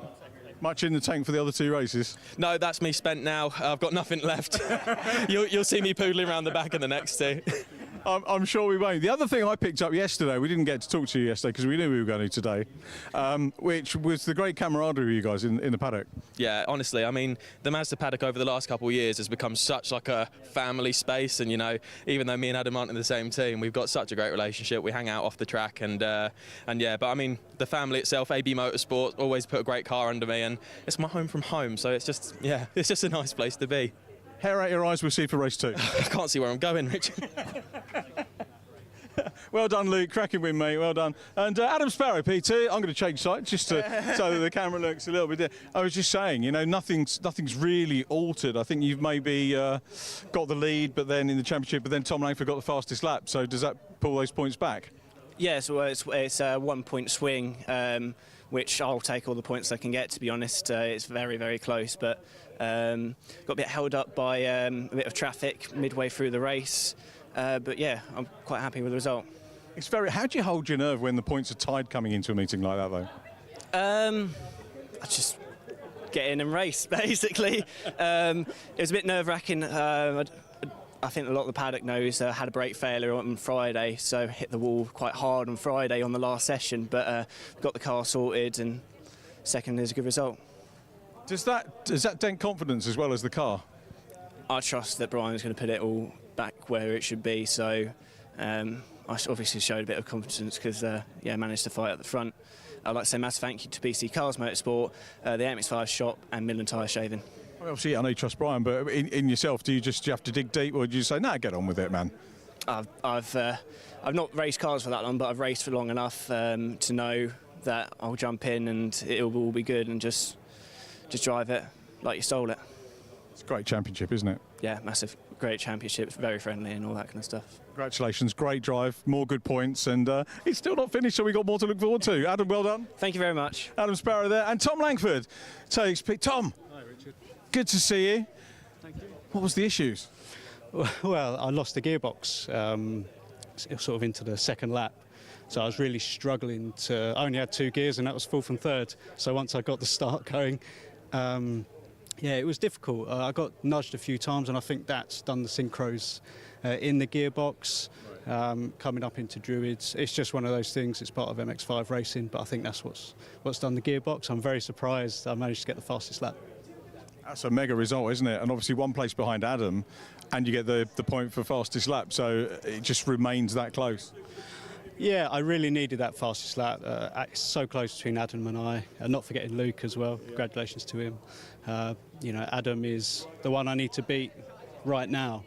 Much in the tank for the other 2 races? No, that's me spent now. I've got nothing left. You'll see me poodling around the back in the next 2. I'm sure we won't. The other thing I picked up yesterday, we didn't get to talk to you yesterday because we knew we were going to today, which was the great camaraderie of you guys in the paddock. Yeah, honestly, I mean, the Mazda paddock over the last couple of years has become such like a family space, and you know, even though me and Adam aren't in the same team, we've got such a great relationship. We hang out off the track, and yeah, but I mean, the family itself, AB Motorsport, always put a great car under me, and it's my home from home, so it's just, yeah, it's just a nice place to be. Hair out your eyes, we'll see you for race 2. I can't see where I'm going, Richard. Well done, Luke. Cracking win, mate. Well done. And Adam Sparrow, P2. I'm going to change sides just so that the camera looks a little bit different. I was just saying, you know, nothing's really altered. I think you've maybe got the lead, but then in the championship, but then Tom Langford got the fastest lap. So does that pull those points back? Yes, well, it's a 1 point swing, which I'll take all the points I can get, to be honest. It's very, very close, but got a bit held up by a bit of traffic midway through the race. But yeah, I'm quite happy with the result. It's very. How do you hold your nerve when the points are tied coming into a meeting like that, though? I just get in and race, basically. It was a bit nerve-wracking. I think a lot of the paddock knows had a brake failure on Friday, so hit the wall quite hard on Friday on the last session. But got the car sorted, and second is a good result. Does that dent confidence as well as the car? I trust that Brian's going to put it all back where it should be, so I obviously showed a bit of confidence because yeah, managed to fight at the front. I'd like to say massive thank you to BC Cars Motorsport, the MX-5 shop and Mill and Tyre Shaving. Well, obviously I know you trust Brian, but in yourself, do you have to dig deep, or do you say, nah, get on with it, man? I've not raced cars for that long, but I've raced for long enough to know that I'll jump in and it'll all be good, and just drive it like you stole it. It's a great championship, isn't it? Yeah, massive, great championship, very friendly and all that kind of stuff. Congratulations, great drive, more good points, and it's still not finished, so we've got more to look forward to. Adam, well done. Thank you very much. Adam Sparrow there, and Tom Langford takes pick. Tom, hi Richard. Good to see you. Thank you. What was the issues? Well, I lost the gearbox sort of into the second lap. So I was really struggling I only had 2 gears, and that was full from third. So once I got the start going, yeah, it was difficult. I got nudged a few times, and I think that's done the synchros in the gearbox, coming up into Druids. It's just one of those things. It's part of MX-5 racing, but I think that's what's done the gearbox. I'm very surprised I managed to get the fastest lap. That's a mega result, isn't it? And obviously 1 place behind Adam, and you get the point for fastest lap, so it just remains that close. Yeah, I really needed that fastest lap. It's so close between Adam and I, and not forgetting Luke as well. Yeah. Congratulations to him. You know, Adam is the one I need to beat right now.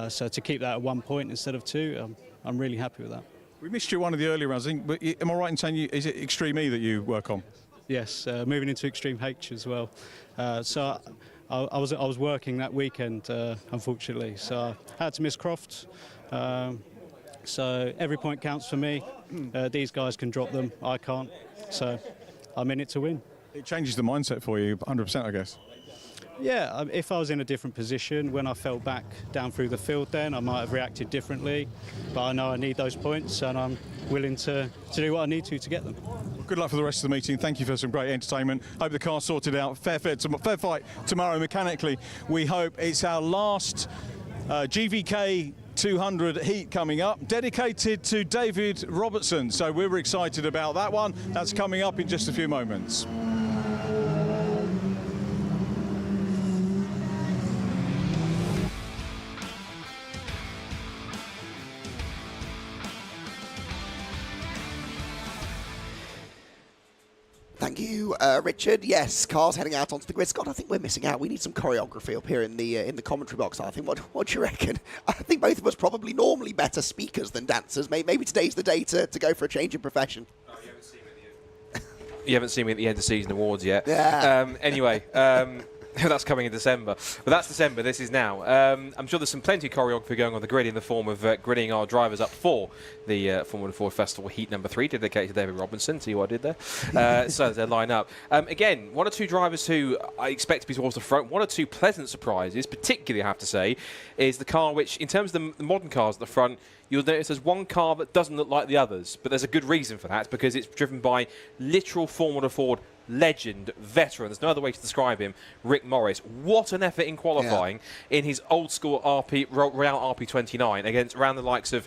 So to keep that at 1 point instead of 2, I'm really happy with that. We missed you one of the earlier rounds, I think, but am I right in saying is it Extreme E that you work on? Yes, moving into Extreme H as well. So I was working that weekend, unfortunately, so I had to miss Croft. So every point counts for me. These guys can drop them, I can't. So I'm in it to win. It changes the mindset for you, 100%, I guess. Yeah, if I was in a different position, when I fell back down through the field then, I might have reacted differently. But I know I need those points and I'm willing to do what I need to get them. Well, good luck for the rest of the meeting. Thank you for some great entertainment. Hope the car's sorted out. Fair fight tomorrow mechanically. We hope it's our last GVK 200 heat coming up, dedicated to David Robertson. So we're excited about that one. That's coming up in just a few moments. Thank you, Richard. Yes, cars heading out onto the grid. Scott, I think we're missing out. We need some choreography up here in the commentary box. I think. What do you reckon? I think both of us probably normally better speakers than dancers. Maybe today's the day to go for a change in profession. Oh, you haven't seen me at the end of season awards yet. Yeah. Anyway. That's coming in December. But that's December, this is now. I'm sure there's plenty of choreography going on the grid in the form of gridding our drivers up for the Formula Ford Festival Heat number 3, dedicated to David Robinson. See what I did there? So they line up. Again, 1 or 2 drivers who I expect to be towards the front. 1 or 2 pleasant surprises, particularly I have to say, is the car which, in terms of the modern cars at the front, you'll notice there's one car that doesn't look like the others. But there's a good reason for that, because it's driven by literal Formula Ford legend, veteran, there's no other way to describe him, Rick Morris. What an effort in qualifying in his old school Real RP29 against around the likes of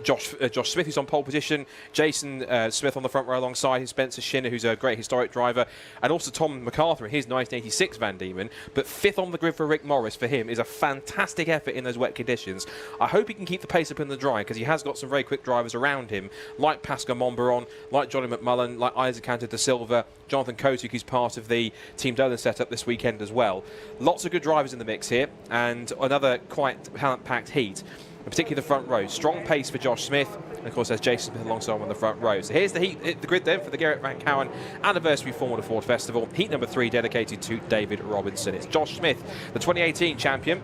Josh Smith, who's on pole position, Jason Smith on the front row alongside his Spencer Shinner, who's a great historic driver, and also Tom MacArthur in his 1986 Van Diemen. But 5th on the grid for Rick Morris for him is a fantastic effort in those wet conditions. I hope he can keep the pace up in the dry, because he has got some very quick drivers around him, like Pascal Monberon, like Johnny McMullen, like Isaac Cantor da Silva, Jonathan Kotick, who's part of the Team Dolan setup this weekend as well. Lots of good drivers in the mix here, and another quite talent-packed heat. Particularly the front row. Strong pace for Josh Smith, and of course there's Jason Smith alongside him on the front row. So here's the grid then for the Garrett Van Kouwen Anniversary Formula Ford Festival. Heat number 3 dedicated to David Robinson. It's Josh Smith, the 2018 champion,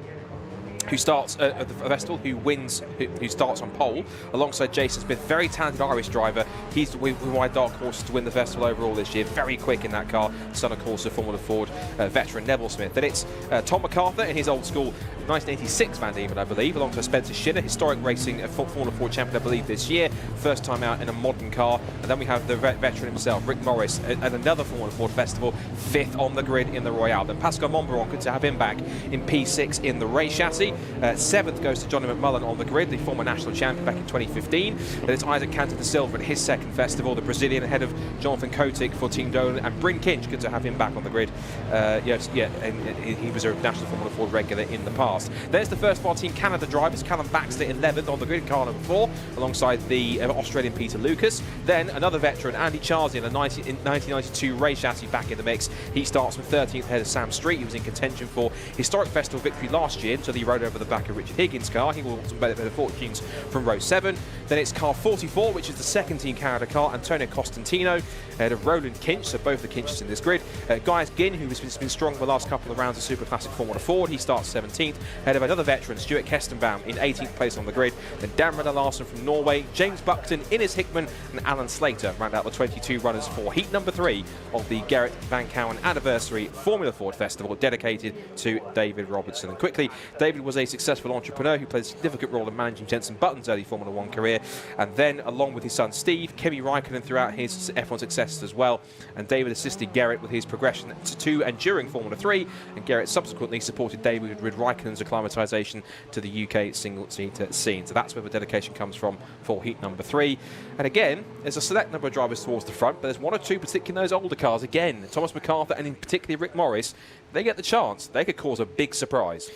who starts at the festival, who starts on pole, alongside Jason Smith, very talented Irish driver. He's my dark horse to win the festival overall this year. Very quick in that car, son of course of Formula Ford veteran Neville Smith. Then it's Tom MacArthur in his old school 1986 Van Diemen, I believe, alongside Spencer Shinner, historic racing Formula Ford champion, I believe, this year. First time out in a modern car. And then we have the veteran himself, Rick Morris, at another Formula Ford Festival, 5th on the grid in the Royale. Then Pascal Monberon, good to have him back in P6 in the race chassis. 7th goes to Johnny McMullen on the grid, the former national champion back in 2015. Then it's Isaac Cantor da Silva at his 2nd festival, the Brazilian ahead of Jonathan Kotick for Team Dolan, and Bryn Kinch, good to have him back on the grid. And he was a national Formula Ford regular in the past. There's the first of our Team Canada drivers, Callum Baxter 11th on the grid, car number 4, alongside the Australian Peter Lucas. Then another veteran, Andy Charles, in a 1992 race chassis back in the mix. He starts from 13th ahead of Sam Street. He was in contention for historic festival victory last year until he rode over the back of Richard Higgins' car. He will want some better fortunes from row 7. Then it's car 44, which is the 2nd Team Canada car, Antonio Costantino ahead of Roland Kinch, so both the Kinches in this grid. Guy Ginn, who has been strong the last couple of rounds of Super Classic Formula Ford, he starts 17th ahead of another veteran, Stuart Kestenbaum, in 18th place on the grid. Then Dan Renner Larson from Norway, James Buckton, Innes Hickman and Alan Slater round out the 22 runners for heat number 3 of the Garrett Van Kouwen Anniversary Formula Ford Festival, dedicated to David Robertson. And quickly, David was a successful entrepreneur who played a significant role in managing Jenson Button's early Formula 1 career, and then along with his son Steve, Kimi Raikkonen throughout his F1 successes as well, and David assisted Garrett with his progression to and during Formula 3, and Garrett subsequently supported David with Raikkonen's acclimatisation to the UK single-seater scene. So that's where the dedication comes from for heat number 3. And again, there's a select number of drivers towards the front, but there's 1 or 2 particularly in those older cars. Again, Thomas MacArthur and in particular Rick Morris, they get the chance. They could cause a big surprise.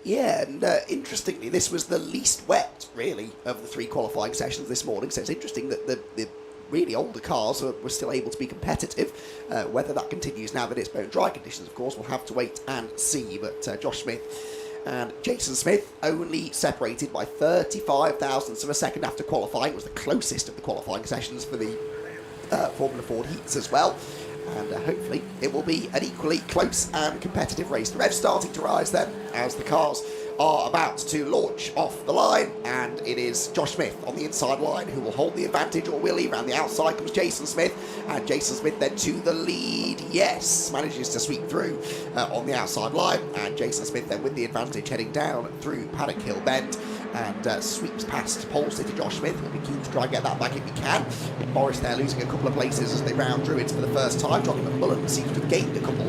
Yeah, and interestingly, this was the least wet, really, of the 3 qualifying sessions this morning. So it's interesting that the really older cars were still able to be competitive. Whether that continues now that it's bone dry conditions, of course, we'll have to wait and see. But Josh Smith And Jason Smith, only separated by 35 thousandths of a second after qualifying, was the closest of the qualifying sessions for the Formula Ford heats as well. And hopefully it will be an equally close and competitive race. The revs starting to rise then as the cars are about to launch off the line, and it is Josh Smith on the inside line who will hold the advantage, or will he? Around the outside comes Jason Smith, and Jason Smith then to the lead. Yes, manages to sweep through on the outside line, and Jason Smith then with the advantage heading down through Paddock Hill Bend, and sweeps past pole sitter Josh Smith. He'll be keen to try and get that back if he can. Morris there losing a couple of places as they round Druids for the first time. Johnny McMullen seems to have gained a couple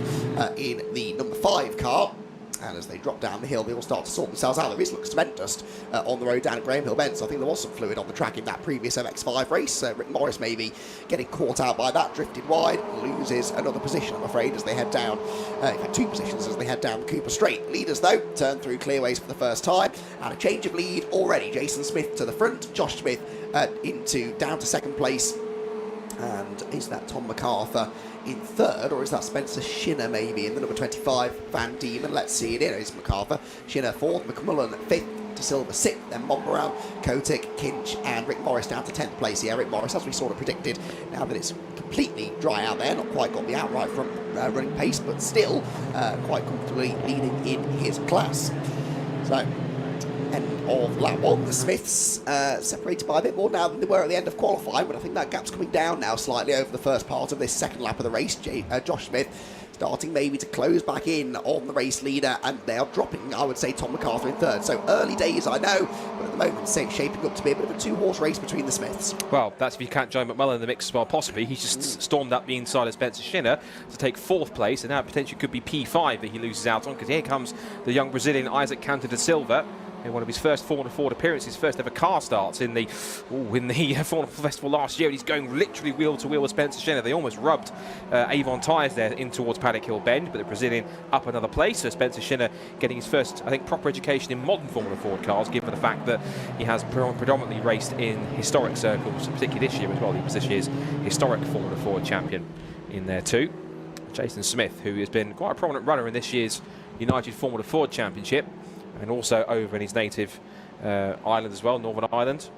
in the number 5 car. And as they drop down the hill, they all start to sort themselves out. There is looks cement dust on the road down at Graham Hill Bend, so I think there was some fluid on the track in that previous MX-5 race. Rick Morris maybe getting caught out by that, drifted wide, loses another position, I'm afraid, as they head down. In fact, 2 positions as they head down Cooper Straight. Leaders, though, turn through clearways for the first time, and a change of lead already. Jason Smith to the front, Josh Smith down to second place. And is that Tom MacArthur in third, or is that Spencer Shinner maybe in the number 25 Van Diemen? Let's see, it is MacArthur. Shinner fourth, McMullen fifth, De Silva sixth, then Monbaran, Kotick, Kinch and Rick Morris down to 10th place. Yeah, Rick Morris, as we sort of predicted, now that it's completely dry out there, not quite got the outright front running pace, but still quite comfortably leading in his class. So, end of lap 1, the Smiths separated by a bit more now than they were at the end of qualifying, but I think that gap's coming down now slightly over the first part of this second lap of the race. Josh Smith starting maybe to close back in on the race leader, and they are dropping, I would say, Tom MacArthur in third. So early days, I know, but at the moment it's shaping up to be a bit of a 2-horse race between the Smiths. Well, that's if you count Joe McMullen in the mix as well, possibly. He's just stormed up the inside of Spencer Shinner to take 4th place, and now potentially could be P5 that he loses out on, because here comes the young Brazilian Isaac Cantor da Silva, in one of his first Formula Ford appearances, first ever car starts in the Formula Festival last year. And he's going literally wheel to wheel with Spencer Shinner. They almost rubbed Avon tyres there in towards Paddock Hill Bend, but the Brazilian up another place. So Spencer Shinner getting his first, I think, proper education in modern Formula Ford cars, given the fact that he has predominantly raced in historic circles, particularly this year as well. He was this year's historic Formula Ford champion in there too. Jason Smith, who has been quite a prominent runner in this year's United Formula Ford Championship, and also over in his native island as well, Northern Ireland.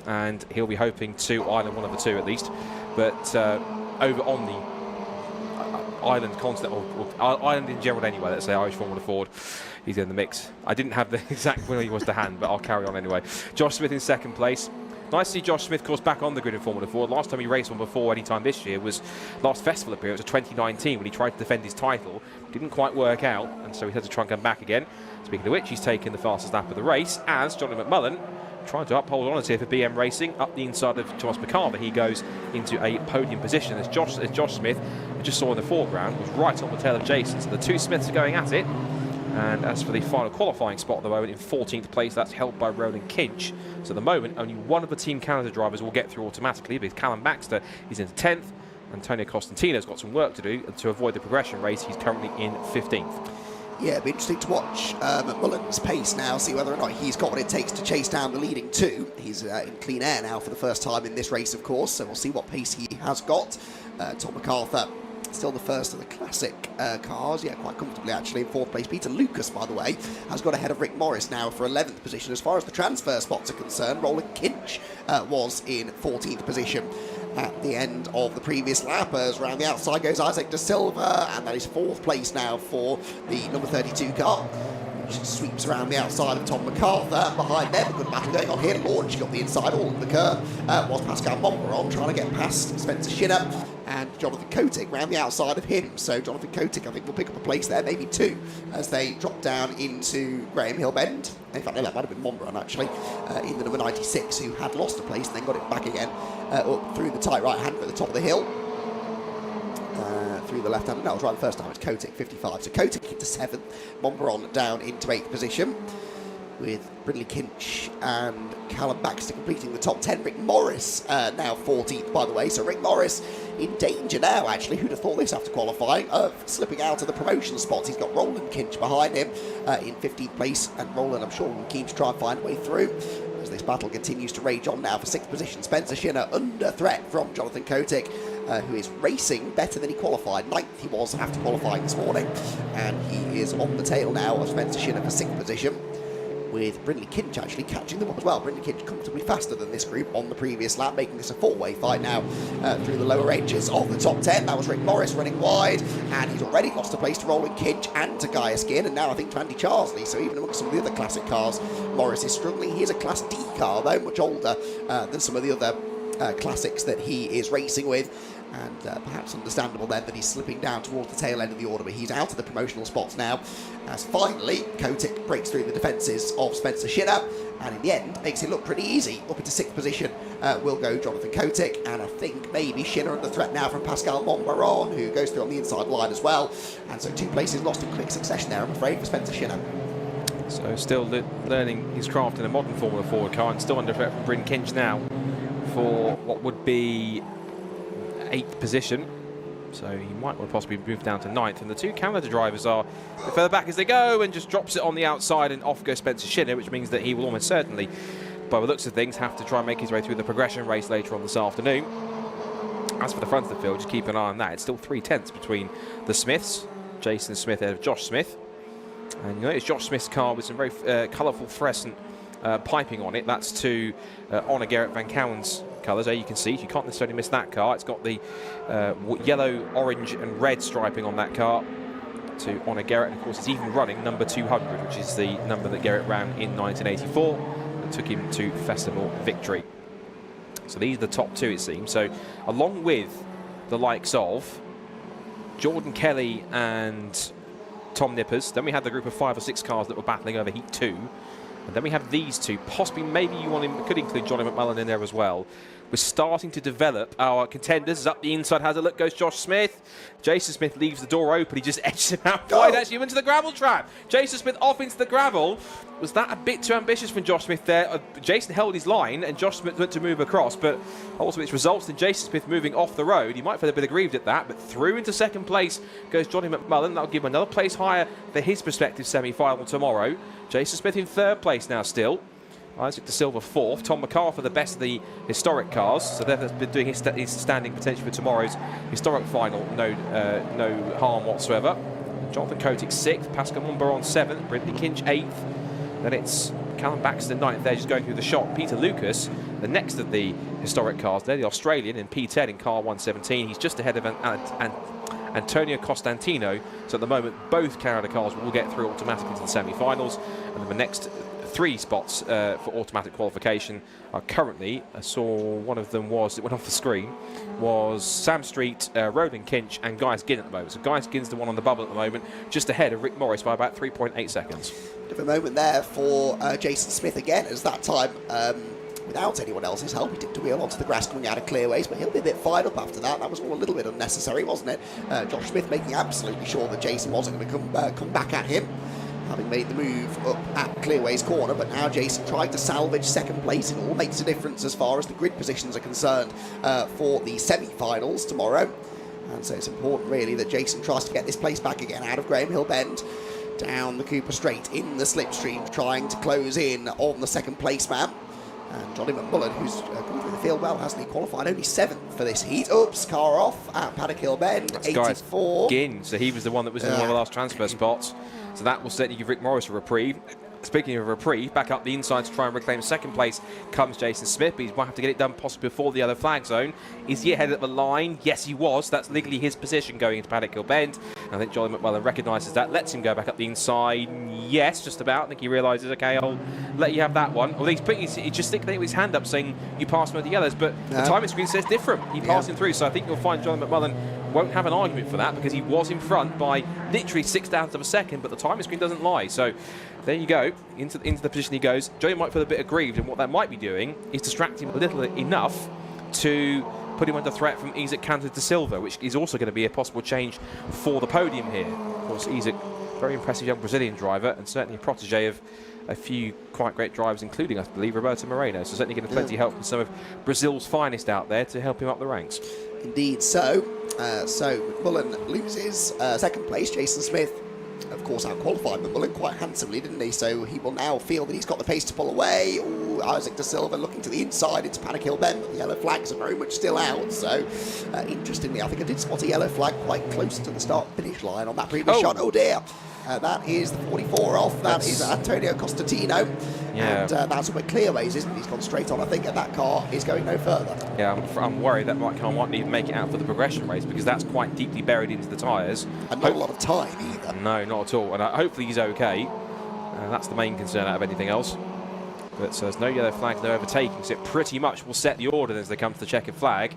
And he'll be hoping to Ireland, one of the two at least, but over on the island continent, or island in general anyway, let's say Irish Formula Ford, he's in the mix. I didn't have the exact winner he was to hand, but I'll carry on anyway. Josh Smith in second place. Nice to see Josh Smith, of course, back on the grid in Formula Ford. Last time he raced one before any time this year was last festival appearance of 2019 when he tried to defend his title. Didn't quite work out, and so he had to try and come back again. Speaking of which, he's taken the fastest lap of the race as Johnny McMullen, trying to uphold honours here for BM Racing, up the inside of Thomas MacArthur. He goes into a podium position as Josh Smith, we just saw in the foreground, was right on the tail of Jason. So the two Smiths are going at it. And as for the final qualifying spot at the moment, in 14th place, that's held by Roland Kinch. So at the moment, only one of the Team Canada drivers will get through automatically, because Callum Baxter is in 10th. Antonio Costantino's got some work to do to avoid the progression race. He's currently in 15th. Yeah, it'll be interesting to watch McMullen's pace now, see whether or not he's got what it takes to chase down the leading two. He's in clean air now for the first time in this race, of course, so we'll see what pace he has got. Tom MacArthur, still the first of the classic cars, yeah, quite comfortably actually in 4th place. Peter Lucas, by the way, has got ahead of Rick Morris now for 11th position. As far as the transfer spots are concerned, Roland Kinch was in 14th position at the end of the previous lap. As around the outside goes Isaac Da Silva, and that is 4th place now for the number 32 car, which sweeps around the outside of Tom MacArthur. Behind them, a good battle going on here. Launching up the inside, all of the curve, was Pascal Monbaron trying to get past Spencer Shinner and Jonathan Kotick round the outside of him. So Jonathan Kotick, I think, will pick up a place there, maybe 2, as they drop down into Graham Hill Bend. In fact, no, that might have been Monbaron actually, in the number 96, who had lost a place and then got it back again up through the tight right hander at the top of the hill. Through the left hand, no, it was right the first time. It's Kotick 55. So Kotick into 7th, Monbaron down into 8th position, with Brindley Kinch and Callum Baxter completing the top 10. Rick Morris now 14th, by the way. So Rick Morris in danger now, actually. Who'd have thought this after qualifying, of slipping out of the promotion spots. He's got Roland Kinch behind him in 15th place, and Roland, I'm sure, will be keen to try and find a way through as this battle continues to rage on now for 6th position. Spencer Shinner under threat from Jonathan Kotick who is racing better than he qualified. 9th he was after qualifying this morning, and he is on the tail now of Spencer Shinner for 6th position, with Brindley Kinch actually catching them up as well. Brindley Kinch comfortably faster than this group on the previous lap, making this a 4-way fight now through the lower ranges of the top 10. That was Rick Morris running wide, and he's already lost a place to Roland Kinch and to Gaia Skin, and now I think to Andy Charsley. So even amongst some of the other classic cars, Morris is struggling. He is a Class D car, though, much older than some of the other classics that he is racing with. And perhaps understandable then that he's slipping down towards the tail end of the order, but he's out of the promotional spots now, as finally Kotick breaks through the defences of Spencer Shinner, and in the end makes it look pretty easy. Up into 6th position will go Jonathan Kotick, and I think maybe Shinner under threat now from Pascal Montbaron, who goes through on the inside line as well, and so 2 places lost in quick succession there, I'm afraid, for Spencer Shinner. So still learning his craft in a modern Formula Ford car, and still under threat from Bryn Kinch now for what would be 8th position, so he might well possibly move down to 9th, and the 2 Canada drivers are a bit further back as they go, and just drops it on the outside, and off goes Spencer Shinner, which means that he will almost certainly, by the looks of things, have to try and make his way through the progression race later on this afternoon. As for the front of the field, just keep an eye on that. It's still 3 tenths between the Smiths, Jason Smith ahead of Josh Smith, and you notice Josh Smith's car with some very colourful fluorescent piping on it. That's to honour Garrett Van Kouwen's colours. There you can see, you can't necessarily miss that car. It's got the yellow, orange and red striping on that car to honour Garrett. And of course, it's even running number 200, which is the number that Garrett ran in 1984 and took him to festival victory. So these are the top 2, it seems. So along with the likes of Jordan Kelly and Tom Nippers, then we had the group of 5 or 6 cars that were battling over Heat 2. And then we have these 2, possibly maybe you want him, could include Johnny McMullen in there as well. We're starting to develop our contenders. Up the inside, has a look, goes Josh Smith. Jason Smith leaves the door open. He just edges him out wide, actually into the gravel trap. Jason Smith off into the gravel. Was that a bit too ambitious from Josh Smith there? Jason held his line and Josh Smith went to move across, but ultimately it results in Jason Smith moving off the road. He might feel a bit aggrieved at that, but through into 2nd place goes Johnny McMullen. That'll give him another place higher for his prospective semi-final tomorrow. Jason Smith in 3rd place now still. Isaac De Silva 4th. Tom McCarthy the best of the historic cars, so that's been doing his standing potential for tomorrow's historic final. No harm whatsoever. Jonathan Kotick 6th, Pascal Montbaron 7th, Brindley Kinch 8th. Then it's Callum Baxter 9th. They're just going through the shot. Peter Lucas, the next of the historic cars, they're the Australian in P10 in car 117. He's just ahead of Antonio Costantino. So at the moment, both Canada cars will get through automatically to the semi-finals, and then the next 3 spots for automatic qualification are currently, I saw one of them was, it went off the screen, was Sam Street, Roland Kinch and Guy Skin at the moment. So Guy Skin's the one on the bubble at the moment, just ahead of Rick Morris by about 3.8 seconds. Bit of a moment there for Jason Smith again, as that time, without anyone else's help, he tipped a wheel onto the grass coming out of clearways, but he'll be a bit fired up after that. That was all a little bit unnecessary, wasn't it? Josh Smith making absolutely sure that Jason wasn't going to come back at him, having made the move up at Clearways corner, but now Jason tried to salvage 2nd place. It all makes a difference as far as the grid positions are concerned for the semi-finals tomorrow, and so it's important really that Jason tries to get this place back again out of Graham Hill Bend, down the Cooper Straight in the slipstream, trying to close in on the 2nd place man. And Johnny McMullen, who's gone through the field well, hasn't he? Qualified only 7th for this heat. Oops, car off at Paddock Hill Bend, that's 84. Ginn, so he was the one that was in one of the last transfer spots. So that will certainly give Rick Morris a reprieve. Speaking of reprieve, back up the inside to try and reclaim 2nd place comes Jason Smith, but he might have to get it done possibly before the other flag zone. Is he ahead of the line? Yes, he was. That's legally his position going into Paddock Hill Bend. I think Johnny McMullen recognises that, lets him go back up the inside. Yes, just about. I think he realises, okay, I'll let you have that one. Although he's just sticking with his hand up saying, you passed me with the others, but the timing screen says different. He passed him through, so I think you'll find Johnny McMullen won't have an argument for that, because he was in front by literally 0.6 of a second, but the timing screen doesn't lie. So there you go, into the position he goes. Johnny might feel a bit aggrieved, and what that might be doing is distracting him a little enough to put him under threat from Isaac Cantor de Silva, which is also going to be a possible change for the podium here. Of course, Isaac, very impressive young Brazilian driver, and certainly a protege of a few quite great drivers, including, I believe, Roberto Moreno. So certainly getting plenty of help from some of Brazil's finest out there to help him up the ranks. Indeed so. So McMullen loses 2nd place. Jason Smith of course, out-qualified McMullen quite handsomely, didn't he? So he will now feel that he's got the pace to pull away. Ooh, Isaac De Silva looking to the inside into Paddock Hill Bend, but the yellow flags are very much still out. So, interestingly, I think I did spot a yellow flag quite close to the start-finish line on that previous shot. Oh dear. That is the 44 off. That is Antonio Costantino. Yeah. And that's where Clearways, isn't it? He's gone straight on, I think, and that car is going no further. Yeah, I'm worried that car mightn't even make it out for the progression race because that's quite deeply buried into the tyres. And not a lot of time either. No, not at all. And hopefully he's okay. That's the main concern out of anything else. But so there's no yellow flag, no overtaking. So it pretty much will set the order as they come to the checkered flag.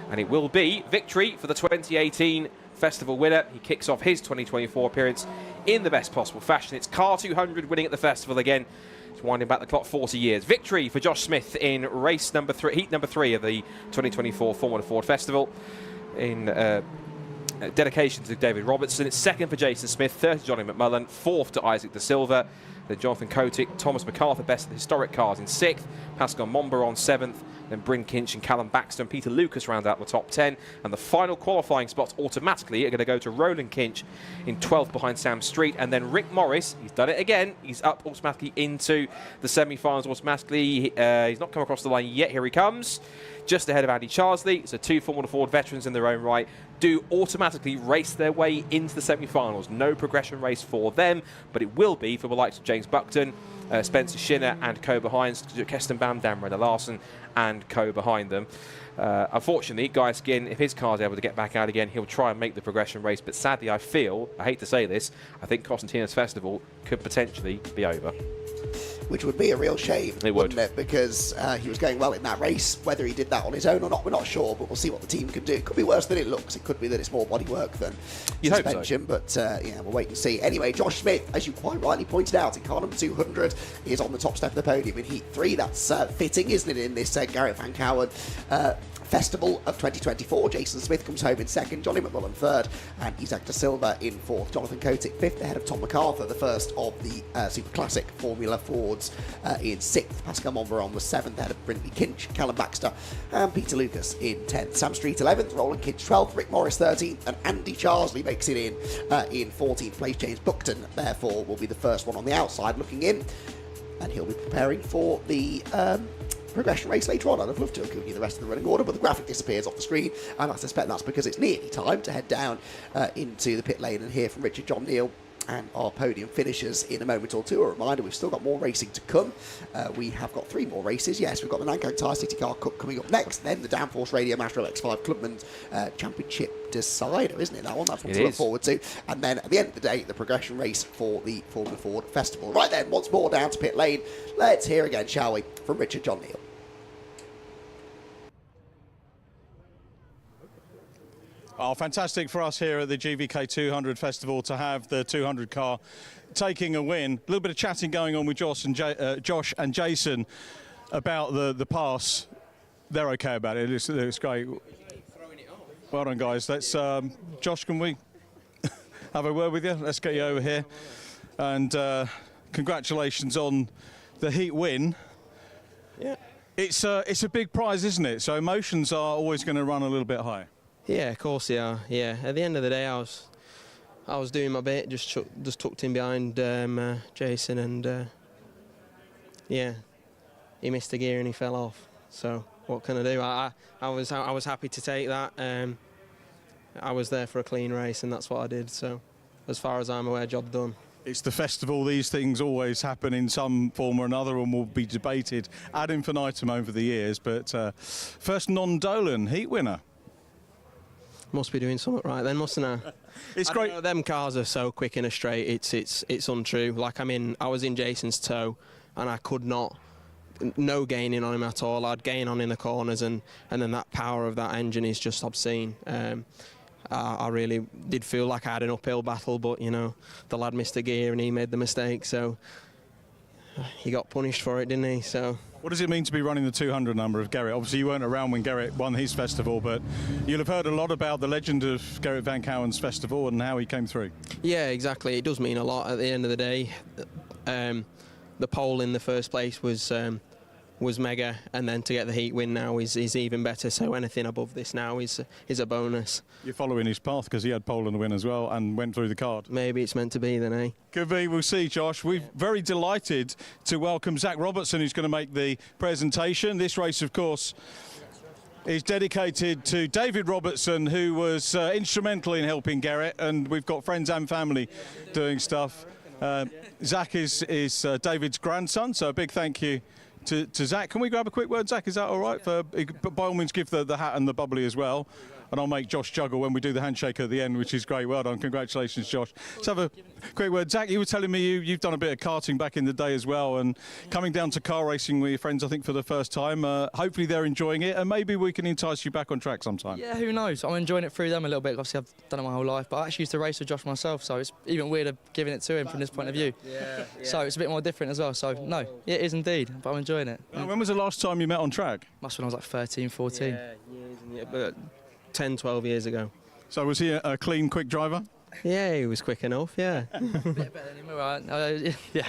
And it will be victory for the 2018 Festival winner. He kicks off his 2024 appearance in the best possible fashion. It's Car 200 winning at the Festival again. It's winding back the clock 40 years. Victory for Josh Smith in race number 3, heat number 3 of the 2024 Formula Ford Festival. In dedication to David Robertson. It's second for Jason Smith, third to Johnny McMullen, fourth to Isaac De Silva. Then Jonathan Kotick, Thomas MacArthur, best of the historic cars in 6th. Pascal Momber on 7th. Then Bryn Kinch and Callum Baxter and Peter Lucas round out the top 10. And the final qualifying spots automatically are going to go to Roland Kinch in 12th behind Sam Street. And then Rick Morris, he's done it again. He's up automatically into the semi-finals automatically. He's not come across the line yet. Here he comes. Just ahead of Andy Charsley. So 2 Formula Ford veterans in their own right do automatically race their way into the semi-finals. No progression race for them, but it will be for the likes of James Buckton, Spencer Shinner and co behind, Keston Bam, Dan Renner Larson and co behind them. Unfortunately, Guy Skin, if his car's able to get back out again, he'll try and make the progression race. But sadly, I hate to say this, I think Costantino's Festival could potentially be over. Which would be a real shame, wouldn't it? Because he was going well in that race. Whether he did that on his own or not, we're not sure, but we'll see what the team can do. It could be worse than it looks. It could be that it's more bodywork than suspension, but yeah, we'll wait and see. Anyway, Josh Smith, as you quite rightly pointed out, in car number 200, is on the top step of the podium in Heat 3. That's fitting, isn't it, in this Garrett Van Kouwen Festival of 2024. Jason Smith comes home in 2nd, Johnny McMullen 3rd, and Isaac De Silva in 4th. Jonathan Kotick 5th, ahead of Tom MacArthur, the first of the Super Classic Formula Fords in 6th. Pascal Monveron was 7th, ahead of Brindley Kinch, Callum Baxter, and Peter Lucas in 10th. Sam Street 11th, Roland Kinch 12th, Rick Morris 13th, and Andy Charsley makes it in 14th place. James Buckton, therefore, will be the first one on the outside looking in, and he'll be preparing for the progression race later on. I'd have loved to have given you the rest of the running order, but the graphic disappears off the screen, and I suspect that's because it's nearly time to head down into the pit lane and hear from Richard John Neal and our podium finishers in a moment or two. A reminder, we've still got more racing to come. We have got 3 more races. Yes, we've got the Nankang Tyre City Car Cup coming up next, then the Downforce Radio Mazda MX-5 Clubman Championship decider, isn't it? That one, that's what to look forward to. And then at the end of the day, the progression race for the Formula Ford Festival. Right then, once more down to pit lane. Let's hear again, shall we, from Richard John Neal. Oh, fantastic for us here at the GVK 200 Festival to have the 200 car taking a win. A little bit of chatting going on with Josh and Jason about the pass. They're okay about it. It's great. Well done, guys. Let's, Josh, can we have a word with you? Let's get you over here. And congratulations on the heat win. Yeah. It's a big prize, isn't it? So emotions are always going to run a little bit high. Yeah, of course they are. Yeah, at the end of the day, I was doing my bit, just tucked in behind Jason, and yeah, he missed a gear and he fell off. So what can I do? I was happy to take that. I was there for a clean race, and that's what I did. So as far as I'm aware, job done. It's the festival. These things always happen in some form or another and will be debated ad infinitum over the years. But first non-Dolan heat winner. Must be doing something right then, mustn't I? It's great. Know, them cars are so quick in a straight. It's untrue. Like I was in Jason's toe, and I could not. No gaining on him at all. I'd gain on in the corners, and then that power of that engine is just obscene. I really did feel like I had an uphill battle, but you know, the lad missed a gear and he made the mistake, so he got punished for it, didn't he? So. What does it mean to be running the 200 number of Garrett? Obviously, you weren't around when Garrett won his festival, but you'll have heard a lot about the legend of Garrett Van Kouwen's festival and how he came through. Yeah, exactly. It does mean a lot at the end of the day. The pole in the first place was was mega, and then to get the heat win now is even better. So anything above this now is a bonus. You're following his path because he had pole and win as well and went through the card. Maybe it's meant to be then, eh? Could be. We'll see, Josh. We're very delighted to welcome Zach Robertson, who's going to make the presentation. This race, of course, is dedicated to David Robertson, who was instrumental in helping Garrett, and we've got friends and family doing stuff. Zach is David's grandson, so a big thank you to Zach. Can we grab a quick word, Zach? Is that all right? By all means, give the hat and the bubbly as well. And I'll make Josh juggle when we do the handshake at the end, which is great. Well done. Congratulations, Josh. Let's have a quick word. Zach, you were telling me you've done a bit of karting back in the day as well, and coming down to car racing with your friends, I think, for the first time. Hopefully they're enjoying it, and maybe we can entice you back on track sometime. Yeah, who knows? I'm enjoying it through them a little bit. Obviously, I've done it my whole life, but I actually used to race with Josh myself, so it's even weirder giving it to him from this point of view. Yeah. So it's a bit more different as well. So, no, it is indeed, but I'm enjoying it. When was the last time you met on track? Must have been when I was like 13, 14. Yeah, years and years, but 10, 12 years ago. So was he a clean, quick driver? Yeah, he was quick enough, yeah. A bit better than him, right? Yeah,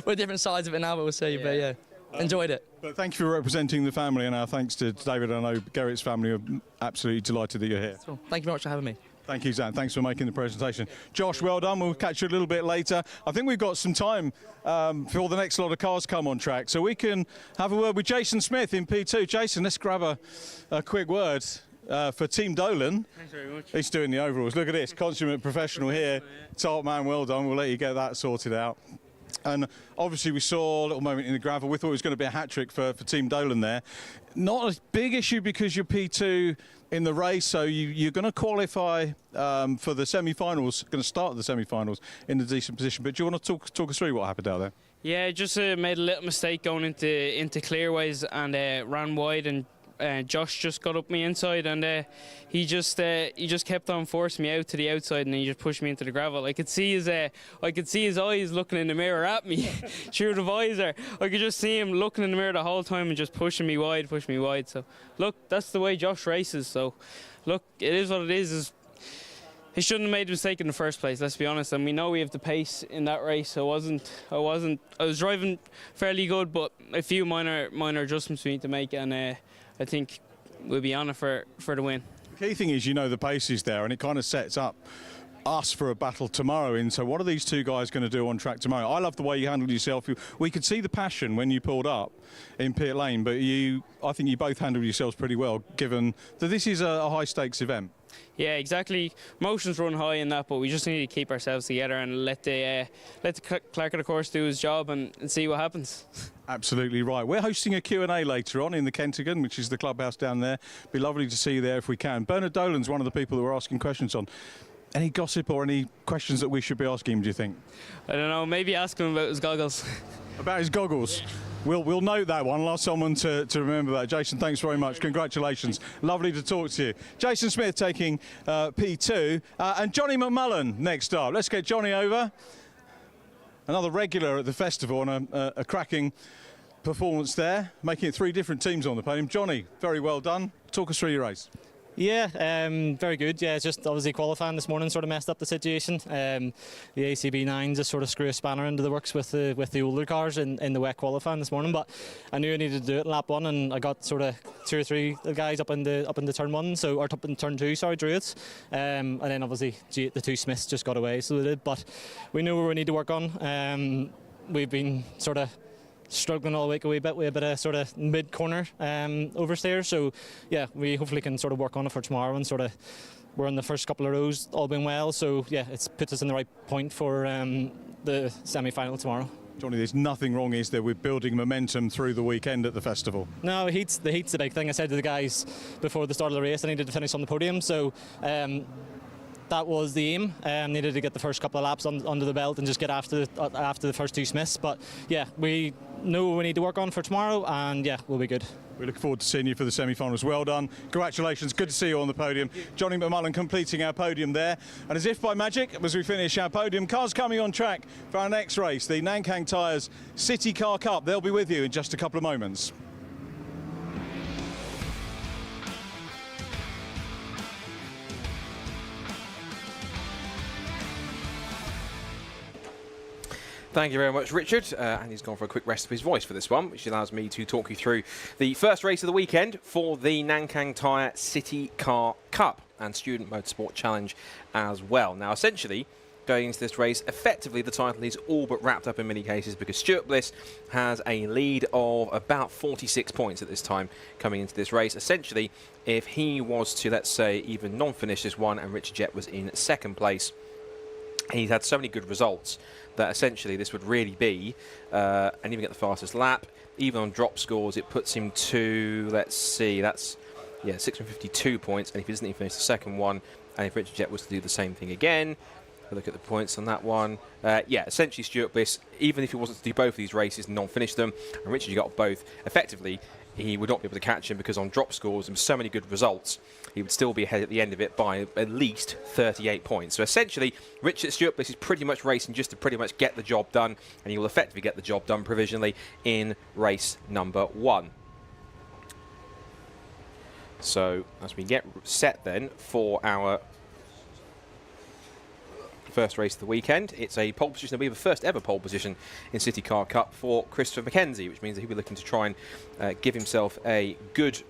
we're different sides of it now, but we'll see. But yeah, enjoyed it. But thank you for representing the family, and our thanks to David. I know Garrett's family are absolutely delighted that you're here. Cool. Thank you very much for having me. Thank you, Zach. Thanks for making the presentation. Josh, well done. We'll catch you a little bit later. I think we've got some time before the next lot of cars come on track, so we can have a word with Jason Smith in P2. Jason, let's grab a quick word. For Team Dolan. Thanks very much. He's doing the overalls. Look at this, consummate professional here. Top man, well done. We'll let you get that sorted out. And obviously we saw a little moment in the gravel. We thought it was going to be a hat-trick for Team Dolan there. Not a big issue because you're P2 in the race, so you're going to qualify for the semi-finals, going to start the semi-finals in a decent position. But do you want to talk us through what happened out there? Yeah, just made a little mistake going into clearways and ran wide, and Josh just got up my inside, and he just kept on forcing me out to the outside, and he just pushed me into the gravel. I could see his eyes looking in the mirror at me through the visor. I could just see him looking in the mirror the whole time and just pushing me wide. So look, that's the way Josh races. So look, it is what it is. He shouldn't have made a mistake in the first place, let's be honest, and we know we have the pace in that race. I was driving fairly good, but a few minor adjustments we need to make, and I think we'll be on it for the win. The key thing is, you know, the pace is there, and it kind of sets up us for a battle tomorrow. And so what are these two guys going to do on track tomorrow? I love the way you handled yourself. We could see the passion when you pulled up in pit lane, but I think you both handled yourselves pretty well, given that this is a high-stakes event. Yeah, exactly. Emotions run high in that, but we just need to keep ourselves together and let the clerk of the course do his job and see what happens. Absolutely right. We're hosting a Q&A later on in the Kentagon, which is the clubhouse down there. Be lovely to see you there if we can. Bernard Dolan's one of the people that we're asking questions on. Any gossip or any questions that we should be asking him, do you think? I don't know, maybe ask him about his goggles. About his goggles? We'll note that one. I'll ask someone to remember that. Jason, thanks very much. Congratulations. Lovely to talk to you. Jason Smith taking P2. And Johnny McMullen next up. Let's get Johnny over. Another regular at the festival and a cracking performance there, making it 3 different teams on the podium. Johnny, very well done. Talk us through your race. Yeah, very good. Yeah, just obviously qualifying this morning sort of messed up the situation. The ACB9 just sort of screw a spanner into the works with the older cars in the wet qualifying this morning. But I knew I needed to do it in lap 1, and I got sort of 2 or 3 guys up into turn 1, or up in turn 2, sorry, Druids. And then obviously the 2 Smiths just got away, so they did. But we know where we need to work on. We've been sort of struggling all week a wee bit with a bit of sort of mid-corner oversteer, so yeah, we hopefully can sort of work on it for tomorrow, and sort of we're in the first couple of rows all been well, so yeah, it's put us in the right point for the semi-final tomorrow. Johnny, there's nothing wrong, is there, with building momentum through the weekend at the festival? No, the heat's the big thing. I said to the guys before the start of the race I needed to finish on the podium, so that was the aim. Needed to get the first couple of laps under the belt and just get after the first 2 Smiths. But yeah, we know what we need to work on for tomorrow, and yeah, we'll be good. We look forward to seeing you for the semi-finals. Well done. Congratulations. Good to see you on the podium. Johnny McMullen completing our podium there. And as if by magic, as we finish our podium, cars coming on track for our next race, the Nankang Tyres City Car Cup. They'll be with you in just a couple of moments. Thank you very much, Richard. And he's gone for a quick rest of his voice for this one, which allows me to talk you through the first race of the weekend for the Nankang Tyre City Car Cup and Student Motorsport Challenge as well. Now, essentially, going into this race, effectively the title is all but wrapped up in many cases because Stuart Bliss has a lead of about 46 points at this time coming into this race. Essentially, if he was to, let's say, even non-finish this one and Richard Jett was in second place, he's had so many good results that essentially this would really be, and even get the fastest lap, even on drop scores, it puts him to, let's see, that's, yeah, 652 points, and if he doesn't even finish the second one, and if Richard Jett was to do the same thing again, look at the points on that one. Yeah, essentially Stuart Bliss, even if he wasn't to do both of these races and non-finish them, and Richard, you got both, effectively, he would not be able to catch him because on drop scores and so many good results, he would still be ahead at the end of it by at least 38 points. So essentially, Stuart Bliss is pretty much racing just to pretty much get the job done, and he will effectively get the job done provisionally in race number 1. So as we get set then for our first race of the weekend, it's a pole position. It'll be the first ever pole position in City Car Cup for Christopher McKenzie, which means that he'll be looking to try and give himself a good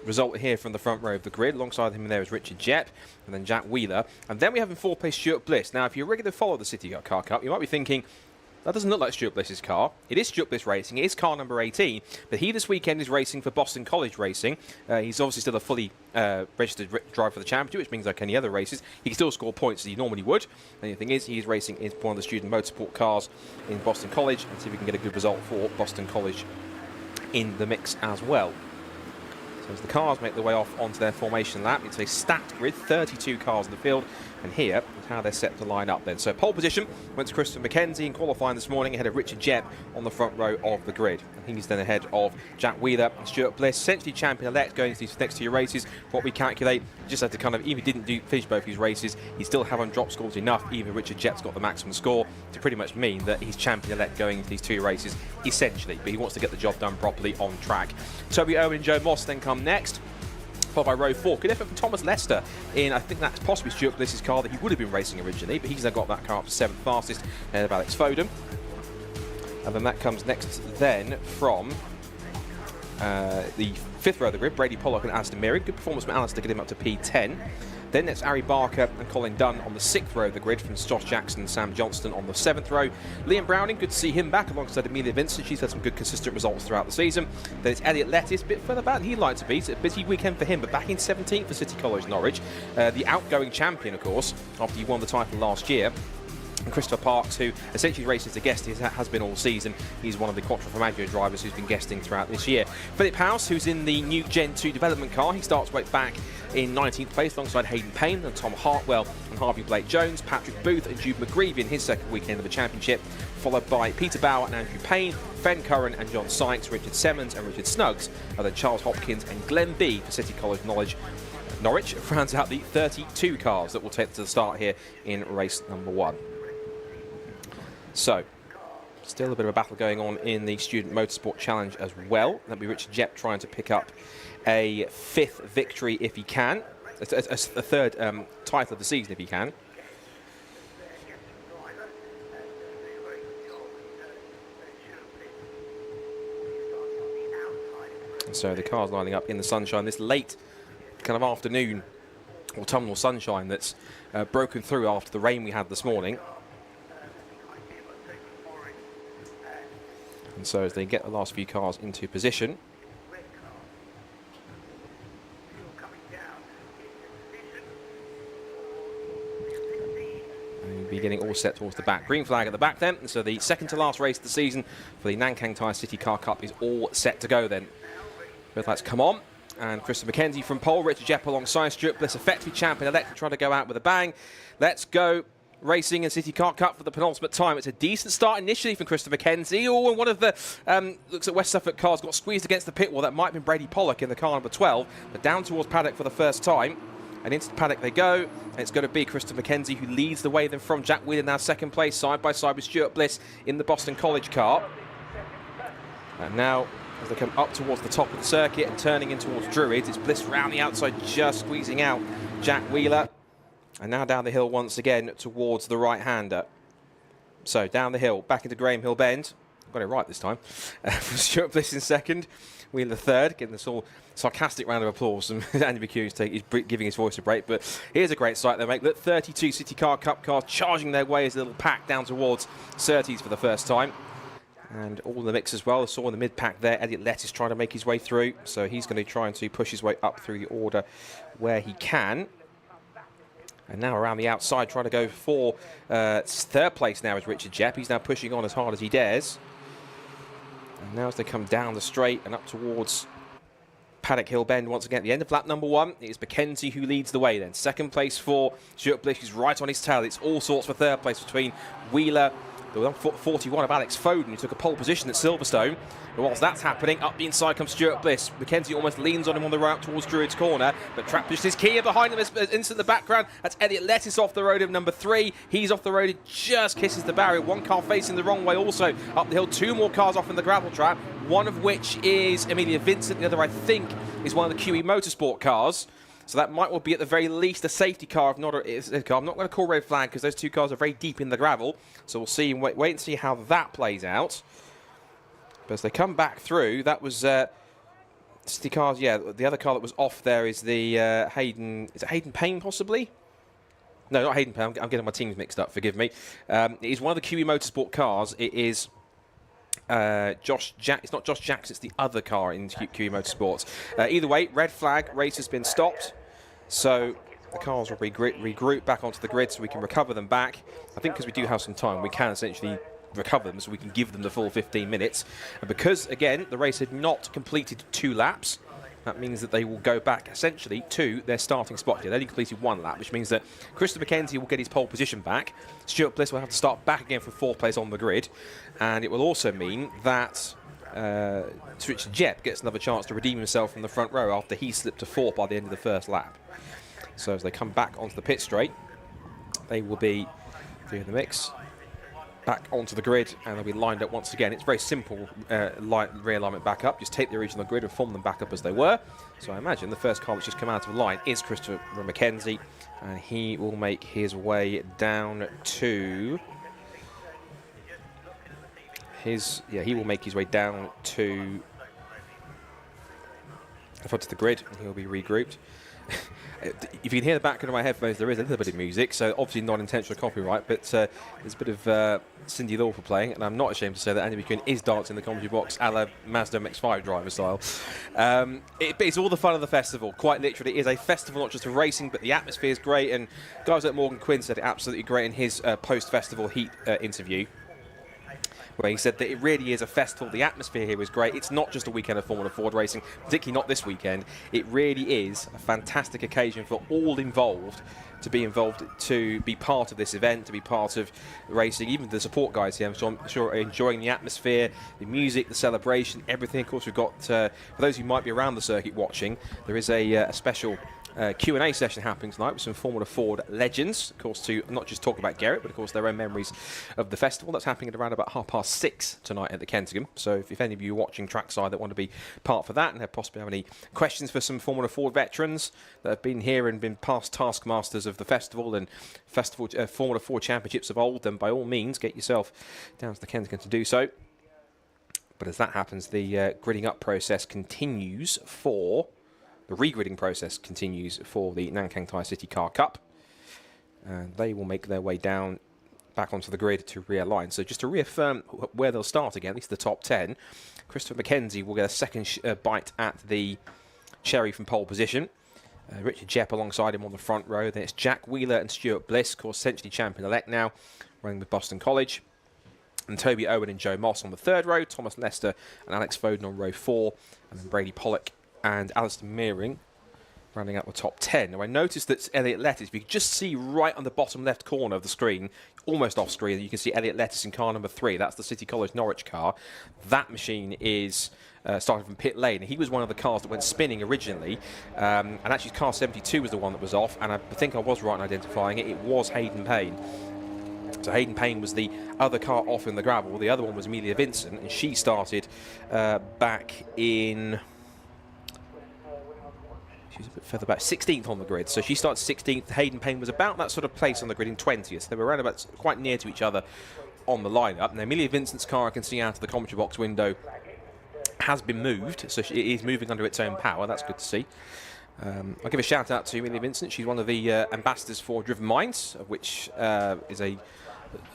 result here from the front row of the grid. Alongside him there is Richard Jett and then Jack Wheeler. And then we have in fourth place Stuart Bliss. Now, if you're a regular follower of the City Car Cup, you might be thinking, that doesn't look like Stuart Bliss's car. It is Stuart Bliss Racing. It is car number 18. But he this weekend is racing for Boston College Racing. He's obviously still a fully registered driver for the championship, which means like any other races, he can still score points as he normally would. And the thing is, he's racing in one of the student motorsport cars in Boston College, and see if we can get a good result for Boston College in the mix as well. So as the cars make their way off onto their formation lap, it's a stacked grid, 32 cars in the field, and here is how they're set to line up then. So pole position went to Christopher McKenzie in qualifying this morning ahead of Richard Jett on the front row of the grid. And he's then ahead of Jack Wheeler and Stuart Bliss, essentially champion-elect going into these next 2 races. What we calculate, just had to kind of, even if he didn't finish both these races, he still have on drop scores enough, even Richard Jett's got the maximum score, to pretty much mean that he's champion-elect going into these 2 races, essentially. But he wants to get the job done properly on track. Toby Owen and Joe Moss then come next, followed by row 4. Good effort from Thomas Lester in, I think that's possibly Stuart Bliss's car that he would have been racing originally, but he's now got that car up to 7th fastest ahead of Alex Foden. And then that comes next then from the 5th row of the grid, Brady Pollock and Aston Mirren. Good performance from Alistair to get him up to P10. Then it's Ari Barker and Colin Dunn on the 6th row of the grid, from Josh Jackson and Sam Johnston on the 7th row. Liam Browning, good to see him back alongside Amelia Vincent. She's had some good consistent results throughout the season. Then it's Elliot Lettis, a bit further back than he'd like to be. It's a busy weekend for him, but back in 17th for City College Norwich. The outgoing champion, of course, after he won the title last year. And Christopher Parks, who essentially races as a guest, has been all season. He's one of the Quattro Formaggio drivers who's been guesting throughout this year. Philip House, who's in the new Gen 2 development car. He starts right back in 19th place alongside Hayden Payne and Tom Hartwell and Harvey Blake-Jones. Patrick Booth and Jude McGreevy in his second weekend of the championship, followed by Peter Bauer and Andrew Payne, Ben Curran and John Sykes, Richard Simmons and Richard Snuggs, and then Charles Hopkins and Glenn B for City College Norwich rounds out the 32 cars that will take to the start here in race number 1. So, still a bit of a battle going on in the Student Motorsport Challenge as well. That'll be Richard Jett trying to pick up a 5th victory if he can, a 3rd title of the season if he can. And so the car's lining up in the sunshine, this late kind of afternoon, autumnal sunshine that's broken through after the rain we had this morning. And so as they get the last few cars into position, and we'll be getting all set towards the back. Green flag at the back then, and so the second to last race of the season for the Nankang Tyre City Car Cup is all set to go then. Red lights come on, and Christopher McKenzie from pole, Richard Jett alongside Stuart Bliss, effectively champion-elect, trying to go out with a bang. Let's go. Racing in City Car Cup for the penultimate time. It's a decent start initially from Christopher McKenzie. Oh, and one of the looks at West Suffolk cars got squeezed against the pit wall. That might have been Brady Pollock in the car number 12. But down towards paddock for the first time. And into the paddock they go. And it's going to be Christopher McKenzie who leads the way then from Jack Wheeler, now second place, side by side with Stuart Bliss in the Boston College car. And now, as they come up towards the top of the circuit and turning in towards Druids, it's Bliss round the outside, just squeezing out Jack Wheeler. And now down the hill once again towards the right-hander. So down the hill, back into Graham Hill Bend. Got it right this time. Stuart Bliss in second, Wheeler third. Getting this all sarcastic round of applause from Andy McHugh. He's giving his voice a break. But here's a great sight they make. Look, 32 City Car Cup cars charging their way as a little pack down towards Surtees for the first time. And all in the mix as well. I saw in the mid-pack there, Elliot Lettis trying to make his way through. So he's going to try and push his way up through the order where he can. And now around the outside, trying to go for third place now is Richard Jepp. He's now pushing on as hard as he dares. And now as they come down the straight and up towards Paddock Hill Bend once again at the end of lap number 1, it is Mackenzie who leads the way then. Second place for Stuart Bliss, who's right on his tail. It's all sorts for third place between Wheeler, the 41 of Alex Foden, who took a pole position at Silverstone. And whilst that's happening, up the inside comes Stuart Bliss. Mackenzie almost leans on him on the route towards Druids Corner, but track position is Kia behind him, instant in the background. That's Elliot Lettis off the road of number 3. He's off the road, it just kisses the barrier. One car facing the wrong way also up the hill. 2 more cars off in the gravel trap, one of which is Amelia Vincent, the other I think is one of the QE Motorsport cars. So that might well be at the very least a safety car, if not a car. I'm not going to call red flag because those 2 cars are very deep in the gravel. So we'll see and wait and see how that plays out. But as they come back through, that was City Cars. Yeah, the other car that was off there is the Hayden. Is it Hayden Payne possibly? No, not Hayden Payne. I'm getting my teams mixed up. Forgive me. It is one of the QE Motorsport cars. It is Josh Jack. It's not Josh Jackson. It's the other car in QE Motorsports. Either way, red flag. Race has been stopped. So the cars will regroup back onto the grid so we can recover them back. I think because we do have some time, we can essentially recover them so we can give them the full 15 minutes. And because, again, the race had not completed 2 laps, that means that they will go back essentially to their starting spot here. They only completed 1 lap, which means that Christopher Mackenzie will get his pole position back. Stuart Bliss will have to start back again from 4th place on the grid. And it will also mean that Richard Jepp gets another chance to redeem himself from the front row after he slipped to 4th by the end of the first lap. So as they come back onto the pit straight, they will be in the mix. Back onto the grid, and they'll be lined up once again. It's very simple realignment back up. Just take the original grid and form them back up as they were. So I imagine the first car which just come out of the line is Christopher Mackenzie, and he will make his way down to he will make his way down to in front of the grid, and he'll be regrouped. If you can hear the background of my headphones, there is a little bit of music, so obviously not intentional copyright, but there's a bit of Cyndi Lauper playing, and I'm not ashamed to say that Andy McQueen is dancing in the commentary box a la Mazda MX-5 driver style. It's all the fun of the festival. Quite literally, it is a festival, not just of racing, but the atmosphere is great, and guys like Morgan Quinn said it absolutely great in his post-festival heat interview, where he said that it really is a festival. The atmosphere here is great. It's not just a weekend of Formula Ford racing, particularly not this weekend. It really is a fantastic occasion for all involved to be part of this event, to be part of racing, even the support guys here. So I'm sure are enjoying the atmosphere, the music, the celebration, everything. Of course, we've got, for those who might be around the circuit watching, there is a special Q&A session happening tonight with some Formula Ford legends, of course, to not just talk about Garrett, but of course their own memories of the festival. That's happening at around about 6:30 tonight at the Kentigam. So if any of you are watching trackside that want to be part for that and possibly have any questions for some Formula Ford veterans that have been here and been past taskmasters of the festival and Formula Ford championships of old, then by all means get yourself down to the Kentigam to do so. But as that happens, the gridding up process continues for... The regridding process continues for the Nankang Thai City Car Cup. And they will make their way down back onto the grid to realign. So just to reaffirm where they'll start again, at least the top 10, Christopher Mackenzie will get a second bite at the cherry from pole position. Richard Jepp alongside him on the front row. Then it's Jack Wheeler and Stuart Bliss, of course, Century champion-elect now, running with Boston College. And Toby Owen and Joe Moss on the third row, Thomas Lester and Alex Foden on row 4, and then Brady Pollock and Alistair Mearing rounding out the top 10. Now I noticed that Elliot Lettis, if you could just see right on the bottom left corner of the screen, almost off screen, you can see Elliot Lettis in car number 3. That's the City College Norwich car. That machine is starting from pit lane. He was one of the cars that went spinning originally, and actually car 72 was the one that was off, and I think I was right in identifying it. It was Hayden Payne. So Hayden Payne was the other car off in the gravel. The other one was Amelia Vincent, and she started back in... She was a bit further back, 16th on the grid. So she started 16th. Hayden Payne was about that sort of place on the grid in 20th. They were around about quite near to each other on the lineup. Now, Amelia Vincent's car, I can see out of the commentary box window, has been moved, so it is moving under its own power. That's good to see. I'll give a shout out to Amelia Vincent. She's one of the ambassadors for Driven Minds, which is a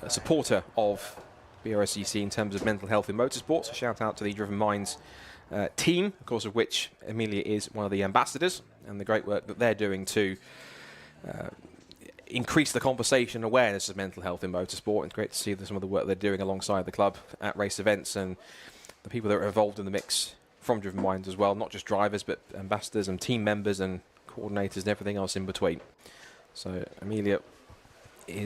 supporter of Brscc in terms of mental health in motorsport. So shout out to the Driven Minds team, of course, of which Amelia is one of the ambassadors, and the great work that they're doing to increase the conversation and awareness of mental health in motorsport. It's great to see some of the work they're doing alongside the club at race events, and the people that are involved in the mix from Driven Minds as well, not just drivers but ambassadors and team members and coordinators and everything else in between. So Amelia,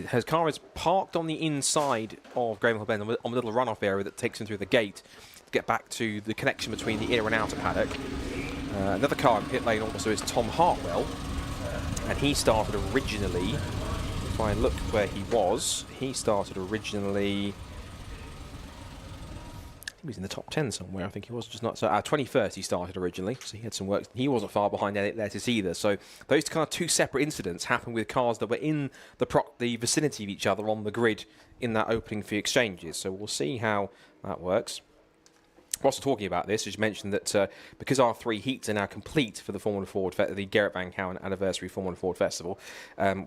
her car is parked on the inside of Graham Bend on a little runoff area that takes him through the gate to get back to the connection between the inner and outer paddock. Another car in pit lane also is Tom Hartwell, and he started originally, if I look where he started originally, he was in the top 10 somewhere. I think he was just not. So 21st he started originally, so he had some work. He wasn't far behind Lettuce either. So those kind of two separate incidents happened with cars that were in the vicinity of each other on the grid in that opening few exchanges. So we'll see how that works. Whilst we're talking about this, as you mentioned that because our 3 heats are now complete for the Formula Ford, the Gerrit Van Kouwen Anniversary Formula Ford Festival,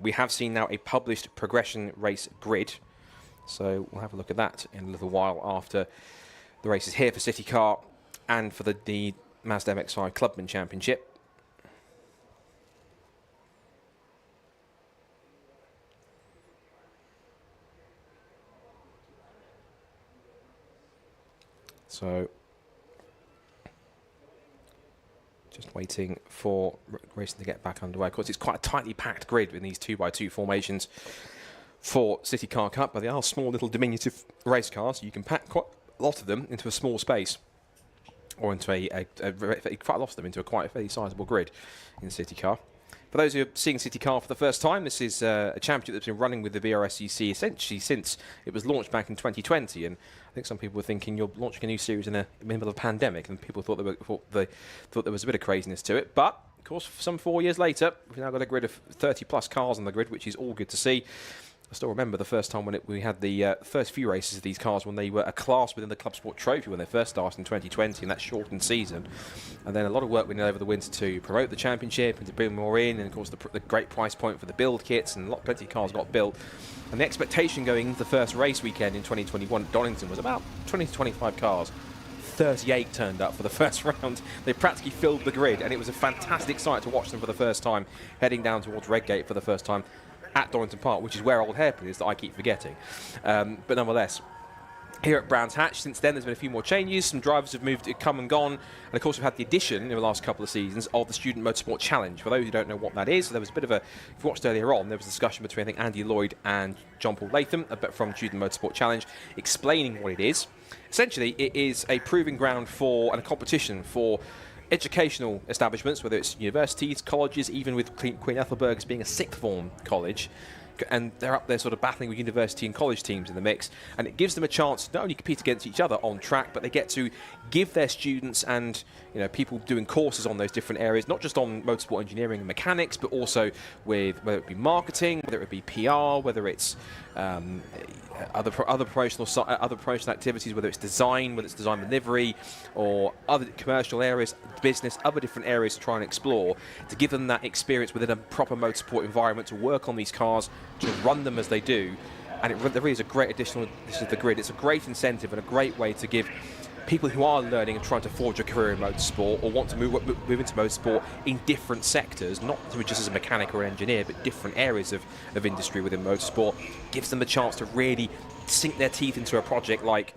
we have seen now a published progression race grid. So we'll have a look at that in a little while after the race is here for City Car and for the Mazda MX-5 Clubman Championship. So just waiting for racing to get back underway. Of course, it's quite a tightly packed grid in these 2x2 formations for City Car Cup, but they are small little diminutive race cars, so you can pack quite a lot of them into a small space, or into quite a lot of them into a quite a fairly sizable grid in City Car. For those who are seeing City Car for the first time, this is a championship that's been running with the Brscc essentially since it was launched back in 2020, and I think some people were thinking you're launching a new series in the middle of a pandemic, and people thought there was a bit of craziness to it. But of course, some 4 years later, we've now got a grid of 30 plus cars on the grid, which is all good to see. I still remember the first time when we had the first few races of these cars when they were a class within the Club Sport Trophy when they first started in 2020 in that shortened season. And then a lot of work went in over the winter to promote the championship and to bring more in, and of course the great price point for the build kits, and plenty of cars got built. And the expectation going into the first race weekend in 2021 at Donington was about 20 to 25 cars. 38 turned up for the first round. They practically filled the grid, and it was a fantastic sight to watch them for the first time, heading down towards Redgate for the first time at Donington Park, which is where Old Hairpin is that I keep forgetting. But nonetheless, here at Brands Hatch, since then there's been a few more changes. Some drivers have come and gone, and of course we've had the addition in the last couple of seasons of the Student Motorsport Challenge. For those who don't know what that is, there was a bit of a, if you watched earlier on, there was a discussion between I think Andy Lloyd and John Paul Latham from Student Motorsport Challenge explaining what it is. Essentially, it is a proving ground for and a competition for educational establishments, whether it's universities, colleges, even with Queen Ethelberg's being a sixth form college, and they're up there sort of battling with university and college teams in the mix, and it gives them a chance to not only compete against each other on track, but they get to give their students and people doing courses on those different areas, not just on motorsport engineering and mechanics, but also with whether it be marketing, whether it be PR, whether it's other promotional activities, whether it's design delivery, or other commercial areas, business, other different areas to try and explore, to give them that experience within a proper motorsport environment, to work on these cars, to run them as they do. And there really is a great additional to the grid. It's a great incentive and a great way to give people who are learning and trying to forge a career in motorsport, or want to move into motorsport in different sectors, not just as a mechanic or an engineer, but different areas of industry within motorsport, gives them the chance to really sink their teeth into a project like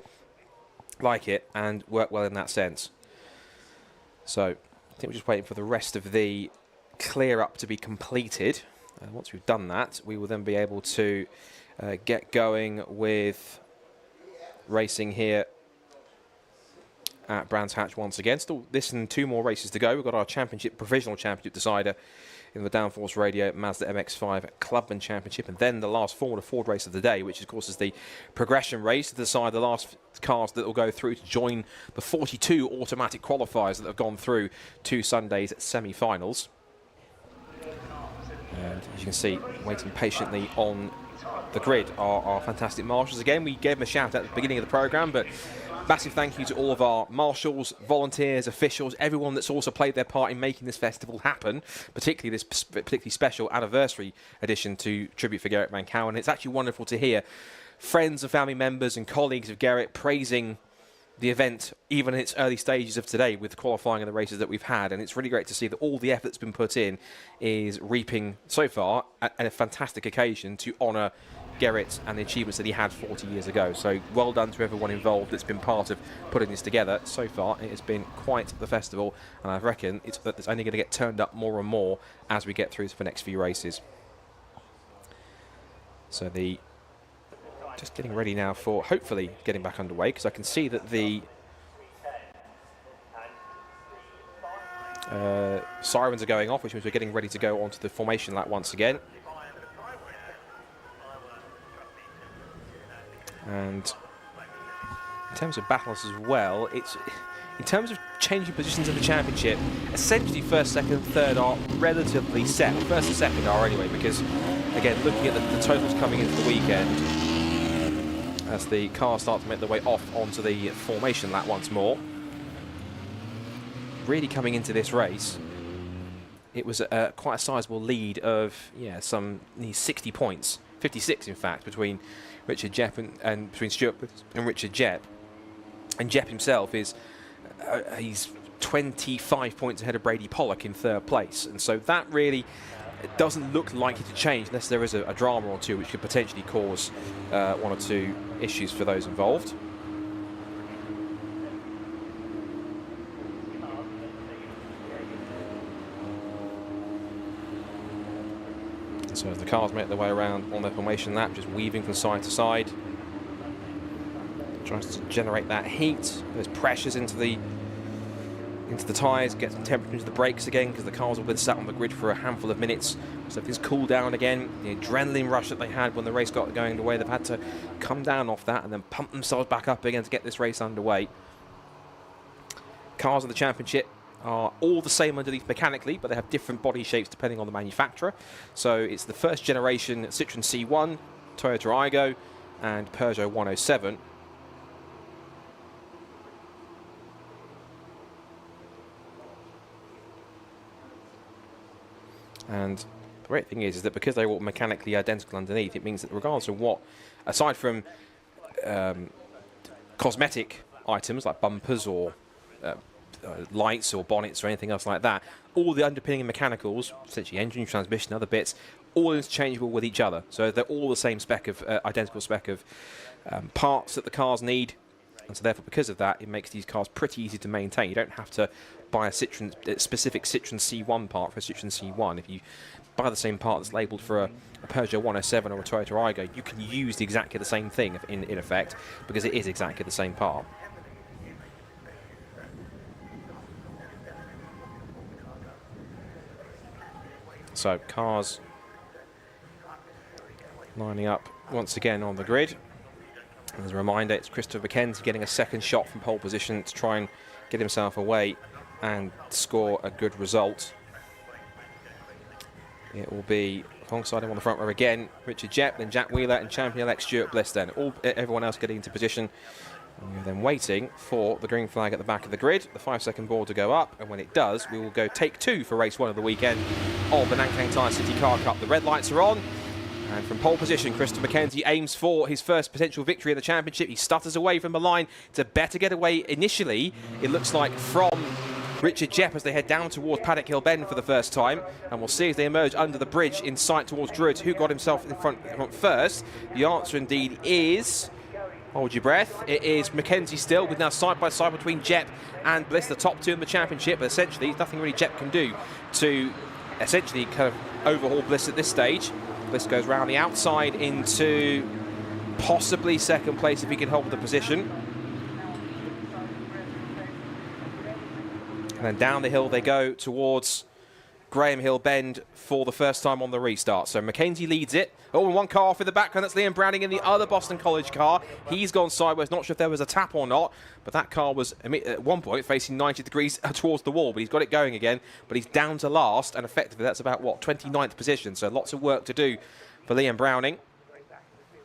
it and work well in that sense. So I think we're just waiting for the rest of the clear up to be completed. Once we've done that, we will then be able to get going with racing here at Brands Hatch once again. Still this and 2 more races to go. We've got our provisional championship decider in the Downforce Radio Mazda MX-5 Clubman Championship, and then the last Formula Ford race of the day, which of course is the progression race to decide the last cars that will go through to join the 42 automatic qualifiers that have gone through to Sunday's semi-finals. And as you can see, waiting patiently on the grid are our fantastic marshals. Again, we gave them a shout at the beginning of the programme, but massive thank you to all of our marshals, volunteers, officials, everyone that's also played their part in making this festival happen, particularly this particularly special anniversary edition to Tribute for Gerrit Van Kouwen. It's actually wonderful to hear friends and family members and colleagues of Gerrit praising the event, even in its early stages of today, with qualifying and the races that we've had. And it's really great to see that all the effort that's been put in is reaping so far at a fantastic occasion to honour Gerrit and the achievements that he had 40 years ago. So well done to everyone involved that's been part of putting this together. So far, it has been quite the festival, and I reckon it's only going to get turned up more and more as we get through to the next few races. So just getting ready now for hopefully getting back underway, because I can see that the sirens are going off, which means we're getting ready to go onto the formation lap once again. And in terms of battles as well, it's in terms of changing positions in the championship, essentially first, second, third are relatively set. First and second are anyway, because again, looking at the totals coming into the weekend, as the cars start to make their way off onto the formation lap once more. Really coming into this race, it was quite a sizable lead of some 60 points, 56 in fact, between Richard Jepp and between Stuart and Richard Jepp. And Jepp himself is he's 25 points ahead of Brady Pollock in third place, and so that really doesn't look likely to change unless there is a drama or two, which could potentially cause one or two issues for those involved. So as the cars make their way around on their formation lap, just weaving from side to side, tries to generate that heat. There's pressures into the tyres, get some temperature into the brakes again, because the cars have been sat on the grid for a handful of minutes. So everything's cooled down again. The adrenaline rush that they had when the race got going underway, they've had to come down off that and then pump themselves back up again to get this race underway. Cars of the championship are all the same underneath mechanically, but they have different body shapes depending on the manufacturer. So it's the first generation Citroen C1, Toyota Aygo, and Peugeot 107. And the great thing is that because they're all mechanically identical underneath, it means that regardless of what, aside from cosmetic items like bumpers or lights or bonnets or anything else like that, all the underpinning mechanicals, essentially engine, transmission, other bits, all interchangeable with each other. So they're all the same spec of, identical spec of parts that the cars need. And so therefore, because of that, it makes these cars pretty easy to maintain. You don't have to buy a specific Citroen C1 part for a Citroen C1. If you buy the same part that's labelled for a Peugeot 107 or a Toyota Aygo, you can use exactly the same thing in effect, because it is exactly the same part. So cars lining up once again on the grid. As a reminder, it's Christopher McKenzie getting a second shot from pole position to try and get himself away and score a good result. It will be alongside him on the front row again, Richard Jepp, then Jack Wheeler and champion-elect Stuart Bliss then. Everyone else getting into position. And we're then waiting for the green flag at the back of the grid, the 5-second board to go up, and when it does, we will go take two for race one of the weekend of the Nankang Tyre City Car Cup. The red lights are on. And from pole position, Christopher McKenzie aims for his first potential victory in the championship. He stutters away from the line. It's a better getaway initially, it looks like, from Richard Jepp as they head down towards Paddock Hill Bend for the first time. And we'll see as they emerge under the bridge in sight towards Druids who got himself in front first. The answer indeed is, hold your breath, it is McKenzie still, with now side by side between Jepp and Bliss, the top two in the championship. But essentially, there's nothing really Jepp can do to essentially kind of overhaul Bliss at this stage. Bliss goes round the outside into possibly second place if he can hold the position. And then down the hill they go towards Graham Hill Bend for the first time on the restart. So McKenzie leads it. Oh, and one car off in the background. That's Liam Browning in the other Boston College car. He's gone sideways. Not sure if there was a tap or not, but that car was at one point facing 90 degrees towards the wall, but he's got it going again. But he's down to last, and effectively that's about, what, 29th position. So lots of work to do for Liam Browning.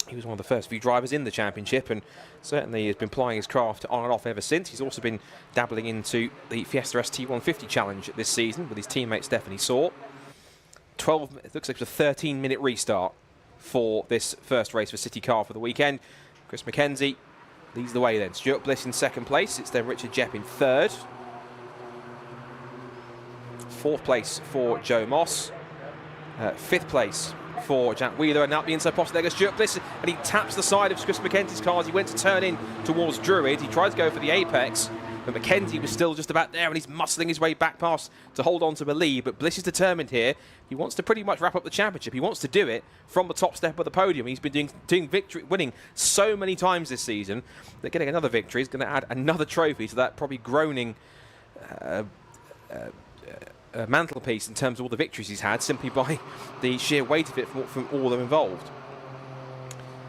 He was one of the first few drivers in the championship, and certainly has been plying his craft on and off ever since. He's also been dabbling into the Fiesta ST150 challenge this season with his teammate Stephanie Saw. It looks like it's a 13-minute restart for this first race for City Car for the weekend. Chris McKenzie leads the way then. Stuart Bliss in second place. It's then Richard Jepp in third. Fourth place for Joe Moss. Fifth place for Jack Wheeler, and out the inside post there goes Stuart Bliss, and he taps the side of Chris McKenzie's car as he went to turn in towards Druid. He tried to go for the apex, but McKenzie was still just about there, and he's muscling his way back past to hold on to the lead. But Bliss is determined here. He wants to pretty much wrap up the championship. He wants to do it from the top step of the podium. He's been winning so many times this season that getting another victory is going to add another trophy to that probably groaning mantelpiece in terms of all the victories he's had, simply by the sheer weight of it from all of them involved.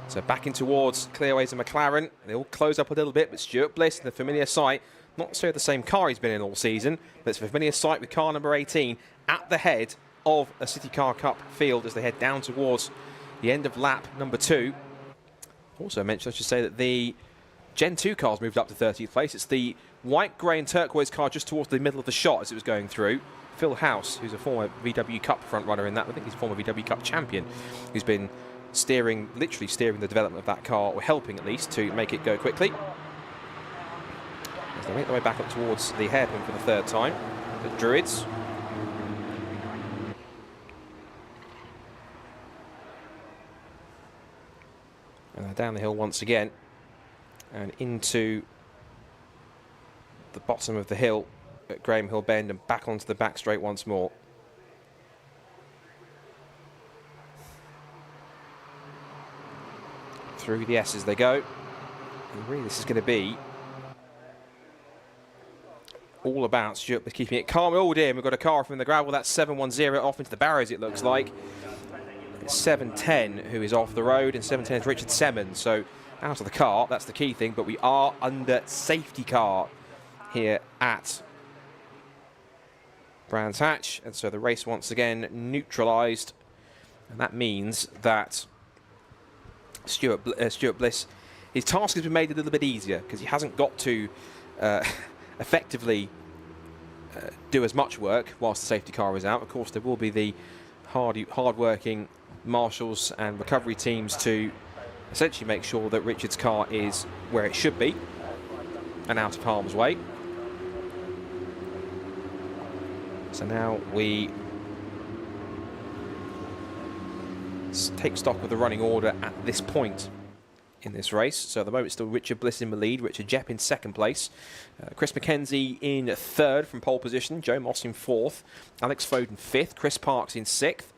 So back in towards Clearways and McLaren. They all close up a little bit, but Stuart Bliss in the familiar sight, not necessarily the same car he's been in all season, but it's a familiar sight with car number 18 at the head of a City Car Cup field as they head down towards the end of lap number 2. Also mentioned, I should say, that the Gen 2 car's moved up to 30th place. It's the white, grey and turquoise car just towards the middle of the shot as it was going through. Phil House, who's a former VW Cup front runner in that, I think he's a former VW Cup champion, who's been literally steering the development of that car, or helping at least to make it go quickly. As they make their way back up towards the hairpin for the third time, the Druids. And they're down the hill once again, and into the bottom of the hill at Graham Hill Bend, and back onto the back straight once more. Through the S's they go. And really this is going to be all about Stuart keeping it calm. Oh dear, we've got a car from the gravel. That's 710 off into the barrows, it looks like. It's 710 who is off the road, and 710 is Richard Semmons. So out of the car, that's the key thing, but we are under safety car here at Brands Hatch, and so the race once again neutralised, and that means that Stuart Bliss, his task has been made a little bit easier because he hasn't got to effectively do as much work whilst the safety car is out. Of course, there will be the hard-working marshals and recovery teams to essentially make sure that Richard's car is where it should be and out of harm's way. So now we take stock of the running order at this point in this race. So at the moment, still Richard Bliss in the lead, Richard Jepp in second place, Chris McKenzie in third from pole position, Joe Moss in fourth, Alex Foden fifth, Chris Parks in sixth,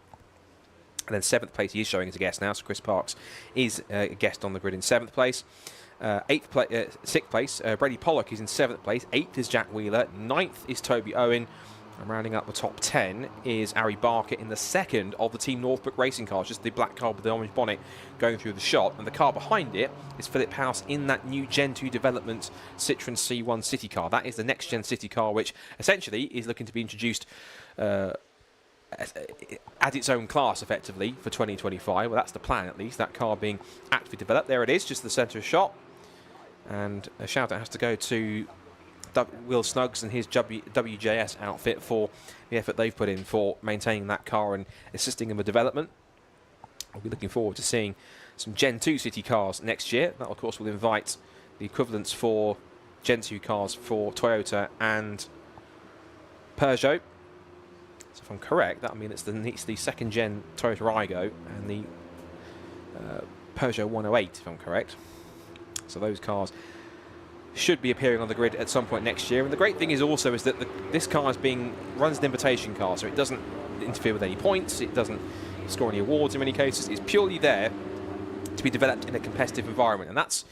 and then seventh place he is showing as a guest now, so Chris Parks is a guest on the grid in seventh place. Sixth place, Brady Pollock is in seventh place, eighth is Jack Wheeler, ninth is Toby Owen, and rounding up the top 10 is Ari Barker in the second of the Team Northbrook racing cars, just the black car with the orange bonnet going through the shot. And the car behind it is Philip House in that new Gen 2 development Citroen C1 City car. That is the next gen City car, which essentially is looking to be introduced as its own class, effectively, for 2025. Well, that's the plan, at least, that car being actively developed. There it is, just the centre shot. And a shout out has to go to Will Snuggs and his WJS outfit for the effort they've put in for maintaining that car and assisting in the development. I'll be looking forward to seeing some Gen 2 City cars next year. That, of course, will invite the equivalents for Gen 2 cars for Toyota and Peugeot. So if I'm correct, that means it's the second gen Toyota Aygo and the Peugeot 108, if I'm correct. So those cars should be appearing on the grid at some point next year. And the great thing is also is that this car runs an invitation car, so it doesn't interfere with any points, it doesn't score any awards in many cases. It's purely there to be developed in a competitive environment, and that's,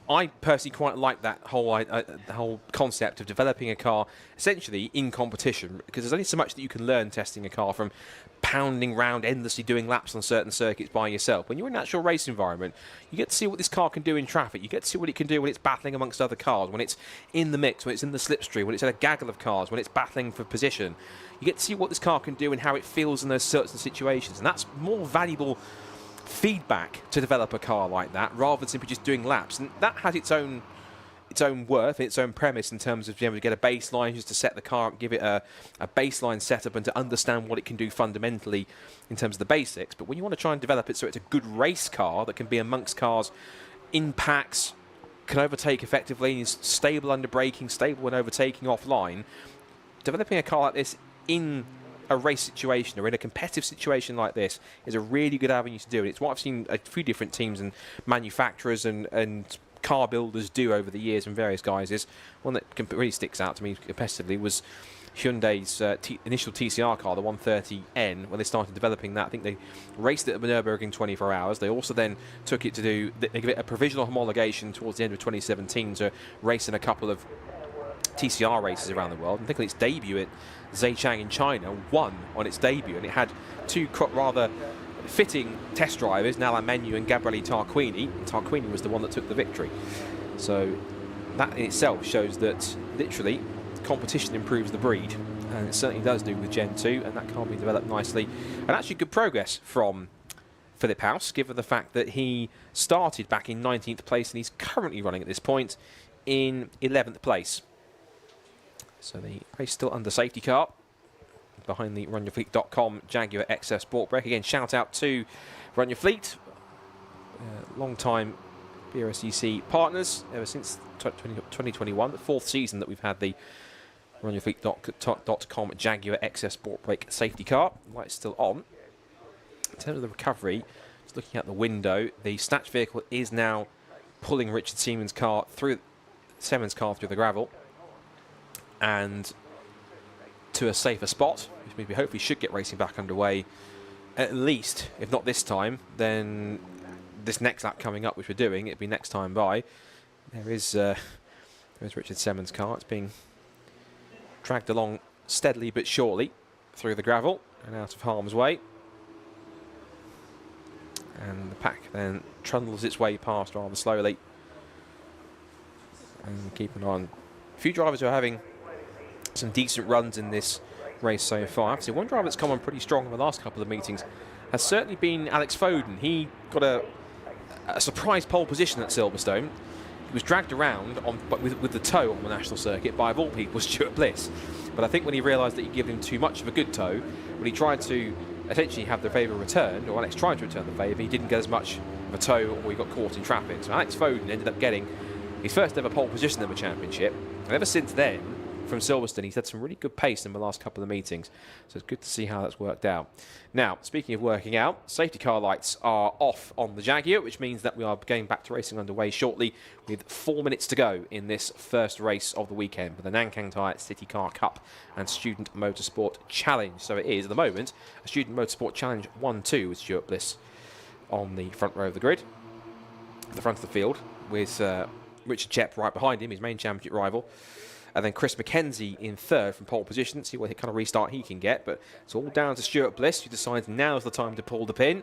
I personally quite like that whole concept of developing a car essentially in competition, because there's only so much that you can learn testing a car from pounding round endlessly doing laps on certain circuits by yourself. When you're in an actual race environment, you get to see what this car can do in traffic. You get to see what it can do when it's battling amongst other cars, when it's in the mix, when it's in the slipstream, when it's in a gaggle of cars, when it's battling for position. You get to see what this car can do and how it feels in those certain situations, and that's more valuable feedback to develop a car like that, rather than simply just doing laps. And that has its own worth, its own premise in terms of being able to get a baseline, just to set the car up, give it a baseline setup, and to understand what it can do fundamentally in terms of the basics. But when you want to try and develop it so it's a good race car that can be amongst cars in packs, can overtake effectively, and is stable under braking, stable when overtaking offline, developing a car like this in a race situation or in a competitive situation like this is a really good avenue to do it. It's what I've seen a few different teams and manufacturers and car builders do over the years, and various guys. Is one that really sticks out to me competitively was Hyundai's initial TCR car, the 130N. When they started developing that, I think they raced it at Nürburgring 24 hours. They also then took it to do, they gave it a provisional homologation towards the end of 2017 to race in a couple of TCR races around the world. I think its debut at Zhejiang in China won on its debut, and it had two rather fitting test drivers, Nala Menu and Gabriele Tarquini. Tarquini was the one that took the victory. So that in itself shows that literally competition improves the breed, and it certainly does do with Gen 2, and that can't be developed nicely. And actually good progress from Philip House, given the fact that he started back in 19th place and he's currently running at this point in 11th place. So the race still under safety car behind the RunYourFleet.com Jaguar XF Sport Brake. Again, shout out to Run Your Fleet, long time Brscc partners ever since 2021, the 4th season that we've had the RunYourFleet.com Jaguar XF Sport Brake safety car. Light's still on. In terms of the recovery, just looking out the window, the snatch vehicle is now pulling Richard Siemens' car through the gravel and to a safer spot, which means we hopefully should get racing back underway, at least, if not this time, then this next lap coming up, which we're doing, it'll be next time by. There's Richard Siemens' car. It's being dragged along steadily but surely through the gravel and out of harm's way. And the pack then trundles its way past rather slowly. And keep an eye on a few drivers who are having some decent runs in this race so far. I have to say, one driver that's come on pretty strong in the last couple of meetings has certainly been Alex Foden. He got a surprise pole position at Silverstone. He was dragged around with the toe on the national circuit by, of all people, Stuart Bliss. But I think when he realised that he'd given him too much of a good toe, when he tried to essentially have the favour returned, or Alex tried to return the favour, he didn't get as much of a toe, or he got caught in traffic. So Alex Foden ended up getting his first ever pole position in the championship. And ever since then, from Silverstone, he's had some really good pace in the last couple of meetings. So it's good to see how that's worked out. Now, speaking of working out, safety car lights are off on the Jaguar, which means that we are getting back to racing underway shortly with 4 minutes to go in this first race of the weekend for the Nankang Tire City Car Cup and Student Motorsport Challenge. So it is, at the moment, a Student Motorsport Challenge 1-2 with Stuart Bliss on the front row of the grid, the front of the field, with Richard Chepp right behind him, his main championship rival. And then Chris McKenzie in third from pole position. See what kind of restart he can get. But it's all down to Stuart Bliss, who decides now's the time to pull the pin,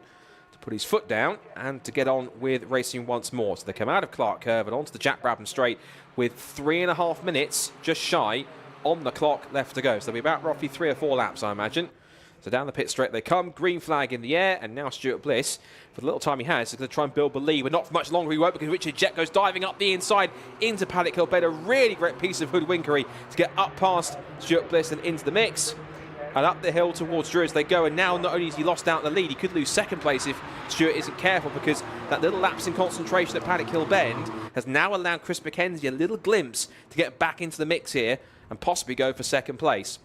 to put his foot down, and to get on with racing once more. So they come out of Clark Curve and onto the Jack Brabham Straight with 3.5 minutes, just shy, on the clock left to go. So there'll be about roughly 3 or 4 laps, I imagine. So down the pit straight they come, green flag in the air, and now Stuart Bliss, for the little time he has, is going to try and build the lead, but not for much longer he won't, because Richard Jett goes diving up the inside into Paddock Hill Bed. A really great piece of hoodwinkery to get up past Stuart Bliss and into the mix. And up the hill towards Druids they go, and now not only has he lost out in the lead, he could lose second place if Stuart isn't careful, because that little lapse in concentration at Paddock Hill Bend has now allowed Chris McKenzie a little glimpse to get back into the mix here and possibly go for second place.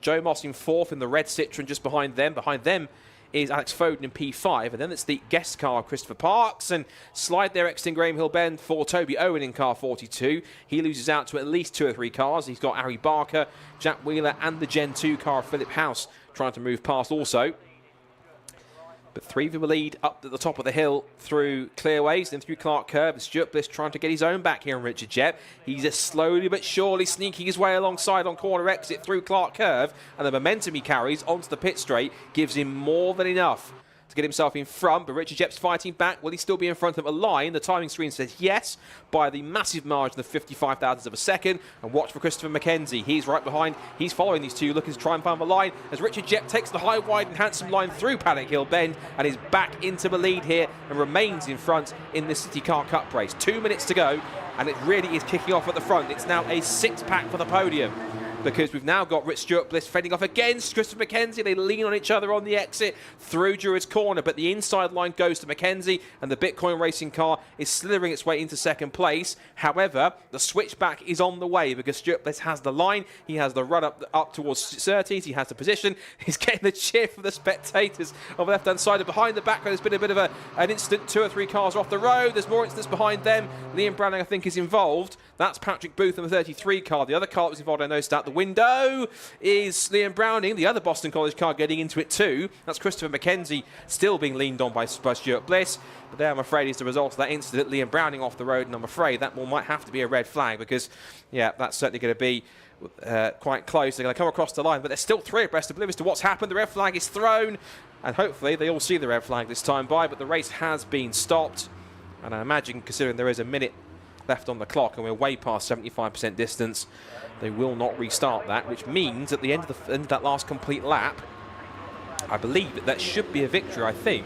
Joe Moss in fourth in the red Citroen just behind them. Behind them is Alex Foden in P5. And then it's the guest car, Christopher Parks. And slide there exiting Graham Hill Bend for Toby Owen in car 42. He loses out to at least 2 or 3 cars. He's got Ari Barker, Jack Wheeler and the Gen 2 car, Philip House, trying to move past also. But 3 of them lead up at the top of the hill through Clearways, then through Clark Curve. And Stuart Bliss trying to get his own back here on Richard Jett. He's just slowly but surely sneaking his way alongside on corner exit through Clark Curve. And the momentum he carries onto the pit straight gives him more than enough to get himself in front, but Richard Jepp's fighting back. Will he still be in front of a line? The timing screen says yes, by the massive margin of 55 thousandths of a second. And watch for Christopher McKenzie. He's right behind. He's following these two, looking to try and find the line as Richard Jepp takes the high, wide and handsome line through Paddock Hill Bend and is back into the lead here and remains in front in this City Car Cup race. 2 minutes to go, and it really is kicking off at the front. It's now a six-pack for the podium, because we've now got Rich Stuart Bliss fending off against Christopher McKenzie. They lean on each other on the exit through Druid's corner, but the inside line goes to McKenzie, and the Bitcoin racing car is slithering its way into second place. However, the switchback is on the way because Stuart Bliss has the line. He has the run up towards Surtees. He has the position. He's getting the cheer from the spectators on the left-hand side. And behind the back, there's been a bit of an incident. 2 or 3 cars are off the road. There's more incidents behind them. Liam Browning, I think, is involved. That's Patrick Booth in the 33 car. The other car that was involved, I noticed out the window, is Liam Browning, the other Boston College car, getting into it too. That's Christopher McKenzie still being leaned on by Stuart Bliss. But there, I'm afraid, is the result of that incident. Liam Browning off the road, and I'm afraid that might have to be a red flag because, yeah, that's certainly going to be quite close. They're going to come across the line, but they're still 3 abreast, oblivious to what's happened. The red flag is thrown, and hopefully they all see the red flag this time by, but the race has been stopped. And I imagine, considering there is a minute left on the clock and we're way past 75% distance, they will not restart that, which means at the end of that last complete lap, I believe that should be a victory, I think,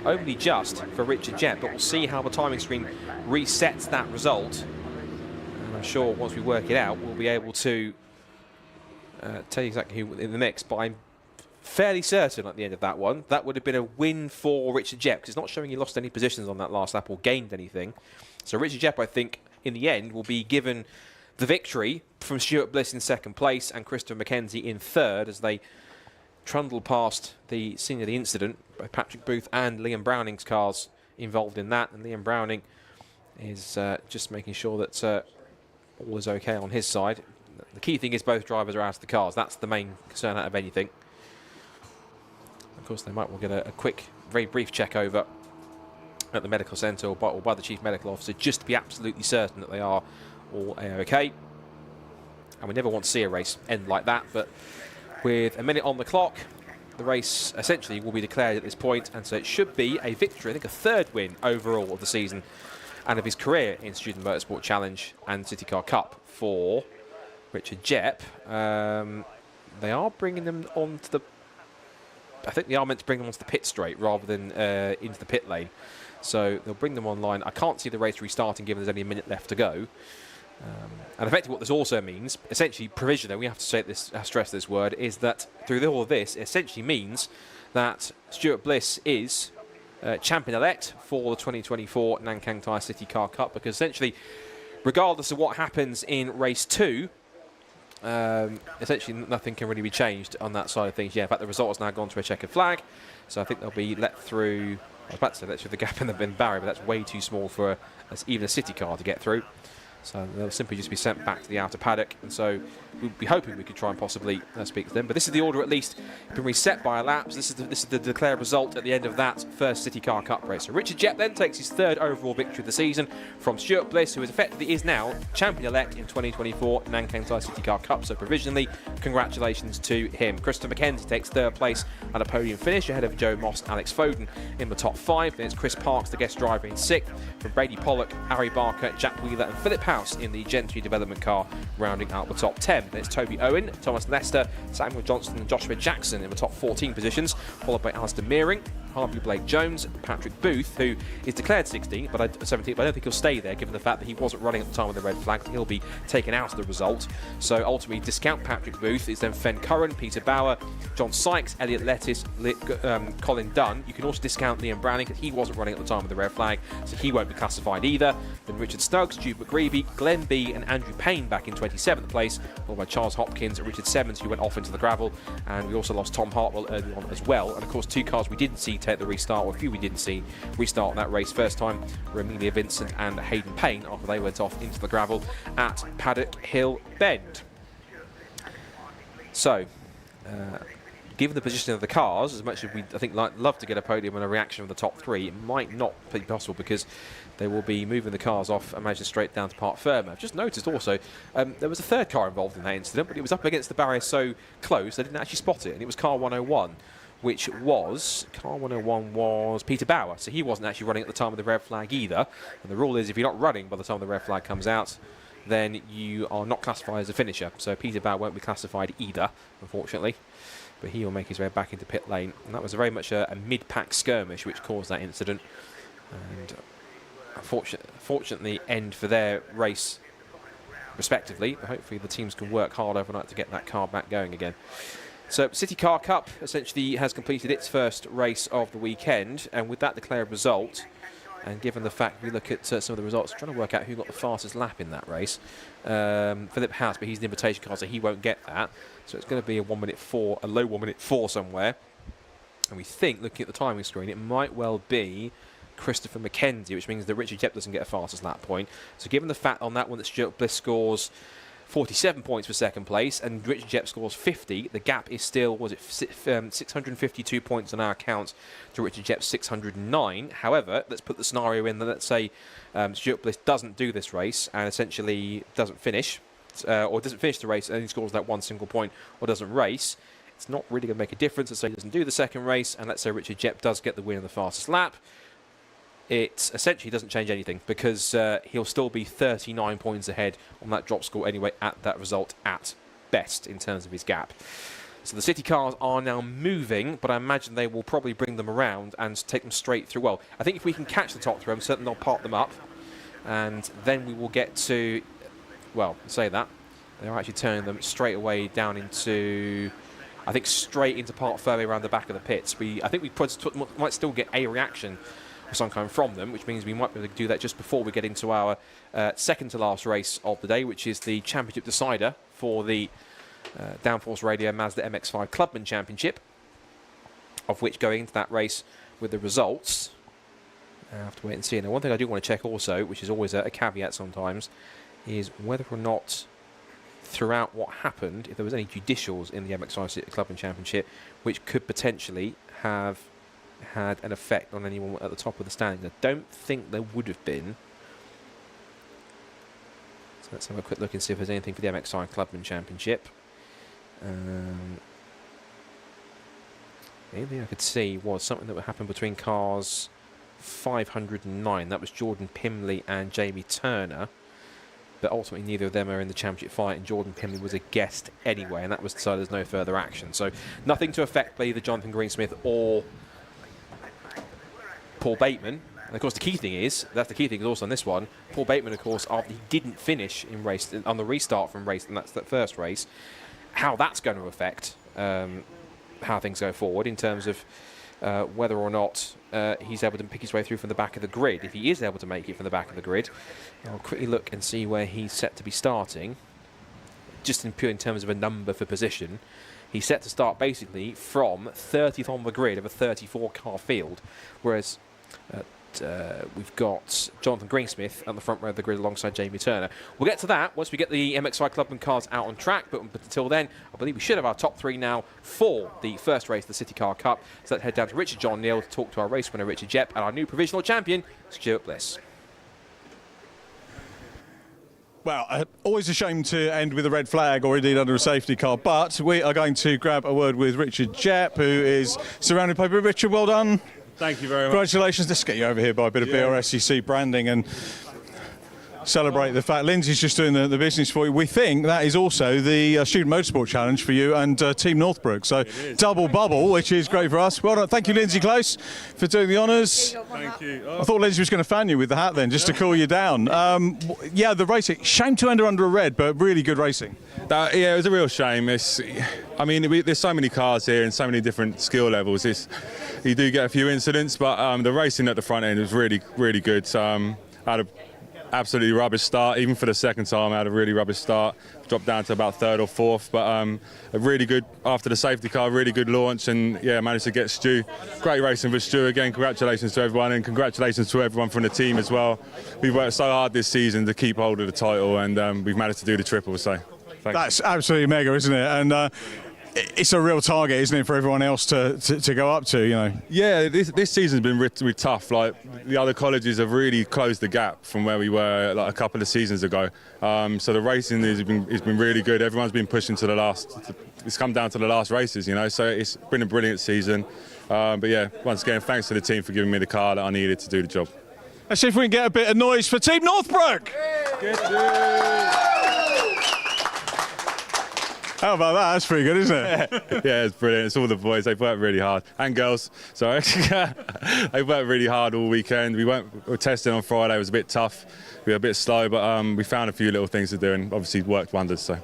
only just for Richard Jepp, but we'll see how the timing screen resets that result. And I'm sure once we work it out, we'll be able to tell you exactly who in the mix, but I'm fairly certain at the end of that one, that would have been a win for Richard Jepp, because it's not showing he lost any positions on that last lap or gained anything. So Richard Jepp, I think, in the end, will be given the victory from Stuart Bliss in second place and Christopher McKenzie in third as they trundle past the scene of the incident by Patrick Booth and Liam Browning's cars involved in that. And Liam Browning is just making sure that all is okay on his side. The key thing is both drivers are out of the cars. That's the main concern out of anything. Of course, they might well get a quick, very brief check over at the medical centre or by the chief medical officer, just to be absolutely certain that they are all A-OK. And we never want to see a race end like that, but with a minute on the clock, the race essentially will be declared at this point, and so it should be a victory, I think a third win overall of the season and of his career in Student Motorsport Challenge and City Car Cup for Richard Jepp. They are bringing them onto the... I think they are meant to bring them onto the pit straight rather than into the pit lane. So they'll bring them online. I can't see the race restarting given there's only a minute left to go. And effectively what this also means, essentially provisionally, we have to say this, stress this word, is that through all of this, it essentially means that Stuart Bliss is champion-elect for the 2024 Nankang Thai City Car Cup, because essentially, regardless of what happens in race 2, essentially nothing can really be changed on that side of things. Yeah, in fact, the result has now gone to a checkered flag, so I think they'll be let through. I was about to say let through the gap in the barrier, but that's way too small for even a city car to get through. So they'll simply just be sent back to the outer paddock, and so we'll be hoping we could try and possibly speak to them. But this is the order, at least, been reset by a lap. So this is the declared result at the end of that first City Car Cup race. So Richard Jepp then takes his third overall victory of the season from Stuart Bliss, who effectively is now champion-elect in 2024 Nankang Thai City Car Cup. So provisionally, congratulations to him. Christopher McKenzie takes third place at a podium finish ahead of Joe Moss and Alex Foden in the top 5. Then it's Chris Parks, the guest driver, in 6th, from Brady Pollock, Harry Barker, Jack Wheeler and Philip House in the Gentry development car, rounding out the top 10. Then it's Toby Owen, Thomas Lester, Samuel Johnston and Joshua Jackson in the top 14 positions, followed by Alistair Mearing, Harvey Blake Jones, Patrick Booth, who is declared 17th, but I don't think he'll stay there given the fact that he wasn't running at the time of the red flag. He'll be taken out of the result. So ultimately, discount Patrick Booth. It's then Fen Curran, Peter Bauer, John Sykes, Elliot Lettis, Colin Dunn. You can also discount Liam Browning because he wasn't running at the time of the red flag, so he won't be classified either. Then Richard Stokes, Jude McGreevy, Glenn B and Andrew Payne back in 27th place, followed by Charles Hopkins, Richard Simmons, who went off into the gravel, and we also lost Tom Hartwell early on as well. And of course, 2 cars we didn't see take the restart, or a few we didn't see restart that race first time were Amelia Vincent and Hayden Payne after they went off into the gravel at Paddock Hill Bend. So, given the position of the cars, as much as we I think love to get a podium and a reaction of the top 3, it might not be possible because they will be moving the cars off, I imagine, straight down to Parc Ferme. I've just noticed also there was a third car involved in that incident, but it was up against the barrier so close they didn't actually spot it, and it was car 101. which was, car 101 was Peter Bauer, so he wasn't actually running at the time of the red flag either. And the rule is if you're not running by the time the red flag comes out, then you are not classified as a finisher. So Peter Bauer won't be classified either, unfortunately. But he will make his way back into pit lane. And that was very much a mid-pack skirmish which caused that incident. And unfortunately, end for their race respectively. But hopefully the teams can work hard overnight to get that car back going again. So City Car Cup essentially has completed its first race of the weekend. And with that declared result, and given the fact we look at some of the results, trying to work out who got the fastest lap in that race. Philip House, but he's an invitation car, so he won't get that. So it's going to be a 1:04, a low 1:04 somewhere. And we think, looking at the timing screen, it might well be Christopher McKenzie, which means that Richard Jepp doesn't get a fastest lap point. So given the fact on that one that Stuart Bliss scores 47 points for second place and Richard Jepp scores 50, the gap is still, 652 points on our account to Richard Jepp's 609. However, let's put the scenario in that, let's say Stuart Bliss doesn't do this race and essentially doesn't finish, or doesn't finish the race and he scores that one single point or doesn't race. It's not really going to make a difference. Let's say he doesn't do the second race, and let's say Richard Jepp does get the win in the fastest lap. It essentially doesn't change anything because he'll still be 39 points ahead on that drop score anyway at that result at best in terms of his gap. So the City cars are now moving, but I imagine they will probably bring them around and take them straight through. Well, I think if we can catch the top three, I'm certain they'll park them up, and then we will get to, well, say that, they're actually turning them straight away down into, I think, straight into part further around the back of the pits. I think we might still get a reaction of some kind from them, which means we might be able to do that just before we get into our second to last race of the day, which is the championship decider for the Downforce Radio Mazda MX-5 Clubman Championship, of which going into that race with the results, I have to wait and see. Now, one thing I do want to check also, which is always a caveat sometimes, is whether or not throughout what happened, if there was any judicials in the MX-5 Clubman Championship, which could potentially have had an effect on anyone at the top of the standings. I don't think there would have been. So let's have a quick look and see if there's anything for the MX-5 Clubman Championship. The only thing I could see was something that would happen between cars 509. That was Jordan Pimley and Jamie Turner. But ultimately neither of them are in the championship fight, and Jordan Pimley was a guest anyway, and that was decided there's no further action. So nothing to affect either Jonathan Greensmith or Paul Bateman. And of course the key thing is, also on this one, Paul Bateman, of course, after he didn't finish in race on the restart from race, and that's that first race, how that's going to affect how things go forward in terms of whether or not he's able to pick his way through from the back of the grid. If he is able to make it from the back of the grid, I'll quickly look and see where he's set to be starting. Just in terms of a number for position, he's set to start basically from 30th on the grid of a 34-car field, whereas we've got Jonathan Greensmith at the front row of the grid alongside Jamie Turner. We'll get to that once we get the MX-5 Clubman cars out on track, but until then, I believe we should have our top three now for the first race of the City Car Cup. So let's head down to Richard John Neal to talk to our race winner Richard Jepp and our new provisional champion, Stuart Bliss. Well, always a shame to end with a red flag or indeed under a safety car, but we are going to grab a word with Richard Jepp, who is surrounded by Richard. Well done. Thank you very much. Congratulations. Let's get you over here by a bit of Brscc branding and celebrate the fact Lindsay's just doing the business for you. We think that is also the Student Motorsport Challenge for you and Team Northbrook. So double bubble, which is great for us. Well done. Thank you, Lindsay Close, for doing the honours. Thank you. I thought Lindsay was going to fan you with the hat then, just to cool you down. Yeah, the racing. Shame to end under a red, but really good racing. Yeah, it was a real shame. There's so many cars here and so many different skill levels. You do get a few incidents, but the racing at the front end was really, really good. So I had a absolutely rubbish start. Even for the second time, I had a really rubbish start. Dropped down to about third or fourth, but a really good, after the safety car, really good launch, and yeah, managed to get Stu. Great racing for Stu. Again, congratulations to everyone, and congratulations to everyone from the team as well. We've worked so hard this season to keep hold of the title, and we've managed to do the triple, so thanks. That's absolutely mega, isn't it? And it's a real target, isn't it, for everyone else to go up to, you know? Yeah, this season's been really tough. Like, the other colleges have really closed the gap from where we were like a couple of seasons ago. So the racing has been really good. Everyone's been pushing to the last it's come down to the last races, you know. So it's been a brilliant season. But yeah, once again, thanks to the team for giving me the car that I needed to do the job. Let's see if we can get a bit of noise for Team Northbrook. How about that? That's pretty good, isn't it? Yeah, it's brilliant. It's all the boys. They've worked really hard. And girls, sorry. They've worked really hard all weekend. We were testing on Friday. It was a bit tough. We were a bit slow, but we found a few little things to do and obviously worked wonders. So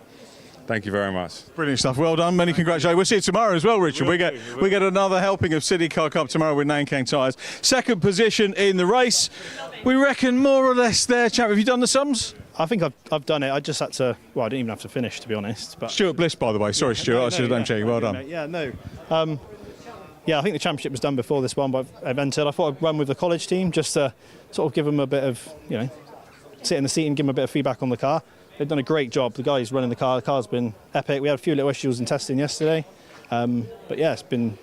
thank you very much. Brilliant stuff. Well done. Many congratulations. We'll see you tomorrow as well, Richard. We get another helping of City Car Cup tomorrow with Nankang Tyres. Second position in the race. We reckon more or less there, chap. Have you done the sums? I think I've done it. I just had to. Well, I didn't even have to finish, to be honest. But Stuart Bliss, by the way. Sorry, Stuart. I should have done checking. Well done. Yeah, no. Yeah, I think the championship was done before this one, but I've entered. I thought I'd run with the college team just to sort of give them a bit of, you know, sit in the seat and give them a bit of feedback on the car. They've done a great job. The guys running the car. The car's been epic. We had a few little issues in testing yesterday, but yeah, it's been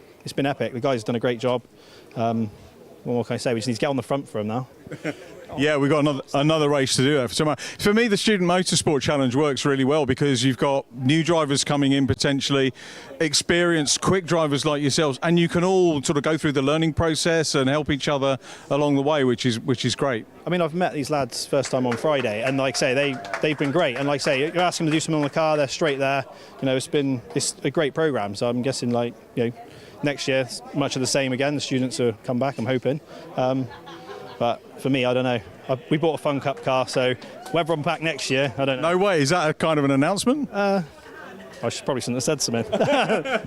epic. The guys have done a great job. What more can I say? We just need to get on the front for them now. Yeah, we've got another race to do that for tomorrow. For me, the Student Motorsport Challenge works really well because you've got new drivers coming in, potentially experienced, quick drivers like yourselves, and you can all sort of go through the learning process and help each other along the way, which is great. I mean, I've met these lads first time on Friday, and like I say, they've been great. And like I say, you're asking them to do something on the car, they're straight there. You know, it's a great program. So I'm guessing, like, you know, next year much of the same again. The students will come back, I'm hoping. But for me, I don't know. We bought a Fun Cup car, so whether I'm back next year, I don't know. No way. Is that a kind of an announcement? I probably shouldn't have said something.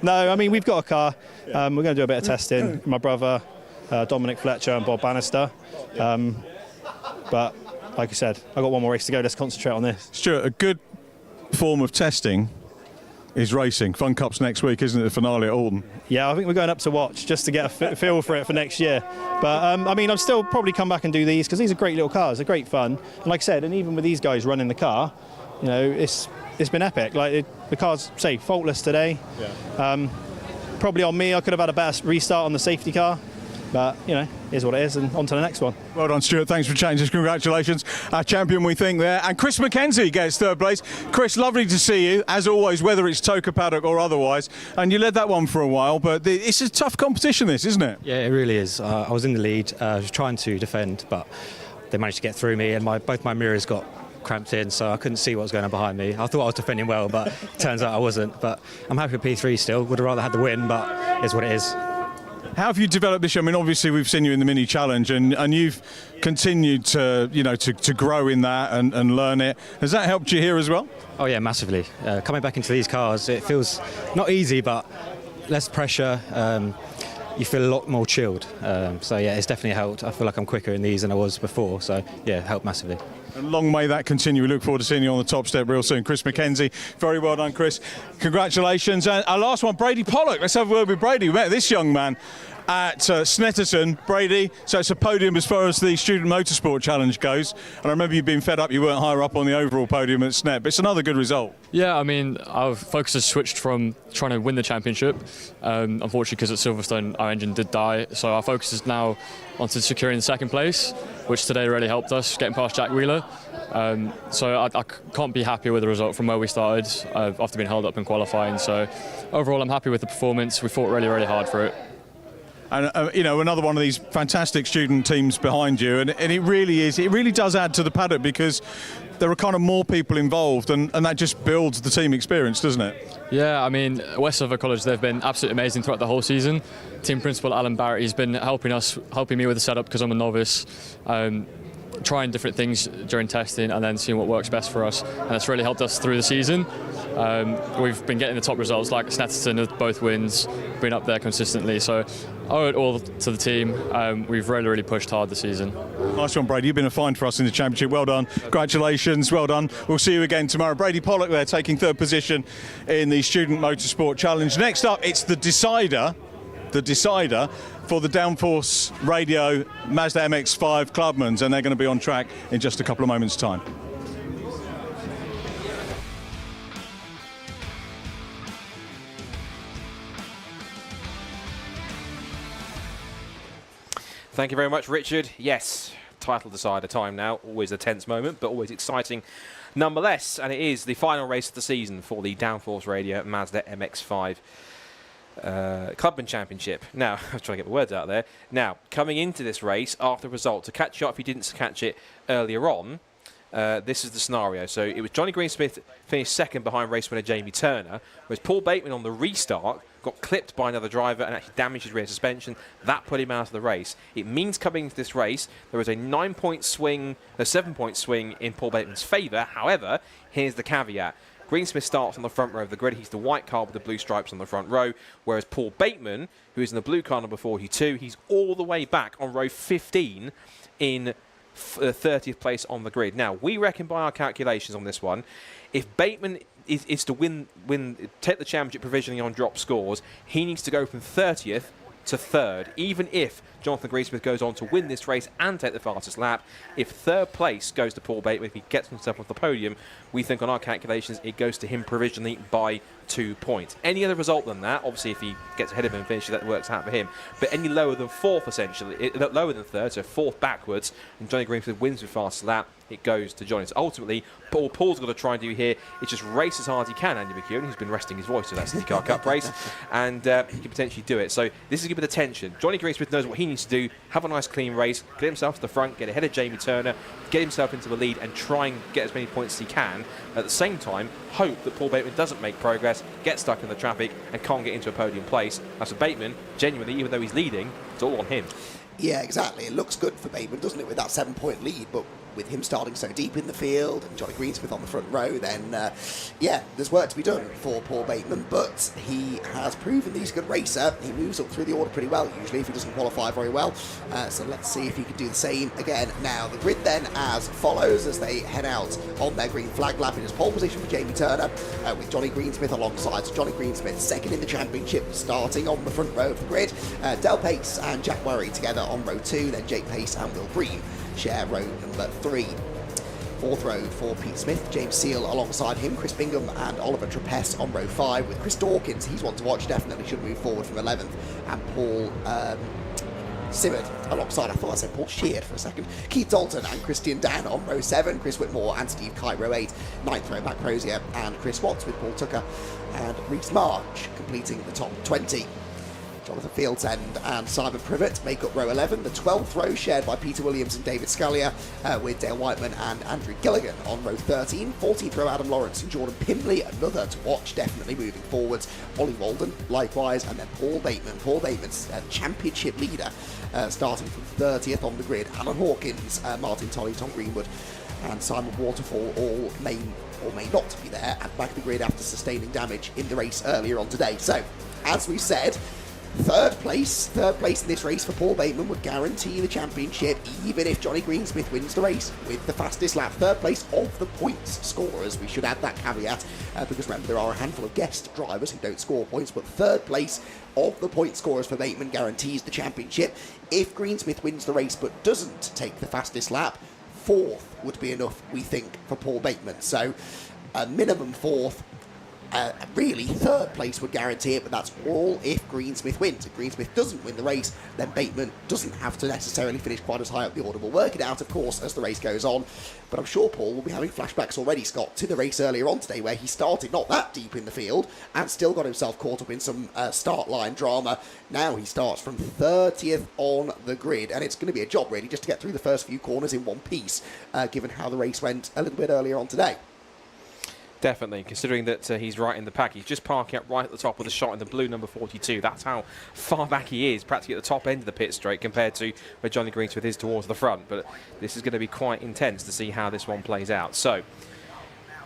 No, I mean, we've got a car. We're going to do a bit of testing. My brother, Dominic Fletcher and Bob Bannister. But like I said, I've got one more race to go. Let's concentrate on this. Stuart, a good form of testing is racing. Fun Cup's next week, isn't it? The finale at Alton. Yeah, I think we're going up to watch just to get a feel for it for next year. But I mean, I'll still probably come back and do these because these are great little cars. They're great fun. And like I said, and even with these guys running the car, you know, it's been epic. Like the car's, say, faultless today. Yeah. Probably on me, I could have had a better restart on the safety car. But, you know, here's what it is, and on to the next one. Well done, Stuart. Thanks for changing. Congratulations. Our champion, we think, there. And Chris McKenzie gets third place. Chris, lovely to see you, as always, whether it's Toka Paddock or otherwise. And you led that one for a while, but it's a tough competition, this, isn't it? Yeah, it really is. I was in the lead. I was trying to defend, but they managed to get through me, and both my mirrors got cramped in, so I couldn't see what was going on behind me. I thought I was defending well, but it turns out I wasn't. But I'm happy with P3 still. Would have rather had the win, but it's what it is. How have you developed this year? I mean, obviously we've seen you in the mini challenge, and you've continued to, you know, to grow in that and learn it. Has that helped you here as well? Oh yeah, massively. Coming back into these cars, it feels not easy, but less pressure. You feel a lot more chilled. So yeah, it's definitely helped. I feel like I'm quicker in these than I was before. So yeah, it helped massively. And long may that continue. We look forward to seeing you on the top step real soon. Chris McKenzie, very well done, Chris. Congratulations. And our last one, Brady Pollock. Let's have a word with Brady. We met this young man at Snetterton. Brady, so it's a podium as far as the Student Motorsport Challenge goes. And I remember you being fed up you weren't higher up on the overall podium at Snet, but it's another good result. Yeah, I mean, our focus has switched from trying to win the championship. Unfortunately, because at Silverstone, our engine did die. So our focus is now onto securing the second place, which today really helped us, getting past Jack Wheeler. So I can't be happier with the result from where we started after being held up in qualifying. So overall, I'm happy with the performance. We fought really, really hard for it. And you know, another one of these fantastic student teams behind you, and it really does add to the paddock because there are kind of more people involved, and that just builds the team experience, doesn't it? Yeah, I mean, West Suffolk College, they've been absolutely amazing throughout the whole season. Team principal Alan Barrett, he's been helping me with the setup because I'm a novice. Trying different things during testing and then seeing what works best for us, and that's really helped us through the season. We've been getting the top results like Snetterton with both wins, been up there consistently, so I owe it all to the team. We've really pushed hard this season. Nice one, Brady. You've been a find for us in the championship. Well done. Congratulations. Well done. We'll see you again tomorrow. Brady Pollock there taking third position in the Student Motorsport Challenge. Next up, it's the decider for the Downforce Radio Mazda MX-5 Clubmans, and they're going to be on track in just a couple of moments' time. Thank you very much, Richard. Yes, title decider time now. Always a tense moment, but always exciting nonetheless. And it is the final race of the season for the Downforce Radio Mazda MX-5 Clubman Championship. Now, I was trying to get the words out there. Now, coming into this race, after the result, to catch you up if you didn't catch it earlier on, this is the scenario. So it was Johnny Greensmith finished second behind race winner Jamie Turner, whereas Paul Bateman on the restart got clipped by another driver and actually damaged his rear suspension. That put him out of the race. It means coming into this race, there was a 9-point swing, a 7-point swing in Paul Bateman's favour. However, here's the caveat. Greensmith starts on the front row of the grid. He's the white car with the blue stripes on the front row, whereas Paul Bateman, who is in the blue car number 42, he's all the way back on row 15 in 30th place on the grid. Now, we reckon by our calculations on this one, if Bateman is to take the championship provisionally on drop scores, he needs to go from 30th to 3rd, even if Jonathan Greensmith goes on to win this race and take the fastest lap. If 3rd place goes to Paul Bateman, if he gets himself off the podium, we think on our calculations it goes to him provisionally by 2 points. Any other result than that, obviously if he gets ahead of him and finishes, that works out for him. But any lower than 4th, essentially, lower than 3rd, so 4th backwards, and Johnny Greensmith wins with fastest lap, it goes to Johnny. So ultimately, Paul's got to try and do here is just race as hard as he can, Andy McEwen, who's been resting his voice to that City Car Cup race, and he can potentially do it. So this is a bit of tension. Johnny Greensmith knows what he needs to do, have a nice clean race, get himself to the front, get ahead of Jamie Turner, get himself into the lead and try and get as many points as he can. At the same time, hope that Paul Bateman doesn't make progress, get stuck in the traffic and can't get into a podium place. As for Bateman, genuinely, even though he's leading, it's all on him. Yeah, exactly. It looks good for Bateman, doesn't it, with that 7-point lead, but with him starting so deep in the field and Johnny Greensmith on the front row, then, yeah, there's work to be done for Paul Bateman, but he has proven that he's a good racer. He moves up through the order pretty well, usually, if he doesn't qualify very well. So let's see if he can do the same again now. The grid then as follows as they head out on their green flag lap. In his pole position for Jamie Turner, with Johnny Greensmith alongside. So Johnny Greensmith second in the championship, starting on the front row of the grid. Del Pace and Jack Murray together on row 2, then Jake Pace and Will Green share row number 3. 4th row for Pete Smith, James Seal alongside him, Chris Bingham and Oliver Trapesse on row 5 with Chris Dawkins. He's one to watch, definitely should move forward from 11th, and Paul Simmerd alongside, I thought I said Paul Sheard for a second, Keith Dalton and Christian Dan on row 7, Chris Whitmore and Steve Kite row 8, 9th row Matt Crozier and Chris Watts with Paul Tucker and Reece March completing the top 20. Jonathan Fieldsend and Simon Privet make up row 11. The 12th row shared by Peter Williams and David Scalia, with Dale Whiteman and Andrew Gilligan on row 13. 14th row Adam Lawrence and Jordan Pimbley, another to watch, definitely moving forwards. Ollie Walden likewise, and then Paul Bateman. Paul Bateman's championship leader, starting from 30th on the grid. Alan Hawkins, Martin Tolley, Tom Greenwood and Simon Waterfall all may or may not be there at the back of the grid after sustaining damage in the race earlier on today. So, as we said, third place in this race for Paul Bateman would guarantee the championship, even if Johnny Greensmith wins the race with the fastest lap. Third place of the points scorers, we should add that caveat, because remember there are a handful of guest drivers who don't score points, but third place of the point scorers for Bateman guarantees the championship. If Greensmith wins the race but doesn't take the fastest lap, 4th would be enough, we think, for Paul Bateman. So a minimum 4th. Really, 3rd place would guarantee it, but that's all if Greensmith wins. If Greensmith doesn't win the race, then Bateman doesn't have to necessarily finish quite as high up the order. We'll work it out, of course, as the race goes on, but I'm sure Paul will be having flashbacks already, Scott, to the race earlier on today, where he started not that deep in the field and still got himself caught up in some start line drama. Now he starts from 30th on the grid, and it's going to be a job, really, just to get through the first few corners in one piece, given how the race went a little bit earlier on today. Definitely, considering that he's right in the pack. He's just parking up right at the top with a shot in the blue number 42. That's how far back he is, practically at the top end of the pit straight compared to where Johnny Greensmith is towards the front. But this is going to be quite intense to see how this one plays out. So,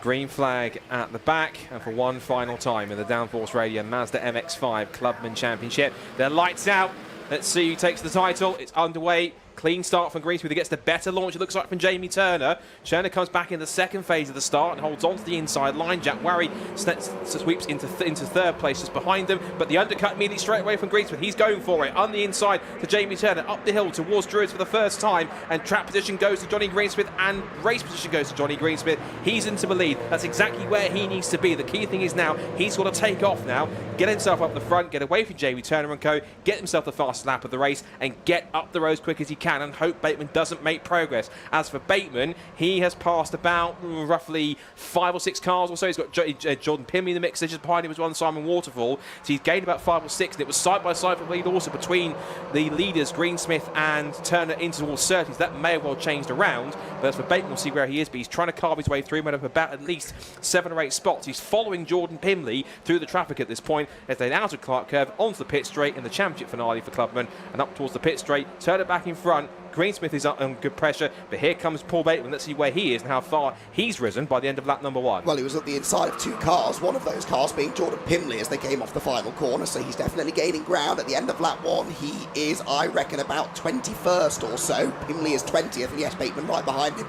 green flag at the back, and for one final time in the Downforce Radio Mazda MX-5 Clubman Championship. They're lights out. Let's see who takes the title. It's underway. Clean start from Greensmith. He gets the better launch, it looks like, from Jamie Turner. Turner comes back in the second phase of the start and holds on to the inside line. Jack Warry sweeps into third place just behind them, but the undercut immediately straight away from Greensmith. He's going for it on the inside to Jamie Turner, up the hill towards Druids for the first time, and track position goes to Johnny Greensmith and race position goes to Johnny Greensmith. He's into the lead. That's exactly where he needs to be. The key thing is now he's got to take off now, get himself up the front, get away from Jamie Turner and co, get himself the fastest lap of the race and get up the road as quick as he can. can and hope Bateman doesn't make progress. As for Bateman, he has passed about roughly 5 or 6 cars or so. He's got Jordan Pimley in the mix. Just behind him was one Simon Waterfall. So he's gained about 5 or 6, and it was side by side for the lead also between the leaders, Greensmith and Turner, into towards 30s. That may have well changed around, but as for Bateman, we'll see where he is, but he's trying to carve his way through, made up about at least 7 or 8 spots. He's following Jordan Pimley through the traffic at this point as they out of Clark Curve onto the pit straight in the championship finale for Clubman, and up towards the pit straight, Turner back in front. Greensmith is up on good pressure, but here comes Paul Bateman. Let's see where he is and how far he's risen by the end of lap number 1. Well, he was at the inside of 2 cars, one of those cars being Jordan Pimley as they came off the final corner, so he's definitely gaining ground. At the end of lap 1, he is, I reckon, about 21st or so. Pimley is 20th, and yes, Bateman right behind him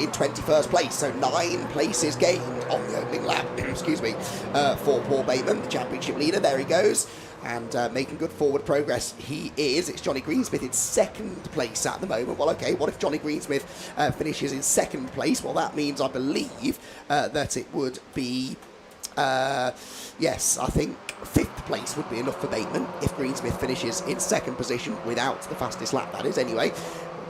in 21st place, so 9 places gained on the opening lap, excuse me, for Paul Bateman, the championship leader. There he goes. And making good forward progress he is. It's Johnny Greensmith in 2nd place at the moment. Well, okay, what if Johnny Greensmith finishes in 2nd place? Well, that means, I believe, that it would be, yes, I think 5th place would be enough for Bateman if Greensmith finishes in 2nd position without the fastest lap, that is, anyway.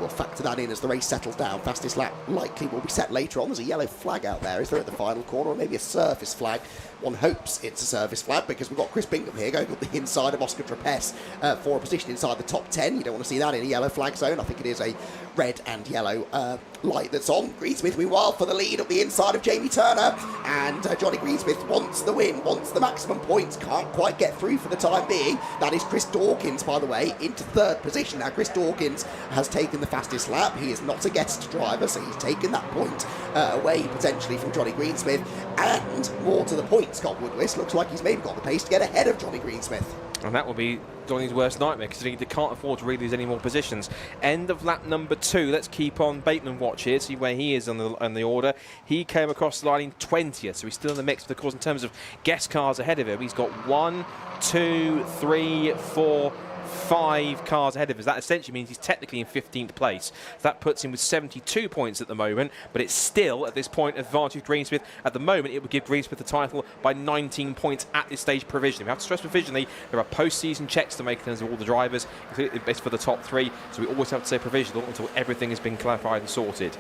We'll factor that in as the race settles down. Fastest lap likely will be set later on. There's a yellow flag out there. Is there at the final corner, or maybe a surface flag? One hopes it's a surface flag because we've got Chris Bingham here going up the inside of Oscar Trapez for a position inside the top 10. You don't want to see that in a yellow flag zone. I think it is a red and yellow light that's on. Greensmith, meanwhile, for the lead up the inside of Jamie Turner. And Johnny Greensmith wants the win, wants the maximum points. Can't quite get through for the time being. That is Chris Dawkins, by the way, into 3rd position. Now, Chris Dawkins has taken the fastest lap. He is not a guest driver, so he's taken that point away potentially from Johnny Greensmith. And more to the point, Scott Woodwist looks like he's maybe got the pace to get ahead of Johnny Greensmith. And that will be Johnny's worst nightmare because they can't afford to really lose any more positions. End of lap number 2. Let's keep on Bateman watch here, see where he is on the order. He came across the line in 20th, so he's still in the mix. Of course, in terms of guest cars ahead of him, he's got 1, 2, 3, 4, 5 cars ahead of us. That essentially means he's technically in 15th place. That puts him with 72 points at the moment, but it's still, at this point, advantage Greensmith. At the moment, it would give Greensmith the title by 19 points at this stage provisionally. We have to stress provisionally, there are post-season checks to make in terms of all the drivers. It's for the top 3, so we always have to say provisional until everything has been clarified and sorted.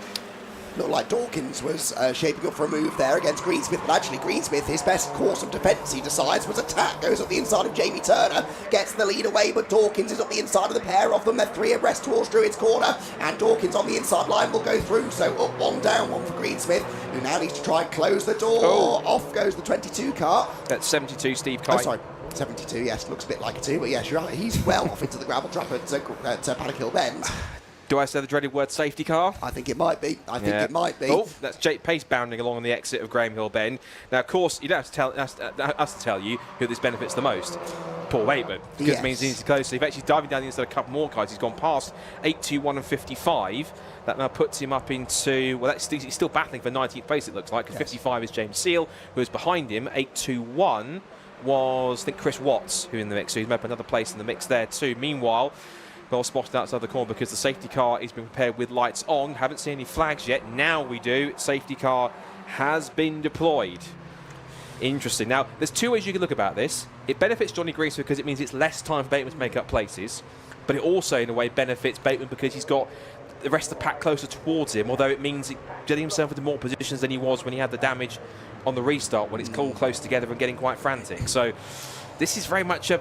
Looked like Dawkins was shaping up for a move there against Greensmith, but actually Greensmith, his best course of defence, he decides, was attack. Goes up the inside of Jamie Turner, gets the lead away, but Dawkins is up the inside of the pair of them. They're 3 abreast towards Druid's corner, and Dawkins on the inside line will go through. So up 1, down 1 for Greensmith, who now needs to try and close the door. Oh. Off goes the 22 car. That's 72, Steve Kite. Oh, sorry. 72, yes, looks a bit like a 2, but yes, you're right. He's well off into the gravel trap at Paddock Hill Bend. Do I say the dreaded word safety car? I think it might be. I think it might be. Oh, that's Jake Pace bounding along on the exit of Graham Hill Bend. Now, of course, you don't have to tell us to tell you who this benefits the most. Paul Bateman. Because it means he needs to close. So if actually diving down the inside a couple more cars, he's gone past 821 and 55. That now puts him up into, well, he's still battling for 19th place, it looks like. Yes. 55 is James Seal, who is behind him. 821 was, I think, Chris Watts, who in the mix. So he's made up another place in the mix there too. Meanwhile, well spotted outside the corner because the safety car is being prepared with lights on. Haven't seen any flags yet. Now we do. Safety car has been deployed. Interesting. Now, there's 2 ways you can look about this. It benefits Johnny Greensmith because it means it's less time for Bateman to make up places. But it also, in a way, benefits Bateman because he's got the rest of the pack closer towards him, although it means getting himself into more positions than he was when he had the damage on the restart, when it's all close together and getting quite frantic. So this is very much a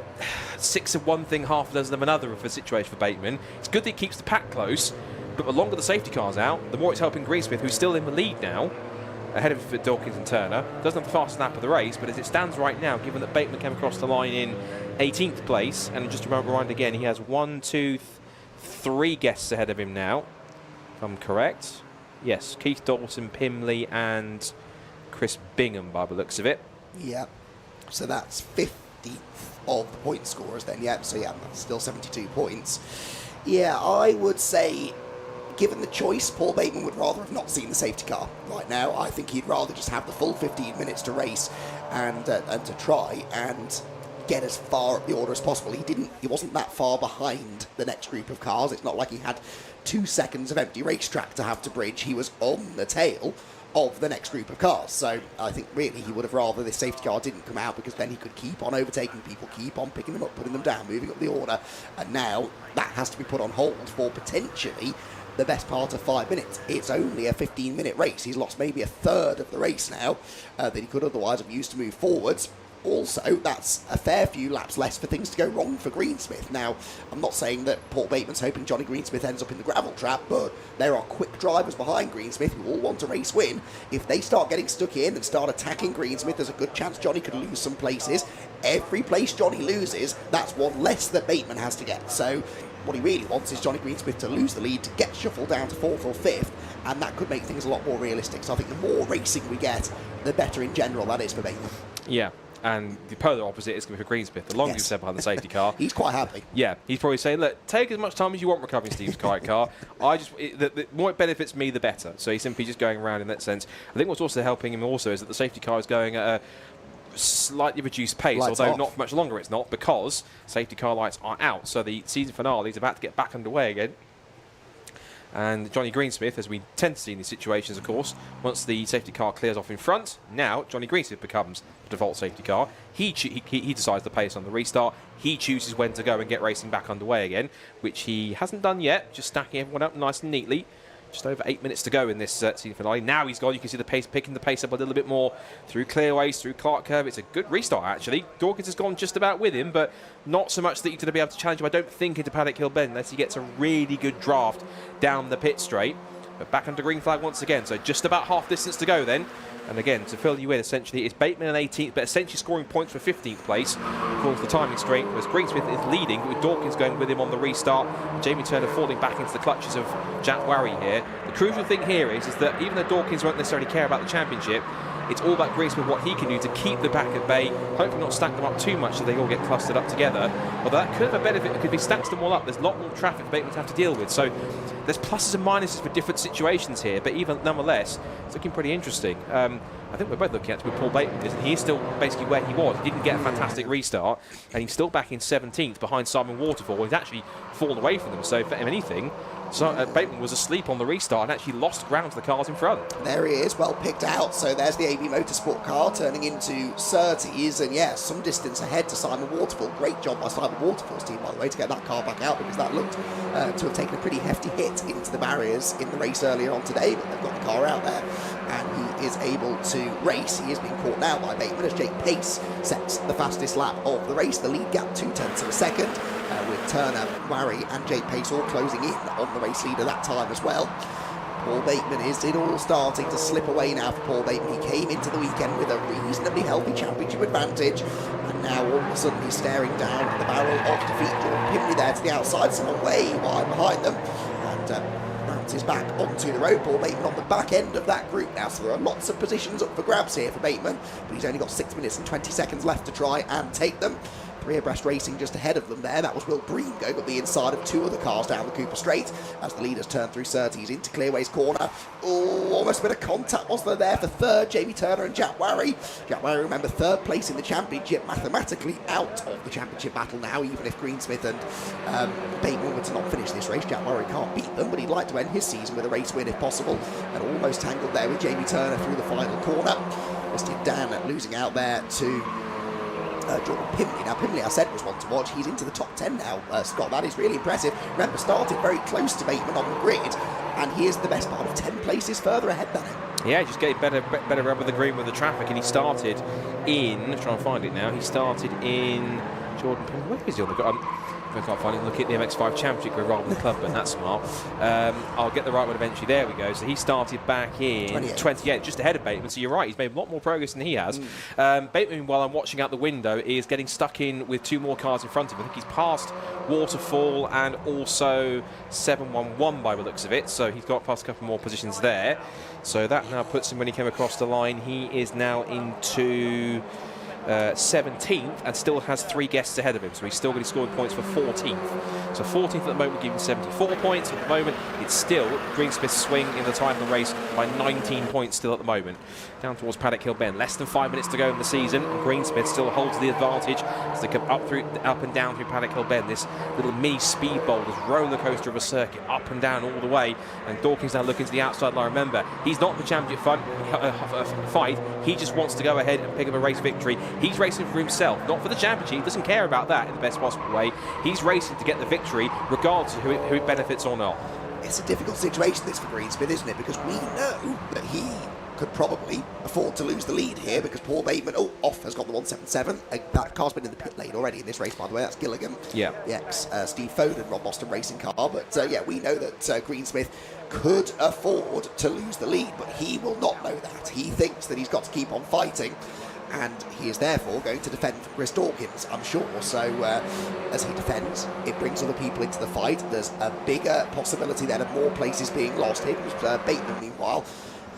6 of one thing, half a dozen of another of a situation for Bateman. It's good that he keeps the pack close, but the longer the safety car's out, the more it's helping Greensmith, who's still in the lead now, ahead of Dawkins and Turner. Doesn't have the fastest lap of the race, but as it stands right now, given that Bateman came across the line in 18th place, and just to remind again, he has 1, 2, 3 guests ahead of him now, if I'm correct. Yes, Keith Dawson, Pimley, and Chris Bingham by the looks of it. Yeah, so that's 50th of the point scorers then, yeah, so yeah, that's still 72 points. Yeah, I would say, given the choice, Paul Bateman would rather have not seen the safety car right now. I think he'd rather just have the full 15 minutes to race and to try and get as far up the order as possible. He wasn't that far behind the next group of cars. It's not like he had 2 seconds of empty racetrack to have to bridge. He was on the tail of the next group of cars. So I think really he would have rather this safety car didn't come out, because then he could keep on overtaking people, keep on picking them up, putting them down, moving up the order. And now that has to be put on hold for potentially the best part of 5 minutes. It's only a 15-minute race. He's lost maybe a third of the race now that he could otherwise have used to move forwards. Also, that's a fair few laps less for things to go wrong for Greensmith. Now, I'm not saying that Paul Bateman's hoping Johnny Greensmith ends up in the gravel trap, but there are quick drivers behind Greensmith who all want a race win. If they start getting stuck in and start attacking Greensmith, there's a good chance Johnny could lose some places. Every place Johnny loses, that's one less that Bateman has to get. So what he really wants is Johnny Greensmith to lose the lead, to get shuffled down to 4th or 5th, and that could make things a lot more realistic. So I think the more racing we get, the better in general that is for Bateman. Yeah. And the polar opposite is going to be for Greensmith. The longer you step behind the safety car, he's quite happy. Yeah, he's probably saying, look, take as much time as you want recovering Steve's car. The more it benefits me, the better. So he's simply just going around in that sense. I think what's also helping him also is that the safety car is going at a slightly reduced pace, Lights although off. not for much longer it's not, because safety car lights are out. So the season finale is about to get back underway again. And Johnny Greensmith, as we tend to see in these situations, of course, once the safety car clears off in front, now Johnny Greensmith becomes the default safety car. He decides the pace on the restart. He chooses when to go and get racing back underway again, which he hasn't done yet, just stacking everyone up nice and neatly. Just over 8 minutes to go in this season finale. Now he's gone. You can see the pace, picking the pace up a little bit more through clearways, through Clark Curve. It's a good restart, actually. Dawkins has gone just about with him, but not so much that you're going to be able to challenge him, I don't think, into Paddock Hill Bend, unless he gets a really good draft down the pit straight. But back under green flag once again, so just about half distance to go then. And again, to fill you in, essentially, it's Bateman in 18th, but essentially scoring points for 15th place, according to the timing straight, whereas Greensmith is leading, with Dawkins going with him on the restart, and Jamie Turner falling back into the clutches of Jack Warry here. The crucial thing here is that even though Dawkins won't necessarily care about the championship, it's all about Greensmith, what he can do to keep the back at bay, hopefully not stack them up too much so they all get clustered up together. Although that could have a benefit, it could be stacks them all up. There's a lot more traffic for Bateman to have to deal with. So there's pluses and minuses for different situations here, but even nonetheless, it's looking pretty interesting. I think we're both looking at it with Paul Bateman, isn't he? He's still basically where he was. He didn't get a fantastic restart, and he's still back in 17th behind Simon Waterfall. He's actually fallen away from them, so if anything, Bateman was asleep on the restart and actually lost ground to the cars in front. There he is, well picked out. So there's the AB Motorsport car turning into Surtees, and yeah, some distance ahead to Simon Waterfall. Great job by Simon Waterfall's team, by the way, to get that car back out, because that looked to have taken a pretty hefty hit into the barriers in the race earlier on today, but they've got the car out there, and he is able to race. He is being caught now by Bateman as Jake Pace sets the fastest lap of the race. The lead gap 0.2 of a second, with Turner, Warry and Jake Pace all closing in on the race leader that time as well. Paul Bateman, is it all starting to slip away now for Paul Bateman? He came into the weekend with a reasonably healthy championship advantage, and now all of a sudden he's staring down at the barrel of defeat. Jordan Pimley there to the outside, someone way wide behind them, and bounces back onto the road. Paul Bateman on the back end of that group now, so there are lots of positions up for grabs here for Bateman, but he's only got 6 minutes and 20 seconds left to try and take them. Three abreast racing just ahead of them there. That was Will Breen going up the inside of two other cars down the Cooper Straight as the leaders turn through Surtees into Clearway's corner. Oh, almost a bit of contact, wasn't there for third? Jamie Turner and Jack Warry. Jack Warry, remember, third place in the championship, mathematically out of the championship battle now, even if Greensmith and Bateman were to not finish this race. Jack Warry can't beat them, but he'd like to end his season with a race win if possible, and almost tangled there with Jamie Turner through the final corner. Listed Dan losing out there to Jordan Pimley. Now, Pimley, I said, was one to watch. He's into the top 10 now, Scott. That is really impressive. Remember, started very close to Bateman on the grid, and he is the best part of 10 places further ahead than him. Yeah, just getting better rub with the green with the traffic, and he started in, try and find it now, he started in Jordan Pimley. Where is he on the if I can't find it, look at the MX-5 Championship rather than the Clubman. That's smart. I'll get the right one eventually. There we go. So he started back in 28, just ahead of Bateman. So you're right, he's made a lot more progress than he has. Bateman, while I'm watching out the window, is getting stuck in with two more cars in front of him. I think he's passed Waterfall and also 711 by the looks of it. So he's got past a couple more positions there. So that now puts him, when he came across the line, he is now into 17th and still has 3 guests ahead of him, so he's still going to score points for 14th. So 14th at the moment, giving 74 points. At the moment, it's still Greensmith's swing in the title race by 19 points still at the moment. Down towards Paddock Hill Bend. Less than 5 minutes to go in the season, and Greensmith still holds the advantage as they come up and down through Paddock Hill Bend. This little mini speed bowl, this roller coaster of a circuit, up and down all the way. And Dawkins now looking to the outside line. Remember, he's not in the championship fight. He just wants to go ahead and pick up a race victory. He's racing for himself, not for the championship. He doesn't care about that in the best possible way. He's racing to get the victory, regardless of who it benefits or not. It's a difficult situation, this, for Greensmith, isn't it? Because we know that he could probably afford to lose the lead here, because Paul Bateman, off, has got the 177. That car's been in the pit lane already in this race, by the way. That's Gilligan. Yeah. The ex-Steve Foden Rob Boston racing car. But yeah, we know that Greensmith could afford to lose the lead, but he will not know that. He thinks that he's got to keep on fighting, and he is therefore going to defend from Chris Dawkins, I'm sure. So as he defends, it brings other people into the fight. There's a bigger possibility then of more places being lost here, because Bateman, meanwhile,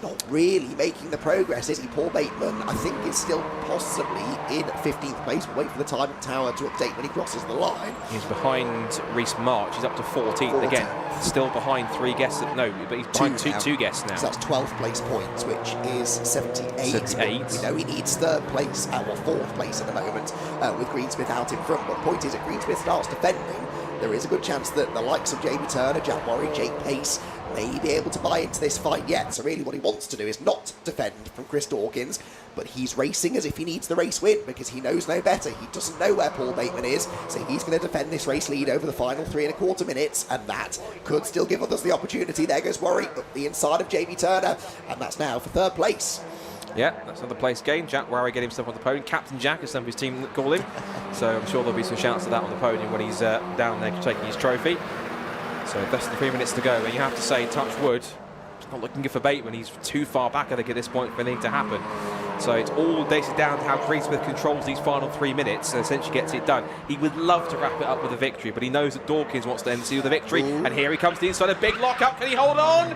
not really making the progress, is he? Paul Bateman, I think, is still possibly in 15th place. We'll wait for the timing tower to update when he crosses the line. He's behind Reece March. He's up to 14th. Again, still behind 3 guests. No, but he's behind two guests now. So that's 12th place points, which is 78. We know he needs 3rd place, 4th place at the moment, with Greensmith out in front. But the point is, if Greensmith starts defending, there is a good chance that the likes of Jamie Turner, Jack Worry, Jake Pace may be able to buy into this fight yet. So really what he wants to do is not defend from Chris Dawkins, but he's racing as if he needs the race win, because he knows no better. He doesn't know where Paul Bateman is, so he's going to defend this race lead over the final 3¼ minutes, and that could still give others the opportunity. There goes Worry up the inside of Jamie Turner, and that's now for 3rd place. Yeah, that's another place gain. Jack Warry getting himself on the podium. Captain Jack, as some of his team call him. So I'm sure there'll be some shouts of that on the podium when he's down there taking his trophy. So less than 3 minutes to go, and you have to say, touch wood, it's not looking good for Bateman. He's too far back, I think, at this point for anything to happen. So it's all basically down to how Greensmith controls these final 3 minutes and essentially gets it done. He would love to wrap it up with a victory, but he knows that Dawkins wants to end the season with a victory. And here he comes to the inside, a big lock-up. Can he hold on?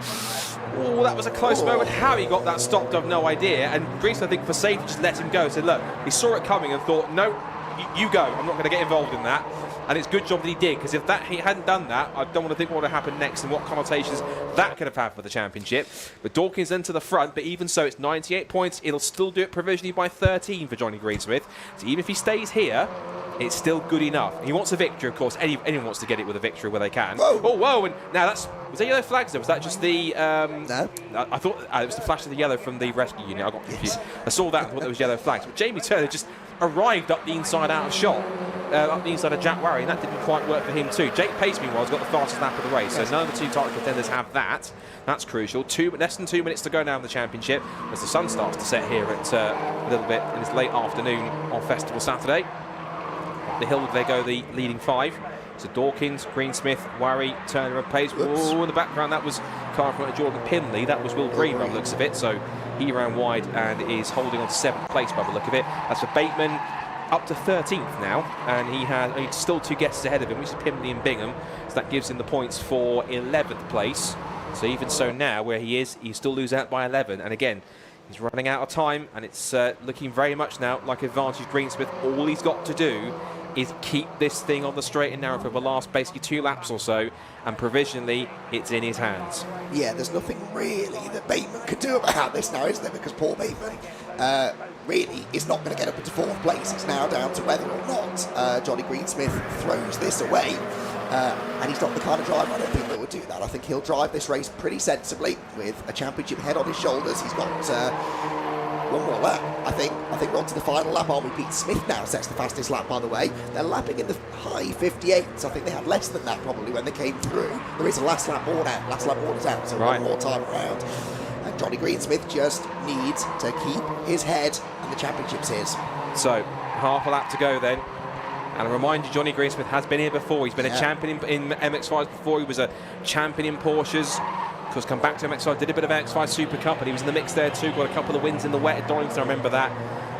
Oh, that was a close moment. How he got that stopped, I've no idea. And Greensmith, I think, for safety, just let him go. Said, look, he saw it coming and thought, no, you go. I'm not going to get involved in that. And it's a good job that he did, because if he hadn't done that, I don't want to think what would have happened next and what connotations that could have had for the championship. But Dawkins into the front, but even so, it's 98 points. It'll still do it provisionally by 13 for Johnny Greensmith. So even if he stays here, it's still good enough. He wants a victory, of course. Anyone wants to get it with a victory where they can. Whoa. Oh, whoa! And now was that yellow flags there? Was that just the? No. I thought it was the flash of the yellow from the rescue unit. I got confused. I saw that and thought there was yellow flags. But Jamie Turner just arrived up the inside out of shot, up the inside of Jack Warry, and that didn't quite work for him too. Jake Pace, meanwhile, has got the fastest lap of the race, so none of the 2 title contenders have that. That's crucial. Less than 2 minutes to go now in the championship, as the sun starts to set here at a little bit in this late afternoon on Festival Saturday. Up the hill they go, the leading 5. So Dawkins, Greensmith, Warry, Turner and Pace. Oh, in the background, that was car in front of Jordan Pinley. That was Will Green by the looks of it. So he ran wide and is holding on to 7th place by the look of it. As for Bateman, up to 13th now, and he has still 2 guests ahead of him, which is Pinley and Bingham. So that gives him the points for 11th place. So even so now, where he is, he still loses out by 11. And again, he's running out of time, and it's looking very much now like advantage Greensmith. All he's got to do is keep this thing on the straight and narrow for the last basically 2 laps or so, and provisionally it's in his hands. Yeah, there's nothing really that Bateman could do about this now, isn't there? Because Paul Bateman really is not going to get up into 4th place. It's now down to whether or not Johnny Greensmith throws this away. And he's not the kind of driver, I don't think, that would do that. I think he'll drive this race pretty sensibly with a championship head on his shoulders. He's got 1 more lap, I think. I think we're on to the final lap. Army Pete Smith now sets the fastest lap, by the way. They're lapping in the high 58s. I think they had less than that probably when they came through. There is a last lap board out. Last lap board is out, so 1 more time around. And Johnny Greensmith just needs to keep his head, and the championship's his. So half a lap to go then. And I remind you, Johnny Greensmith has been here before. He's been a champion in MX-5s before. He was a champion in Porsches. Of course, come back to MX-5, did a bit of MX-5 Super Cup, and he was in the mix there too. Got a couple of wins in the wet at Donington, I remember that.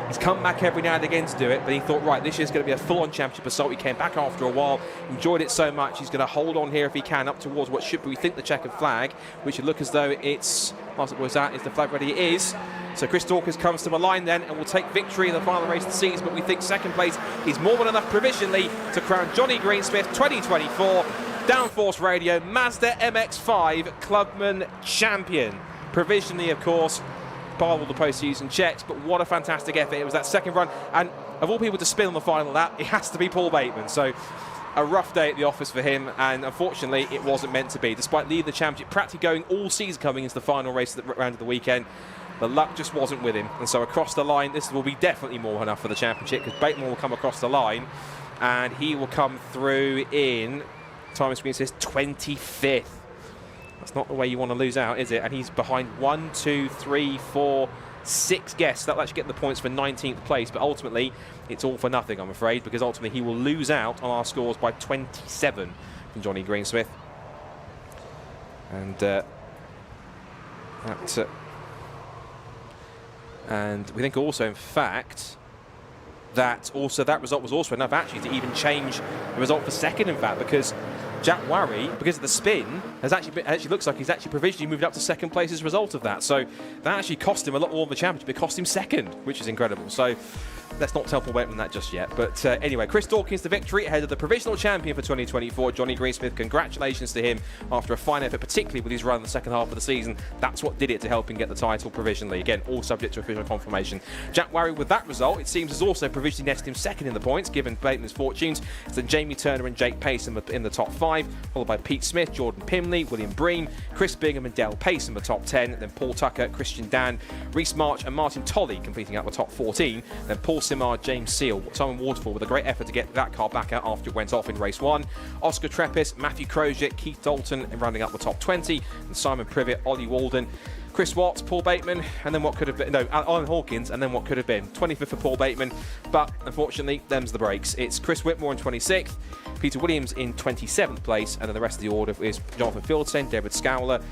He's come back every now and again to do it, but he thought, right, this year's going to be a full-on championship assault. He came back after a while, enjoyed it so much, he's going to hold on here if he can up towards what should be, we think, the checkered flag, which would look as though it's, was that, is the flag ready? It is. So Chris Dawkins comes to the line then and will take victory in the final race of the season, but we think second place is more than enough provisionally to crown Johnny Greensmith 2024 Downforce Radio Mazda MX-5 Clubman Champion. Provisionally, of course, by all the post-season checks, but what a fantastic effort. It was that second run, and of all people to spin on the final lap, it has to be Paul Bateman. So a rough day at the office for him, and unfortunately it wasn't meant to be. Despite leading the championship, practically going all season coming into the final race at the round of the weekend, the luck just wasn't with him. And so across the line, this will be definitely more than enough for the championship, because Bateman will come across the line and he will come through in, time screen says 25th. That's not the way you want to lose out, is it? And he's behind 1, 2, 3, 4, 6 guests. That'll actually get the points for 19th place, but ultimately it's all for nothing, I'm afraid, because ultimately he will lose out on our scores by 27 from Johnny Greensmith. And and we think also, in fact, that result was also enough actually to even change the result for second, in fact, because Jack Warry, because of the spin, has actually looks like he's actually provisionally moved up to second place as a result of that. So that actually cost him a lot more of the championship. It cost him second, which is incredible. So let's not tell Paul Bateman that just yet. But anyway, Chris Dawkins the victory ahead of the provisional champion for 2024, Johnny Greensmith. Congratulations to him after a fine effort, particularly with his run in the second half of the season. That's what did it to help him get the title provisionally. Again, all subject to official confirmation. Jack Warry, with that result, it seems has also provisionally nested him second in the points, given Bateman's fortunes. It's then Jamie Turner and Jake Pace in the top 5, followed by Pete Smith, Jordan Pimley, William Bream, Chris Bingham and Dale Pace in the top 10. Then Paul Tucker, Christian Dan, Reece March and Martin Tolley completing out the top 14. Then Paul Simard, James Seal, Simon Waterfall with a great effort to get that car back out after it went off in race 1. Oscar Treppis, Matthew Crozier, Keith Dalton and rounding up the top 20. And Simon Privet, Ollie Walden, Chris Watts, Paul Bateman, and then what could have been, no, Alan Hawkins, and then what could have been. 25th for Paul Bateman, but unfortunately, them's the breaks. It's Chris Whitmore in 26th, Peter Williams in 27th place, and then the rest of the order is Jonathan Fieldsen, David Scowler,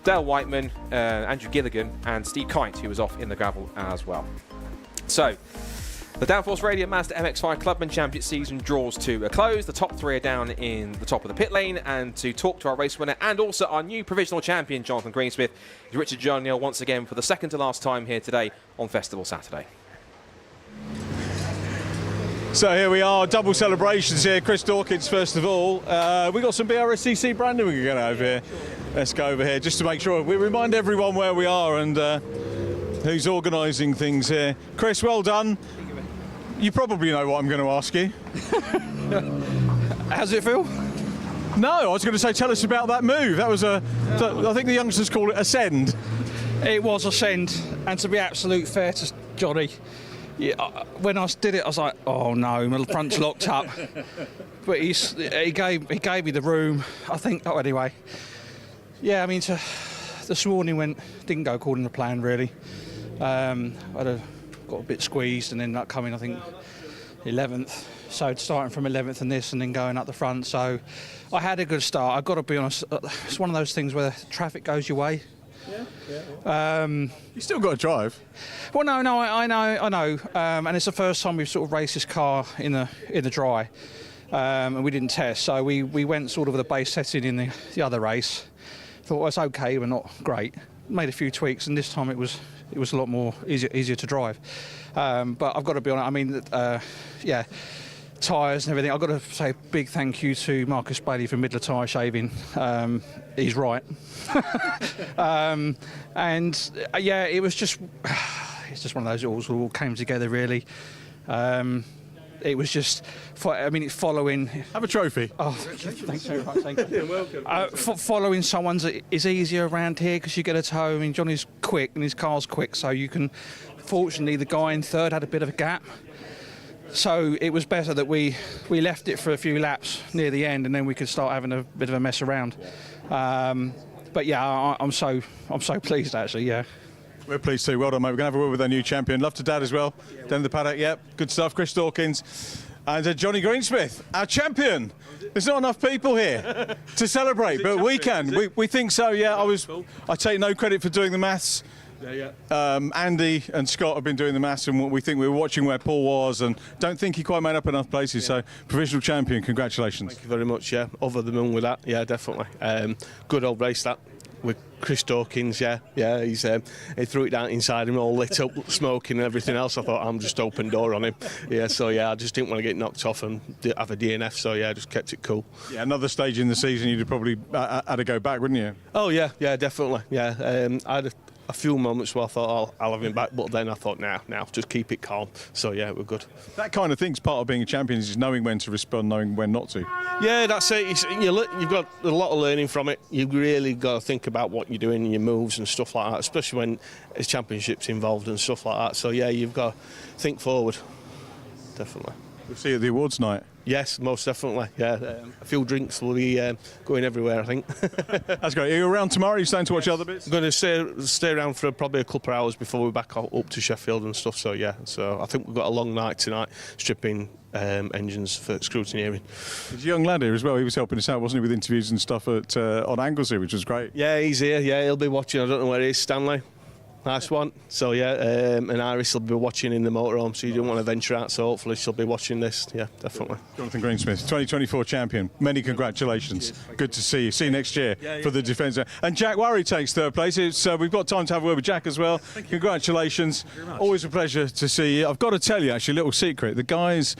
Dale Whiteman, Andrew Gilligan, and Steve Kite, who was off in the gravel as well. So, the Downforce Radio Mazda MX-5 Clubman Championship season draws to a close. The top 3 are down in the top of the pit lane, and to talk to our race winner and also our new provisional champion, Jonathan Greensmith, is Richard Joniel once again for the second to last time here today on Festival Saturday. So here we are, double celebrations here. Chris Dawkins, first of all. We got some Brscc branding we can get over here. Let's go over here just to make sure we remind everyone where we are and who's organising things here. Chris, well done. You probably know what I'm going to ask you. How's it feel? No, I was going to say, tell us about that move. That was I think the youngsters call it ascend. It was ascend, and to be absolute fair to Johnny, yeah, when I did it, I was like, oh no, my front's locked up. But he gave me the room, I think. Oh, anyway, yeah, I mean, this morning didn't go according to plan, really. Got a bit squeezed and ended up coming, I think, 11th. So starting from 11th and this and then going up the front. So I had a good start. I've got to be honest, it's one of those things where traffic goes your way. Yeah. You still got to drive. Well, no, I know. And it's the first time we've sort of raced this car in the dry. And we didn't test. So we went sort of with a base setting in the other race. Thought, well, it's okay, but not great. Made a few tweaks, and this time it was a lot more easier to drive. But I've got to be honest, I mean, yeah, tyres and everything. I've got to say a big thank you to Marcus Bailey for Midler Tyre Shaving. He's right. And yeah, it's just one of those, it all came together really. It was just, it's following. Have a trophy. Oh, thanks very much. Thank you. You're welcome. Following someone's is easier around here because you get a tow. I mean, Johnny's quick and his car's quick, so you can. Fortunately, the guy in third had a bit of a gap, so it was better that we left it for a few laps near the end, and then we could start having a bit of a mess around. But yeah, I'm so pleased actually. Yeah. We're pleased too. Well done, mate. We're going to have a word with our new champion. Love to Dad as well. Down in the paddock. Yep, good stuff. Chris Dawkins and Johnny Greensmith, our champion. There's not enough people here to celebrate, but we can. We think so. Yeah, I take no credit for doing the maths. Andy and Scott have been doing the maths, and we think we were watching where Paul was, and don't think he quite made up enough places. So, provisional champion, congratulations. Thank you very much. Yeah, over the moon with that. Yeah, definitely. Good old race that. with Chris Dawkins, yeah, he threw it down inside him, all lit up, smoking and everything else. I thought, I'm just open door on him. Yeah, so I just didn't want to get knocked off and have a DNF, so I just kept it cool. Yeah, another stage in the season, you'd have probably had to go back, wouldn't you? Oh yeah, definitely. Yeah, I had a few moments where I thought I'll have him back, but then I thought, now, just keep it calm. So yeah, we're good. That kind of thing's part of being a champion, is knowing when to respond, knowing when not to. Yeah, that's it. You've got a lot of learning from it. You've really got to think about what you're doing, your moves and stuff like that, especially when there's championships involved and stuff like that. So yeah, you've got to think forward, definitely. We'll see you at the awards night. Yes, most definitely. Yeah, a few drinks will be going everywhere, I think. That's great. Are you around tomorrow? Are you staying to watch other bits? I'm going to stay around for probably a couple of hours before we're back up to Sheffield and stuff. So yeah, I think we've got a long night tonight, stripping engines for scrutineering. There's a young lad here as well. He was helping us out, wasn't he, with interviews and stuff on Anglesey, which was great. Yeah, he's here. Yeah, he'll be watching. I don't know where he is, Stanley. Nice one. So yeah, and Iris will be watching in the motorhome, so you don't want to venture out, so hopefully she'll be watching this. Yeah, definitely. Jonathan Greensmith, 2024 champion. Many congratulations. Good to see you. See you next year for the defence. And Jack Worry takes third place. We've got time to have a word with Jack as well. Congratulations. Always a pleasure to see you. I've got to tell you, actually, a little secret. The guys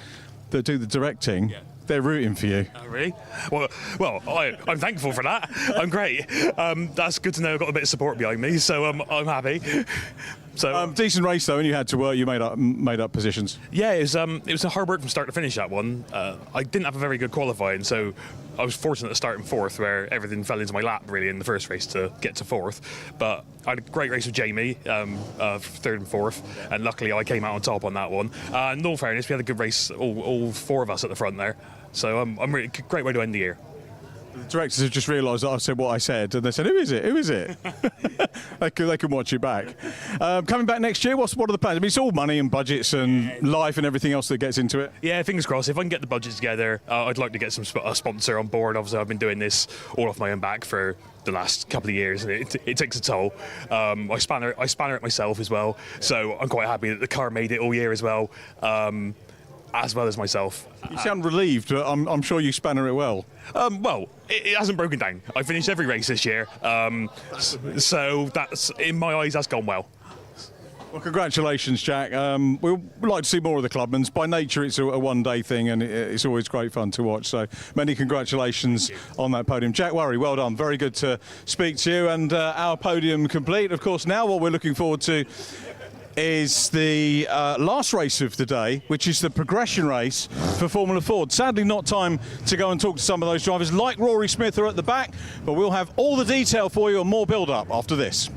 that do the directing, they're rooting for you. Oh, really? Well, I'm thankful for that. I'm great. That's good to know. I've got a bit of support behind me, so I'm happy. So decent race though, and you had to work. You made up positions. Yeah, it was a hard work from start to finish. That one, I didn't have a very good qualifying, so I was fortunate to start in fourth, where everything fell into my lap really in the first race to get to fourth. But I had a great race with Jamie, third and fourth, and luckily I came out on top on that one. In all fairness, we had a good race, all four of us at the front there. So I'm really great way to end the year. The directors have just realised that I've said what I said, and they said, "Who is it? Who is it?" they can watch you back. Coming back next year, what are the plans? I mean, it's all money and budgets and life and everything else that gets into it. Yeah, fingers crossed. If I can get the budget together, I'd like to get a sponsor on board. Obviously, I've been doing this all off my own back for the last couple of years, and it takes a toll. I spanner it myself as well, so I'm quite happy that the car made it all year as well as myself. You sound relieved, but I'm sure you spanner it well. Well, it hasn't broken down. I finished every race this year, so that's, in my eyes, that's gone well. Well, congratulations, Jack. We'd like to see more of the Clubmans. By nature, it's a one-day thing, and it's always great fun to watch. So many congratulations on that podium. Jack Worry, well done. Very good to speak to you. And our podium complete. Of course, now what we're looking forward to is the last race of the day, which is the progression race for Formula Ford. Sadly, not time to go and talk to some of those drivers like Rory Smith are at the back, but we'll have all the detail for you and more build-up after this.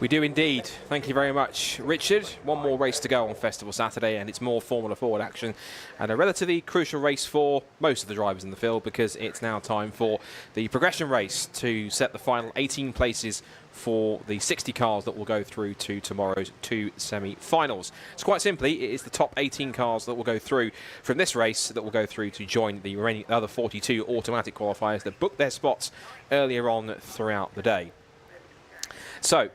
We do indeed. Thank you very much, Richard. One more race to go on Festival Saturday, and it's more Formula Ford action, and a relatively crucial race for most of the drivers in the field, because it's now time for the progression race to set the final 18 places for the 60 cars that will go through to tomorrow's two semi-finals. So quite simply, it is the top 18 cars that will go through from this race that will go through to join the remaining other 42 automatic qualifiers that booked their spots earlier on throughout the day. So,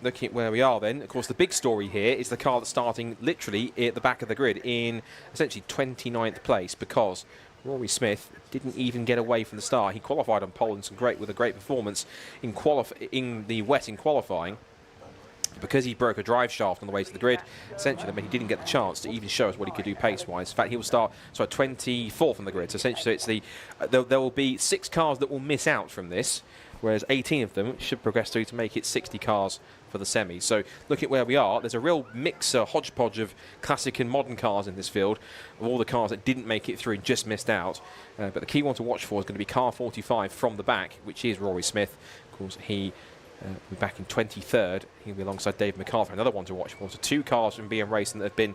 looking at where we are then, of course the big story here is the car that's starting literally at the back of the grid in essentially 29th place, because Rory Smith didn't even get away from the start. He qualified on pole with a great performance in the wet in qualifying. Because he broke a drive shaft on the way to the grid, essentially, I mean, he didn't get the chance to even show us what he could do pace-wise. In fact, he will start 24th on the grid. So essentially, it's there will be 6 cars that will miss out from this, whereas 18 of them should progress through to make it 60 cars for the semis. So look at where we are. There's a real mixer, hodgepodge of classic and modern cars in this field, of all the cars that didn't make it through and just missed out. But the key one to watch for is going to be car 45 from the back, which is Rory Smith. Of course, he will be back in 23rd. He'll be alongside Dave McArthur. Another one to watch for. So 2 cars from BM Racing that have been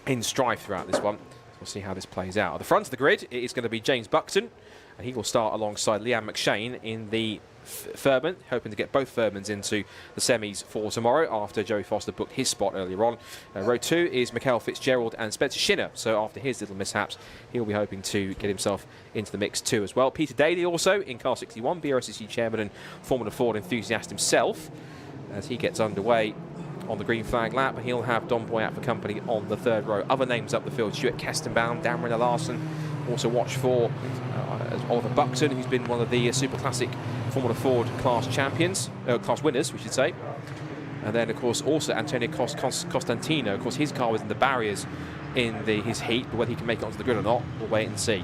in strife throughout this one. We'll see how this plays out. At the front of the grid, it is going to be James Buxton, and he will start alongside Liam McShane in the Furman, hoping to get both Furmans into the semis for tomorrow after Joey Foster booked his spot earlier on. Row 2 is Mikhail Fitzgerald and Spencer Shinner, so after his little mishaps, he'll be hoping to get himself into the mix too as well. Peter Daly also in car 61, BRSCC chairman and Formula Ford enthusiast himself, as he gets underway on the green flag lap, and he'll have Don Boyack for company on the third row. Other names up the field: Stuart Kestenbaum, Dan Renner Larsen. Also watch for Oliver Buckton, who's been one of the Super Classic Formula Ford class champions, class winners, we should say. And then, of course, also Antonio Costantino. Of course, his car was in the barriers in his heat, but whether he can make it onto the grid or not, we'll wait and see.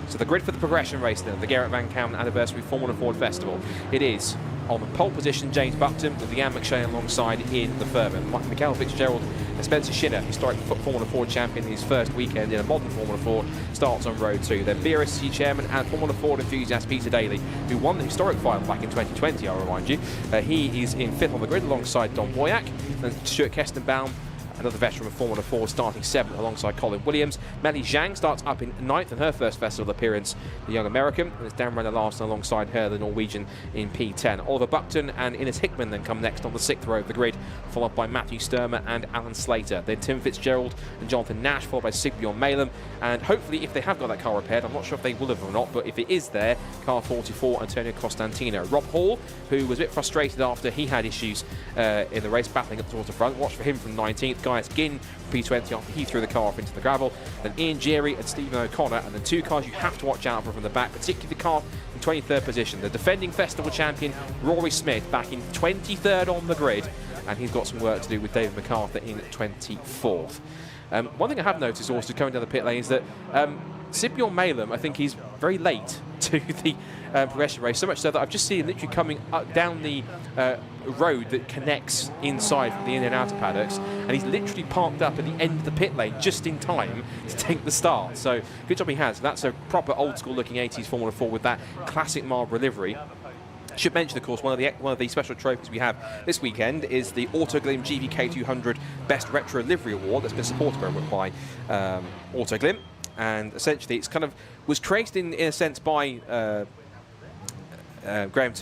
So the grid for the progression race then, the Garrett Van Kouwen Anniversary Formula Ford Festival. It is on the pole position, James Buckton, with Ian McShane alongside in the Furman. Michael Fitzgerald and Spencer Shinner, historic Formula Ford champion in his first weekend in a modern Formula Ford, starts on row 2. Then Brscc chairman and Formula Ford enthusiast Peter Daly, who won the historic final back in 2020, I'll remind you. He is in 5th on the grid alongside Don Boyack. And Stuart Kestenbaum, another veteran of Formula 4, starting 7th alongside Colin Williams. Melly Zhang starts up in 9th in her first festival appearance, the young American. And it's Dan Renner Larsen alongside her, the Norwegian, in P10. Oliver Buckton and Innes Hickman then come next on the 6th row of the grid, followed by Matthew Sturmer and Alan Slater. Then Tim Fitzgerald and Jonathan Nash, followed by Sigbjorn Malem. And hopefully, if they have got that car repaired, I'm not sure if they will have or not, but if it is there, car 44, Antonio Costantino. Rob Hall, who was a bit frustrated after he had issues in the race, battling up towards the front. Watch for him from 19th. Gaius Ginn from P20 after he threw the car off into the gravel. Then Ian Gerry and Stephen O'Connor, and the 2 cars you have to watch out for from the back, particularly the car in 23rd position, the defending festival champion Rory Smith, back in 23rd on the grid, and he's got some work to do with David MacArthur in 24th. One thing I have noticed also coming down the pit lane is that Sigbjorn Malem, I think he's very late to the progression race, so much so that I've just seen him literally coming up down the road that connects inside from the in and outer paddocks, and he's literally parked up at the end of the pit lane just in time to take the start. So good job he has. That's a proper old school looking 80s Formula 4 with that classic Marlboro livery. Should mention, of course, one of the special trophies we have this weekend is the Autoglim GVK 200 Best Retro Livery Award that's been supported by Autoglim, and essentially it's kind of was created in a sense by Graham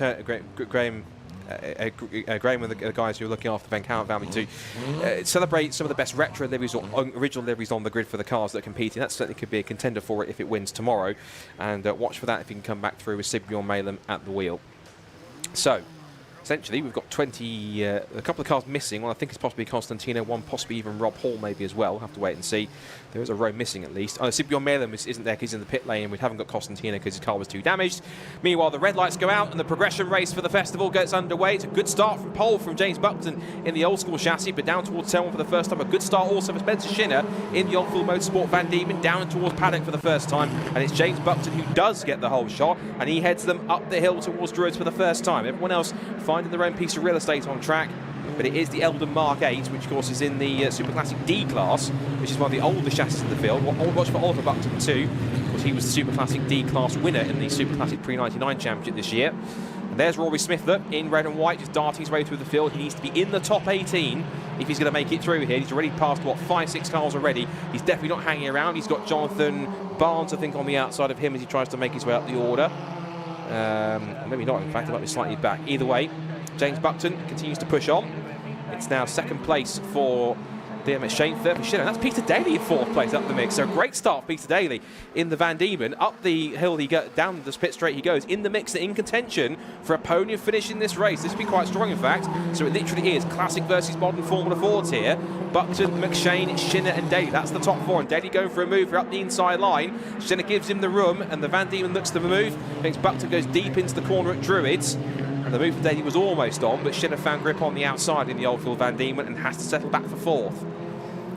and the guys who are looking after the Van Kouwen family to celebrate some of the best retro liveries or original liveries on the grid for the cars that are competing. That certainly could be a contender for it if it wins tomorrow, and watch for that if you can come back through with Sigbjorn Malem at the wheel. So, essentially, we've got a couple of cars missing. Well, I think it's possibly Constantino, one possibly even Rob Hall maybe as well. We'll have to wait and see. There is a row missing at least. Sigbjorn Malem isn't there because he's in the pit lane, and we haven't got Constantino because his car was too damaged. Meanwhile, the red lights go out and the progression race for the festival gets underway. It's a good start from pole from James Buckton in the old school chassis, but down towards Selwyn for the first time. A good start also for Spencer Shinner in the old-school Motorsport Van Diemen, down towards paddock for the first time. And it's James Buckton who does get the whole shot, and he heads them up the hill towards Druids for the first time. Everyone else finding their own piece of real estate on track, but it is the Eldon Mark 8, which of course is in the Super Classic D class, which is one of the older chassis in the field. Watch for Oliver Buckton too, because he was the Super Classic D class winner in the Super Classic Pre-99 Championship this year. And there's Rory Smith in red and white, just darting his way through the field. He needs to be in the top 18 if he's going to make it through here. He's already passed, what, 5-6 cars already. He's definitely not hanging around. He's got Jonathan Barnes, I think, on the outside of him as he tries to make his way up the order. Maybe not, in fact, he might be slightly back. Either way, James Buckton continues to push on. It's now second place for the MX-5 third for Shinner. That's Peter Daly in 4th place up the mix. So a great start for Peter Daly in the Van Diemen. Up the hill he goes, down the pit straight he goes, in the mix and in contention for a podium finish in this race. This will be quite strong, in fact. So it literally is classic versus modern Formula Fords here. Buckton, McShane, Shinner and Daly. That's the top 4. And Daly going for a move up the inside line. Shinner gives him the room and the Van Diemen looks to the move. Thinks Buckton goes deep into the corner at Druids. And the move for Daly was almost on, but Shinner found grip on the outside in the Oldfield Van Diemen and has to settle back for 4th.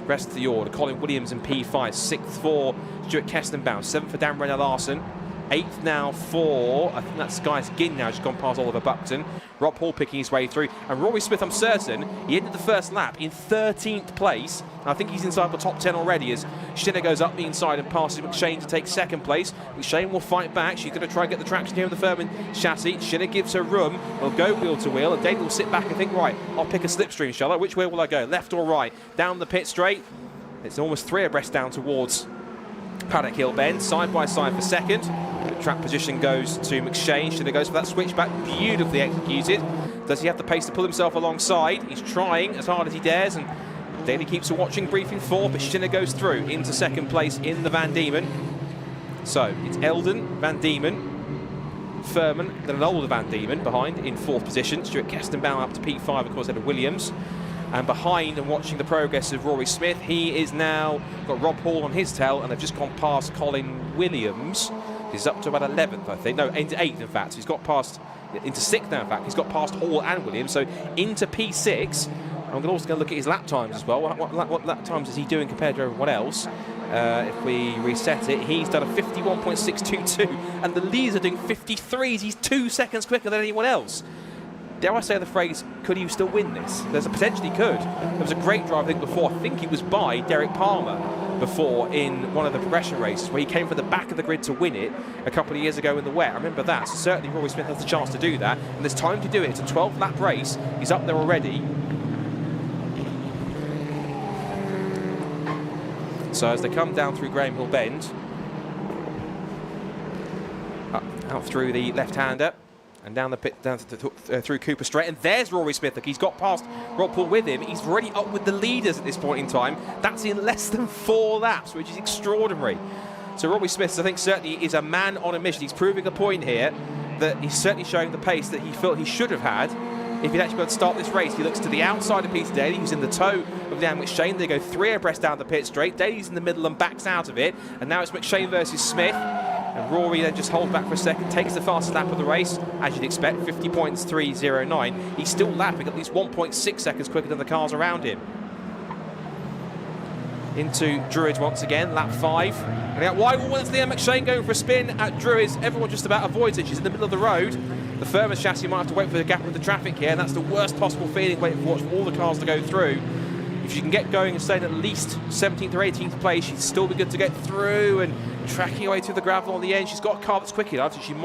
Rest of the order, Colin Williams in P5, 6th for Stuart Kestenbaum, 7th for Dan Renner Larsen, 8th now for, I think that's Gaius Ginn now, just gone past Oliver Buckton. Rob Hall picking his way through, and Rory Smith, I'm certain, he ended the first lap in 13th place. I think he's inside the top 10 already as Shinner goes up the inside and passes McShane to take 2nd place. McShane will fight back. She's going to try and get the traction here with the Furman chassis. Shinner gives her room. Will go wheel to wheel, and Daly will sit back and think, right, I'll pick a slipstream, shall I? Which way will I go, left or right? Down the pit straight. It's almost 3 abreast down towards Paddock Hill Bend, side by side for 2nd. The track position goes to McShane. Shinner goes for that switchback, beautifully executed. Does he have the pace to pull himself alongside? He's trying as hard as he dares, and Daly keeps a watching brief in 4th, but Shinner goes through into 2nd place in the Van Diemen. So it's Eldon, Van Diemen, Furman, then an older Van Diemen behind in 4th position. Stuart Kestenbaum up to P5, of course, ahead of Williams. And behind and watching the progress of Rory Smith, he is now got Rob Hall on his tail, and they've just gone past Colin Williams. He's up to about 11th, I think. No, into 8th, in fact. So he's got past, into 6th now, in fact. He's got past Hall and Williams, so into P6. I'm also going to look at his lap times as well. What lap times is he doing compared to everyone else? If we reset it, he's done a 51.622, and the leaders are doing 53s. He's 2 seconds quicker than anyone else. Dare I say the phrase, could he still win this? There's a potentially could. There was a great drive, I think, before. I think it was by Derek Palmer before in one of the progression races where he came from the back of the grid to win it a couple of years ago in the wet. I remember that. So certainly Rory Smith has the chance to do that, and there's time to do it. It's a 12-lap race. He's up there already. So as they come down through Graham Hill Bend, out through the left-hander, and down the pit, through Cooper Straight, and there's Rory Smith. Look, he's got past Rob Paul with him. He's already up with the leaders at this point in time. That's in less than 4 laps, which is extraordinary. So Rory Smith, I think, certainly is a man on a mission. He's proving a point here that he's certainly showing the pace that he felt he should have had if he'd actually been able to start this race. He looks to the outside of Peter Daly, who's in the tow of Dan McShane. They go 3 abreast down the pit straight. Daly's in the middle and backs out of it, and now it's McShane versus Smith. And Rory then just holds back for a second, takes the fastest lap of the race, as you'd expect, 50.309. He's still lapping at least 1.6 seconds quicker than the cars around him. Into Druids once again, lap 5. And out wide, that's Liam McShane going for a spin at Druids. Everyone just about avoids it. She's in the middle of the road. The firmest chassis might have to wait for the gap with the traffic here, and that's the worst possible feeling, waiting for all the cars to go through. If you can get going and stay in at least 17th or 18th place, she'd still be good to get through and tracking away through the gravel on the end. She's got a car that's quick enough, so she's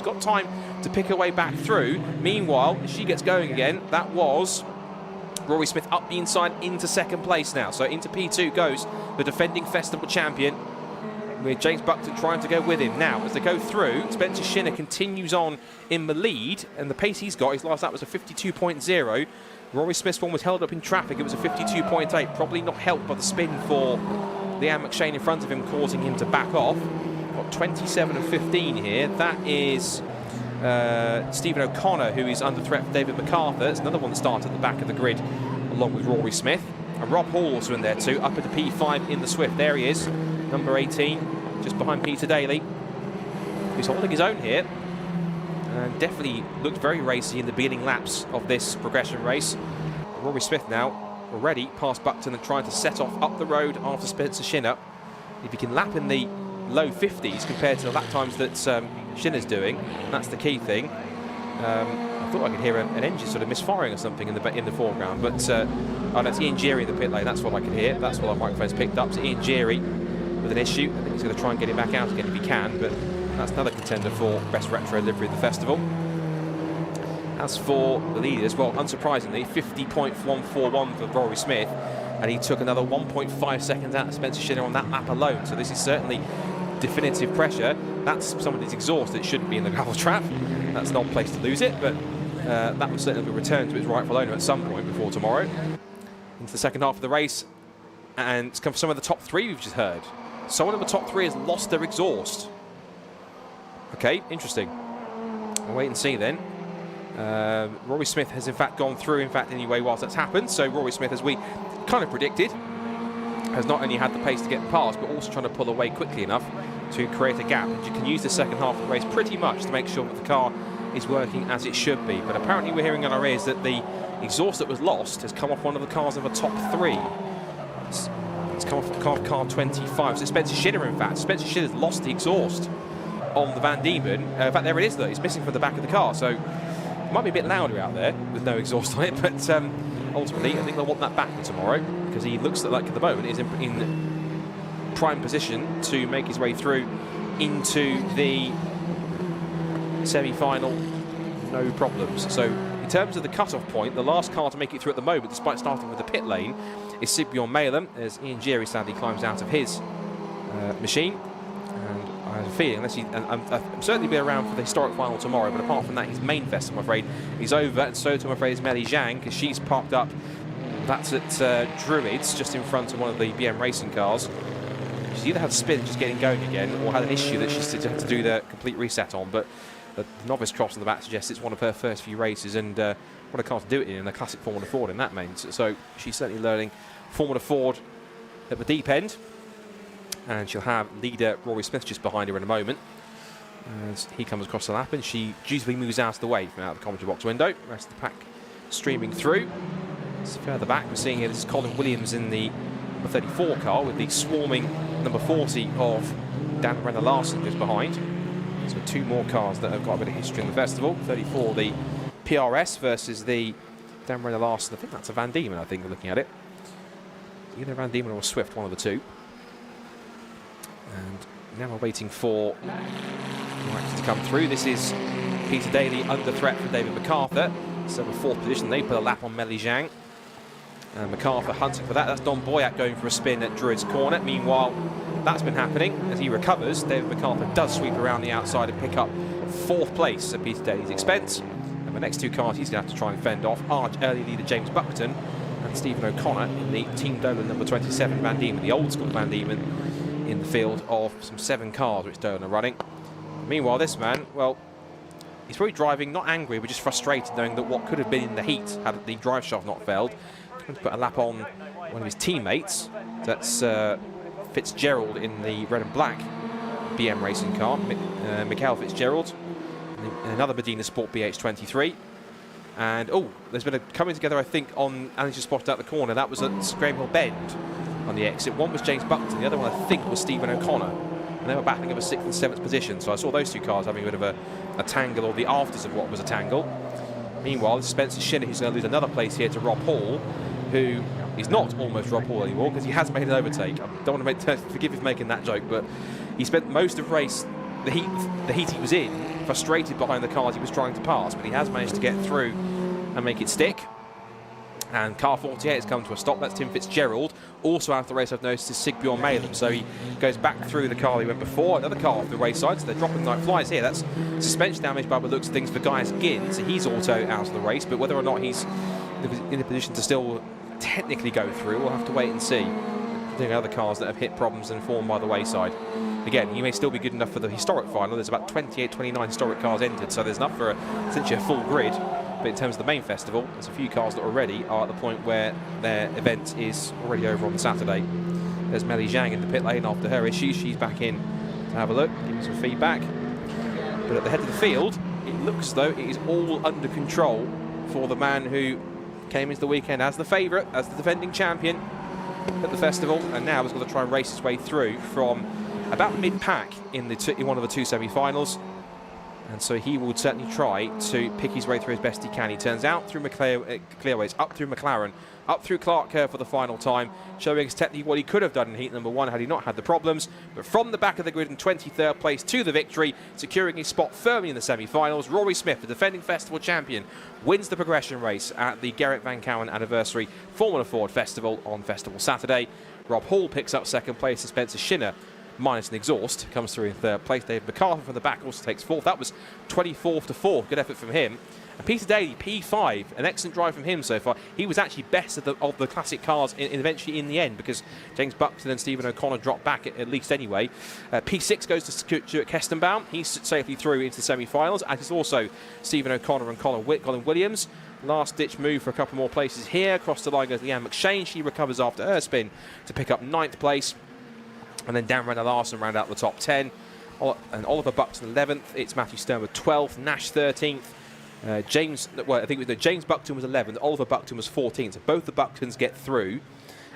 got time to pick her way back through. Meanwhile, as she gets going again, that was Rory Smith up the inside into 2nd place now. So into P2 goes the defending festival champion, with James Buckton trying to go with him. Now, as they go through, Spencer Shinner continues on in the lead, and the pace he's got, his last lap was a 52.0. Rory Smith's one was held up in traffic, it was a 52.8, probably not helped by the spin for Liam McShane in front of him, causing him to back off. Got 27 and 15 here. That is Stephen O'Connor, who is under threat for David MacArthur. It's another one that started at the back of the grid, along with Rory Smith. And Rob Hall also in there too, up at the P5 in the Swift. There he is, number 18, just behind Peter Daly, who's holding his own here. And definitely looked very racy in the beginning laps of this progression race. Rory Smith now already past Buckton and trying to set off up the road after Spencer Shinner. If he can lap in the low 50s compared to the lap times that Shinner's doing, that's the key thing. I thought I could hear an engine sort of misfiring or something in the foreground, but oh, that's Ian Gerry in the pit lane. That's what I could hear. That's what our microphone's picked up. So Ian Gerry with an issue. I think he's going to try and get him back out again if he can, but that's another contender for best retro livery of the festival. As for the leaders, well, unsurprisingly, 50.141 for Rory Smith, and he took another 1.5 seconds out of Spencer Shinner on that lap alone. So this is certainly definitive pressure. That's somebody's exhaust. It shouldn't be in the gravel trap. That's not a place to lose it, but that will certainly be returned to its rightful owner at some point before tomorrow. Into the second half of the race, and it's come from some of the top 3 we've just heard. Someone in the top 3 has lost their exhaust. Okay, interesting. We'll wait and see then. Rory Smith has in fact gone through, anyway, whilst that's happened. So Rory Smith, as we kind of predicted, has not only had the pace to get past, but also trying to pull away quickly enough to create a gap. And you can use the second half of the race pretty much to make sure that the car is working as it should be. But apparently we're hearing on our ears that the exhaust that was lost has come off one of the cars in the top 3. It's come off car 25. So Spencer Shinner, in fact. Spencer Shinner's lost the exhaust on the Van Diemen. In fact, there it is, though. It's missing from the back of the car. So it might be a bit louder out there with no exhaust on it. But ultimately, I think they'll want that back for tomorrow, because he looks like at the moment is in prime position to make his way through into the semi-final, no problems. So in terms of the cut-off point, the last car to make it through at the moment, despite starting with the pit lane, is Sigbjorn Malem, as Ian Gerry sadly climbs out of his machine. And I have a feeling, unless I'm certainly be around for the historic final tomorrow, but apart from that, his main fest, I'm afraid, is over, and so too, I'm afraid, is Melly Zhang, because she's parked up. That's at Druids, just in front of one of the BM racing cars. She's either had spin just getting going again, or had an issue that she's had to do the complete reset on. But The novice cross on the back suggests it's one of her first few races, and what a car to do it in a classic Formula Ford in that main. So she's certainly learning Formula Ford at the deep end, and she'll have leader Rory Smith just behind her in a moment as he comes across the lap, and she dutifully moves out of the way from out of the commentary box window. The rest of the pack streaming through. So further back, we're seeing here, this is Colin Williams in the number 34 car with the swarming number 40 of Dan Renner Larsen just behind. So 2 more cars that have got a bit of history in the festival. 34, the PRS versus the Dan Renner Larsen. I think that's a Van Diemen, I think, looking at it. Either Van Diemen or a Swift, one of the two. And now we're waiting for to come through. This is Peter Daly under threat from David MacArthur. So in 4th position, they put a lap on Meli Zhang. And MacArthur hunting for that. That's Don Boyack going for a spin at Druid's corner. Meanwhile, that's been happening. As he recovers, David MacArthur does sweep around the outside and pick up 4th place at Peter Daly's expense. And the next 2 cars he's going to have to try and fend off are early leader James Buckton and Stephen O'Connor in the Team Dolan number 27 Van Diemen, the old school Van Diemen, in the field of some 7 cars which Dolan are running. Meanwhile, this man, well, he's probably driving not angry but just frustrated, knowing that what could have been in the heat had the drive shaft not failed. He's going to put a lap on one of his teammates. That's Fitzgerald in the red and black BM racing car, Mikhail Fitzgerald, another Medina Sport BH23. And there's been a coming together, I think, on, and he's just spotted out the corner. That was at Graham Hill Bend on the exit. One was James Buckton, the other one I think was Stephen O'Connor. And they were battling over 6th and 7th position. So I saw those 2 cars having a bit of a tangle, or the afters of what was a tangle. Meanwhile, this is Spencer Shinner, who's going to lose another place here to Rob Hall, who is not almost Rob Hall anymore because he has made an overtake. I don't want to forgive you for making that joke, but he spent most of race, the heat he was in, frustrated behind the cars he was trying to pass, but he has managed to get through and make it stick. And car 48 has come to a stop. That's Tim Fitzgerald. Also out of the race, I've noticed, is Sigbjorn Malem. So he goes back through the car he went before. Another car off the race side, so they're dropping like flies here. That's suspension damage by the looks of things for Gaius Ginn. So he's also out of the race, but whether or not he's in a position to still technically go through, we'll have to wait and see. There are other cars that have hit problems and fallen by the wayside. Again, he may still be good enough for the historic final. There's about 28, 29 historic cars entered, so there's enough for essentially a full grid. But in terms of the main festival, there's a few cars that already are at the point where their event is already over on Saturday. There's Meli Zhang in the pit lane after her issues. She's back in to have a look, give some feedback. But at the head of the field, it looks as though it is all under control for the man who came into the weekend as the favourite, as the defending champion at the festival, and now has got to try and race his way through from about mid-pack in one of the 2 semi-finals. And so he will certainly try to pick his way through as best he can. He turns out through Clearways, up through McLaren, up through Clark Kerr for the final time, showing us technically what he could have done in heat number 1 had he not had the problems. But from the back of the grid in 23rd place to the victory, securing his spot firmly in the semi-finals, Rory Smith, the defending festival champion, wins the progression race at the Gerrit Van Kouwen Anniversary Formula Ford Festival on Festival Saturday. Rob Hall picks up 2nd place, and Spencer Shinner, minus an exhaust, comes through in 3rd place. David MacArthur from the back also takes 4th. That was 24th to 4th. Good effort from him. And Peter Daly, P5, an excellent drive from him so far. He was actually best of the classic cars eventually in the end, because James Buckton and Stephen O'Connor dropped back at least anyway. P6 goes to Stuart Kestenbaum. He's safely through into the semi-finals, as is also Stephen O'Connor and Colin Williams. Last-ditch move for a couple more places here. Across the line goes Leanne McShane. She recovers after her spin to pick up 9th place. And then Dan Renner Larsen round out the top 10. And Oliver Buxton 11th. It's Matthew Stern 12th. Nash 13th. James Buckton was 11th. Oliver Buckton was 14th. So both the Bucktons get through.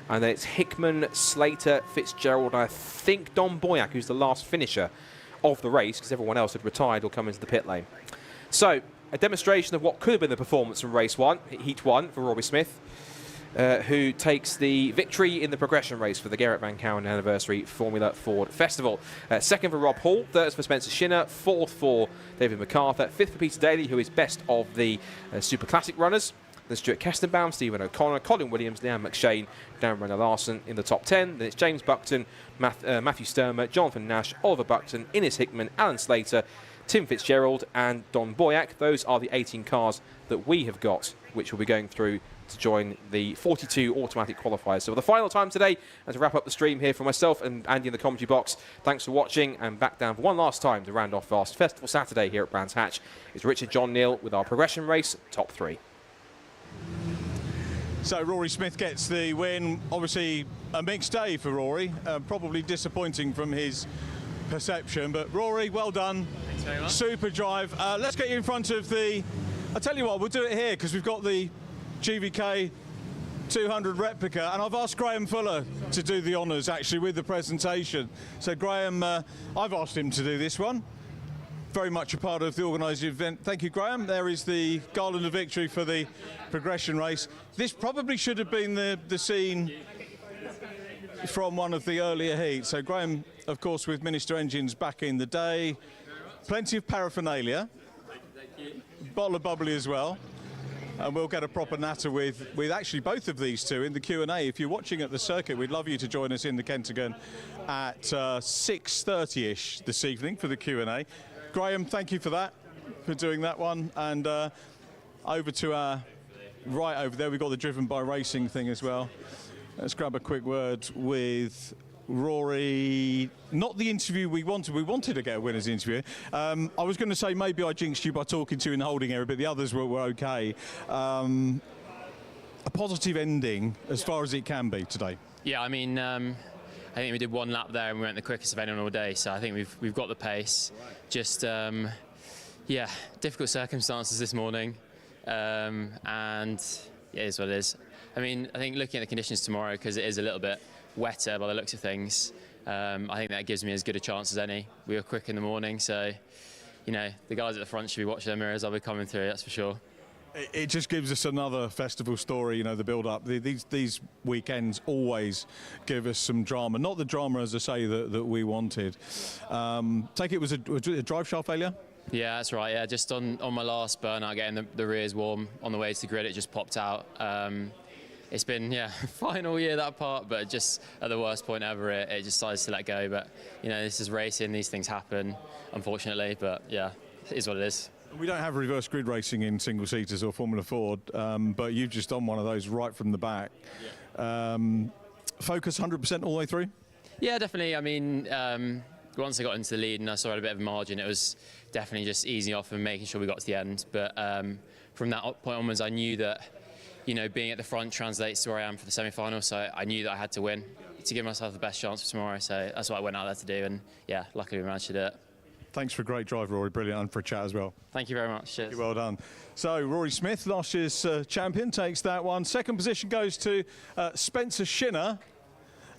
And then it's Hickman, Slater, Fitzgerald, and I think Don Boyack, who's the last finisher of the race, because everyone else had retired or come into the pit lane. So a demonstration of what could have been the performance from race 1, heat 1 for Rory Smith, who takes the victory in the progression race for the Gerrit Van Kouwen Anniversary Formula Ford Festival. 2nd for Rob Hall, 3rd for Spencer Shinner, 4th for David MacArthur, 5th for Peter Daly, who is best of the Super Classic runners. Then Stuart Kestenbaum, Stephen O'Connor, Colin Williams, Leanne McShane, Dan Renner Larsen in the top 10. Then it's James Buckton, Matthew Sturmer, Jonathan Nash, Oliver Buckton, Innes Hickman, Alan Slater, Tim Fitzgerald and Don Boyack. Those are the 18 cars that we have got, which will be going through to join the 42 automatic qualifiers. So for the final time today, and to wrap up the stream here for myself and Andy in the commentary box, thanks for watching, and back down for one last time to round off Fast Festival Saturday here at Brands Hatch is Richard John Neal with our progression race top 3. So Rory Smith gets the win. Obviously a mixed day for Rory, probably disappointing from his perception, but Rory, well done. Thanks very much. Super drive. Let's get you in front of the, I'll tell you what, we'll do it here because we've got the GVK 200 replica, and I've asked Graham Fuller to do the honours actually with the presentation. So Graham, I've asked him to do this one. Very much a part of the organised event. Thank you, Graham. There is the garland of victory for the progression race. This probably should have been the scene from one of the earlier heats. So Graham, of course, with Minister Engines back in the day. Plenty of paraphernalia. Bottle of bubbly as well. And we'll get a proper natter with actually both of these two in the Q&A. If you're watching at the circuit, we'd love you to join us in the Kentagon at 6:30ish this evening for the Q&A. Graham, thank you for that, for doing that one. And over to our right over there, we've got the Driven by Racing thing as well. Let's grab a quick word with Rory. Not the interview we wanted. We wanted to get a winner's interview. I was going to say maybe I jinxed you by talking to you in the holding area, but the others were okay. A positive ending as far as it can be today. Yeah, I mean, I think we did one lap there and we went the quickest of anyone all day. So I think we've got the pace. Just yeah, difficult circumstances this morning, and yeah, it is what it is. I mean, I think looking at the conditions tomorrow, because it is a little bit wetter by the looks of things, I think that gives me as good a chance as any. We were quick in the morning, so you know the guys at the front should be watching their mirrors. I'll be coming through, that's for sure. It just gives us another festival story, you know, the build-up. These weekends always give us some drama. Not the drama, as I say, that we wanted. Take it was a drive shaft failure? Yeah, that's right. Yeah, just on my last burnout, getting the rears warm on the way to the grid, it just popped out. It's been, yeah, final year that part, but just at the worst point ever, it just decides to let go. But, you know, this is racing, these things happen, unfortunately. But, yeah, it is what it is. We don't have reverse grid racing in single-seaters or Formula Ford, but you've just done one of those right from the back. Yeah. Focus 100% all the way through? Yeah, definitely. I mean, once I got into the lead and I saw I had a bit of a margin, it was definitely just easing off and making sure we got to the end. But from that point onwards, I knew that, you know, being at the front translates to where I am for the semi-final, so I knew that I had to win to give myself the best chance for tomorrow. So that's what I went out there to do, and yeah, luckily we managed to do it. Thanks for a great drive, Rory. Brilliant, and for a chat as well. Thank you very much. Cheers. Well done. So Rory Smith, last year's champion, takes that one. Second position goes to Spencer Shinner.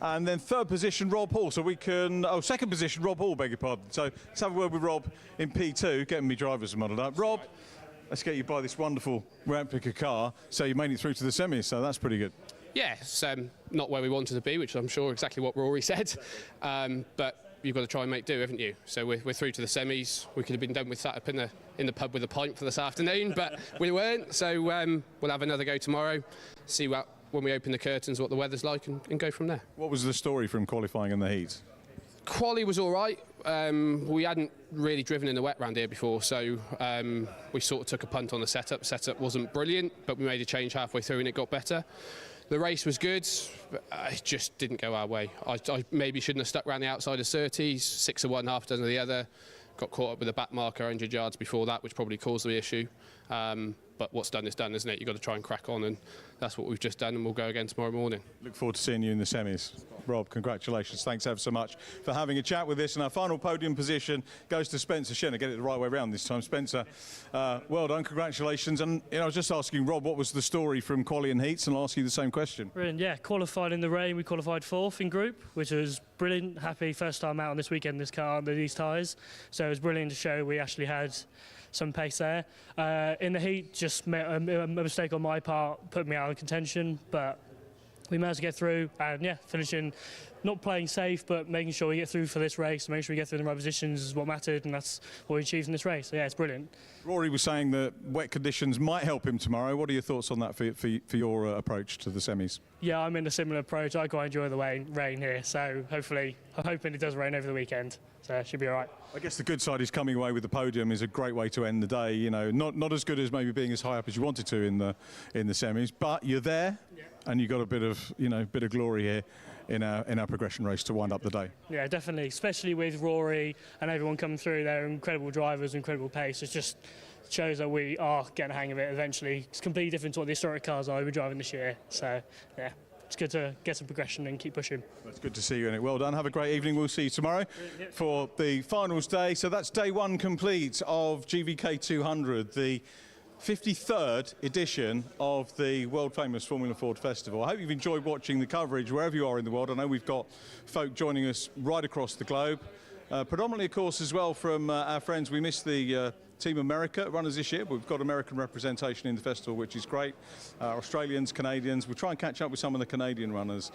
And then third position, Rob Hall. So we can, second position, Rob Hall, beg your pardon. So let's have a word with Rob in P2, getting me drivers muddled up. Rob, let's get you by this wonderful replica car. So you made it through to the semis, so that's pretty good. Yeah, it's not where we wanted to be, which I'm sure exactly what Rory said. But you've got to try and make do, haven't you? So we're through to the semis. We could have been done with sat up in the pub with a pint for this afternoon, but we weren't. So we'll have another go tomorrow, see when we open the curtains what the weather's like, and go from there. What was the story from qualifying in the heat? Quali was all right. We hadn't really driven in the wet round here before, so we sort of took a punt on the setup. Setup wasn't brilliant, but we made a change halfway through and it got better. The race was good, but it just didn't go our way. I maybe shouldn't have stuck around the outside of 30s, 6 of one, half a dozen of the other. Got caught up with a back marker 100 yards before that, which probably caused the issue. But what's done is done, isn't it? You've got to try and crack on, and that's what we've just done, and we'll go again tomorrow morning. Look forward to seeing you in the semis. Rob, congratulations. Thanks ever so much for having a chat with us. And our final podium position goes to Spencer Shinner. Get it the right way around this time. Spencer, well done, congratulations. And I was just asking Rob, what was the story from quali and heats, and I'll ask you the same question. Brilliant, yeah. Qualified in the rain. We qualified 4th in group, which was brilliant. Happy first time out on this weekend, this car, under these tyres. So it was brilliant to show we actually had some pace there. In the heat, just a mistake on my part, put me out of contention, but we managed to get through, and yeah, finishing, not playing safe, but making sure we get through for this race, making sure we get through in the right positions is what mattered, and that's what we achieved in this race. So yeah, it's brilliant. Rory was saying that wet conditions might help him tomorrow. What are your thoughts on that for your approach to the semis? Yeah, I'm in a similar approach. I quite enjoy the rain here, so hopefully, I'm hoping it does rain over the weekend. So it should be all right. I guess the good side is coming away with the podium is a great way to end the day. You know, not as good as maybe being as high up as you wanted to in the semis, but you're there, and you got a bit of glory here in our progression race to wind up the day. Yeah, definitely, especially with Rory and everyone coming through. They're incredible drivers, incredible pace. It just shows that we are getting the hang of it eventually. It's completely different to what the historic cars are we're driving this year. So yeah, it's good to get some progression and keep pushing. It's good to see you in it. Well done. Have a great evening. We'll see you tomorrow for the finals day. So that's day one complete of GVK 200, the 53rd edition of the world famous Formula Ford Festival. I hope you've enjoyed watching the coverage wherever you are in the world. I know we've got folk joining us right across the globe. Predominantly, of course, as well from our friends. We missed the Team America runners this year, but we've got American representation in the festival, which is great. Australians, Canadians. We'll try and catch up with some of the Canadian runners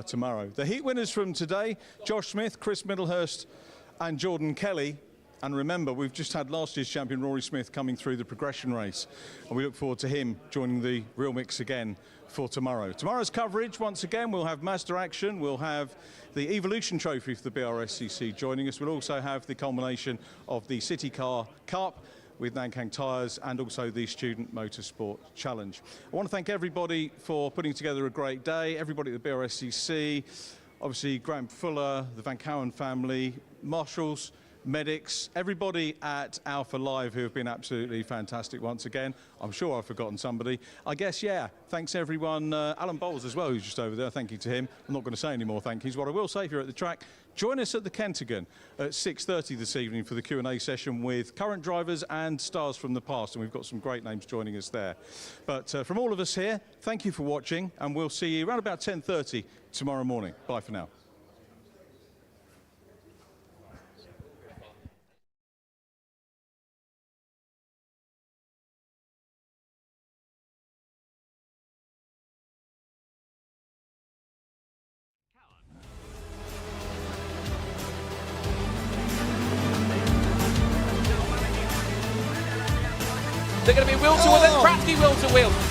tomorrow. The heat winners from today, Josh Smith, Chris Middlehurst and Jordan Kelly. And remember, we've just had last year's champion Rory Smith coming through the progression race, and we look forward to him joining the real mix again for tomorrow. Tomorrow's coverage, once again, we'll have Mazda action, we'll have the Evolution Trophy for the Brscc joining us. We'll also have the culmination of the City Car Cup with Nankang Tyres and also the Student Motorsport Challenge. I want to thank everybody for putting together a great day, everybody at the Brscc, obviously Graham Fuller, the Van Kouwen family, marshals, medics, everybody at Alpha Live who have been absolutely fantastic once again. I'm sure I've forgotten somebody. I guess, yeah, thanks everyone. Alan Bowles as well, who's just over there. Thank you to him. I'm not going to say any more thank yous. What I will say, if you're at the track, join us at the Kentagon at 6:30 this evening for the Q&A session with current drivers and stars from the past, and we've got some great names joining us there. But from all of us here, thank you for watching, and we'll see you around about 10:30 tomorrow morning. Bye for now. They're going to be wheel to wheel, then practically wheel to wheel.